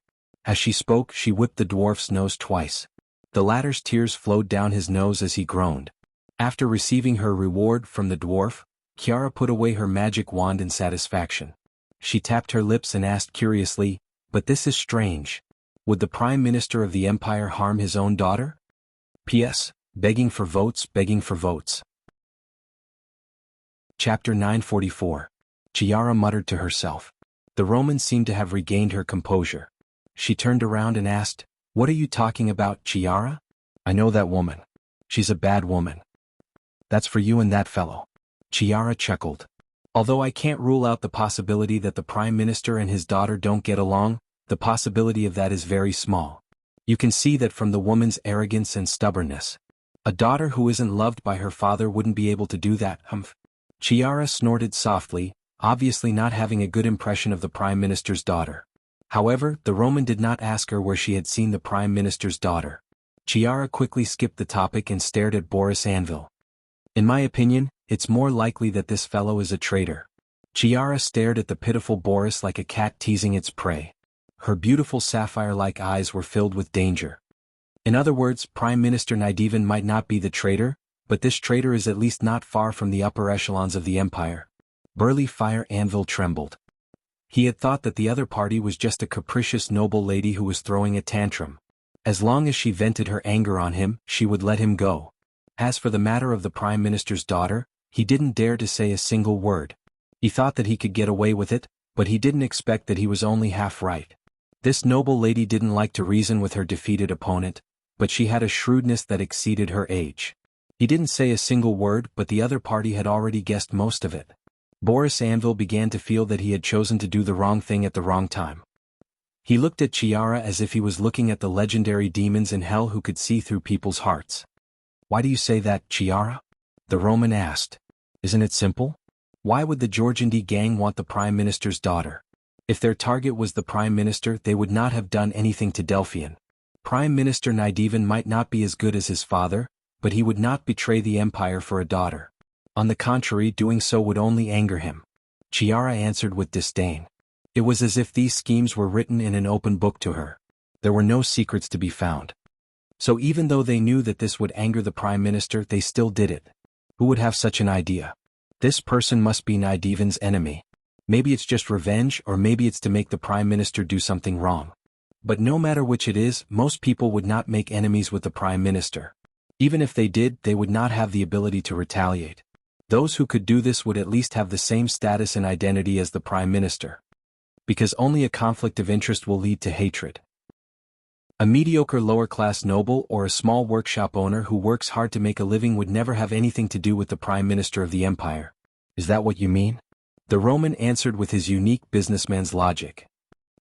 As she spoke, she whipped the dwarf's nose twice. The latter's tears flowed down his nose as he groaned. After receiving her reward from the dwarf, Kiara put away her magic wand in satisfaction. She tapped her lips and asked curiously, But this is strange. Would the Prime Minister of the Empire harm his own daughter? P.S. Begging for votes. Chapter 944. Chiara muttered to herself. The Roman seemed to have regained her composure. She turned around and asked, What are you talking about, Chiara? I know that woman. She's a bad woman. That's for you and that fellow. Chiara chuckled. Although I can't rule out the possibility that the Prime Minister and his daughter don't get along, the possibility of that is very small. You can see that from the woman's arrogance and stubbornness. A daughter who isn't loved by her father wouldn't be able to do that, Chiara snorted softly, obviously not having a good impression of the Prime Minister's daughter. However, the Roman did not ask her where she had seen the Prime Minister's daughter. Chiara quickly skipped the topic and stared at Boris Anvil. In my opinion, it's more likely that this fellow is a traitor. Chiara stared at the pitiful Boris like a cat teasing its prey. Her beautiful sapphire-like eyes were filled with danger. In other words, Prime Minister Nidevan might not be the traitor, but this traitor is at least not far from the upper echelons of the empire. Burly Fire Anvil trembled. He had thought that the other party was just a capricious noble lady who was throwing a tantrum. As long as she vented her anger on him, she would let him go. As for the matter of the Prime Minister's daughter, he didn't dare to say a single word. He thought that he could get away with it, but he didn't expect that he was only half right. This noble lady didn't like to reason with her defeated opponent, but she had a shrewdness that exceeded her age. He didn't say a single word, but the other party had already guessed most of it. Boris Anvil began to feel that he had chosen to do the wrong thing at the wrong time. He looked at Chiara as if he was looking at the legendary demons in hell who could see through people's hearts. Why do you say that, Chiara? The Roman asked. Isn't it simple? Why would the Georgindy gang want the Prime Minister's daughter? If their target was the Prime Minister, they would not have done anything to Delphine. Prime Minister Nidevan might not be as good as his father, but he would not betray the empire for a daughter. On the contrary, doing so would only anger him. Chiara answered with disdain. It was as if these schemes were written in an open book to her. There were no secrets to be found. So even though they knew that this would anger the Prime Minister, they still did it. Who would have such an idea? This person must be Naidivan's enemy. Maybe it's just revenge, or maybe it's to make the Prime Minister do something wrong. But no matter which it is, most people would not make enemies with the Prime Minister. Even if they did, they would not have the ability to retaliate. Those who could do this would at least have the same status and identity as the Prime Minister. Because only a conflict of interest will lead to hatred. A mediocre lower-class noble or a small workshop owner who works hard to make a living would never have anything to do with the Prime Minister of the Empire. Is that what you mean? The Roman answered with his unique businessman's logic.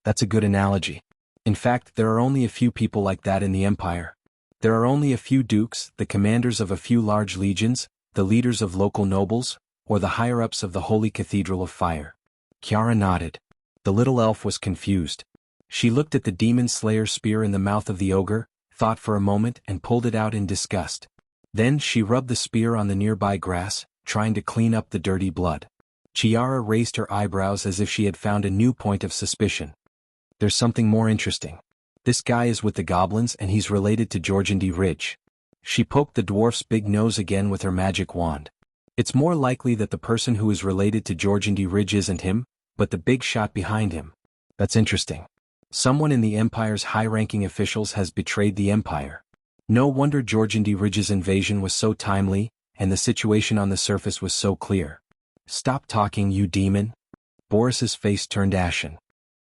That's a good analogy. In fact, there are only a few people like that in the Empire. There are only a few dukes, the commanders of a few large legions, the leaders of local nobles, or the higher-ups of the Holy Cathedral of Fire. Chiara nodded. The little elf was confused. She looked at the demon slayer spear in the mouth of the ogre, thought for a moment and pulled it out in disgust. Then she rubbed the spear on the nearby grass, trying to clean up the dirty blood. Chiara raised her eyebrows as if she had found a new point of suspicion. There's something more interesting. This guy is with the goblins and he's related to Jorgendi Ridge. She poked the dwarf's big nose again with her magic wand. It's more likely that the person who is related to Jorgendi Ridge isn't him, but the big shot behind him. That's interesting. Someone in the Empire's high-ranking officials has betrayed the Empire. No wonder Jorgendi Ridge's invasion was so timely, and the situation on the surface was so clear. Stop talking, you demon. Boris's face turned ashen.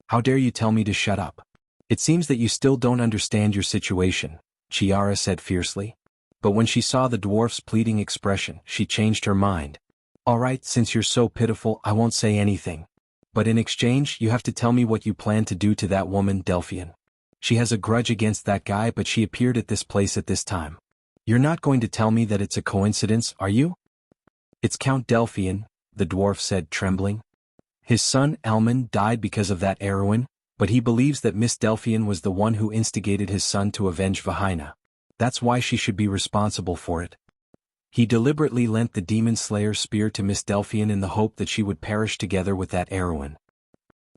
How dare you tell me to shut up? It seems that you still don't understand your situation, Chiara said fiercely. But when she saw the dwarf's pleading expression, she changed her mind. All right, since you're so pitiful, I won't say anything. But in exchange, you have to tell me what you plan to do to that woman, Delphian. She has a grudge against that guy, but she appeared at this place at this time. You're not going to tell me that it's a coincidence, are you? It's Count Delphian, the dwarf said, trembling. His son, Elman, died because of that heroine, but he believes that Miss Delphian was the one who instigated his son to avenge Vahina. That's why she should be responsible for it. He deliberately lent the demon slayer's spear to Miss Delphian in the hope that she would perish together with that heroine.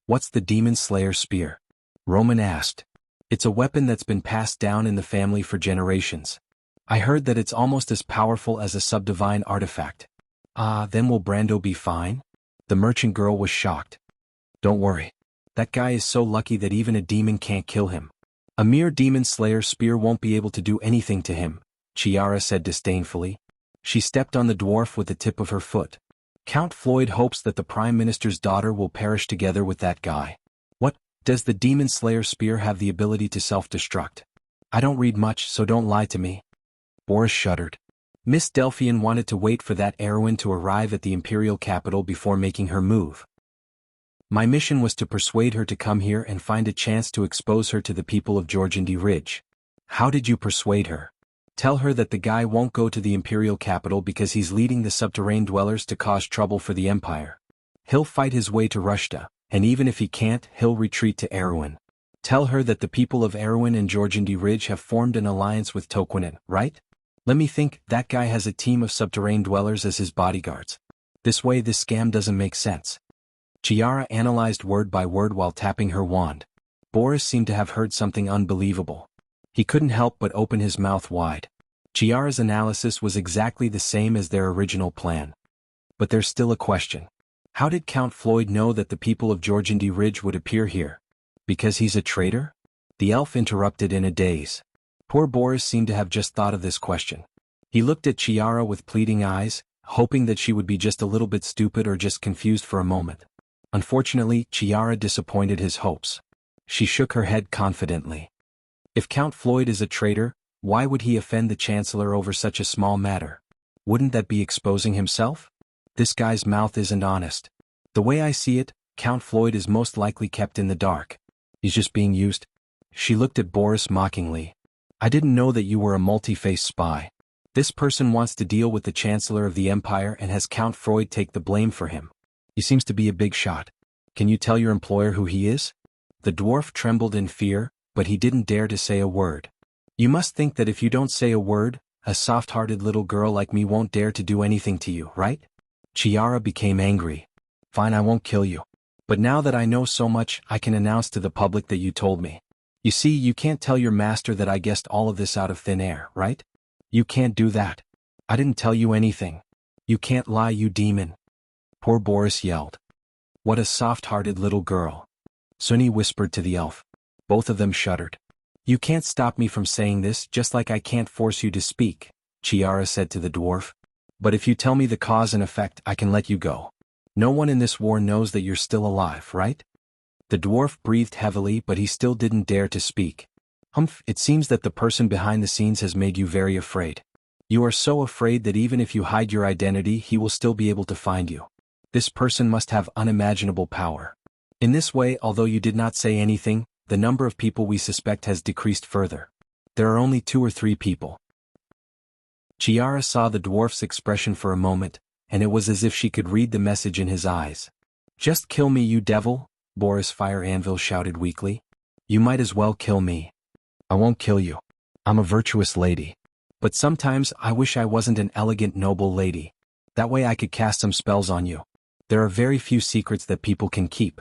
What's the demon slayer's spear? Roman asked. It's a weapon that's been passed down in the family for generations. I heard that it's almost as powerful as a subdivine artifact. Then will Brando be fine? The merchant girl was shocked. Don't worry. That guy is so lucky that even a demon can't kill him. A mere demon slayer's spear won't be able to do anything to him, Chiara said disdainfully. She stepped on the dwarf with the tip of her foot. Count Floyd hopes that the Prime Minister's daughter will perish together with that guy. What, does the demon slayer spear have the ability to self-destruct? I don't read much, so don't lie to me. Boris shuddered. Miss Delphian wanted to wait for that heroine to arrive at the imperial capital before making her move. My mission was to persuade her to come here and find a chance to expose her to the people of Jorgendi Ridge. How did you persuade her? Tell her that the guy won't go to the imperial capital because he's leading the subterranean dwellers to cause trouble for the Empire. He'll fight his way to Rushta, and even if he can't, he'll retreat to Erewhon. Tell her that the people of Erewhon and Jorgendi Ridge have formed an alliance with Toquinen, right? Let me think, that guy has a team of subterranean dwellers as his bodyguards. This way this scam doesn't make sense. Chiara analyzed word by word while tapping her wand. Boris seemed to have heard something unbelievable. He couldn't help but open his mouth wide. Chiara's analysis was exactly the same as their original plan. But there's still a question. How did Count Floyd know that the people of Jorgendi Ridge would appear here? Because he's a traitor? The elf interrupted in a daze. Poor Boris seemed to have just thought of this question. He looked at Chiara with pleading eyes, hoping that she would be just a little bit stupid or just confused for a moment. Unfortunately, Chiara disappointed his hopes. She shook her head confidently. If Count Floyd is a traitor, why would he offend the Chancellor over such a small matter? Wouldn't that be exposing himself? This guy's mouth isn't honest. The way I see it, Count Floyd is most likely kept in the dark. He's just being used. She looked at Boris mockingly. I didn't know that you were a multi-faced spy. This person wants to deal with the Chancellor of the Empire and has Count Floyd take the blame for him. He seems to be a big shot. Can you tell your employer who he is? The dwarf trembled in fear, but he didn't dare to say a word. You must think that if you don't say a word, A soft-hearted little girl like me won't dare to do anything to you, right? Chiara became angry. Fine, I won't kill you. But now that I know so much, I can announce to the public that you told me. You see, you can't tell your master that I guessed all of this out of thin air, right? You can't do that. I didn't tell you anything. You can't lie, you demon. Poor Boris yelled. What a soft-hearted little girl. Sunny whispered to the elf. Both of them shuddered. You can't stop me from saying this, just like I can't force you to speak, Chiara said to the dwarf. But if you tell me the cause and effect, I can let you go. No one in this war knows that you're still alive, right? The dwarf breathed heavily, but he still didn't dare to speak. Humph, it seems that the person behind the scenes has made you very afraid. You are so afraid that even if you hide your identity, he will still be able to find you. This person must have unimaginable power. In this way, although you did not say anything, the number of people we suspect has decreased further. There are only 2 or 3 people. Chiara saw the dwarf's expression for a moment, and it was as if she could read the message in his eyes. Just kill me, you devil, Boris Fire Anvil shouted weakly. You might as well kill me. I won't kill you. I'm a virtuous lady. But sometimes I wish I wasn't an elegant noble lady. That way I could cast some spells on you. There are very few secrets that people can keep.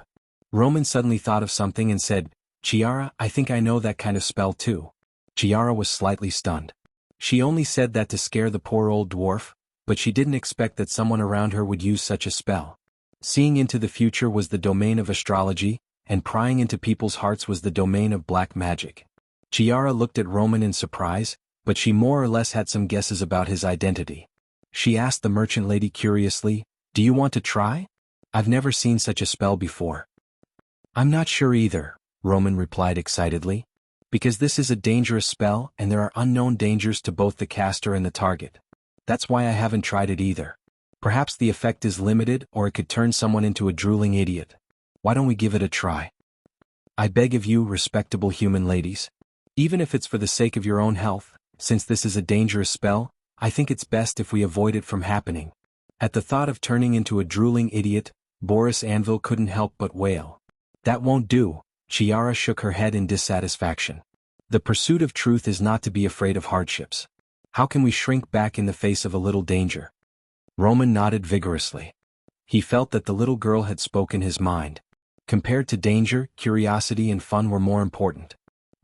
Roman suddenly thought of something and said, Chiara, I think I know that kind of spell too. Chiara was slightly stunned. She only said that to scare the poor old dwarf, but she didn't expect that someone around her would use such a spell. Seeing into the future was the domain of astrology, and prying into people's hearts was the domain of black magic. Chiara looked at Roman in surprise, but she more or less had some guesses about his identity. She asked the merchant lady curiously, Do you want to try? I've never seen such a spell before. I'm not sure either, Roman replied excitedly. Because this is a dangerous spell and there are unknown dangers to both the caster and the target. That's why I haven't tried it either. Perhaps the effect is limited or it could turn someone into a drooling idiot. Why don't we give it a try? I beg of you, respectable human ladies. Even if it's for the sake of your own health, since this is a dangerous spell, I think it's best if we avoid it from happening. At the thought of turning into a drooling idiot, Boris Anvil couldn't help but wail. That won't do. Chiara shook her head in dissatisfaction. The pursuit of truth is not to be afraid of hardships. How can we shrink back in the face of a little danger? Roman nodded vigorously. He felt that the little girl had spoken his mind. Compared to danger, curiosity and fun were more important.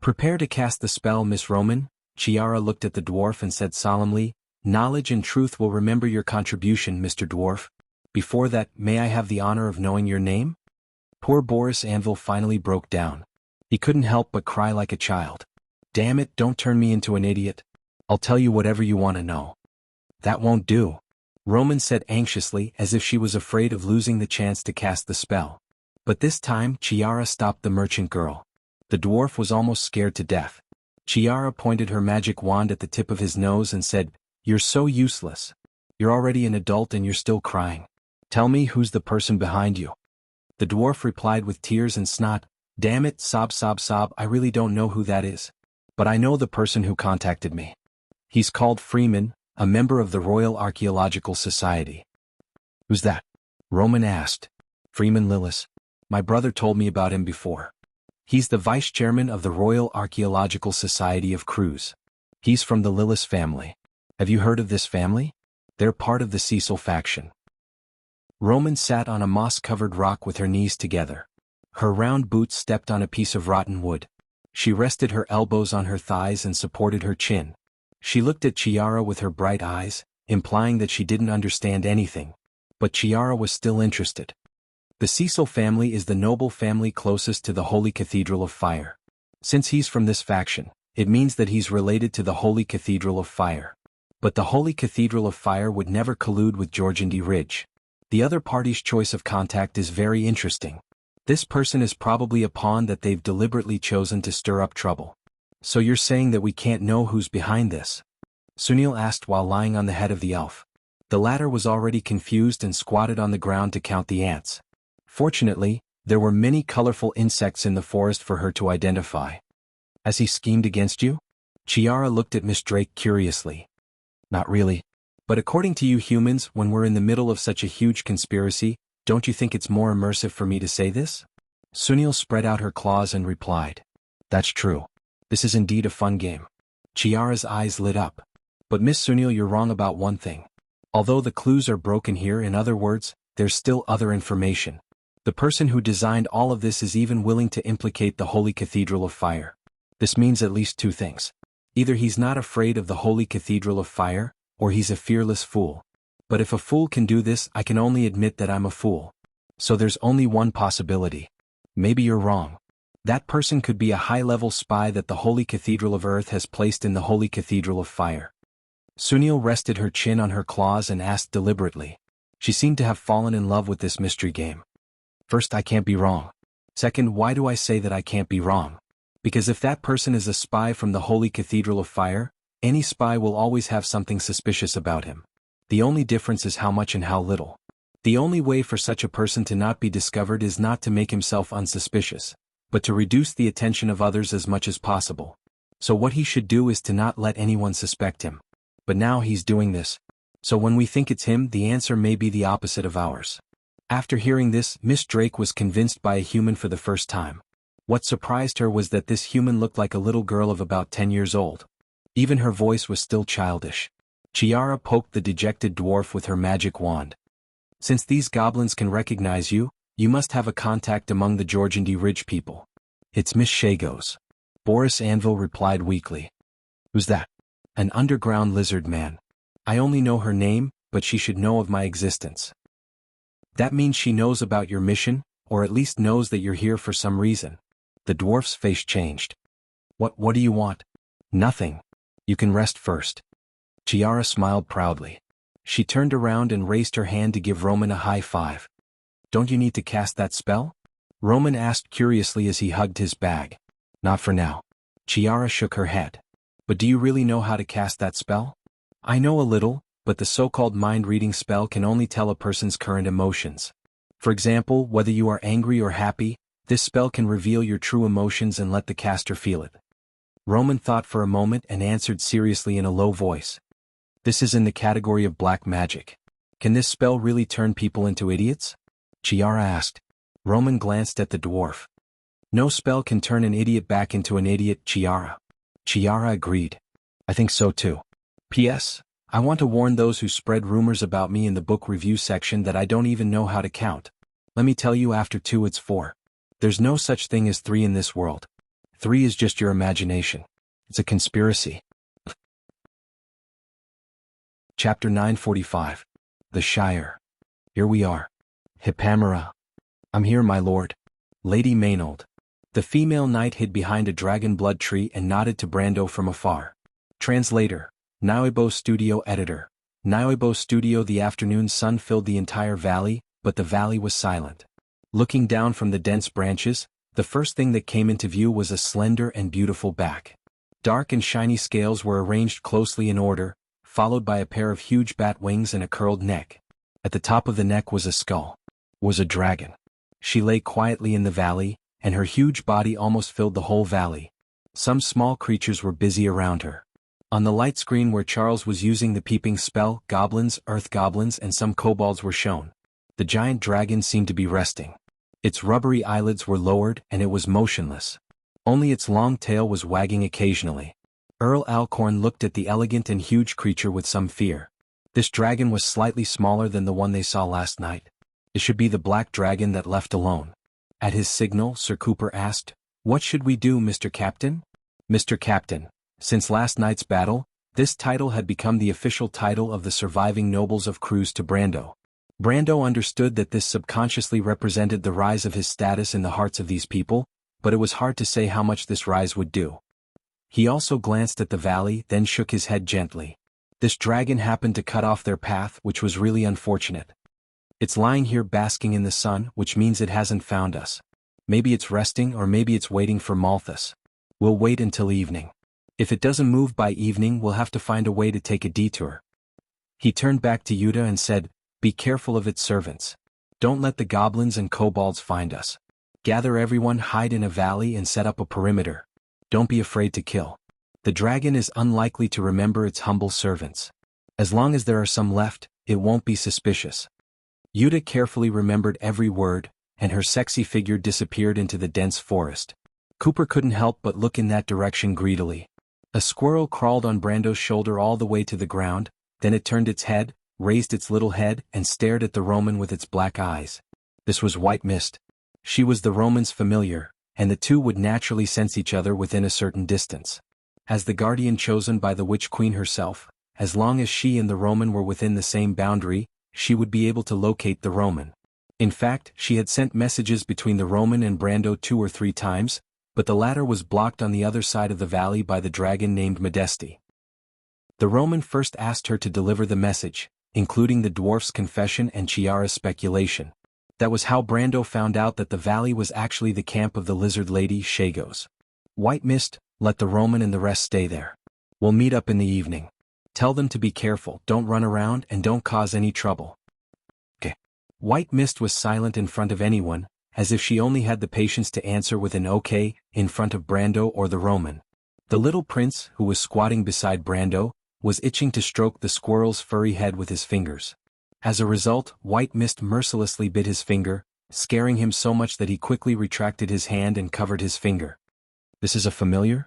Prepare to cast the spell, Miss Roman. Chiara looked at the dwarf and said solemnly, Knowledge and truth will remember your contribution, Mr. Dwarf. Before that, may I have the honor of knowing your name? Poor Boris Anvil finally broke down. He couldn't help but cry like a child. Damn it, don't turn me into an idiot. I'll tell you whatever you want to know. That won't do, Roman said anxiously, as if she was afraid of losing the chance to cast the spell. But this time, Chiara stopped the merchant girl. The dwarf was almost scared to death. Chiara pointed her magic wand at the tip of his nose and said, You're so useless. You're already an adult and you're still crying. Tell me who's the person behind you. The dwarf replied with tears and snot, Damn it, sob, I really don't know who that is. But I know the person who contacted me. He's called Freeman, a member of the Royal Archaeological Society. Who's that? Roman asked. Freeman Lillis. My brother told me about him before. He's the vice chairman of the Royal Archaeological Society of Crews. He's from the Lillis family. Have you heard of this family? They're part of the Cecil faction. Roman sat on a moss-covered rock with her knees together. Her round boots stepped on a piece of rotten wood. She rested her elbows on her thighs and supported her chin. She looked at Chiara with her bright eyes, implying that she didn't understand anything. But Chiara was still interested. The Cecil family is the noble family closest to the Holy Cathedral of Fire. Since he's from this faction, it means that he's related to the Holy Cathedral of Fire. But the Holy Cathedral of Fire would never collude with Georgandy Ridge. The other party's choice of contact is very interesting. This person is probably a pawn that they've deliberately chosen to stir up trouble. So you're saying that we can't know who's behind this? Sunil asked while lying on the head of the elf. The latter was already confused and squatted on the ground to count the ants. Fortunately, there were many colorful insects in the forest for her to identify. Has he schemed against you? Chiara looked at Miss Drake curiously. Not really. But according to you humans, when we're in the middle of such a huge conspiracy, don't you think it's more immersive for me to say this? Sunil spread out her claws and replied. That's true. This is indeed a fun game. Chiara's eyes lit up. But Miss Sunil, you're wrong about one thing. Although the clues are broken here, in other words, there's still other information. The person who designed all of this is even willing to implicate the Holy Cathedral of Fire. This means at least two things. Either he's not afraid of the Holy Cathedral of Fire, or he's a fearless fool. But if a fool can do this, I can only admit that I'm a fool. So there's only one possibility. Maybe you're wrong. That person could be a high-level spy that the Holy Cathedral of Earth has placed in the Holy Cathedral of Fire. Sunil rested her chin on her claws and asked deliberately. She seemed to have fallen in love with this mystery game. First, I can't be wrong. Second, why do I say that I can't be wrong? Because if that person is a spy from the Holy Cathedral of Fire, any spy will always have something suspicious about him. The only difference is how much and how little. The only way for such a person to not be discovered is not to make himself unsuspicious, but to reduce the attention of others as much as possible. So what he should do is to not let anyone suspect him. But now he's doing this. So when we think it's him, the answer may be the opposite of ours. After hearing this, Miss Drake was convinced by a human for the first time. What surprised her was that this human looked like a little girl of about 10 years old. Even her voice was still childish. Chiara poked the dejected dwarf with her magic wand. Since these goblins can recognize you, you must have a contact among the Georgandy Ridge people. It's Miss Shagos. Boris Anvil replied weakly. Who's that? An underground lizard man. I only know her name, but she should know of my existence. That means she knows about your mission, or at least knows that you're here for some reason. The dwarf's face changed. What do you want? Nothing. You can rest first. Chiara smiled proudly. She turned around and raised her hand to give Roman a high five. Don't you need to cast that spell? Roman asked curiously as he hugged his bag. Not for now. Chiara shook her head. But do you really know how to cast that spell? I know a little, but the so-called mind-reading spell can only tell a person's current emotions. For example, whether you are angry or happy, this spell can reveal your true emotions and let the caster feel it. Roman thought for a moment and answered seriously in a low voice. This is in the category of black magic. Can this spell really turn people into idiots? Chiara asked. Roman glanced at the dwarf. No spell can turn an idiot back into an idiot, Chiara. Chiara agreed. I think so too. P.S. I want to warn those who spread rumors about me in the book review section that I don't even know how to count. Let me tell you, after 2 it's 4. There's no such thing as 3 in this world. 3 is just your imagination. It's a conspiracy. Chapter 945. The Shire. Here we are. Hippamera. I'm here, my lord. Lady Maynold. The female knight hid behind a dragon blood tree and nodded to Brando from afar. Translator. Naoibo Studio Editor. Naoibo Studio. The afternoon sun filled the entire valley, but the valley was silent. Looking down from the dense branches, the first thing that came into view was a slender and beautiful back. Dark and shiny scales were arranged closely in order, followed by a pair of huge bat wings and a curled neck. At the top of the neck was a skull. Was a dragon. She lay quietly in the valley, and her huge body almost filled the whole valley. Some small creatures were busy around her. On the light screen where Charles was using the peeping spell, goblins, earth goblins and some kobolds were shown. The giant dragon seemed to be resting. Its rubbery eyelids were lowered and it was motionless. Only its long tail was wagging occasionally. Earl Alcorn looked at the elegant and huge creature with some fear. This dragon was slightly smaller than the one they saw last night. It should be the black dragon that left alone. At his signal, Sir Cooper asked, "What should we do, Mr. Captain?" Mr. Captain. Since last night's battle, this title had become the official title of the surviving nobles of Cruz to Brando. Brando understood that this subconsciously represented the rise of his status in the hearts of these people, but it was hard to say how much this rise would do. He also glanced at the valley, then shook his head gently. This dragon happened to cut off their path, which was really unfortunate. It's lying here basking in the sun, which means it hasn't found us. Maybe it's resting or maybe it's waiting for Malthus. We'll wait until evening. If it doesn't move by evening, we'll have to find a way to take a detour. He turned back to Yuta and said, "Be careful of its servants. Don't let the goblins and kobolds find us. Gather everyone, hide in a valley and set up a perimeter. Don't be afraid to kill. The dragon is unlikely to remember its humble servants. As long as there are some left, it won't be suspicious." Yuta carefully remembered every word, and her sexy figure disappeared into the dense forest. Cooper couldn't help but look in that direction greedily. A squirrel crawled on Brando's shoulder all the way to the ground, then it turned its head, raised its little head and stared at the Roman with its black eyes. This was White Mist. She was the Roman's familiar, and the two would naturally sense each other within a certain distance. As the guardian chosen by the Witch Queen herself, as long as she and the Roman were within the same boundary, she would be able to locate the Roman. In fact, she had sent messages between the Roman and Brando 2 or 3 times, but the latter was blocked on the other side of the valley by the dragon named Modesty. The Roman first asked her to deliver the message, including the dwarf's confession and Chiara's speculation. That was how Brando found out that the valley was actually the camp of the lizard lady Shagos. White Mist, let the Roman and the rest stay there. We'll meet up in the evening. Tell them to be careful, don't run around and don't cause any trouble. Okay. White Mist was silent in front of anyone, as if she only had the patience to answer with an okay in front of Brando or the Roman. The little prince, who was squatting beside Brando, was itching to stroke the squirrel's furry head with his fingers. As a result, White Mist mercilessly bit his finger, scaring him so much that he quickly retracted his hand and covered his finger. This is a familiar?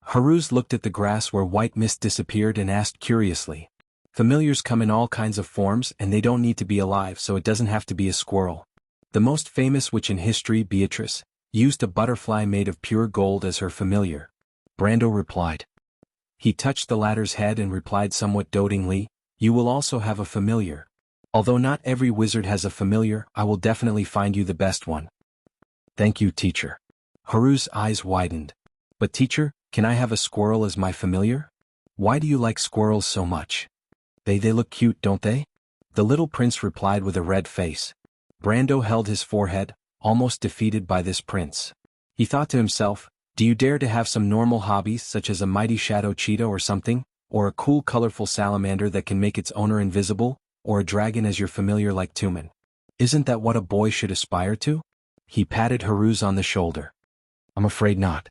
Haruz looked at the grass where White Mist disappeared and asked curiously. Familiars come in all kinds of forms and they don't need to be alive, so it doesn't have to be a squirrel. The most famous witch in history, Beatrice, used a butterfly made of pure gold as her familiar. Brando replied. He touched the latter's head and replied somewhat dotingly, you will also have a familiar. Although not every wizard has a familiar, I will definitely find you the best one. Thank you, teacher. Haru's eyes widened. But teacher, can I have a squirrel as my familiar? Why do you like squirrels so much? They look cute, don't they? The little prince replied with a red face. Brando held his forehead, almost defeated by this prince. He thought to himself, do you dare to have some normal hobbies such as a mighty shadow cheetah or something, or a cool colorful salamander that can make its owner invisible, or a dragon as your familiar like Tumen? Isn't that what a boy should aspire to? He patted Haruz on the shoulder. I'm afraid not.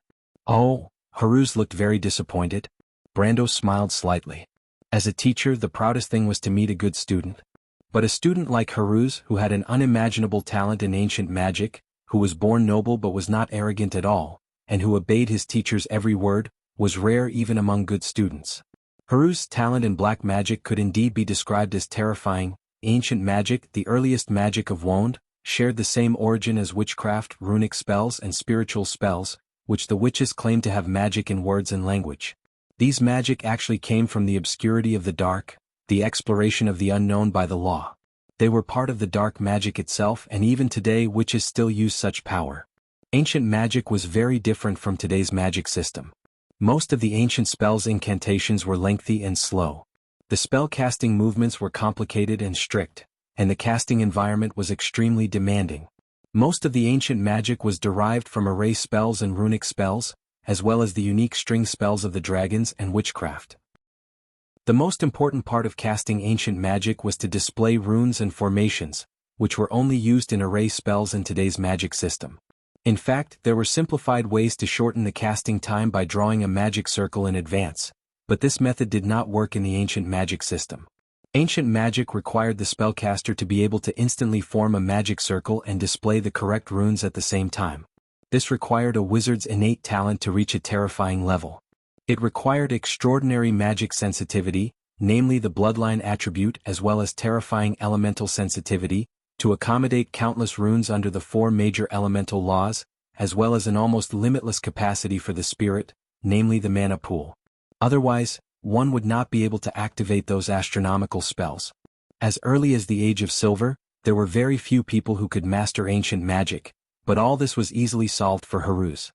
Oh, Haruz looked very disappointed. Brando smiled slightly. As a teacher, the proudest thing was to meet a good student. But a student like Haruz, who had an unimaginable talent in ancient magic, who was born noble but was not arrogant at all, and who obeyed his teacher's every word, was rare even among good students. Haruz's talent in black magic could indeed be described as terrifying. Ancient magic, the earliest magic of Wand, shared the same origin as witchcraft, runic spells and spiritual spells, which the witches claimed to have magic in words and language. These magic actually came from the obscurity of the dark, the exploration of the unknown by the law. They were part of the dark magic itself, and even today witches still use such power. Ancient magic was very different from today's magic system. Most of the ancient spells' incantations were lengthy and slow. The spell-casting movements were complicated and strict, and the casting environment was extremely demanding. Most of the ancient magic was derived from array spells and runic spells, as well as the unique string spells of the dragons and witchcraft. The most important part of casting ancient magic was to display runes and formations, which were only used in array spells in today's magic system. In fact, there were simplified ways to shorten the casting time by drawing a magic circle in advance, but this method did not work in the ancient magic system. Ancient magic required the spellcaster to be able to instantly form a magic circle and display the correct runes at the same time. This required a wizard's innate talent to reach a terrifying level. It required extraordinary magic sensitivity, namely the bloodline attribute, as well as terrifying elemental sensitivity, to accommodate countless runes under the 4 major elemental laws, as well as an almost limitless capacity for the spirit, namely the mana pool. Otherwise, one would not be able to activate those astronomical spells. As early as the Age of Silver, there were very few people who could master ancient magic, but all this was easily solved for Haruz.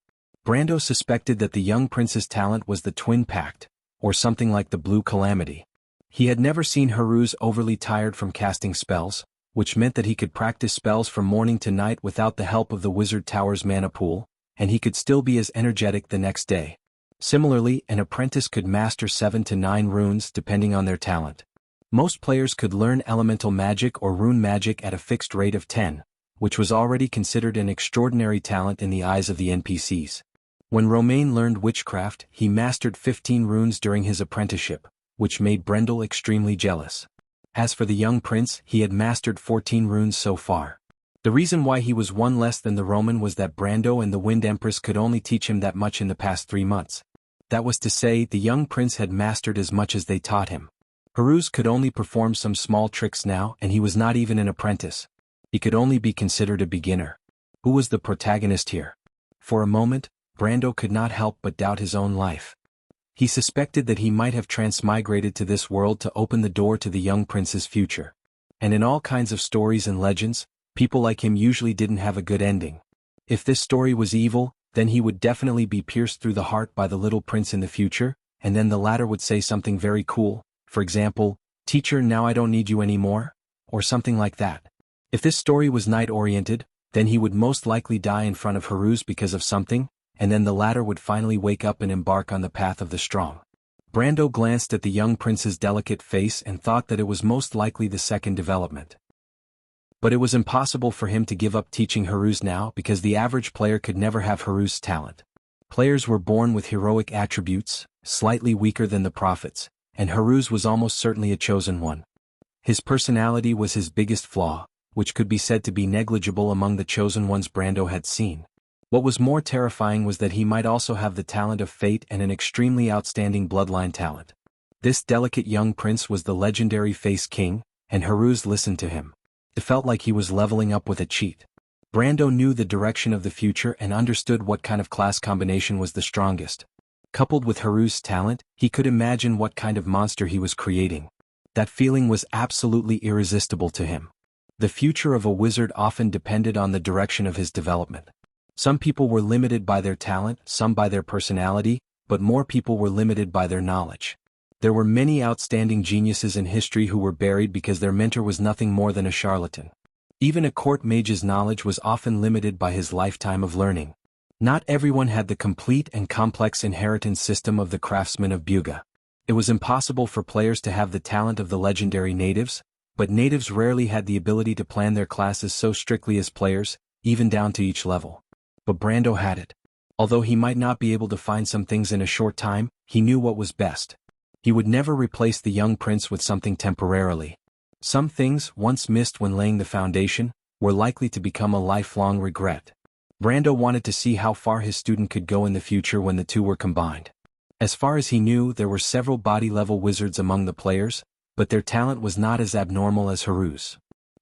Brando suspected that the young prince's talent was the Twin Pact, or something like the Blue Calamity. He had never seen Haruz overly tired from casting spells, which meant that he could practice spells from morning to night without the help of the Wizard Tower's mana pool, and he could still be as energetic the next day. Similarly, an apprentice could master 7 to 9 runes depending on their talent. Most players could learn elemental magic or rune magic at a fixed rate of 10, which was already considered an extraordinary talent in the eyes of the NPCs. When Romain learned witchcraft, he mastered 15 runes during his apprenticeship, which made Brendel extremely jealous. As for the young prince, he had mastered 14 runes so far. The reason why he was one less than the Roman was that Brando and the Wind Empress could only teach him that much in the past 3 months. That was to say, the young prince had mastered as much as they taught him. Haruz could only perform some small tricks now, and he was not even an apprentice. He could only be considered a beginner. Who was the protagonist here? For a moment, Brando could not help but doubt his own life. He suspected that he might have transmigrated to this world to open the door to the young prince's future. And in all kinds of stories and legends, people like him usually didn't have a good ending. If this story was evil, then he would definitely be pierced through the heart by the little prince in the future, and then the latter would say something very cool, for example, "Teacher, now I don't need you anymore," or something like that. If this story was knight-oriented, then he would most likely die in front of Haruz because of something, and then the latter would finally wake up and embark on the path of the strong. Brando glanced at the young prince's delicate face and thought that it was most likely the second development. But it was impossible for him to give up teaching Haruz now because the average player could never have Haruz's talent. Players were born with heroic attributes, slightly weaker than the prophets, and Haruz was almost certainly a chosen one. His personality was his biggest flaw, which could be said to be negligible among the chosen ones Brando had seen. What was more terrifying was that he might also have the talent of fate and an extremely outstanding bloodline talent. This delicate young prince was the legendary Face King, and Haruz listened to him. It felt like he was leveling up with a cheat. Brando knew the direction of the future and understood what kind of class combination was the strongest. Coupled with Haruz's talent, he could imagine what kind of monster he was creating. That feeling was absolutely irresistible to him. The future of a wizard often depended on the direction of his development. Some people were limited by their talent, some by their personality, but more people were limited by their knowledge. There were many outstanding geniuses in history who were buried because their mentor was nothing more than a charlatan. Even a court mage's knowledge was often limited by his lifetime of learning. Not everyone had the complete and complex inheritance system of the craftsmen of Buga. It was impossible for players to have the talent of the legendary natives, but natives rarely had the ability to plan their classes so strictly as players, even down to each level. But Brando had it. Although he might not be able to find some things in a short time, he knew what was best. He would never replace the young prince with something temporarily. Some things, once missed when laying the foundation, were likely to become a lifelong regret. Brando wanted to see how far his student could go in the future when the two were combined. As far as he knew, there were several body-level wizards among the players, but their talent was not as abnormal as Haruz.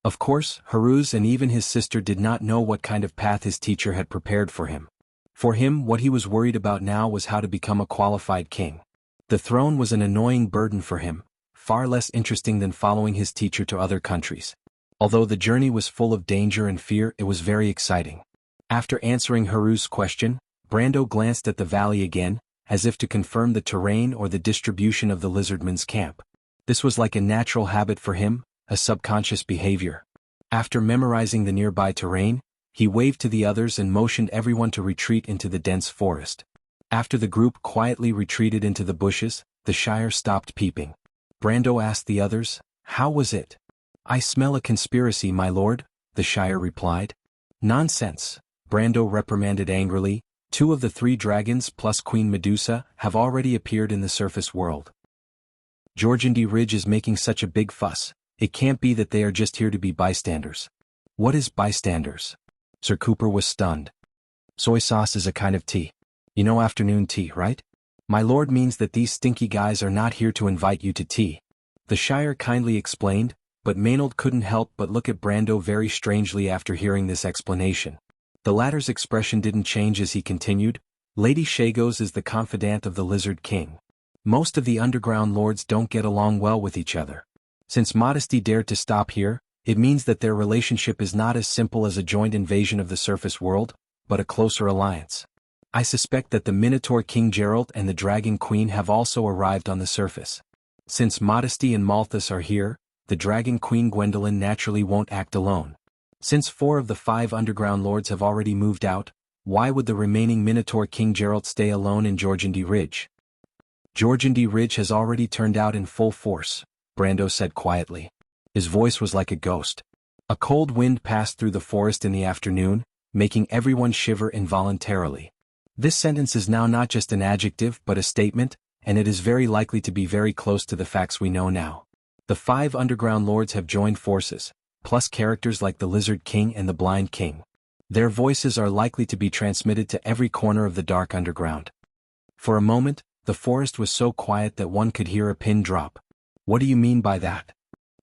Of course, Haruz and even his sister did not know what kind of path his teacher had prepared for him. For him, what he was worried about now was how to become a qualified king. The throne was an annoying burden for him, far less interesting than following his teacher to other countries. Although the journey was full of danger and fear, it was very exciting. After answering Haruz's question, Brando glanced at the valley again, as if to confirm the terrain or the distribution of the lizardman's camp. This was like a natural habit for him, a subconscious behavior. After memorizing the nearby terrain, he waved to the others and motioned everyone to retreat into the dense forest. After the group quietly retreated into the bushes, the Shire stopped peeping. Brando asked the others, "How was it?" "I smell a conspiracy, my lord," the Shire replied. "Nonsense," Brando reprimanded angrily. "Two of the three dragons plus Queen Medusa have already appeared in the surface world. Georgandy Ridge is making such a big fuss. It can't be that they are just here to be bystanders." "What is bystanders?" Sir Cooper was stunned. "Soy sauce is a kind of tea. You know, afternoon tea, right? My lord means that these stinky guys are not here to invite you to tea," the Shire kindly explained, but Maynard couldn't help but look at Brando very strangely after hearing this explanation. The latter's expression didn't change as he continued, "Lady Shagos is the confidant of the Lizard King. Most of the underground lords don't get along well with each other. Since Modesty dared to stop here, it means that their relationship is not as simple as a joint invasion of the surface world, but a closer alliance. I suspect that the Minotaur King Geralt and the Dragon Queen have also arrived on the surface. Since Modesty and Malthus are here, the Dragon Queen Gwendolyn naturally won't act alone. Since 4 of the 5 underground lords have already moved out, why would the remaining Minotaur King Geralt stay alone in Georgandy Ridge?" "Georgandy Ridge has already turned out in full force," Brando said quietly. His voice was like a ghost. A cold wind passed through the forest in the afternoon, making everyone shiver involuntarily. This sentence is now not just an adjective but a statement, and it is very likely to be very close to the facts we know now. The 5 underground lords have joined forces, plus characters like the Lizard King and the Blind King. Their voices are likely to be transmitted to every corner of the dark underground. For a moment, The forest was so quiet that one could hear a pin drop. What do you mean by that?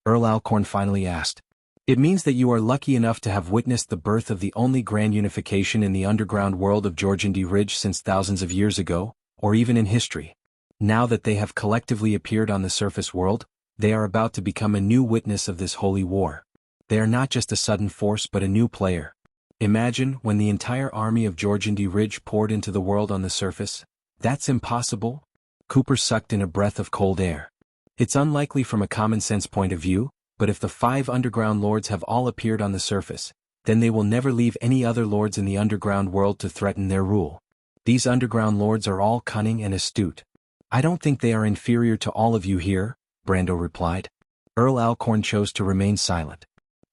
Earl Alcorn finally asked. It means that you are lucky enough to have witnessed the birth of the only grand unification in the underground world of Georgiandy Ridge since thousands of years ago, or even in history. Now that they have collectively appeared on the surface world, they are about to become a new witness of this holy war. They are not just a sudden force but a new player. Imagine when the entire army of Georgiandy Ridge poured into the world on the surface. That's impossible? Cooper sucked in a breath of cold air. It's unlikely from a common-sense point of view, but if the 5 underground lords have all appeared on the surface, then they will never leave any other lords in the underground world to threaten their rule. These underground lords are all cunning and astute. I don't think they are inferior to all of you here, Brando replied. Earl Alcorn chose to remain silent.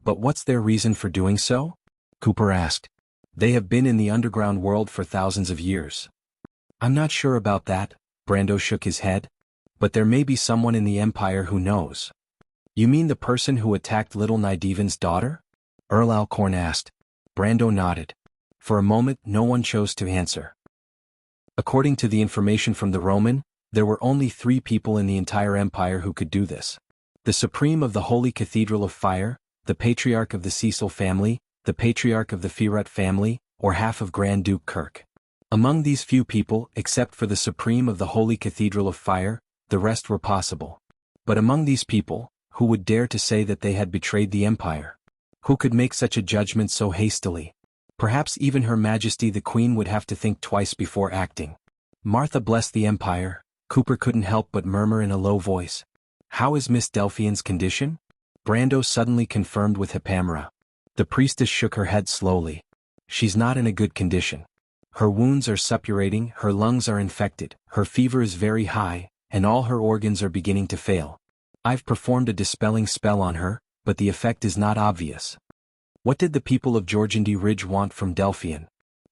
But what's their reason for doing so? Cooper asked. They have been in the underground world for thousands of years. I'm not sure about that, Brando shook his head. But there may be someone in the Empire who knows. You mean the person who attacked little Nydiven's daughter? Earl Alcorn asked. Brando nodded. For a moment no one chose to answer. According to the information from the Roman, there were only 3 people in the entire empire who could do this. The Supreme of the Holy Cathedral of Fire, the Patriarch of the Cecil family, the Patriarch of the Firut family, or half of Grand Duke Kirk. Among these few people, except for the Supreme of the Holy Cathedral of Fire, the rest were possible. But among these people, who would dare to say that they had betrayed the Empire? Who could make such a judgment so hastily? Perhaps even Her Majesty the Queen would have to think twice before acting. Martha bless the Empire, Cooper couldn't help but murmur in a low voice. How is Miss Delphian's condition? Brando suddenly confirmed with Hipamera. The priestess shook her head slowly. She's not in a good condition. Her wounds are suppurating, her lungs are infected, her fever is very high, and all her organs are beginning to fail. I've performed a dispelling spell on her, but the effect is not obvious. What did the people of Georgiandy Ridge want from Delphian?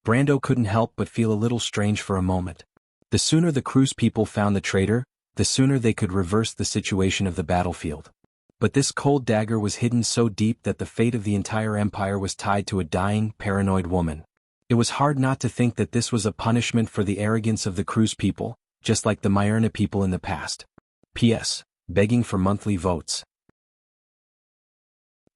Brando couldn't help but feel a little strange for a moment. The sooner the Cruz people found the traitor, the sooner they could reverse the situation of the battlefield. But this cold dagger was hidden so deep that the fate of the entire empire was tied to a dying, paranoid woman. It was hard not to think that this was a punishment for the arrogance of the Cruz people, just like the Myrna people in the past. P.S. Begging for monthly votes.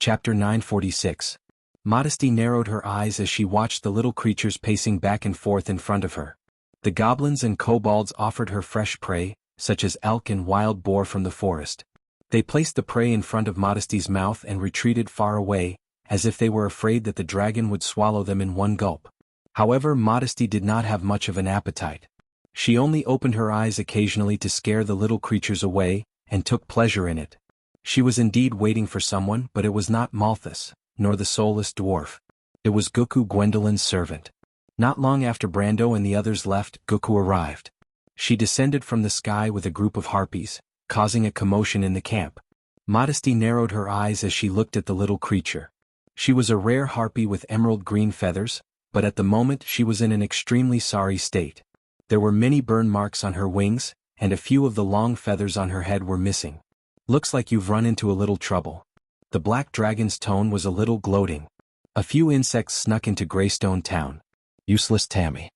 Chapter 946. Modesty narrowed her eyes as she watched the little creatures pacing back and forth in front of her. The goblins and kobolds offered her fresh prey, such as elk and wild boar from the forest. They placed the prey in front of Modesty's mouth and retreated far away, as if they were afraid that the dragon would swallow them in one gulp. However, Modesty did not have much of an appetite. She only opened her eyes occasionally to scare the little creatures away, and took pleasure in it. She was indeed waiting for someone, but it was not Malthus, nor the soulless dwarf. It was Guku, Gwendolyn's servant. Not long after Brando and the others left, Guku arrived. She descended from the sky with a group of harpies, causing a commotion in the camp. Modesty narrowed her eyes as she looked at the little creature. She was a rare harpy with emerald green feathers, but at the moment she was in an extremely sorry state. There were many burn marks on her wings, and a few of the long feathers on her head were missing. Looks like you've run into a little trouble. The black dragon's tone was a little gloating. A few insects snuck into Greystone Town. Useless Tammy.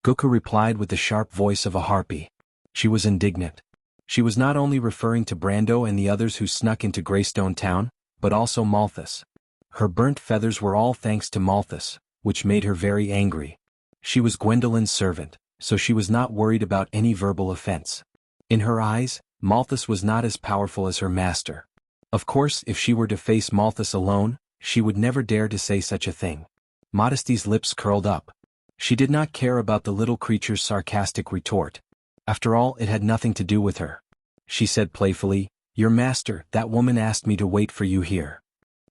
Guku replied with the sharp voice of a harpy. She was indignant. She was not only referring to Brando and the others who snuck into Greystone Town, but also Malthus. Her burnt feathers were all thanks to Malthus, which made her very angry. She was Gwendolyn's servant, so she was not worried about any verbal offense. In her eyes, Malthus was not as powerful as her master. Of course, if she were to face Malthus alone, she would never dare to say such a thing. Modesty's lips curled up. She did not care about the little creature's sarcastic retort. After all, it had nothing to do with her. She said playfully, "Your master, that woman asked me to wait for you here."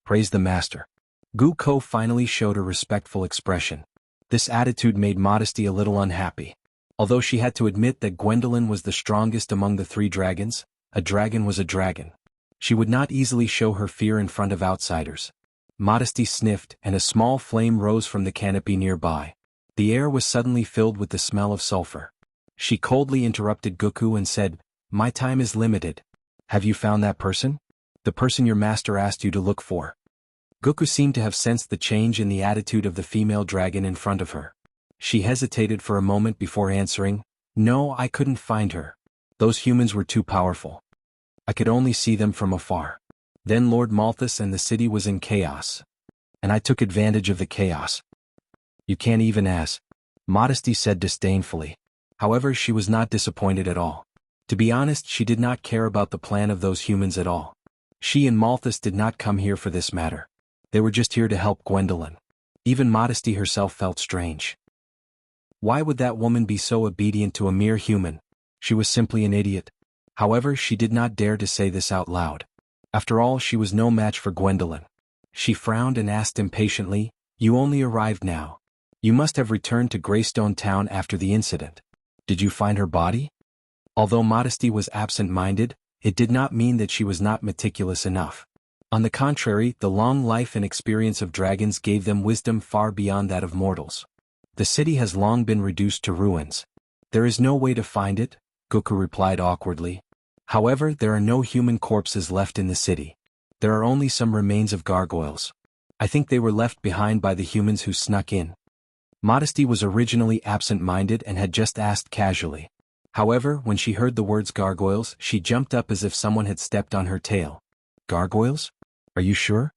Praise the master. Guko finally showed a respectful expression. This attitude made Modesty a little unhappy. Although she had to admit that Gwendolyn was the strongest among the 3 dragons, a dragon was a dragon. She would not easily show her fear in front of outsiders. Modesty sniffed, and a small flame rose from the canopy nearby. The air was suddenly filled with the smell of sulfur. She coldly interrupted Guku and said, "My time is limited. Have you found that person? The person your master asked you to look for?" Guku seemed to have sensed the change in the attitude of the female dragon in front of her. She hesitated for a moment before answering, No, I couldn't find her. Those humans were too powerful. I could only see them from afar. Then Lord Malthus and the city was in chaos. And I took advantage of the chaos. You can't even ask. Modesty said disdainfully. However, she was not disappointed at all. To be honest, she did not care about the plan of those humans at all. She and Malthus did not come here for this matter. They were just here to help Gwendolyn. Even Modesty herself felt strange. Why would that woman be so obedient to a mere human? She was simply an idiot. However, she did not dare to say this out loud. After all, she was no match for Gwendolyn. She frowned and asked impatiently, "You only arrived now. You must have returned to Greystone Town after the incident. Did you find her body?" Although Modesty was absent-minded, it did not mean that she was not meticulous enough. On the contrary, the long life and experience of dragons gave them wisdom far beyond that of mortals. The city has long been reduced to ruins. There is no way to find it, Goku replied awkwardly. However, there are no human corpses left in the city. There are only some remains of gargoyles. I think they were left behind by the humans who snuck in. Modesty was originally absent-minded and had just asked casually. However, when she heard the words gargoyles, she jumped up as if someone had stepped on her tail. Gargoyles? Are you sure?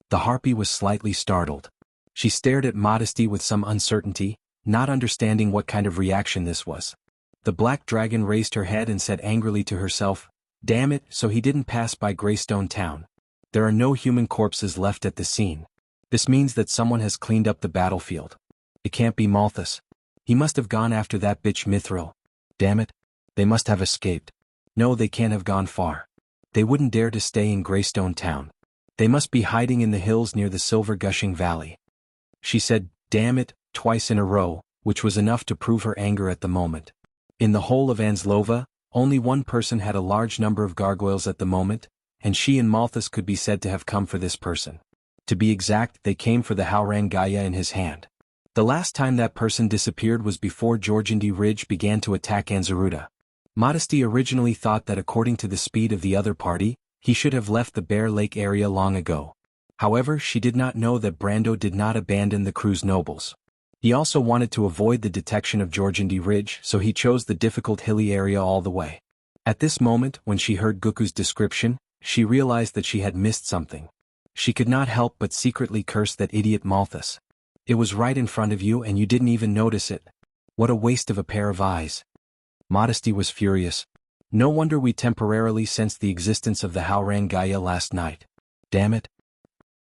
The harpy was slightly startled. She stared at Modesty with some uncertainty, not understanding what kind of reaction this was. The black dragon raised her head and said angrily to herself, "Damn it, so he didn't pass by Greystone Town. There are no human corpses left at the scene. This means that someone has cleaned up the battlefield. It can't be Malthus. He must have gone after that bitch Mithril. Damn it, they must have escaped. No, they can't have gone far. They wouldn't dare to stay in Greystone Town. They must be hiding in the hills near the Silver Gushing Valley." She said, "Damn it," twice in a row, which was enough to prove her anger at the moment. In the whole of Anslova, only one person had a large number of gargoyles at the moment, and she and Malthus could be said to have come for this person. To be exact, they came for the Haurangaya in his hand. The last time that person disappeared was before Georgindi Ridge began to attack Anzaruta. Modesty originally thought that according to the speed of the other party, he should have left the Bear Lake area long ago. However, she did not know that Brando did not abandon the crew's nobles. He also wanted to avoid the detection of Georgindi Ridge, so he chose the difficult hilly area all the way. At this moment, when she heard Goku's description, she realized that she had missed something. She could not help but secretly curse that idiot Malthus. It was right in front of you and you didn't even notice it. What a waste of a pair of eyes. Modesty was furious. No wonder we temporarily sensed the existence of the Haurangaya last night. Damn it.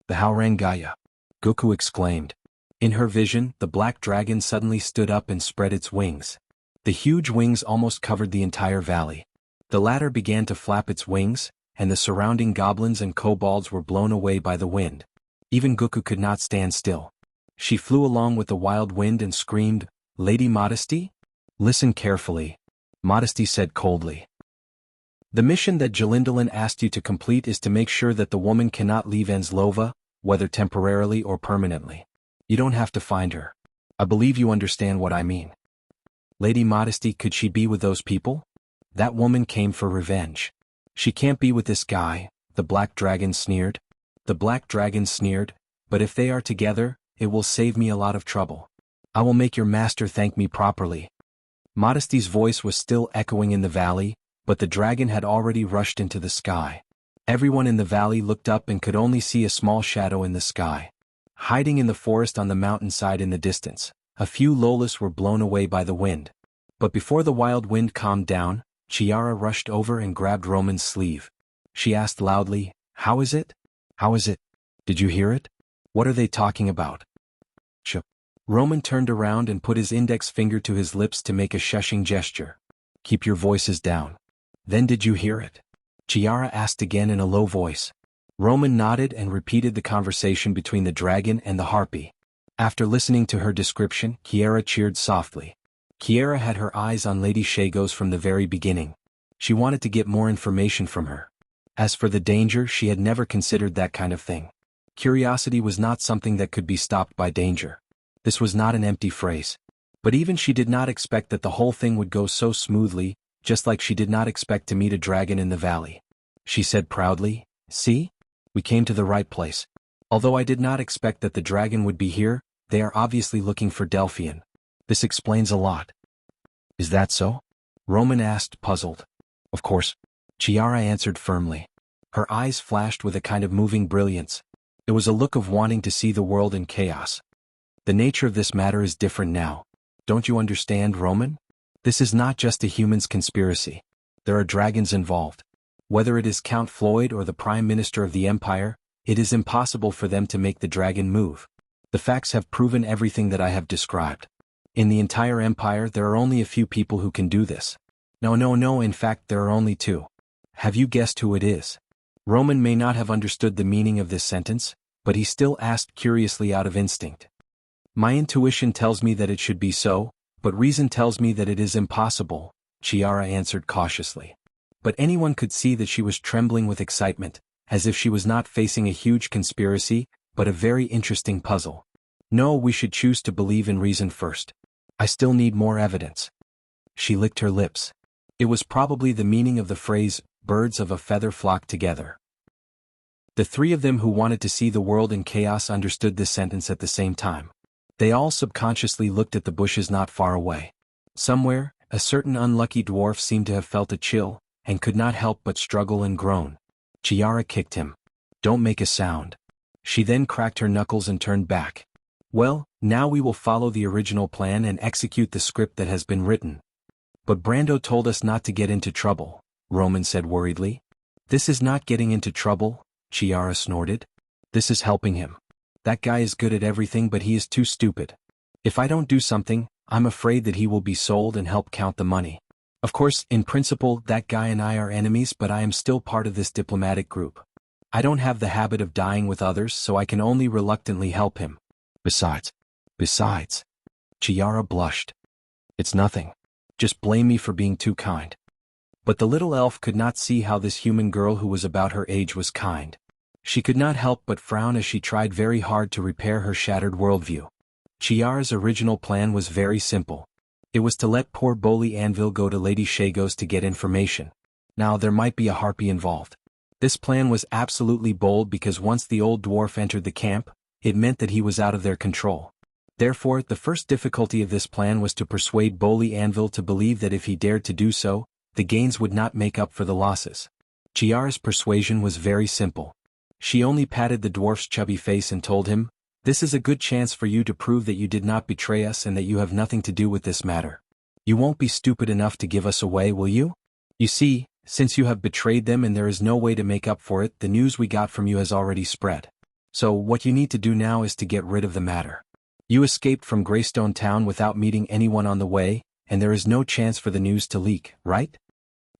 The Haurangaya. Goku exclaimed. In her vision, the black dragon suddenly stood up and spread its wings. The huge wings almost covered the entire valley. The latter began to flap its wings, and the surrounding goblins and kobolds were blown away by the wind. Even Goku could not stand still. She flew along with the wild wind and screamed, "Lady Modesty?" "Listen carefully," Modesty said coldly. "The mission that Jalindolin asked you to complete is to make sure that the woman cannot leave Anslova, whether temporarily or permanently. You don't have to find her. I believe you understand what I mean." Lady Modesty, could she be with those people? That woman came for revenge. She can't be with this guy, the Black Dragon sneered. The Black Dragon sneered, "But if they are together, it will save me a lot of trouble. I will make your master thank me properly." Modesty's voice was still echoing in the valley, but the dragon had already rushed into the sky. Everyone in the valley looked up and could only see a small shadow in the sky. Hiding in the forest on the mountainside in the distance, a few Lolas were blown away by the wind. But before the wild wind calmed down, Chiara rushed over and grabbed Roman's sleeve. She asked loudly, "How is it? How is it? Did you hear it? What are they talking about?" Roman turned around and put his index finger to his lips to make a shushing gesture. "Keep your voices down." "Then did you hear it?" Chiara asked again in a low voice. Roman nodded and repeated the conversation between the dragon and the harpy. After listening to her description, Kiara cheered softly. Kiara had her eyes on Lady Shagos from the very beginning. She wanted to get more information from her. As for the danger, she had never considered that kind of thing. Curiosity was not something that could be stopped by danger. This was not an empty phrase. But even she did not expect that the whole thing would go so smoothly, just like she did not expect to meet a dragon in the valley. She said proudly, "See? We came to the right place. Although I did not expect that the dragon would be here, they are obviously looking for Delphian. This explains a lot." Is that so? Roman asked, puzzled. Of course. Chiara answered firmly. Her eyes flashed with a kind of moving brilliance. It was a look of wanting to see the world in chaos. The nature of this matter is different now. Don't you understand, Roman? This is not just a human's conspiracy. There are dragons involved. Whether it is Count Floyd or the Prime Minister of the Empire, it is impossible for them to make the dragon move. The facts have proven everything that I have described. In the entire empire there are only a few people who can do this. No, in fact there are only two. Have you guessed who it is? Roman may not have understood the meaning of this sentence, but he still asked curiously out of instinct. My intuition tells me that it should be so, but reason tells me that it is impossible, Chiara answered cautiously. But anyone could see that she was trembling with excitement, as if she was not facing a huge conspiracy, but a very interesting puzzle. No, we should choose to believe in reason first. I still need more evidence. She licked her lips. It was probably the meaning of the phrase, birds of a feather flock together. The three of them who wanted to see the world in chaos understood this sentence at the same time. They all subconsciously looked at the bushes not far away. Somewhere, a certain unlucky dwarf seemed to have felt a chill, and could not help but struggle and groan. Chiara kicked him. Don't make a sound. She then cracked her knuckles and turned back. Well, now we will follow the original plan and execute the script that has been written. But Brando told us not to get into trouble, Roman said worriedly. This is not getting into trouble, Chiara snorted. This is helping him. That guy is good at everything but he is too stupid. If I don't do something, I'm afraid that he will be sold and help count the money. Of course, in principle, that guy and I are enemies, but I am still part of this diplomatic group. I don't have the habit of dying with others, so I can only reluctantly help him. Besides, Chiara blushed. It's nothing. Just blame me for being too kind. But the little elf could not see how this human girl who was about her age was kind. She could not help but frown as she tried very hard to repair her shattered worldview. Chiara's original plan was very simple. It was to let poor Bolly Anvil go to Lady Shago's to get information. Now there might be a harpy involved. This plan was absolutely bold because once the old dwarf entered the camp, it meant that he was out of their control. Therefore, the first difficulty of this plan was to persuade Bolly Anvil to believe that if he dared to do so, the gains would not make up for the losses. Chiara's persuasion was very simple. She only patted the dwarf's chubby face and told him, "This is a good chance for you to prove that you did not betray us and that you have nothing to do with this matter. You won't be stupid enough to give us away, will you? You see, since you have betrayed them and there is no way to make up for it, the news we got from you has already spread. So what you need to do now is to get rid of the matter. You escaped from Greystone Town without meeting anyone on the way, and there is no chance for the news to leak, right?"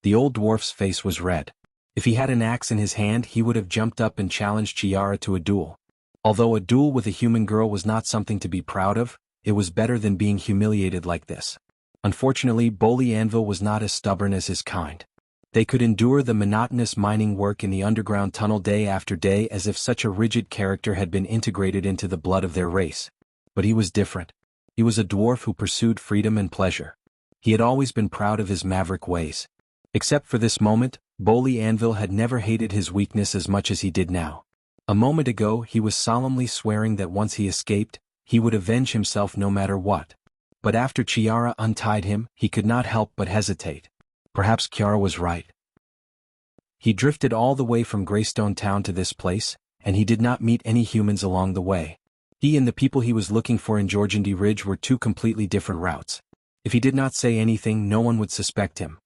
The old dwarf's face was red. If he had an axe in his hand he would have jumped up and challenged Chiara to a duel. Although a duel with a human girl was not something to be proud of, it was better than being humiliated like this. Unfortunately, Bolly Anvil was not as stubborn as his kind. They could endure the monotonous mining work in the underground tunnel day after day as if such a rigid character had been integrated into the blood of their race. But he was different. He was a dwarf who pursued freedom and pleasure. He had always been proud of his maverick ways. Except for this moment, Bolly Anvil had never hated his weakness as much as he did now. A moment ago he was solemnly swearing that once he escaped, he would avenge himself no matter what. But after Chiara untied him, he could not help but hesitate. Perhaps Chiara was right. He drifted all the way from Greystone Town to this place, and he did not meet any humans along the way. He and the people he was looking for in Georgandy Ridge were two completely different routes. If he did not say anything, no one would suspect him.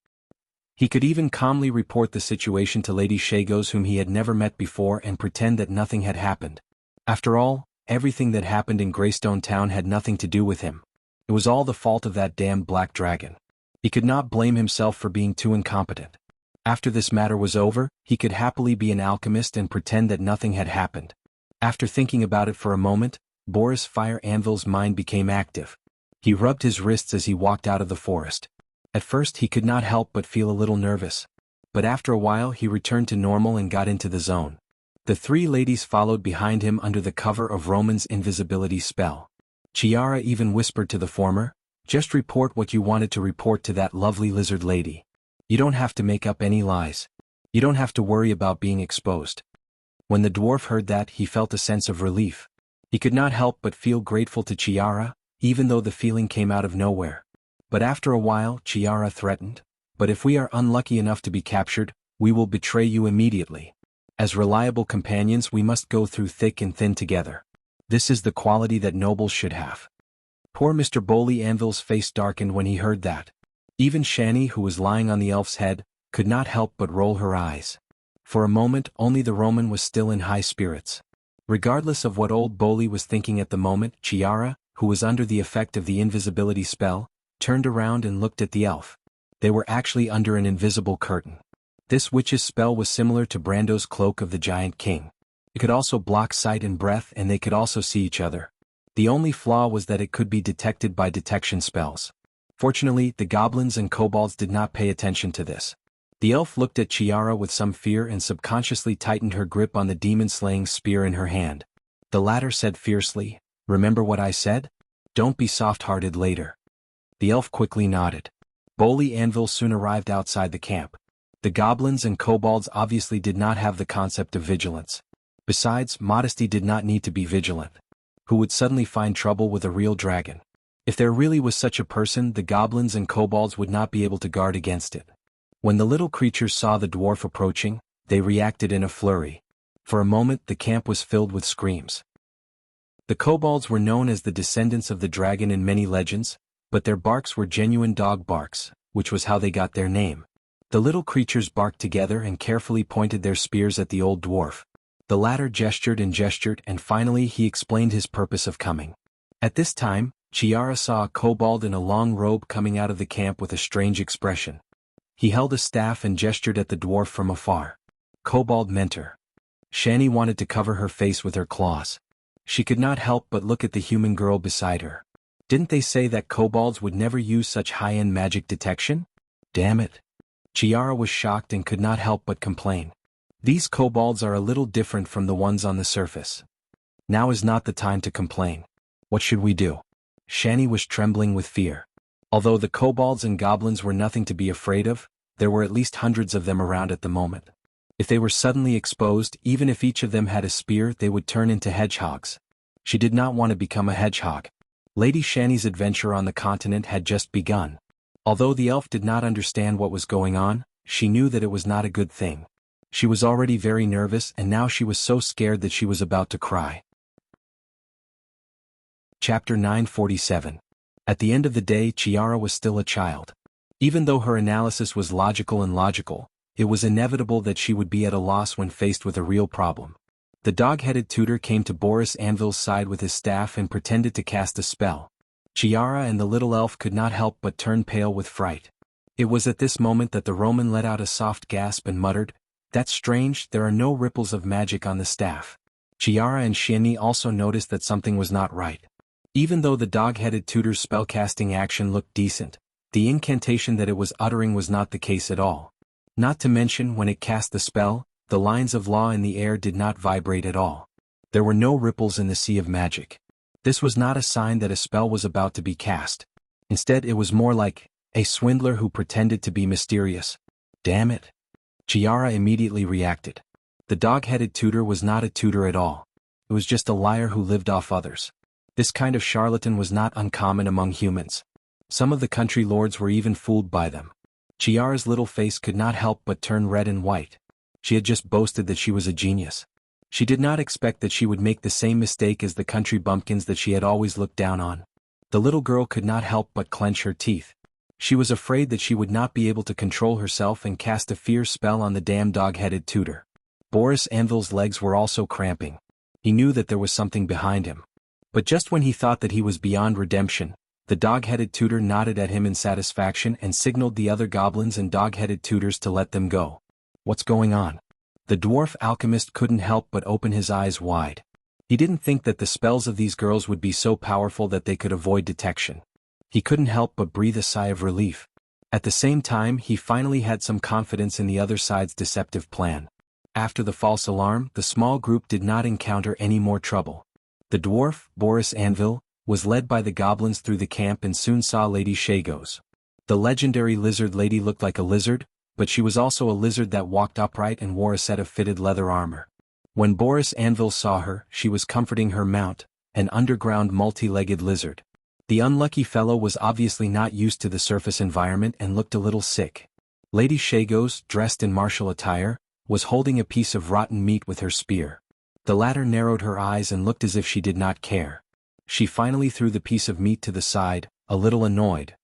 He could even calmly report the situation to Lady Shago's, whom he had never met before, and pretend that nothing had happened. After all, everything that happened in Greystone Town had nothing to do with him. It was all the fault of that damned black dragon. He could not blame himself for being too incompetent. After this matter was over, he could happily be an alchemist and pretend that nothing had happened. After thinking about it for a moment, Boris Fire Anvil's mind became active. He rubbed his wrists as he walked out of the forest. At first he could not help but feel a little nervous. But after a while he returned to normal and got into the zone. The three ladies followed behind him under the cover of Roman's invisibility spell. Chiara even whispered to the former, "Just report what you wanted to report to that lovely lizard lady. You don't have to make up any lies. You don't have to worry about being exposed." When the dwarf heard that, he felt a sense of relief. He could not help but feel grateful to Chiara, even though the feeling came out of nowhere. But after a while, Chiara threatened, "But if we are unlucky enough to be captured, we will betray you immediately. As reliable companions we must go through thick and thin together. This is the quality that nobles should have." Poor Mr. Boley Anvil's face darkened when he heard that. Even Shani, who was lying on the elf's head, could not help but roll her eyes. For a moment only the Roman was still in high spirits. Regardless of what old Boley was thinking at the moment, Chiara, who was under the effect of the invisibility spell, turned around and looked at the elf. They were actually under an invisible curtain. This witch's spell was similar to Brando's cloak of the Giant King. It could also block sight and breath, and they could also see each other. The only flaw was that it could be detected by detection spells. Fortunately, the goblins and kobolds did not pay attention to this. The elf looked at Chiara with some fear and subconsciously tightened her grip on the demon-slaying spear in her hand. The latter said fiercely, "Remember what I said? Don't be soft-hearted later." The elf quickly nodded. Boley Anvil soon arrived outside the camp. The goblins and kobolds obviously did not have the concept of vigilance. Besides, modesty did not need to be vigilant. Who would suddenly find trouble with a real dragon? If there really was such a person, the goblins and kobolds would not be able to guard against it. When the little creatures saw the dwarf approaching, they reacted in a flurry. For a moment the camp was filled with screams. The kobolds were known as the descendants of the dragon in many legends, but their barks were genuine dog barks, which was how they got their name. The little creatures barked together and carefully pointed their spears at the old dwarf. The latter gestured and finally he explained his purpose of coming. At this time, Chiara saw a kobold in a long robe coming out of the camp with a strange expression. He held a staff and gestured at the dwarf from afar. Kobold mentor. Shani wanted to cover her face with her claws. She could not help but look at the human girl beside her. Didn't they say that kobolds would never use such high-end magic detection? Damn it. Chiara was shocked and could not help but complain. These kobolds are a little different from the ones on the surface. Now is not the time to complain. What should we do? Shani was trembling with fear. Although the kobolds and goblins were nothing to be afraid of, there were at least hundreds of them around at the moment. If they were suddenly exposed, even if each of them had a spear, they would turn into hedgehogs. She did not want to become a hedgehog. Lady Shani's adventure on the continent had just begun. Although the elf did not understand what was going on, she knew that it was not a good thing. She was already very nervous and now she was so scared that she was about to cry. Chapter 947. At the end of the day, Chiara was still a child. Even though her analysis was logical, it was inevitable that she would be at a loss when faced with a real problem. The dog-headed tutor came to Boris Anvil's side with his staff and pretended to cast a spell. Chiara and the little elf could not help but turn pale with fright. It was at this moment that the Roman let out a soft gasp and muttered, "That's strange, there are no ripples of magic on the staff." Chiara and Shani also noticed that something was not right. Even though the dog-headed tutor's spellcasting action looked decent, the incantation that it was uttering was not the case at all. Not to mention, when it cast the spell, the lines of law in the air did not vibrate at all. There were no ripples in the sea of magic. This was not a sign that a spell was about to be cast. Instead, it was more like a swindler who pretended to be mysterious. Damn it. Chiara immediately reacted. The dog-headed tutor was not a tutor at all. It was just a liar who lived off others. This kind of charlatan was not uncommon among humans. Some of the country lords were even fooled by them. Chiara's little face could not help but turn red and white. She had just boasted that she was a genius. She did not expect that she would make the same mistake as the country bumpkins that she had always looked down on. The little girl could not help but clench her teeth. She was afraid that she would not be able to control herself and cast a fear spell on the damn dog-headed tutor. Boris Anvil's legs were also cramping. He knew that there was something behind him. But just when he thought that he was beyond redemption, the dog-headed tutor nodded at him in satisfaction and signaled the other goblins and dog-headed tutors to let them go. What's going on? The dwarf alchemist couldn't help but open his eyes wide. He didn't think that the spells of these girls would be so powerful that they could avoid detection. He couldn't help but breathe a sigh of relief. At the same time, he finally had some confidence in the other side's deceptive plan. After the false alarm, the small group did not encounter any more trouble. The dwarf, Boris Anvil, was led by the goblins through the camp and soon saw Lady Shagos. The legendary lizard lady looked like a lizard, but she was also a lizard that walked upright and wore a set of fitted leather armor. When Boris Anvil saw her, she was comforting her mount, an underground multi-legged lizard. The unlucky fellow was obviously not used to the surface environment and looked a little sick. Lady Shagos, dressed in martial attire, was holding a piece of rotten meat with her spear. The latter narrowed her eyes and looked as if she did not care. She finally threw the piece of meat to the side, a little annoyed.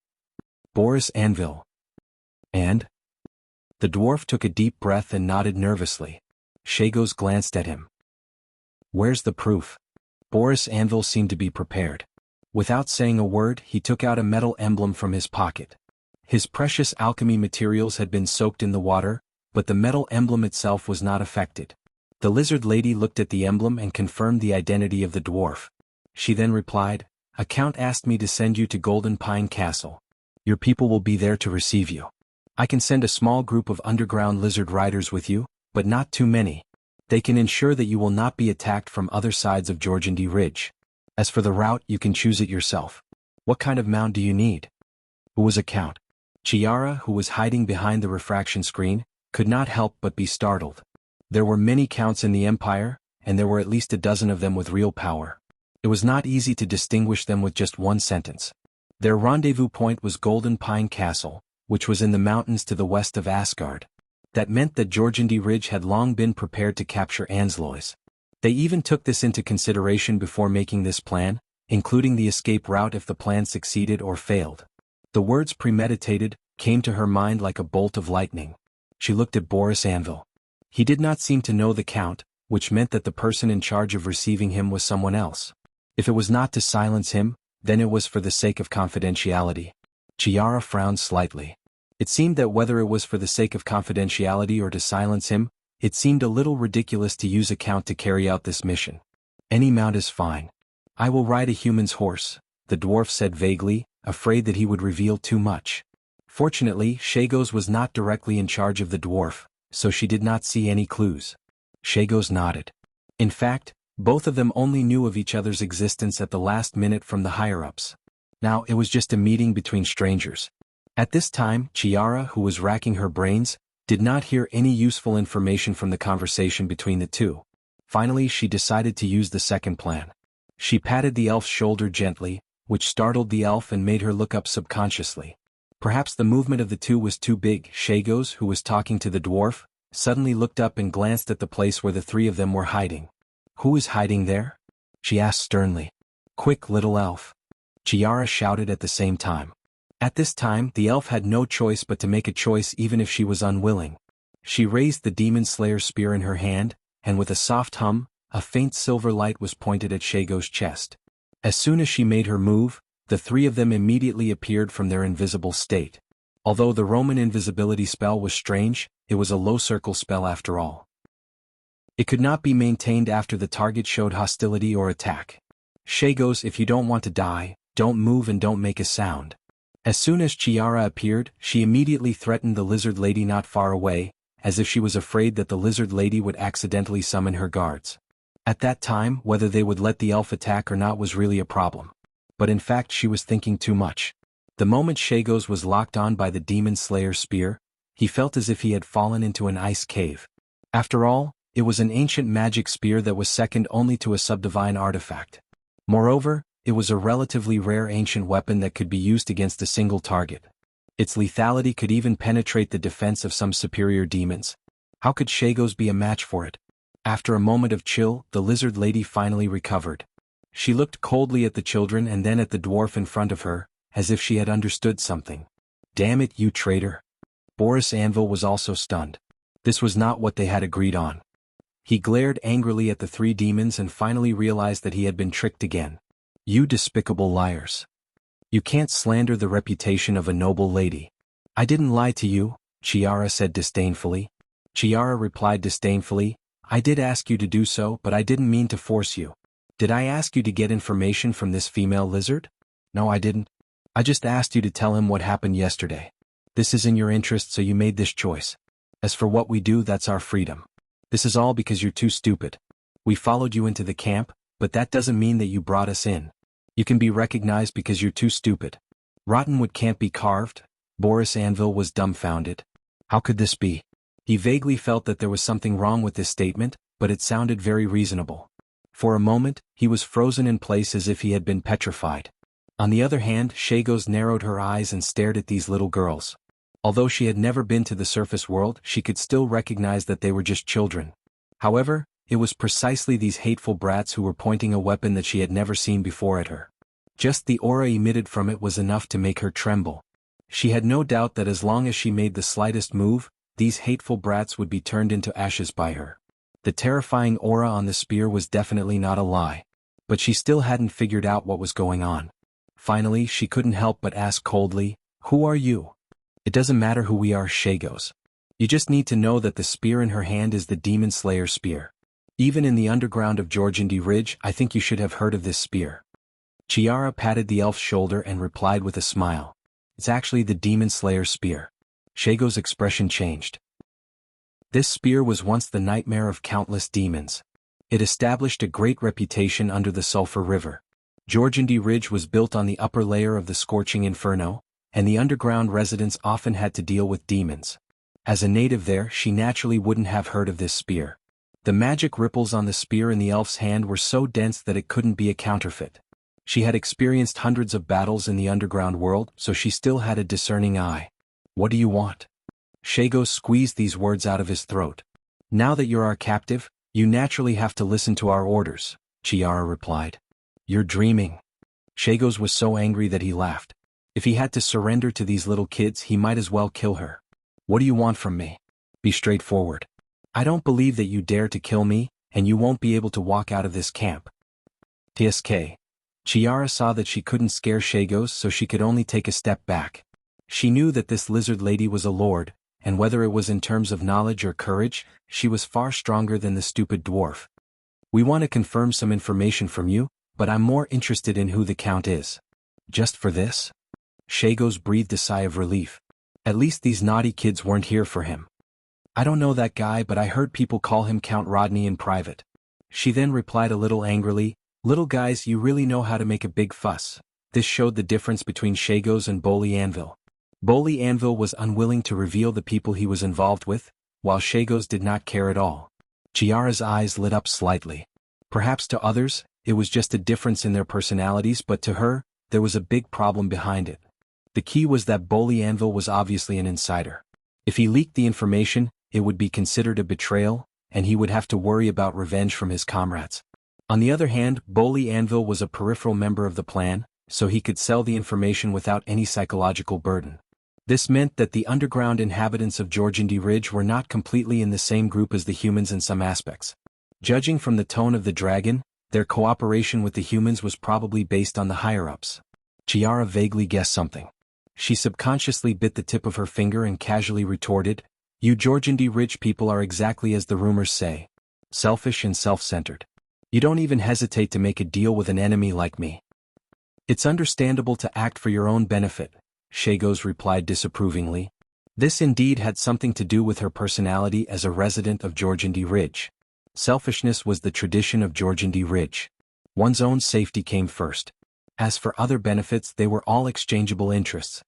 Boris Anvil. And? The dwarf took a deep breath and nodded nervously. Shagos glanced at him. Where's the proof? Boris Anvil seemed to be prepared. Without saying a word, he took out a metal emblem from his pocket. His precious alchemy materials had been soaked in the water, but the metal emblem itself was not affected. The lizard lady looked at the emblem and confirmed the identity of the dwarf. She then replied, "A count asked me to send you to Golden Pine Castle. Your people will be there to receive you. I can send a small group of underground lizard riders with you, but not too many. They can ensure that you will not be attacked from other sides of Georgandy Ridge. As for the route, you can choose it yourself. What kind of mount do you need?" Who was a count? Chiara, who was hiding behind the refraction screen, could not help but be startled. There were many counts in the Empire, and there were at least a dozen of them with real power. It was not easy to distinguish them with just one sentence. Their rendezvous point was Golden Pine Castle, which was in the mountains to the west of Asgard. That meant that Georgandy Ridge had long been prepared to capture Anslois. They even took this into consideration before making this plan, including the escape route if the plan succeeded or failed. The words premeditated came to her mind like a bolt of lightning. She looked at Boris Anvil. He did not seem to know the count, which meant that the person in charge of receiving him was someone else. If it was not to silence him, then it was for the sake of confidentiality. Chiara frowned slightly. It seemed that whether it was for the sake of confidentiality or to silence him, it seemed a little ridiculous to use a count to carry out this mission. "Any mount is fine. I will ride a human's horse," the dwarf said vaguely, afraid that he would reveal too much. Fortunately, Shagos was not directly in charge of the dwarf, so she did not see any clues. Shagos nodded. In fact, both of them only knew of each other's existence at the last minute from the higher-ups. Now it was just a meeting between strangers. At this time, Chiara, who was racking her brains, did not hear any useful information from the conversation between the two. Finally, she decided to use the second plan. She patted the elf's shoulder gently, which startled the elf and made her look up subconsciously. Perhaps the movement of the two was too big. Shagos, who was talking to the dwarf, suddenly looked up and glanced at the place where the three of them were hiding. "Who is hiding there?" she asked sternly. "Quick, little elf!" Chiara shouted at the same time. At this time, the elf had no choice but to make a choice even if she was unwilling. She raised the demon slayer's spear in her hand, and with a soft hum, a faint silver light was pointed at Shagos' chest. As soon as she made her move, the three of them immediately appeared from their invisible state. Although the Roman invisibility spell was strange, it was a low-circle spell after all. It could not be maintained after the target showed hostility or attack. "Shagos, if you don't want to die, don't move and don't make a sound." As soon as Chiara appeared, she immediately threatened the lizard lady not far away, as if she was afraid that the lizard lady would accidentally summon her guards. At that time, whether they would let the elf attack or not was really a problem. But in fact she was thinking too much. The moment Shagos was locked on by the demon slayer's spear, he felt as if he had fallen into an ice cave. After all, it was an ancient magic spear that was second only to a subdivine artifact. Moreover, it was a relatively rare ancient weapon that could be used against a single target. Its lethality could even penetrate the defense of some superior demons. How could Shagos be a match for it? After a moment of chill, the lizard lady finally recovered. She looked coldly at the children and then at the dwarf in front of her, as if she had understood something. "Damn it, you traitor!" Boris Anvil was also stunned. This was not what they had agreed on. He glared angrily at the three demons and finally realized that he had been tricked again. "You despicable liars. You can't slander the reputation of a noble lady." "I didn't lie to you," Chiara said disdainfully. Chiara replied disdainfully, "I did ask you to do so, but I didn't mean to force you. Did I ask you to get information from this female lizard? No, I didn't. I just asked you to tell him what happened yesterday. This is in your interest, so you made this choice. As for what we do, that's our freedom. This is all because you're too stupid. We followed you into the camp, but that doesn't mean that you brought us in. You can be recognized because you're too stupid. Rottenwood can't be carved." Boris Anvil was dumbfounded. How could this be? He vaguely felt that there was something wrong with this statement, but it sounded very reasonable. For a moment, he was frozen in place as if he had been petrified. On the other hand, Shagos narrowed her eyes and stared at these little girls. Although she had never been to the surface world, she could still recognize that they were just children. However, it was precisely these hateful brats who were pointing a weapon that she had never seen before at her. Just the aura emitted from it was enough to make her tremble. She had no doubt that as long as she made the slightest move, these hateful brats would be turned into ashes by her. The terrifying aura on the spear was definitely not a lie. But she still hadn't figured out what was going on. Finally, she couldn't help but ask coldly, "Who are you?" "It doesn't matter who we are," Shagos. "You just need to know that the spear in her hand is the Demon Slayer spear. Even in the underground of Georgindy Ridge, I think you should have heard of this spear." Chiara patted the elf's shoulder and replied with a smile. "It's actually the Demon Slayer spear." Shagos' expression changed. This spear was once the nightmare of countless demons. It established a great reputation under the Sulphur River. Georgindy Ridge was built on the upper layer of the scorching inferno, and the underground residents often had to deal with demons. As a native there, she naturally wouldn't have heard of this spear. The magic ripples on the spear in the elf's hand were so dense that it couldn't be a counterfeit. She had experienced hundreds of battles in the underground world, so she still had a discerning eye. "What do you want?" Shagos squeezed these words out of his throat. "Now that you're our captive, you naturally have to listen to our orders," Chiara replied. "You're dreaming." Shagos was so angry that he laughed. If he had to surrender to these little kids, he might as well kill her. "What do you want from me? Be straightforward." "I don't believe that you dare to kill me, and you won't be able to walk out of this camp." TSK. Chiara saw that she couldn't scare Shagos, so she could only take a step back. She knew that this lizard lady was a lord, and whether it was in terms of knowledge or courage, she was far stronger than the stupid dwarf. "We want to confirm some information from you, but I'm more interested in who the Count is." "Just for this?" Shagos breathed a sigh of relief. At least these naughty kids weren't here for him. "I don't know that guy, but I heard people call him Count Rodney in private." She then replied a little angrily, "Little guys, you really know how to make a big fuss." This showed the difference between Shagos and Boley Anvil. Boley Anvil was unwilling to reveal the people he was involved with, while Shagos did not care at all. Chiara's eyes lit up slightly. Perhaps to others, it was just a difference in their personalities, but to her, there was a big problem behind it. The key was that Boley Anvil was obviously an insider. If he leaked the information, it would be considered a betrayal, and he would have to worry about revenge from his comrades. On the other hand, Boley Anvil was a peripheral member of the plan, so he could sell the information without any psychological burden. This meant that the underground inhabitants of Georgindy Ridge were not completely in the same group as the humans in some aspects. Judging from the tone of the dragon, their cooperation with the humans was probably based on the higher-ups. Chiara vaguely guessed something. She subconsciously bit the tip of her finger and casually retorted, "You Georgindy Ridge people are exactly as the rumors say. Selfish and self-centered. You don't even hesitate to make a deal with an enemy like me." "It's understandable to act for your own benefit," Shagos replied disapprovingly. This indeed had something to do with her personality as a resident of Georgindy Ridge. Selfishness was the tradition of Georgindy Ridge. One's own safety came first. As for other benefits, they were all exchangeable interests.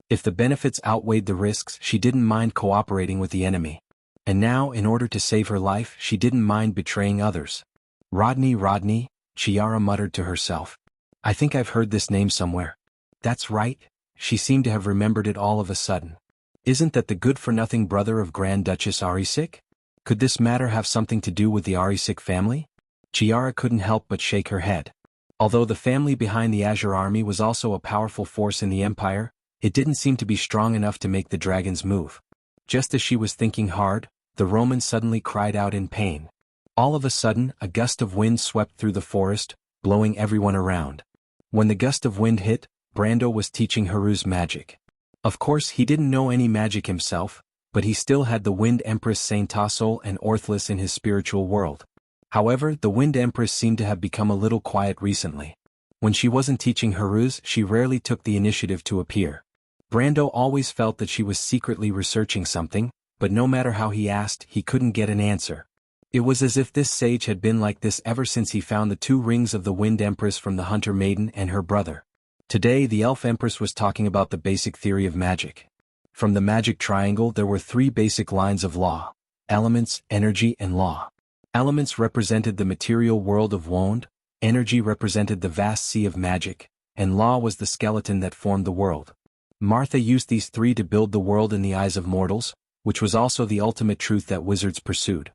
If the benefits outweighed the risks, she didn't mind cooperating with the enemy. And now, in order to save her life, she didn't mind betraying others. Rodney, Chiara muttered to herself. "I think I've heard this name somewhere." "That's right." She seemed to have remembered it all of a sudden. "Isn't that the good-for-nothing brother of Grand Duchess Arisik? Could this matter have something to do with the Arisik family?" Chiara couldn't help but shake her head. Although the family behind the Azure Army was also a powerful force in the Empire, it didn't seem to be strong enough to make the dragons move. Just as she was thinking hard, the Roman suddenly cried out in pain. All of a sudden, a gust of wind swept through the forest, blowing everyone around. When the gust of wind hit, Brando was teaching Haru's magic. Of course, he didn't know any magic himself, but he still had the Wind Empress Saint Tassel and Orthlis in his spiritual world. However, the Wind Empress seemed to have become a little quiet recently. When she wasn't teaching Haruz, she rarely took the initiative to appear. Brando always felt that she was secretly researching something, but no matter how he asked, he couldn't get an answer. It was as if this sage had been like this ever since he found the 2 rings of the Wind Empress from the Hunter Maiden and her brother. Today the Elf Empress was talking about the basic theory of magic. From the magic triangle there were 3 basic lines of law: elements, energy, and law. Elements represented the material world of Wond, energy represented the vast sea of magic, and Law was the skeleton that formed the world. Martha used these three to build the world in the eyes of mortals, which was also the ultimate truth that wizards pursued.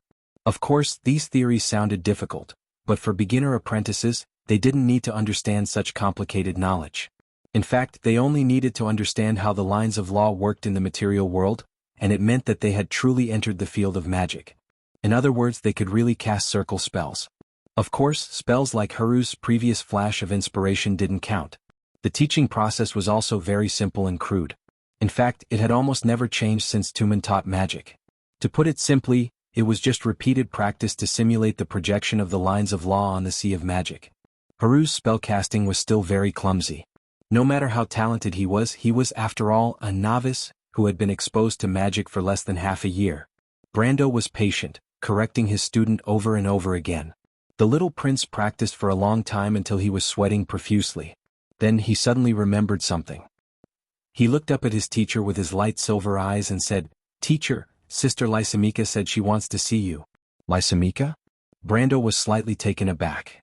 Of course, these theories sounded difficult, but for beginner apprentices, they didn't need to understand such complicated knowledge. In fact, they only needed to understand how the lines of law worked in the material world, and it meant that they had truly entered the field of magic. In other words, they could really cast circle spells. Of course, spells like Haru's previous flash of inspiration didn't count. The teaching process was also very simple and crude. In fact, it had almost never changed since Tumen taught magic. To put it simply, it was just repeated practice to simulate the projection of the lines of law on the sea of magic. Haru's spellcasting was still very clumsy. No matter how talented he was, after all, a novice who had been exposed to magic for less than half a year. Brando was patient, correcting his student over and over again. The little prince practiced for a long time until he was sweating profusely. Then he suddenly remembered something. He looked up at his teacher with his light silver eyes and said, "Teacher, Sister Lysimika said she wants to see you." Lysimika? Brando was slightly taken aback.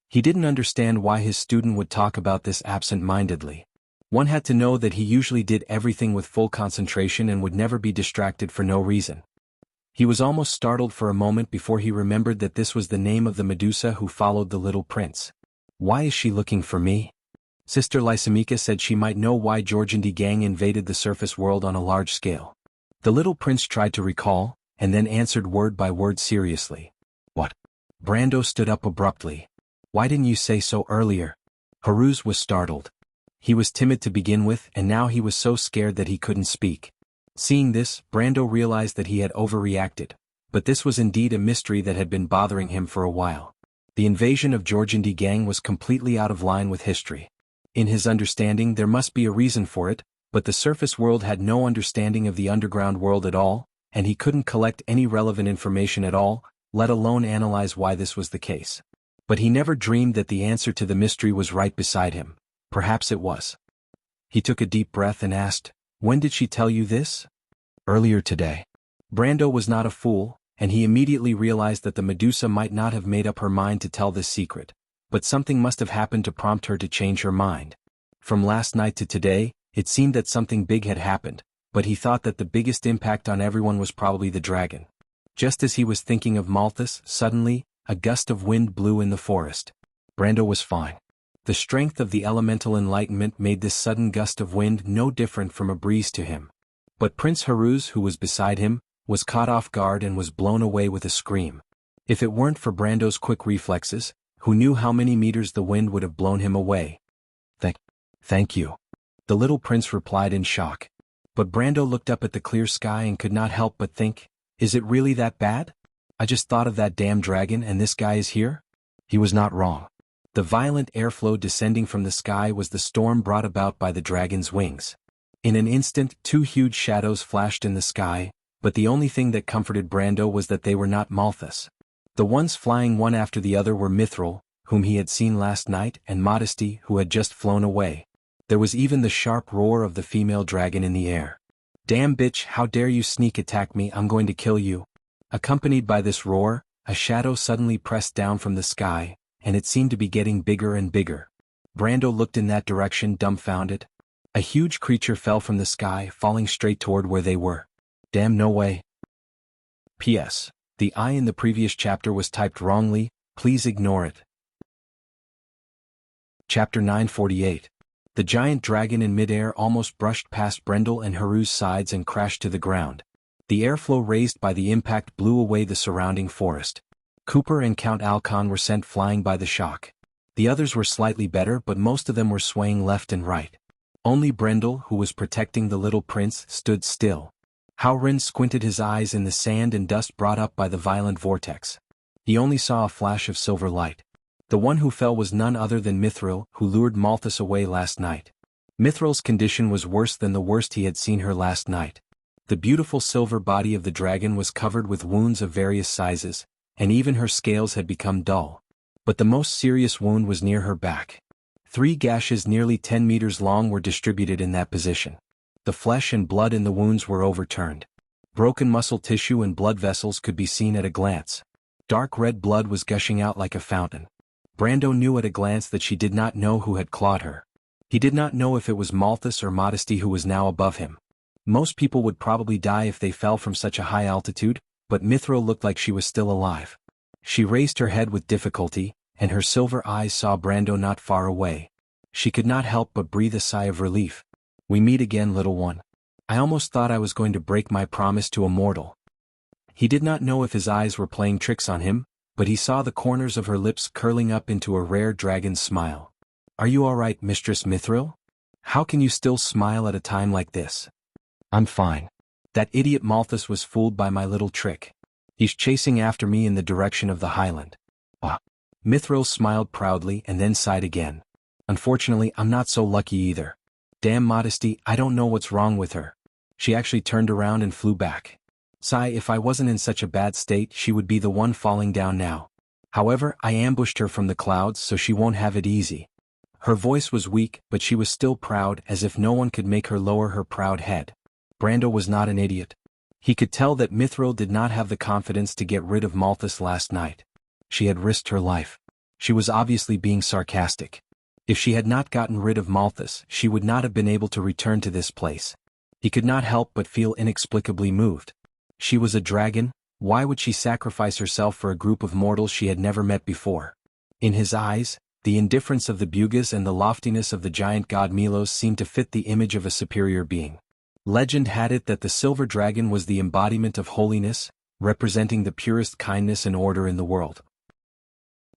He didn't understand why his student would talk about this absent-mindedly. One had to know that he usually did everything with full concentration and would never be distracted for no reason. He was almost startled for a moment before he remembered that this was the name of the Medusa who followed the little prince. "Why is she looking for me?" Sister Lysimika said she might know why Jianghu gang invaded the surface world on a large scale. The little prince tried to recall, and then answered word by word seriously. "What?" Brando stood up abruptly. "Why didn't you say so earlier?" Haruz was startled. He was timid to begin with, and now he was so scared that he couldn't speak. Seeing this, Brando realized that he had overreacted, but this was indeed a mystery that had been bothering him for a while. The invasion of Jianghu gang was completely out of line with history. In his understanding, there must be a reason for it, but the surface world had no understanding of the underground world at all, and he couldn't collect any relevant information at all, let alone analyze why this was the case. But he never dreamed that the answer to the mystery was right beside him. Perhaps it was. He took a deep breath and asked, "When did she tell you this?" "Earlier today." Brando was not a fool, and he immediately realized that the Medusa might not have made up her mind to tell this secret, but something must have happened to prompt her to change her mind. From last night to today, it seemed that something big had happened, but he thought that the biggest impact on everyone was probably the dragon. Just as he was thinking of Malthus, suddenly, a gust of wind blew in the forest. Brando was fine. The strength of the elemental enlightenment made this sudden gust of wind no different from a breeze to him. But Prince Haruz, who was beside him, was caught off guard and was blown away with a scream. If it weren't for Brando's quick reflexes, who knew how many meters the wind would have blown him away? Thank you," the little prince replied in shock. But Brando looked up at the clear sky and could not help but think, is it really that bad? I just thought of that damn dragon and this guy is here? He was not wrong. The violent airflow descending from the sky was the storm brought about by the dragon's wings. In an instant, two huge shadows flashed in the sky, but the only thing that comforted Brando was that they were not Malthus. The ones flying one after the other were Mithril, whom he had seen last night, and Modesty, who had just flown away. There was even the sharp roar of the female dragon in the air. "Damn bitch, how dare you sneak attack me, I'm going to kill you." Accompanied by this roar, a shadow suddenly pressed down from the sky, and it seemed to be getting bigger and bigger. Brando looked in that direction dumbfounded. A huge creature fell from the sky, falling straight toward where they were. Damn, no way. P.S. The I in the previous chapter was typed wrongly, please ignore it. Chapter 948. The giant dragon in midair almost brushed past Brendel and Haruz's sides and crashed to the ground. The airflow raised by the impact blew away the surrounding forest. Cooper and Count Alcon were sent flying by the shock. The others were slightly better, but most of them were swaying left and right. Only Brendel, who was protecting the little prince, stood still. Howrin squinted his eyes in the sand and dust brought up by the violent vortex. He only saw a flash of silver light. The one who fell was none other than Mithril, who lured Malthus away last night. Mithril's condition was worse than the worst he had seen her last night. The beautiful silver body of the dragon was covered with wounds of various sizes, and even her scales had become dull. But the most serious wound was near her back. 3 gashes nearly 10 meters long were distributed in that position. The flesh and blood in the wounds were overturned. Broken muscle tissue and blood vessels could be seen at a glance. Dark red blood was gushing out like a fountain. Brando knew at a glance that she did not know who had clawed her. He did not know if it was Malthus or Modesty who was now above him. Most people would probably die if they fell from such a high altitude, but Mithril looked like she was still alive. She raised her head with difficulty, and her silver eyes saw Brando not far away. She could not help but breathe a sigh of relief. "We meet again, little one. I almost thought I was going to break my promise to a mortal." He did not know if his eyes were playing tricks on him, but he saw the corners of her lips curling up into a rare dragon's smile. "Are you all right, Mistress Mithril? How can you still smile at a time like this?" "I'm fine. That idiot Malthus was fooled by my little trick. He's chasing after me in the direction of the highland." "Ah." Mithril smiled proudly and then sighed again. "Unfortunately, I'm not so lucky either. Damn Modesty, I don't know what's wrong with her. She actually turned around and flew back. Sigh, if I wasn't in such a bad state she would be the one falling down now. However, I ambushed her from the clouds so she won't have it easy." Her voice was weak, but she was still proud, as if no one could make her lower her proud head. Brando was not an idiot. He could tell that Mithril did not have the confidence to get rid of Malthus last night. She had risked her life. She was obviously being sarcastic. If she had not gotten rid of Malthus, she would not have been able to return to this place. He could not help but feel inexplicably moved. She was a dragon. Why would she sacrifice herself for a group of mortals she had never met before? In his eyes, the indifference of the Bugas and the loftiness of the giant god Milos seemed to fit the image of a superior being. Legend had it that the silver dragon was the embodiment of holiness, representing the purest kindness and order in the world.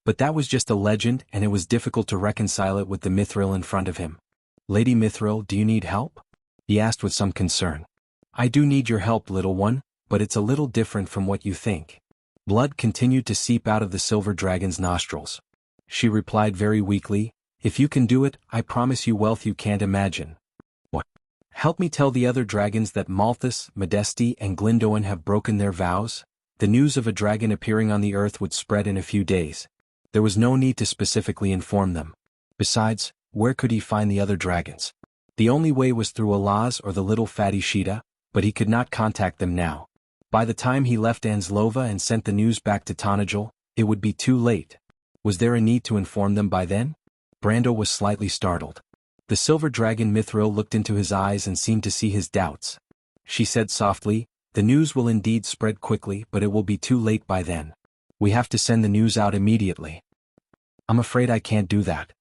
But that was just a legend, and it was difficult to reconcile it with the Mithril in front of him. "Lady Mithril, do you need help?" he asked with some concern. "I do need your help, little one, but it's a little different from what you think." Blood continued to seep out of the silver dragon's nostrils. She replied very weakly, "If you can do it, I promise you wealth you can't imagine." "What?" "Help me tell the other dragons that Malthus, Modesty, and Glindoin have broken their vows." The news of a dragon appearing on the earth would spread in a few days. There was no need to specifically inform them. Besides, where could he find the other dragons? The only way was through Alaz or the little fatty Sheeta, but he could not contact them now. By the time he left Anslova and sent the news back to Tonajal, it would be too late. Was there a need to inform them by then? Brando was slightly startled. The silver dragon Mithril looked into his eyes and seemed to see his doubts. She said softly, "The news will indeed spread quickly, but it will be too late by then. We have to send the news out immediately." "I'm afraid I can't do that."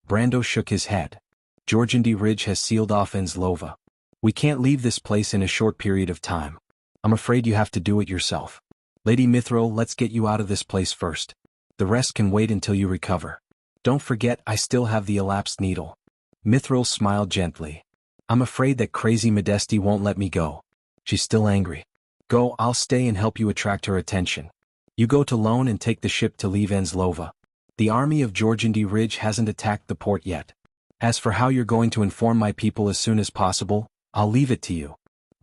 Brando shook his head. "Georgindy Ridge has sealed off Anslova. We can't leave this place in a short period of time. I'm afraid you have to do it yourself. Lady Mithril, let's get you out of this place first. The rest can wait until you recover. Don't forget I still have the elapsed needle." Mithril smiled gently. "I'm afraid that crazy Modesty won't let me go. She's still angry. Go, I'll stay and help you attract her attention. You go to Lone and take the ship to leave Anslova. The army of Georgindy Ridge hasn't attacked the port yet. As for how you're going to inform my people as soon as possible, I'll leave it to you."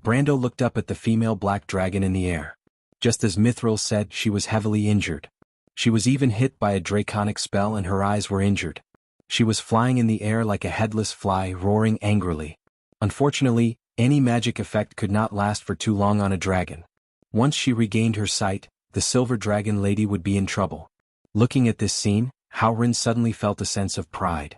Brando looked up at the female black dragon in the air. Just as Mithril said, she was heavily injured. She was even hit by a draconic spell and her eyes were injured. She was flying in the air like a headless fly, roaring angrily. Unfortunately, any magic effect could not last for too long on a dragon. Once she regained her sight, the silver dragon lady would be in trouble. Looking at this scene, Howrin suddenly felt a sense of pride.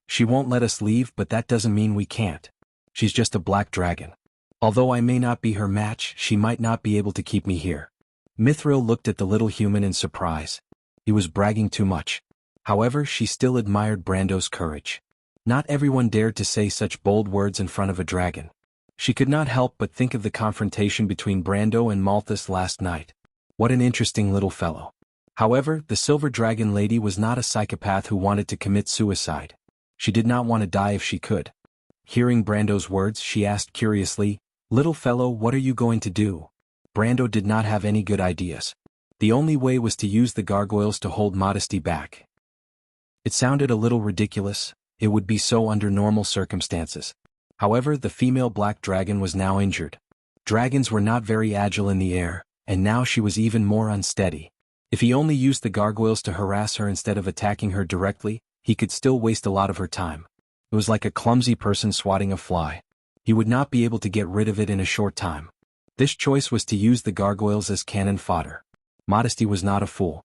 "She won't let us leave, but that doesn't mean we can't. She's just a black dragon. Although I may not be her match, she might not be able to keep me here." Mithril looked at the little human in surprise. He was bragging too much. However, she still admired Brando's courage. Not everyone dared to say such bold words in front of a dragon. She could not help but think of the confrontation between Brando and Malthus last night. What an interesting little fellow. However, the silver dragon lady was not a psychopath who wanted to commit suicide. She did not want to die if she could. Hearing Brando's words, she asked curiously, "Little fellow, what are you going to do?" Brando did not have any good ideas. The only way was to use the gargoyles to hold Modesty back. It sounded a little ridiculous. It would be so under normal circumstances. However, the female black dragon was now injured. Dragons were not very agile in the air, and now she was even more unsteady. If he only used the gargoyles to harass her instead of attacking her directly, he could still waste a lot of her time. It was like a clumsy person swatting a fly. He would not be able to get rid of it in a short time. This choice was to use the gargoyles as cannon fodder. Modesty was not a fool.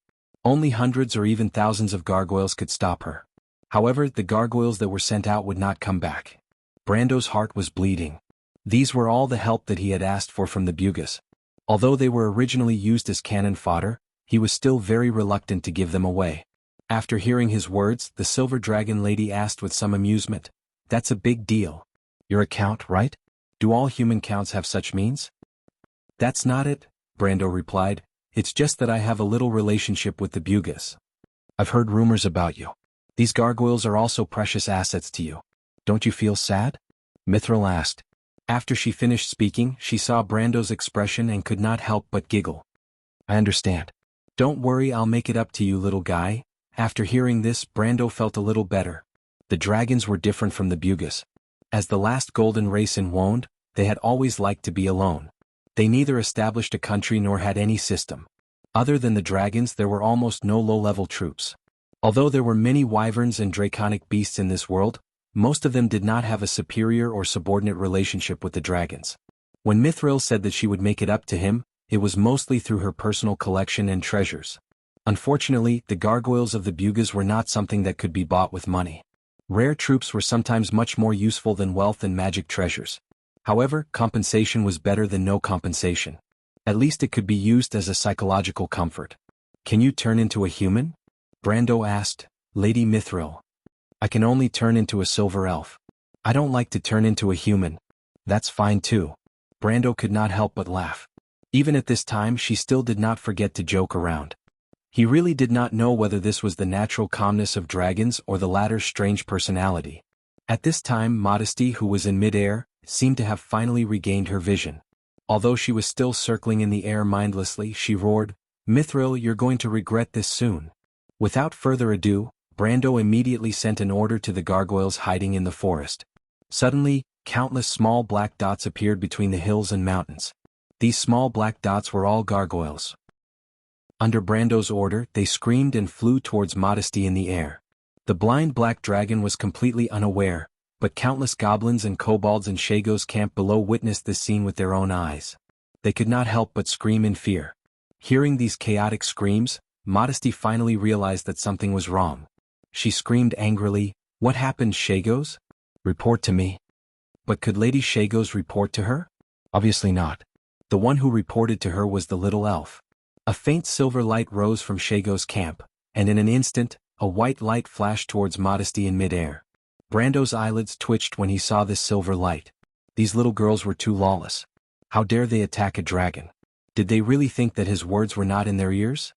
Only hundreds or even thousands of gargoyles could stop her. However, the gargoyles that were sent out would not come back. Brando's heart was bleeding. These were all the help that he had asked for from the Bugas. Although they were originally used as cannon fodder, he was still very reluctant to give them away. After hearing his words, the silver dragon lady asked with some amusement, "That's a big deal. You're a count, right? Do all human counts have such means?" "That's not it," Brando replied. "It's just that I have a little relationship with the Bugas. I've heard rumors about you. These gargoyles are also precious assets to you. Don't you feel sad?" Mithril asked. After she finished speaking, she saw Brando's expression and could not help but giggle. "I understand. Don't worry, I'll make it up to you, little guy." After hearing this, Brando felt a little better. The dragons were different from the Bugas. As the last golden race in Wond, they had always liked to be alone. They neither established a country nor had any system. Other than the dragons, there were almost no low-level troops. Although there were many wyverns and draconic beasts in this world, most of them did not have a superior or subordinate relationship with the dragons. When Mithril said that she would make it up to him, it was mostly through her personal collection and treasures. Unfortunately, the gargoyles of the Bugas were not something that could be bought with money. Rare troops were sometimes much more useful than wealth and magic treasures. However, compensation was better than no compensation. At least it could be used as a psychological comfort. "Can you turn into a human?" Brando asked. "Lady Mithril, I can only turn into a silver elf. I don't like to turn into a human." "That's fine too." Brando could not help but laugh. Even at this time, she still did not forget to joke around. He really did not know whether this was the natural calmness of dragons or the latter's strange personality. At this time, Modesty, who was in mid-air, seemed to have finally regained her vision. Although she was still circling in the air mindlessly, she roared, "Mithril, you're going to regret this soon." Without further ado, Brando immediately sent an order to the gargoyles hiding in the forest. Suddenly, countless small black dots appeared between the hills and mountains. These small black dots were all gargoyles. Under Brando's order, they screamed and flew towards Modesty in the air. The blind black dragon was completely unaware, but countless goblins and kobolds in Shago's camp below witnessed this scene with their own eyes. They could not help but scream in fear. Hearing these chaotic screams, Modesty finally realized that something was wrong. She screamed angrily, "What happened, Shagos? Report to me." But could Lady Shagos report to her? Obviously not. The one who reported to her was the little elf. A faint silver light rose from Shagos' camp, and in an instant, a white light flashed towards Modesty in midair. Brando's eyelids twitched when he saw this silver light. These little girls were too lawless. How dare they attack a dragon? Did they really think that his words were not in their ears?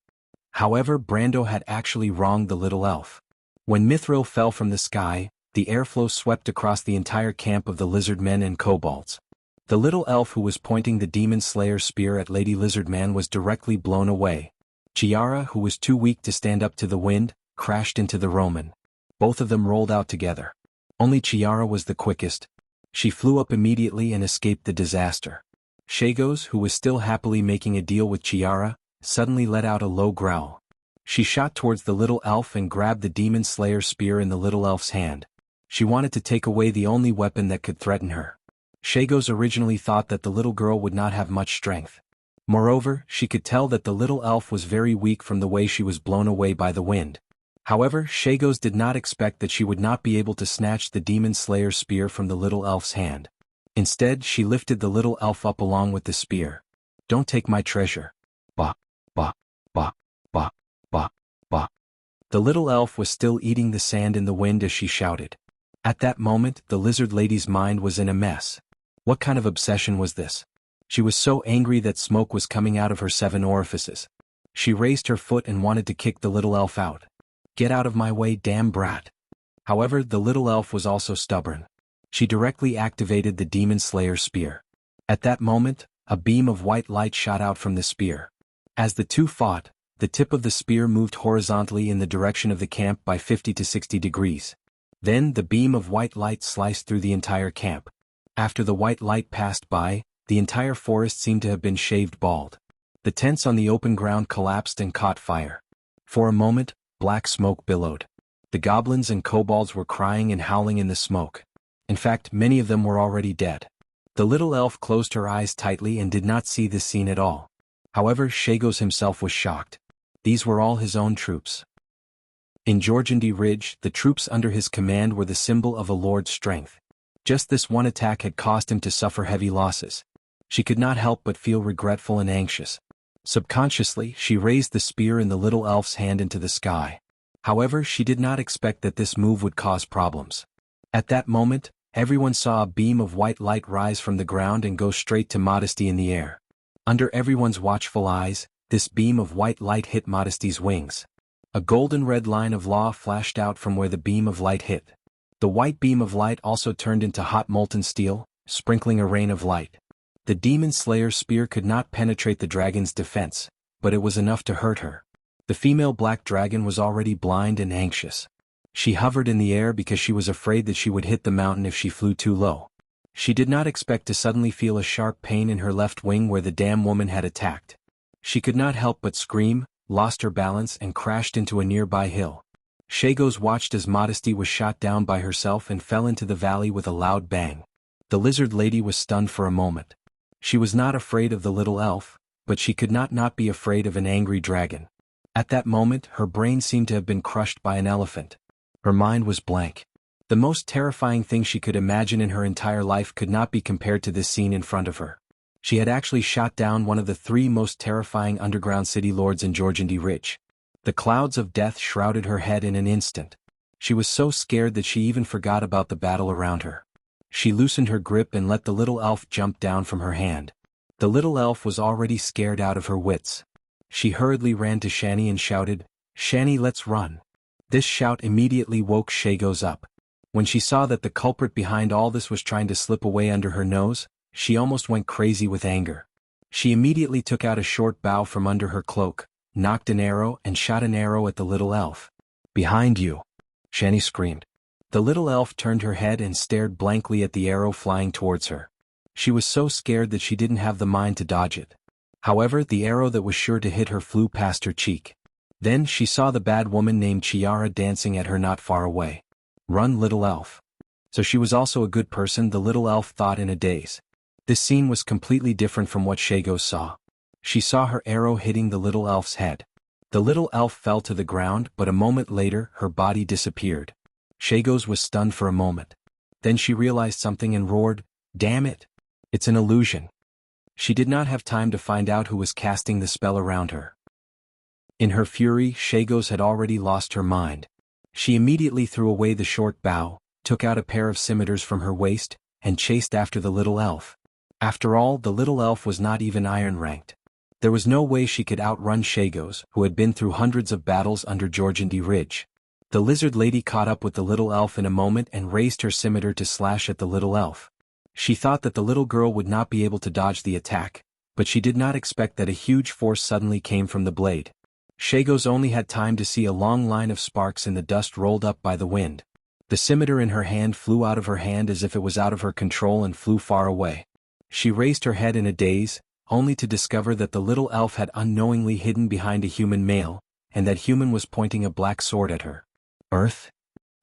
However, Brando had actually wronged the little elf. When Mithril fell from the sky, the airflow swept across the entire camp of the lizard men and kobolds. The little elf who was pointing the demon slayer's spear at Lady Lizardman was directly blown away. Chiara, who was too weak to stand up to the wind, crashed into the Roman. Both of them rolled out together. Only Chiara was the quickest. She flew up immediately and escaped the disaster. Shagos, who was still happily making a deal with Chiara, suddenly let out a low growl. She shot towards the little elf and grabbed the demon slayer's spear in the little elf's hand. She wanted to take away the only weapon that could threaten her. Shagos originally thought that the little girl would not have much strength. Moreover, she could tell that the little elf was very weak from the way she was blown away by the wind. However, Shagos did not expect that she would not be able to snatch the demon slayer's spear from the little elf's hand. Instead, she lifted the little elf up along with the spear. "Don't take my treasure." Bah, bah, bah, bah, bah, bah. The little elf was still eating the sand in the wind as she shouted. At that moment, the lizard lady's mind was in a mess. What kind of obsession was this? She was so angry that smoke was coming out of her 7 orifices. She raised her foot and wanted to kick the little elf out. "Get out of my way, damn brat." However, the little elf was also stubborn. She directly activated the demon slayer's spear. At that moment, a beam of white light shot out from the spear. As the two fought, the tip of the spear moved horizontally in the direction of the camp by 50 to 60 degrees. Then the beam of white light sliced through the entire camp. After the white light passed by, the entire forest seemed to have been shaved bald. The tents on the open ground collapsed and caught fire. For a moment, black smoke billowed. The goblins and kobolds were crying and howling in the smoke. In fact, many of them were already dead. The little elf closed her eyes tightly and did not see this scene at all. However, Shagos himself was shocked. These were all his own troops. In Jorgandi Ridge, the troops under his command were the symbol of a lord's strength. Just this one attack had caused him to suffer heavy losses. She could not help but feel regretful and anxious. Subconsciously, she raised the spear in the little elf's hand into the sky. However, she did not expect that this move would cause problems. At that moment, everyone saw a beam of white light rise from the ground and go straight to Modesty in the air. Under everyone's watchful eyes, this beam of white light hit Modesty's wings. A golden red line of law flashed out from where the beam of light hit. The white beam of light also turned into hot molten steel, sprinkling a rain of light. The demon slayer's spear could not penetrate the dragon's defense, but it was enough to hurt her. The female black dragon was already blind and anxious. She hovered in the air because she was afraid that she would hit the mountain if she flew too low. She did not expect to suddenly feel a sharp pain in her left wing where the damn woman had attacked. She could not help but scream, lost her balance and crashed into a nearby hill. Shagos watched as Modesty was shot down by herself and fell into the valley with a loud bang. The lizard lady was stunned for a moment. She was not afraid of the little elf, but she could not be afraid of an angry dragon. At that moment, her brain seemed to have been crushed by an elephant. Her mind was blank. The most terrifying thing she could imagine in her entire life could not be compared to this scene in front of her. She had actually shot down one of the 3 most terrifying underground city lords in Jorgandi Ridge. The clouds of death shrouded her head in an instant. She was so scared that she even forgot about the battle around her. She loosened her grip and let the little elf jump down from her hand. The little elf was already scared out of her wits. She hurriedly ran to Shani and shouted, "Shani, let's run." This shout immediately woke Shagos up. When she saw that the culprit behind all this was trying to slip away under her nose, she almost went crazy with anger. She immediately took out a short bow from under her cloak, knocked an arrow and shot an arrow at the little elf. "Behind you!" Shani screamed. The little elf turned her head and stared blankly at the arrow flying towards her. She was so scared that she didn't have the mind to dodge it. However, the arrow that was sure to hit her flew past her cheek. Then she saw the bad woman named Chiara dancing at her not far away. "Run, little elf." So she was also a good person, the little elf thought in a daze. This scene was completely different from what Shagos saw. She saw her arrow hitting the little elf's head. The little elf fell to the ground, but a moment later, her body disappeared. Shagos was stunned for a moment. Then she realized something and roared, "Damn it! It's an illusion." She did not have time to find out who was casting the spell around her. In her fury, Shagos had already lost her mind. She immediately threw away the short bow, took out a pair of scimitars from her waist, and chased after the little elf. After all, the little elf was not even iron-ranked. There was no way she could outrun Shagos, who had been through hundreds of battles under Jorgandi Ridge. The lizard lady caught up with the little elf in a moment and raised her scimitar to slash at the little elf. She thought that the little girl would not be able to dodge the attack, but she did not expect that a huge force suddenly came from the blade. Shagos only had time to see a long line of sparks in the dust rolled up by the wind. The scimitar in her hand flew out of her hand as if it was out of her control and flew far away. She raised her head in a daze, only to discover that the little elf had unknowingly hidden behind a human male, and that human was pointing a black sword at her. "Earth?"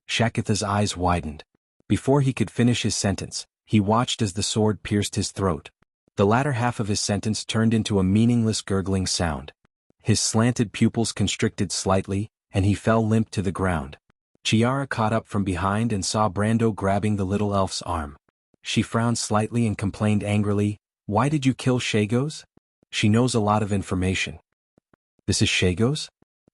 Shakitha's eyes widened. Before he could finish his sentence, he watched as the sword pierced his throat. The latter half of his sentence turned into a meaningless gurgling sound. His slanted pupils constricted slightly, and he fell limp to the ground. Chiara caught up from behind and saw Brando grabbing the little elf's arm. She frowned slightly and complained angrily, "Why did you kill Shagos? She knows a lot of information." "This is Shagos?"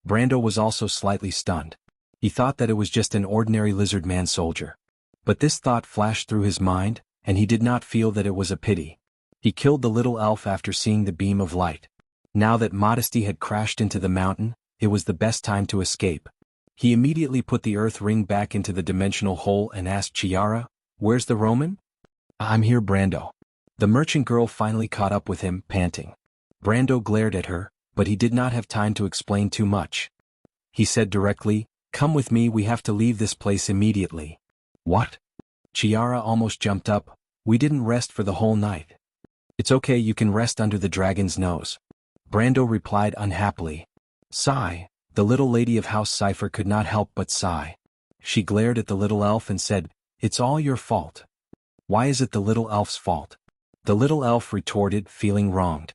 Brando was also slightly stunned. He thought that it was just an ordinary lizard man soldier. But this thought flashed through his mind, and he did not feel that it was a pity. He killed the little elf after seeing the beam of light. Now that Modesty had crashed into the mountain, it was the best time to escape. He immediately put the earth ring back into the dimensional hole and asked Chiara, "Where's the Roman?" "I'm here, Brando." The merchant girl finally caught up with him, panting. Brando glared at her, but he did not have time to explain too much. He said directly, "Come with me, we have to leave this place immediately." "What?" Chiara almost jumped up. "We didn't rest for the whole night." "It's okay, you can rest under the dragon's nose." Brando replied unhappily. Sigh. The little lady of House Cypher could not help but sigh. She glared at the little elf and said, "It's all your fault." "Why is it the little elf's fault?" The little elf retorted, feeling wronged.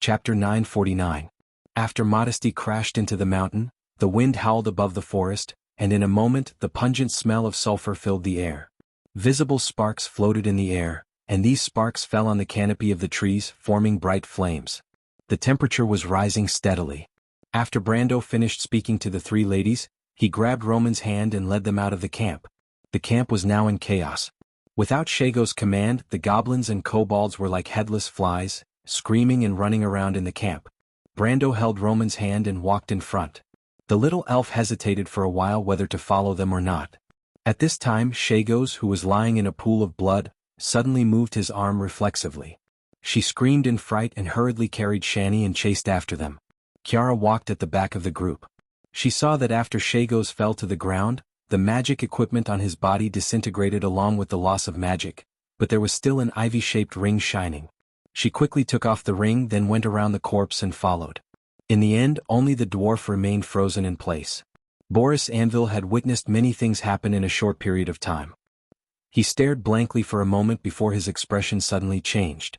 Chapter 949. After Modesty crashed into the mountain, the wind howled above the forest, and in a moment the pungent smell of sulfur filled the air. Visible sparks floated in the air, and these sparks fell on the canopy of the trees, forming bright flames. The temperature was rising steadily. After Brando finished speaking to the three ladies, he grabbed Roman's hand and led them out of the camp. The camp was now in chaos. Without Shago's command, the goblins and kobolds were like headless flies, screaming and running around in the camp. Brando held Roman's hand and walked in front. The little elf hesitated for a while whether to follow them or not. At this time Shagos, who was lying in a pool of blood, suddenly moved his arm reflexively. She screamed in fright and hurriedly carried Shani and chased after them. Kiara walked at the back of the group. She saw that after Shagos fell to the ground, the magic equipment on his body disintegrated along with the loss of magic, but there was still an ivy-shaped ring shining. She quickly took off the ring, then went around the corpse and followed. In the end, only the dwarf remained frozen in place. Boris Anvil had witnessed many things happen in a short period of time. He stared blankly for a moment before his expression suddenly changed.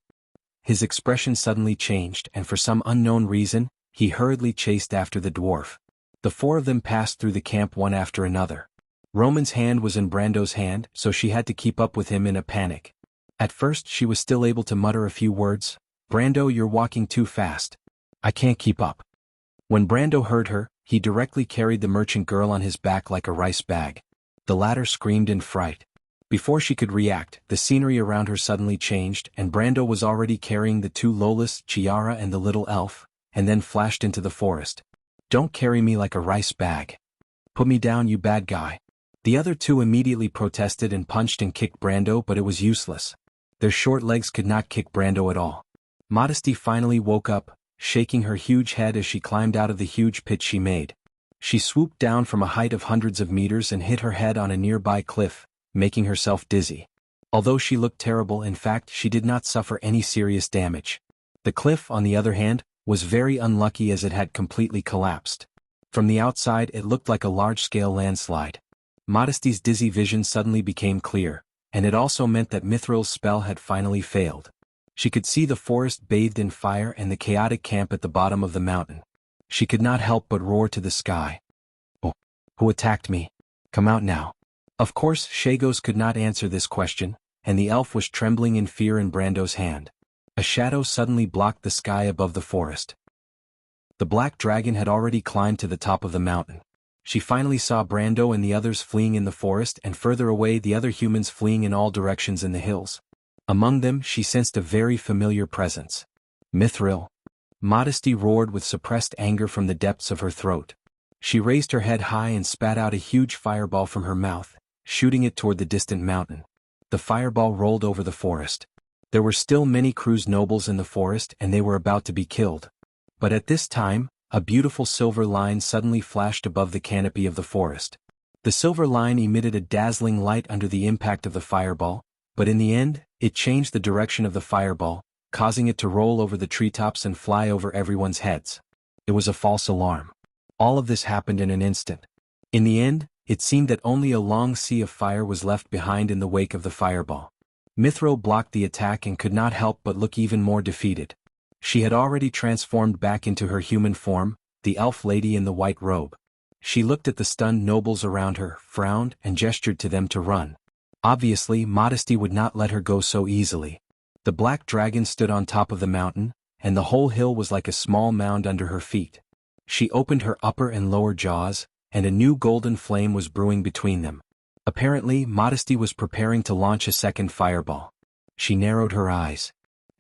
His expression suddenly changed, and for some unknown reason, he hurriedly chased after the dwarf. The four of them passed through the camp one after another. Roman's hand was in Brando's hand, so she had to keep up with him in a panic. At first she was still able to mutter a few words. "Brando, you're walking too fast. I can't keep up." When Brando heard her, he directly carried the merchant girl on his back like a rice bag. The latter screamed in fright. Before she could react, the scenery around her suddenly changed, and Brando was already carrying the two Lolas, Chiara and the little elf, and then flashed into the forest. "Don't carry me like a rice bag. Put me down, you bad guy." The other two immediately protested and punched and kicked Brando, but it was useless. Their short legs could not kick Brando at all. Modesty finally woke up, shaking her huge head as she climbed out of the huge pit she made. She swooped down from a height of hundreds of meters and hit her head on a nearby cliff, making herself dizzy. Although she looked terrible, in fact she did not suffer any serious damage. The cliff, on the other hand, was very unlucky as it had completely collapsed. From the outside it looked like a large-scale landslide. Modesty's dizzy vision suddenly became clear, and it also meant that Mithril's spell had finally failed. She could see the forest bathed in fire and the chaotic camp at the bottom of the mountain. She could not help but roar to the sky. "Oh, who attacked me? Come out now." Of course, Shagos could not answer this question, and the elf was trembling in fear in Brando's hand. A shadow suddenly blocked the sky above the forest. The black dragon had already climbed to the top of the mountain. She finally saw Brando and the others fleeing in the forest, and further away the other humans fleeing in all directions in the hills. Among them she sensed a very familiar presence. "Mithril." Modesty roared with suppressed anger from the depths of her throat. She raised her head high and spat out a huge fireball from her mouth, shooting it toward the distant mountain. The fireball rolled over the forest. There were still many Cruz nobles in the forest, and they were about to be killed. But at this time, a beautiful silver line suddenly flashed above the canopy of the forest. The silver line emitted a dazzling light under the impact of the fireball, but in the end, it changed the direction of the fireball, causing it to roll over the treetops and fly over everyone's heads. It was a false alarm. All of this happened in an instant. In the end, it seemed that only a long sea of fire was left behind in the wake of the fireball. Mithril blocked the attack and could not help but look even more defeated. She had already transformed back into her human form, the elf lady in the white robe. She looked at the stunned nobles around her, frowned, and gestured to them to run. Obviously, Modesty would not let her go so easily. The black dragon stood on top of the mountain, and the whole hill was like a small mound under her feet. She opened her upper and lower jaws, and a new golden flame was brewing between them. Apparently, Modesty was preparing to launch a second fireball. She narrowed her eyes.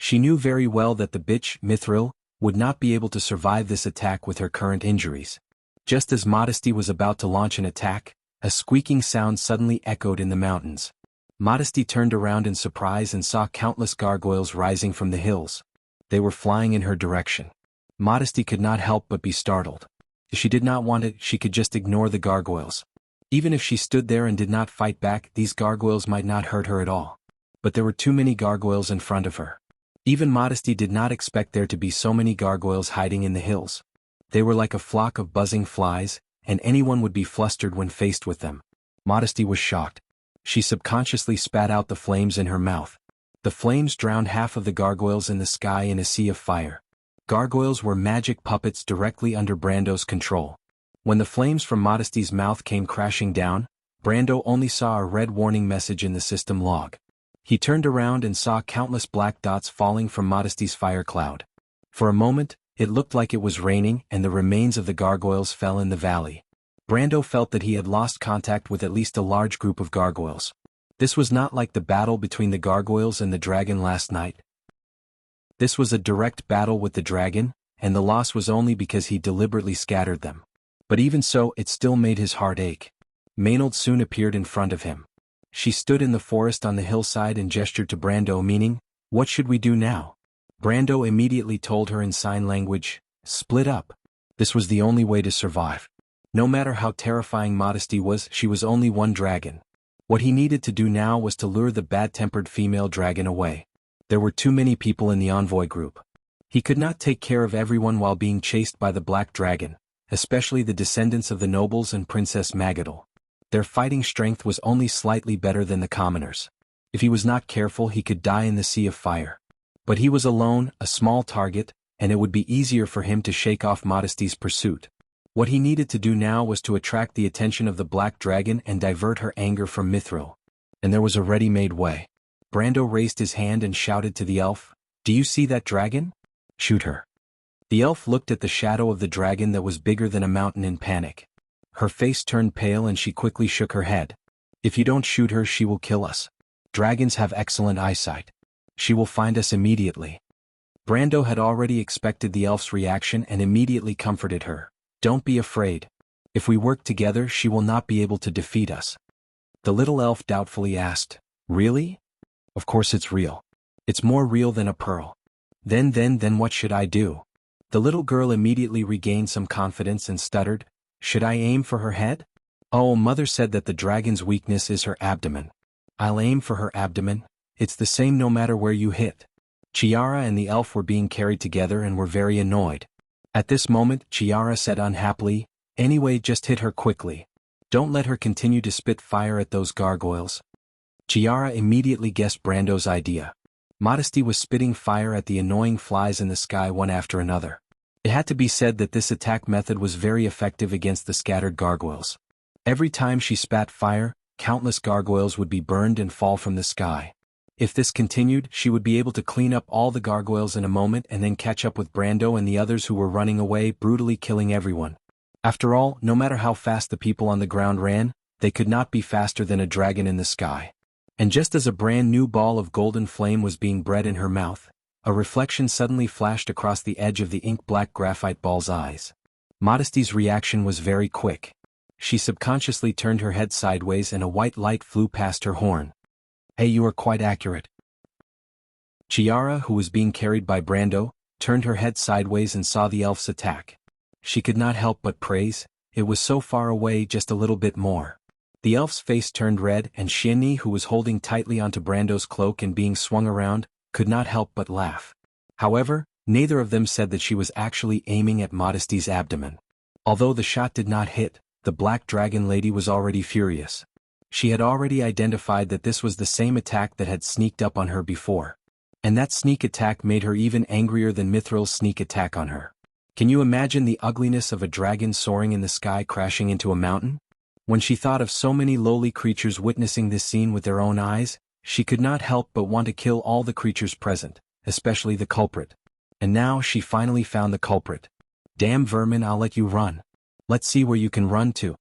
She knew very well that the bitch, Mithril, would not be able to survive this attack with her current injuries. Just as Modesty was about to launch an attack, a squeaking sound suddenly echoed in the mountains. Modesty turned around in surprise and saw countless gargoyles rising from the hills. They were flying in her direction. Modesty could not help but be startled. If she did not want it, she could just ignore the gargoyles. Even if she stood there and did not fight back, these gargoyles might not hurt her at all. But there were too many gargoyles in front of her. Even Modesty did not expect there to be so many gargoyles hiding in the hills. They were like a flock of buzzing flies, and anyone would be flustered when faced with them. Modesty was shocked. She subconsciously spat out the flames in her mouth. The flames drowned half of the gargoyles in the sky in a sea of fire. Gargoyles were magic puppets directly under Brando's control. When the flames from Modesty's mouth came crashing down, Brando only saw a red warning message in the system log. He turned around and saw countless black dots falling from Modesty's fire cloud. For a moment, it looked like it was raining and the remains of the gargoyles fell in the valley. Brando felt that he had lost contact with at least a large group of gargoyles. This was not like the battle between the gargoyles and the dragon last night. This was a direct battle with the dragon, and the loss was only because he deliberately scattered them. But even so, it still made his heart ache. Maynard soon appeared in front of him. She stood in the forest on the hillside and gestured to Brando, meaning, "What should we do now?" Brando immediately told her in sign language, "Split up." This was the only way to survive. No matter how terrifying Modesty was, she was only one dragon. What he needed to do now was to lure the bad-tempered female dragon away. There were too many people in the envoy group. He could not take care of everyone while being chased by the black dragon, especially the descendants of the nobles and Princess Magadal. Their fighting strength was only slightly better than the commoners. If he was not careful, he could die in the sea of fire. But he was alone, a small target, and it would be easier for him to shake off Modesty's pursuit. What he needed to do now was to attract the attention of the black dragon and divert her anger from Mithril. And there was a ready-made way. Brando raised his hand and shouted to the elf, "Do you see that dragon? Shoot her." The elf looked at the shadow of the dragon that was bigger than a mountain in panic. Her face turned pale and she quickly shook her head. "If you don't shoot her, she will kill us. Dragons have excellent eyesight. She will find us immediately." Brando had already expected the elf's reaction and immediately comforted her. "Don't be afraid. If we work together, she will not be able to defeat us." The little elf doubtfully asked, "Really?" "Of course it's real. It's more real than a pearl." Then what should I do?" The little girl immediately regained some confidence and stuttered, "Should I aim for her head?" "Oh, Mother said that the dragon's weakness is her abdomen." "I'll aim for her abdomen. It's the same no matter where you hit." Chiara and the elf were being carried together and were very annoyed. At this moment, Chiara said unhappily, "Anyway, just hit her quickly. Don't let her continue to spit fire at those gargoyles." Chiara immediately guessed Brando's idea. Modesty was spitting fire at the annoying flies in the sky one after another. It had to be said that this attack method was very effective against the scattered gargoyles. Every time she spat fire, countless gargoyles would be burned and fall from the sky. If this continued, she would be able to clean up all the gargoyles in a moment and then catch up with Brando and the others who were running away, brutally killing everyone. After all, no matter how fast the people on the ground ran, they could not be faster than a dragon in the sky. And just as a brand new ball of golden flame was being bred in her mouth, a reflection suddenly flashed across the edge of the ink-black graphite ball's eyes. Modesty's reaction was very quick. She subconsciously turned her head sideways and a white light flew past her horn. "Hey, you are quite accurate." Chiara, who was being carried by Brando, turned her head sideways and saw the elf's attack. She could not help but praise, "It was so far away, just a little bit more." The elf's face turned red and Shieni, who was holding tightly onto Brando's cloak and being swung around, could not help but laugh. However, neither of them said that she was actually aiming at Modesty's abdomen. Although the shot did not hit, the black dragon lady was already furious. She had already identified that this was the same attack that had sneaked up on her before. And that sneak attack made her even angrier than Mithril's sneak attack on her. Can you imagine the ugliness of a dragon soaring in the sky crashing into a mountain? When she thought of so many lowly creatures witnessing this scene with their own eyes, she could not help but want to kill all the creatures present, especially the culprit. And now she finally found the culprit. "Damn vermin, I'll let you run. Let's see where you can run to."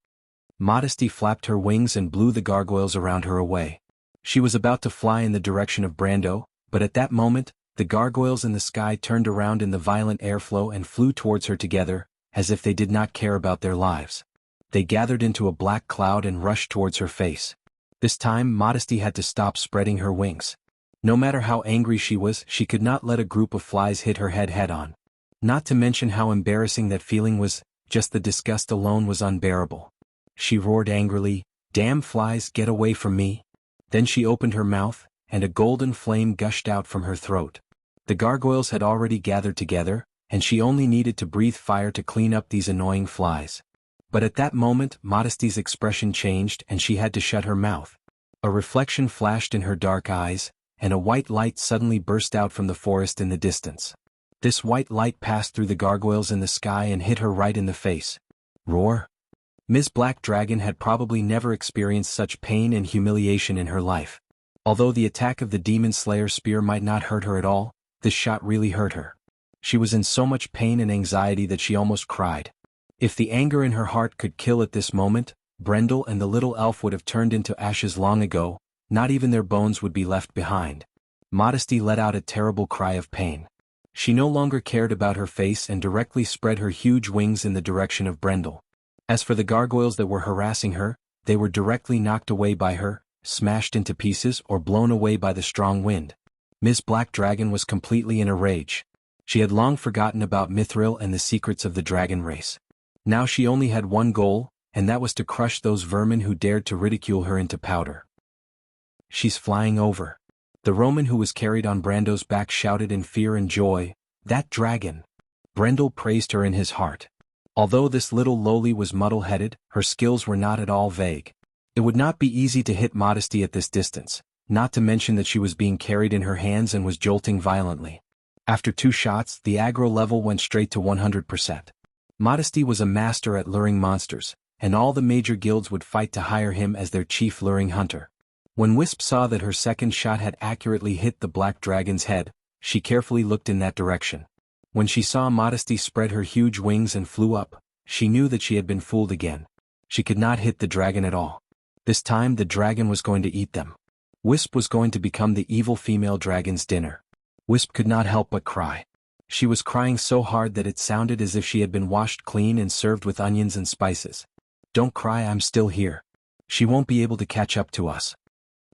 Modesty flapped her wings and blew the gargoyles around her away. She was about to fly in the direction of Brando, but at that moment, the gargoyles in the sky turned around in the violent airflow and flew towards her together, as if they did not care about their lives. They gathered into a black cloud and rushed towards her face. This time, Modesty had to stop spreading her wings. No matter how angry she was, she could not let a group of flies hit her head head-on. Not to mention how embarrassing that feeling was, just the disgust alone was unbearable. She roared angrily, "Damn flies, get away from me." Then she opened her mouth, and a golden flame gushed out from her throat. The gargoyles had already gathered together, and she only needed to breathe fire to clean up these annoying flies. But at that moment, Modesty's expression changed and she had to shut her mouth. A reflection flashed in her dark eyes, and a white light suddenly burst out from the forest in the distance. This white light passed through the gargoyles in the sky and hit her right in the face. Roar! Ms. Black Dragon had probably never experienced such pain and humiliation in her life. Although the attack of the Demon Slayer's spear might not hurt her at all, this shot really hurt her. She was in so much pain and anxiety that she almost cried. If the anger in her heart could kill at this moment, Brendel and the little elf would have turned into ashes long ago, not even their bones would be left behind. Modesty let out a terrible cry of pain. She no longer cared about her face and directly spread her huge wings in the direction of Brendel. As for the gargoyles that were harassing her, they were directly knocked away by her, smashed into pieces or blown away by the strong wind. Ms. Black Dragon was completely in a rage. She had long forgotten about Mithril and the secrets of the dragon race. Now she only had one goal, and that was to crush those vermin who dared to ridicule her into powder. She's flying over. The Roman who was carried on Brando's back shouted in fear and joy, "That dragon!" Brendel praised her in his heart. Although this little lowly was muddle-headed, her skills were not at all vague. It would not be easy to hit Modesty at this distance, not to mention that she was being carried in her hands and was jolting violently. After 2 shots, the aggro level went straight to 100%. Modesty was a master at luring monsters, and all the major guilds would fight to hire him as their chief luring hunter. When Wisp saw that her second shot had accurately hit the Black Dragon's head, she carefully looked in that direction. When she saw Modesty spread her huge wings and flew up, she knew that she had been fooled again. She could not hit the dragon at all. This time the dragon was going to eat them. Wisp was going to become the evil female dragon's dinner. Wisp could not help but cry. She was crying so hard that it sounded as if she had been washed clean and served with onions and spices. "Don't cry, I'm still here. She won't be able to catch up to us."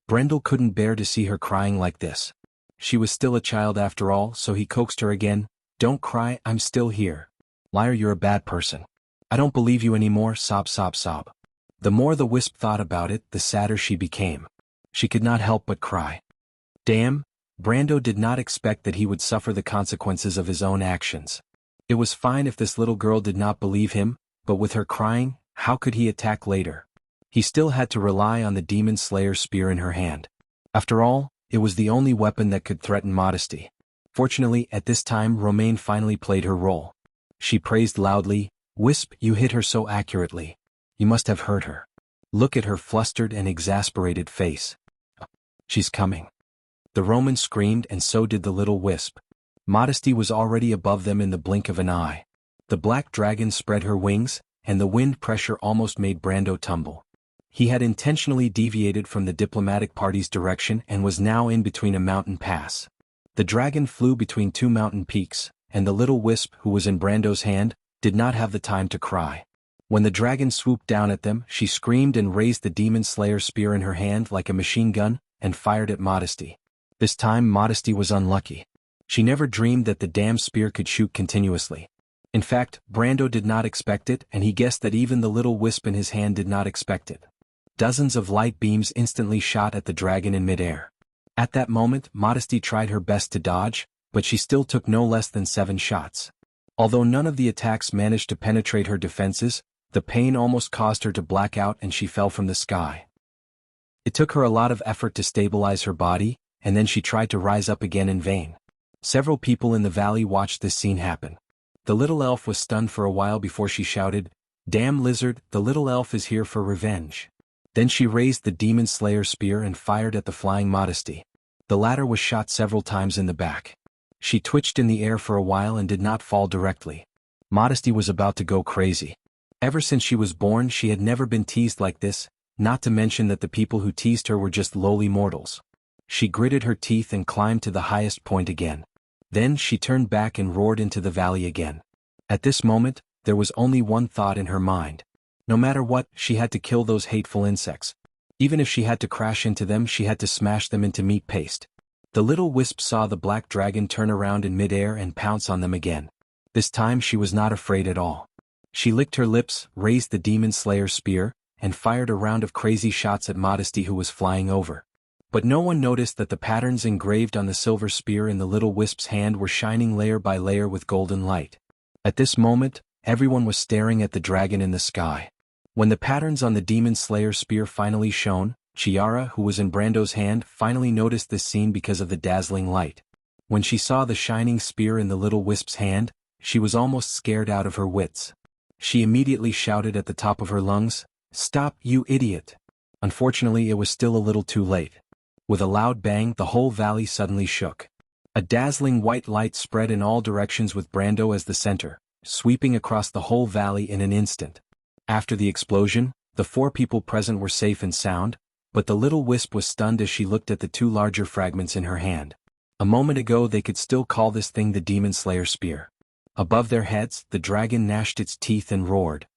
Brendel couldn't bear to see her crying like this. She was still a child after all, so he coaxed her again, "Don't cry, I'm still here." "Liar, you're a bad person. I don't believe you anymore," sob sob sob. The more the Wisp thought about it, the sadder she became. She could not help but cry. Damn, Brando did not expect that he would suffer the consequences of his own actions. It was fine if this little girl did not believe him, but with her crying, how could he attack later? He still had to rely on the Demon Slayer's spear in her hand. After all, it was the only weapon that could threaten Modesty. Fortunately, at this time Romaine finally played her role. She praised loudly, "Wisp, you hit her so accurately. You must have hurt her. Look at her flustered and exasperated face. She's coming." The Roman screamed and so did the little Wisp. Modesty was already above them in the blink of an eye. The Black Dragon spread her wings, and the wind pressure almost made Brando tumble. He had intentionally deviated from the diplomatic party's direction and was now in between a mountain pass. The dragon flew between 2 mountain peaks, and the little Wisp who was in Brando's hand did not have the time to cry. When the dragon swooped down at them, she screamed and raised the Demon Slayer spear in her hand like a machine gun and fired at Modesty. This time Modesty was unlucky. She never dreamed that the damn spear could shoot continuously. In fact, Brando did not expect it, and he guessed that even the little Wisp in his hand did not expect it. Dozens of light beams instantly shot at the dragon in midair. At that moment, Modesty tried her best to dodge, but she still took no less than 7 shots. Although none of the attacks managed to penetrate her defenses, the pain almost caused her to black out and she fell from the sky. It took her a lot of effort to stabilize her body, and then she tried to rise up again in vain. Several people in the valley watched this scene happen. The little elf was stunned for a while before she shouted, "Damn lizard, the little elf is here for revenge." Then she raised the Demon Slayer spear and fired at the flying Modesty. The latter was shot several times in the back. She twitched in the air for a while and did not fall directly. Modesty was about to go crazy. Ever since she was born she had never been teased like this, not to mention that the people who teased her were just lowly mortals. She gritted her teeth and climbed to the highest point again. Then she turned back and roared into the valley again. At this moment, there was only one thought in her mind. No matter what, she had to kill those hateful insects. Even if she had to crash into them, she had to smash them into meat paste. The little Wisp saw the Black Dragon turn around in midair and pounce on them again. This time she was not afraid at all. She licked her lips, raised the Demon Slayer spear, and fired a round of crazy shots at Modesty who was flying over. But no one noticed that the patterns engraved on the silver spear in the little Wisp's hand were shining layer by layer with golden light. At this moment, everyone was staring at the dragon in the sky. When the patterns on the Demon Slayer spear finally shone, Chiara, who was in Brando's hand, finally noticed this scene because of the dazzling light. When she saw the shining spear in the little wisp's hand, she was almost scared out of her wits. She immediately shouted at the top of her lungs, "Stop, you idiot!" Unfortunately, it was still a little too late. With a loud bang, the whole valley suddenly shook. A dazzling white light spread in all directions with Brando as the center, sweeping across the whole valley in an instant. After the explosion, the 4 people present were safe and sound, but the little wisp was stunned as she looked at the 2 larger fragments in her hand. A moment ago they could still call this thing the Demon Slayer spear. Above their heads, the dragon gnashed its teeth and roared.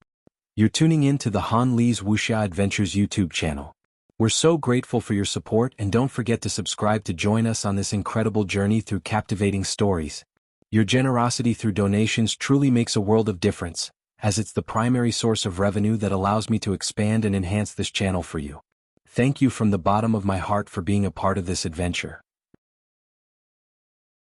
You're tuning in to the Han Li's Wuxia Adventures YouTube channel. We're so grateful for your support, and don't forget to subscribe to join us on this incredible journey through captivating stories. Your generosity through donations truly makes a world of difference, as it's the primary source of revenue that allows me to expand and enhance this channel for you. Thank you from the bottom of my heart for being a part of this adventure.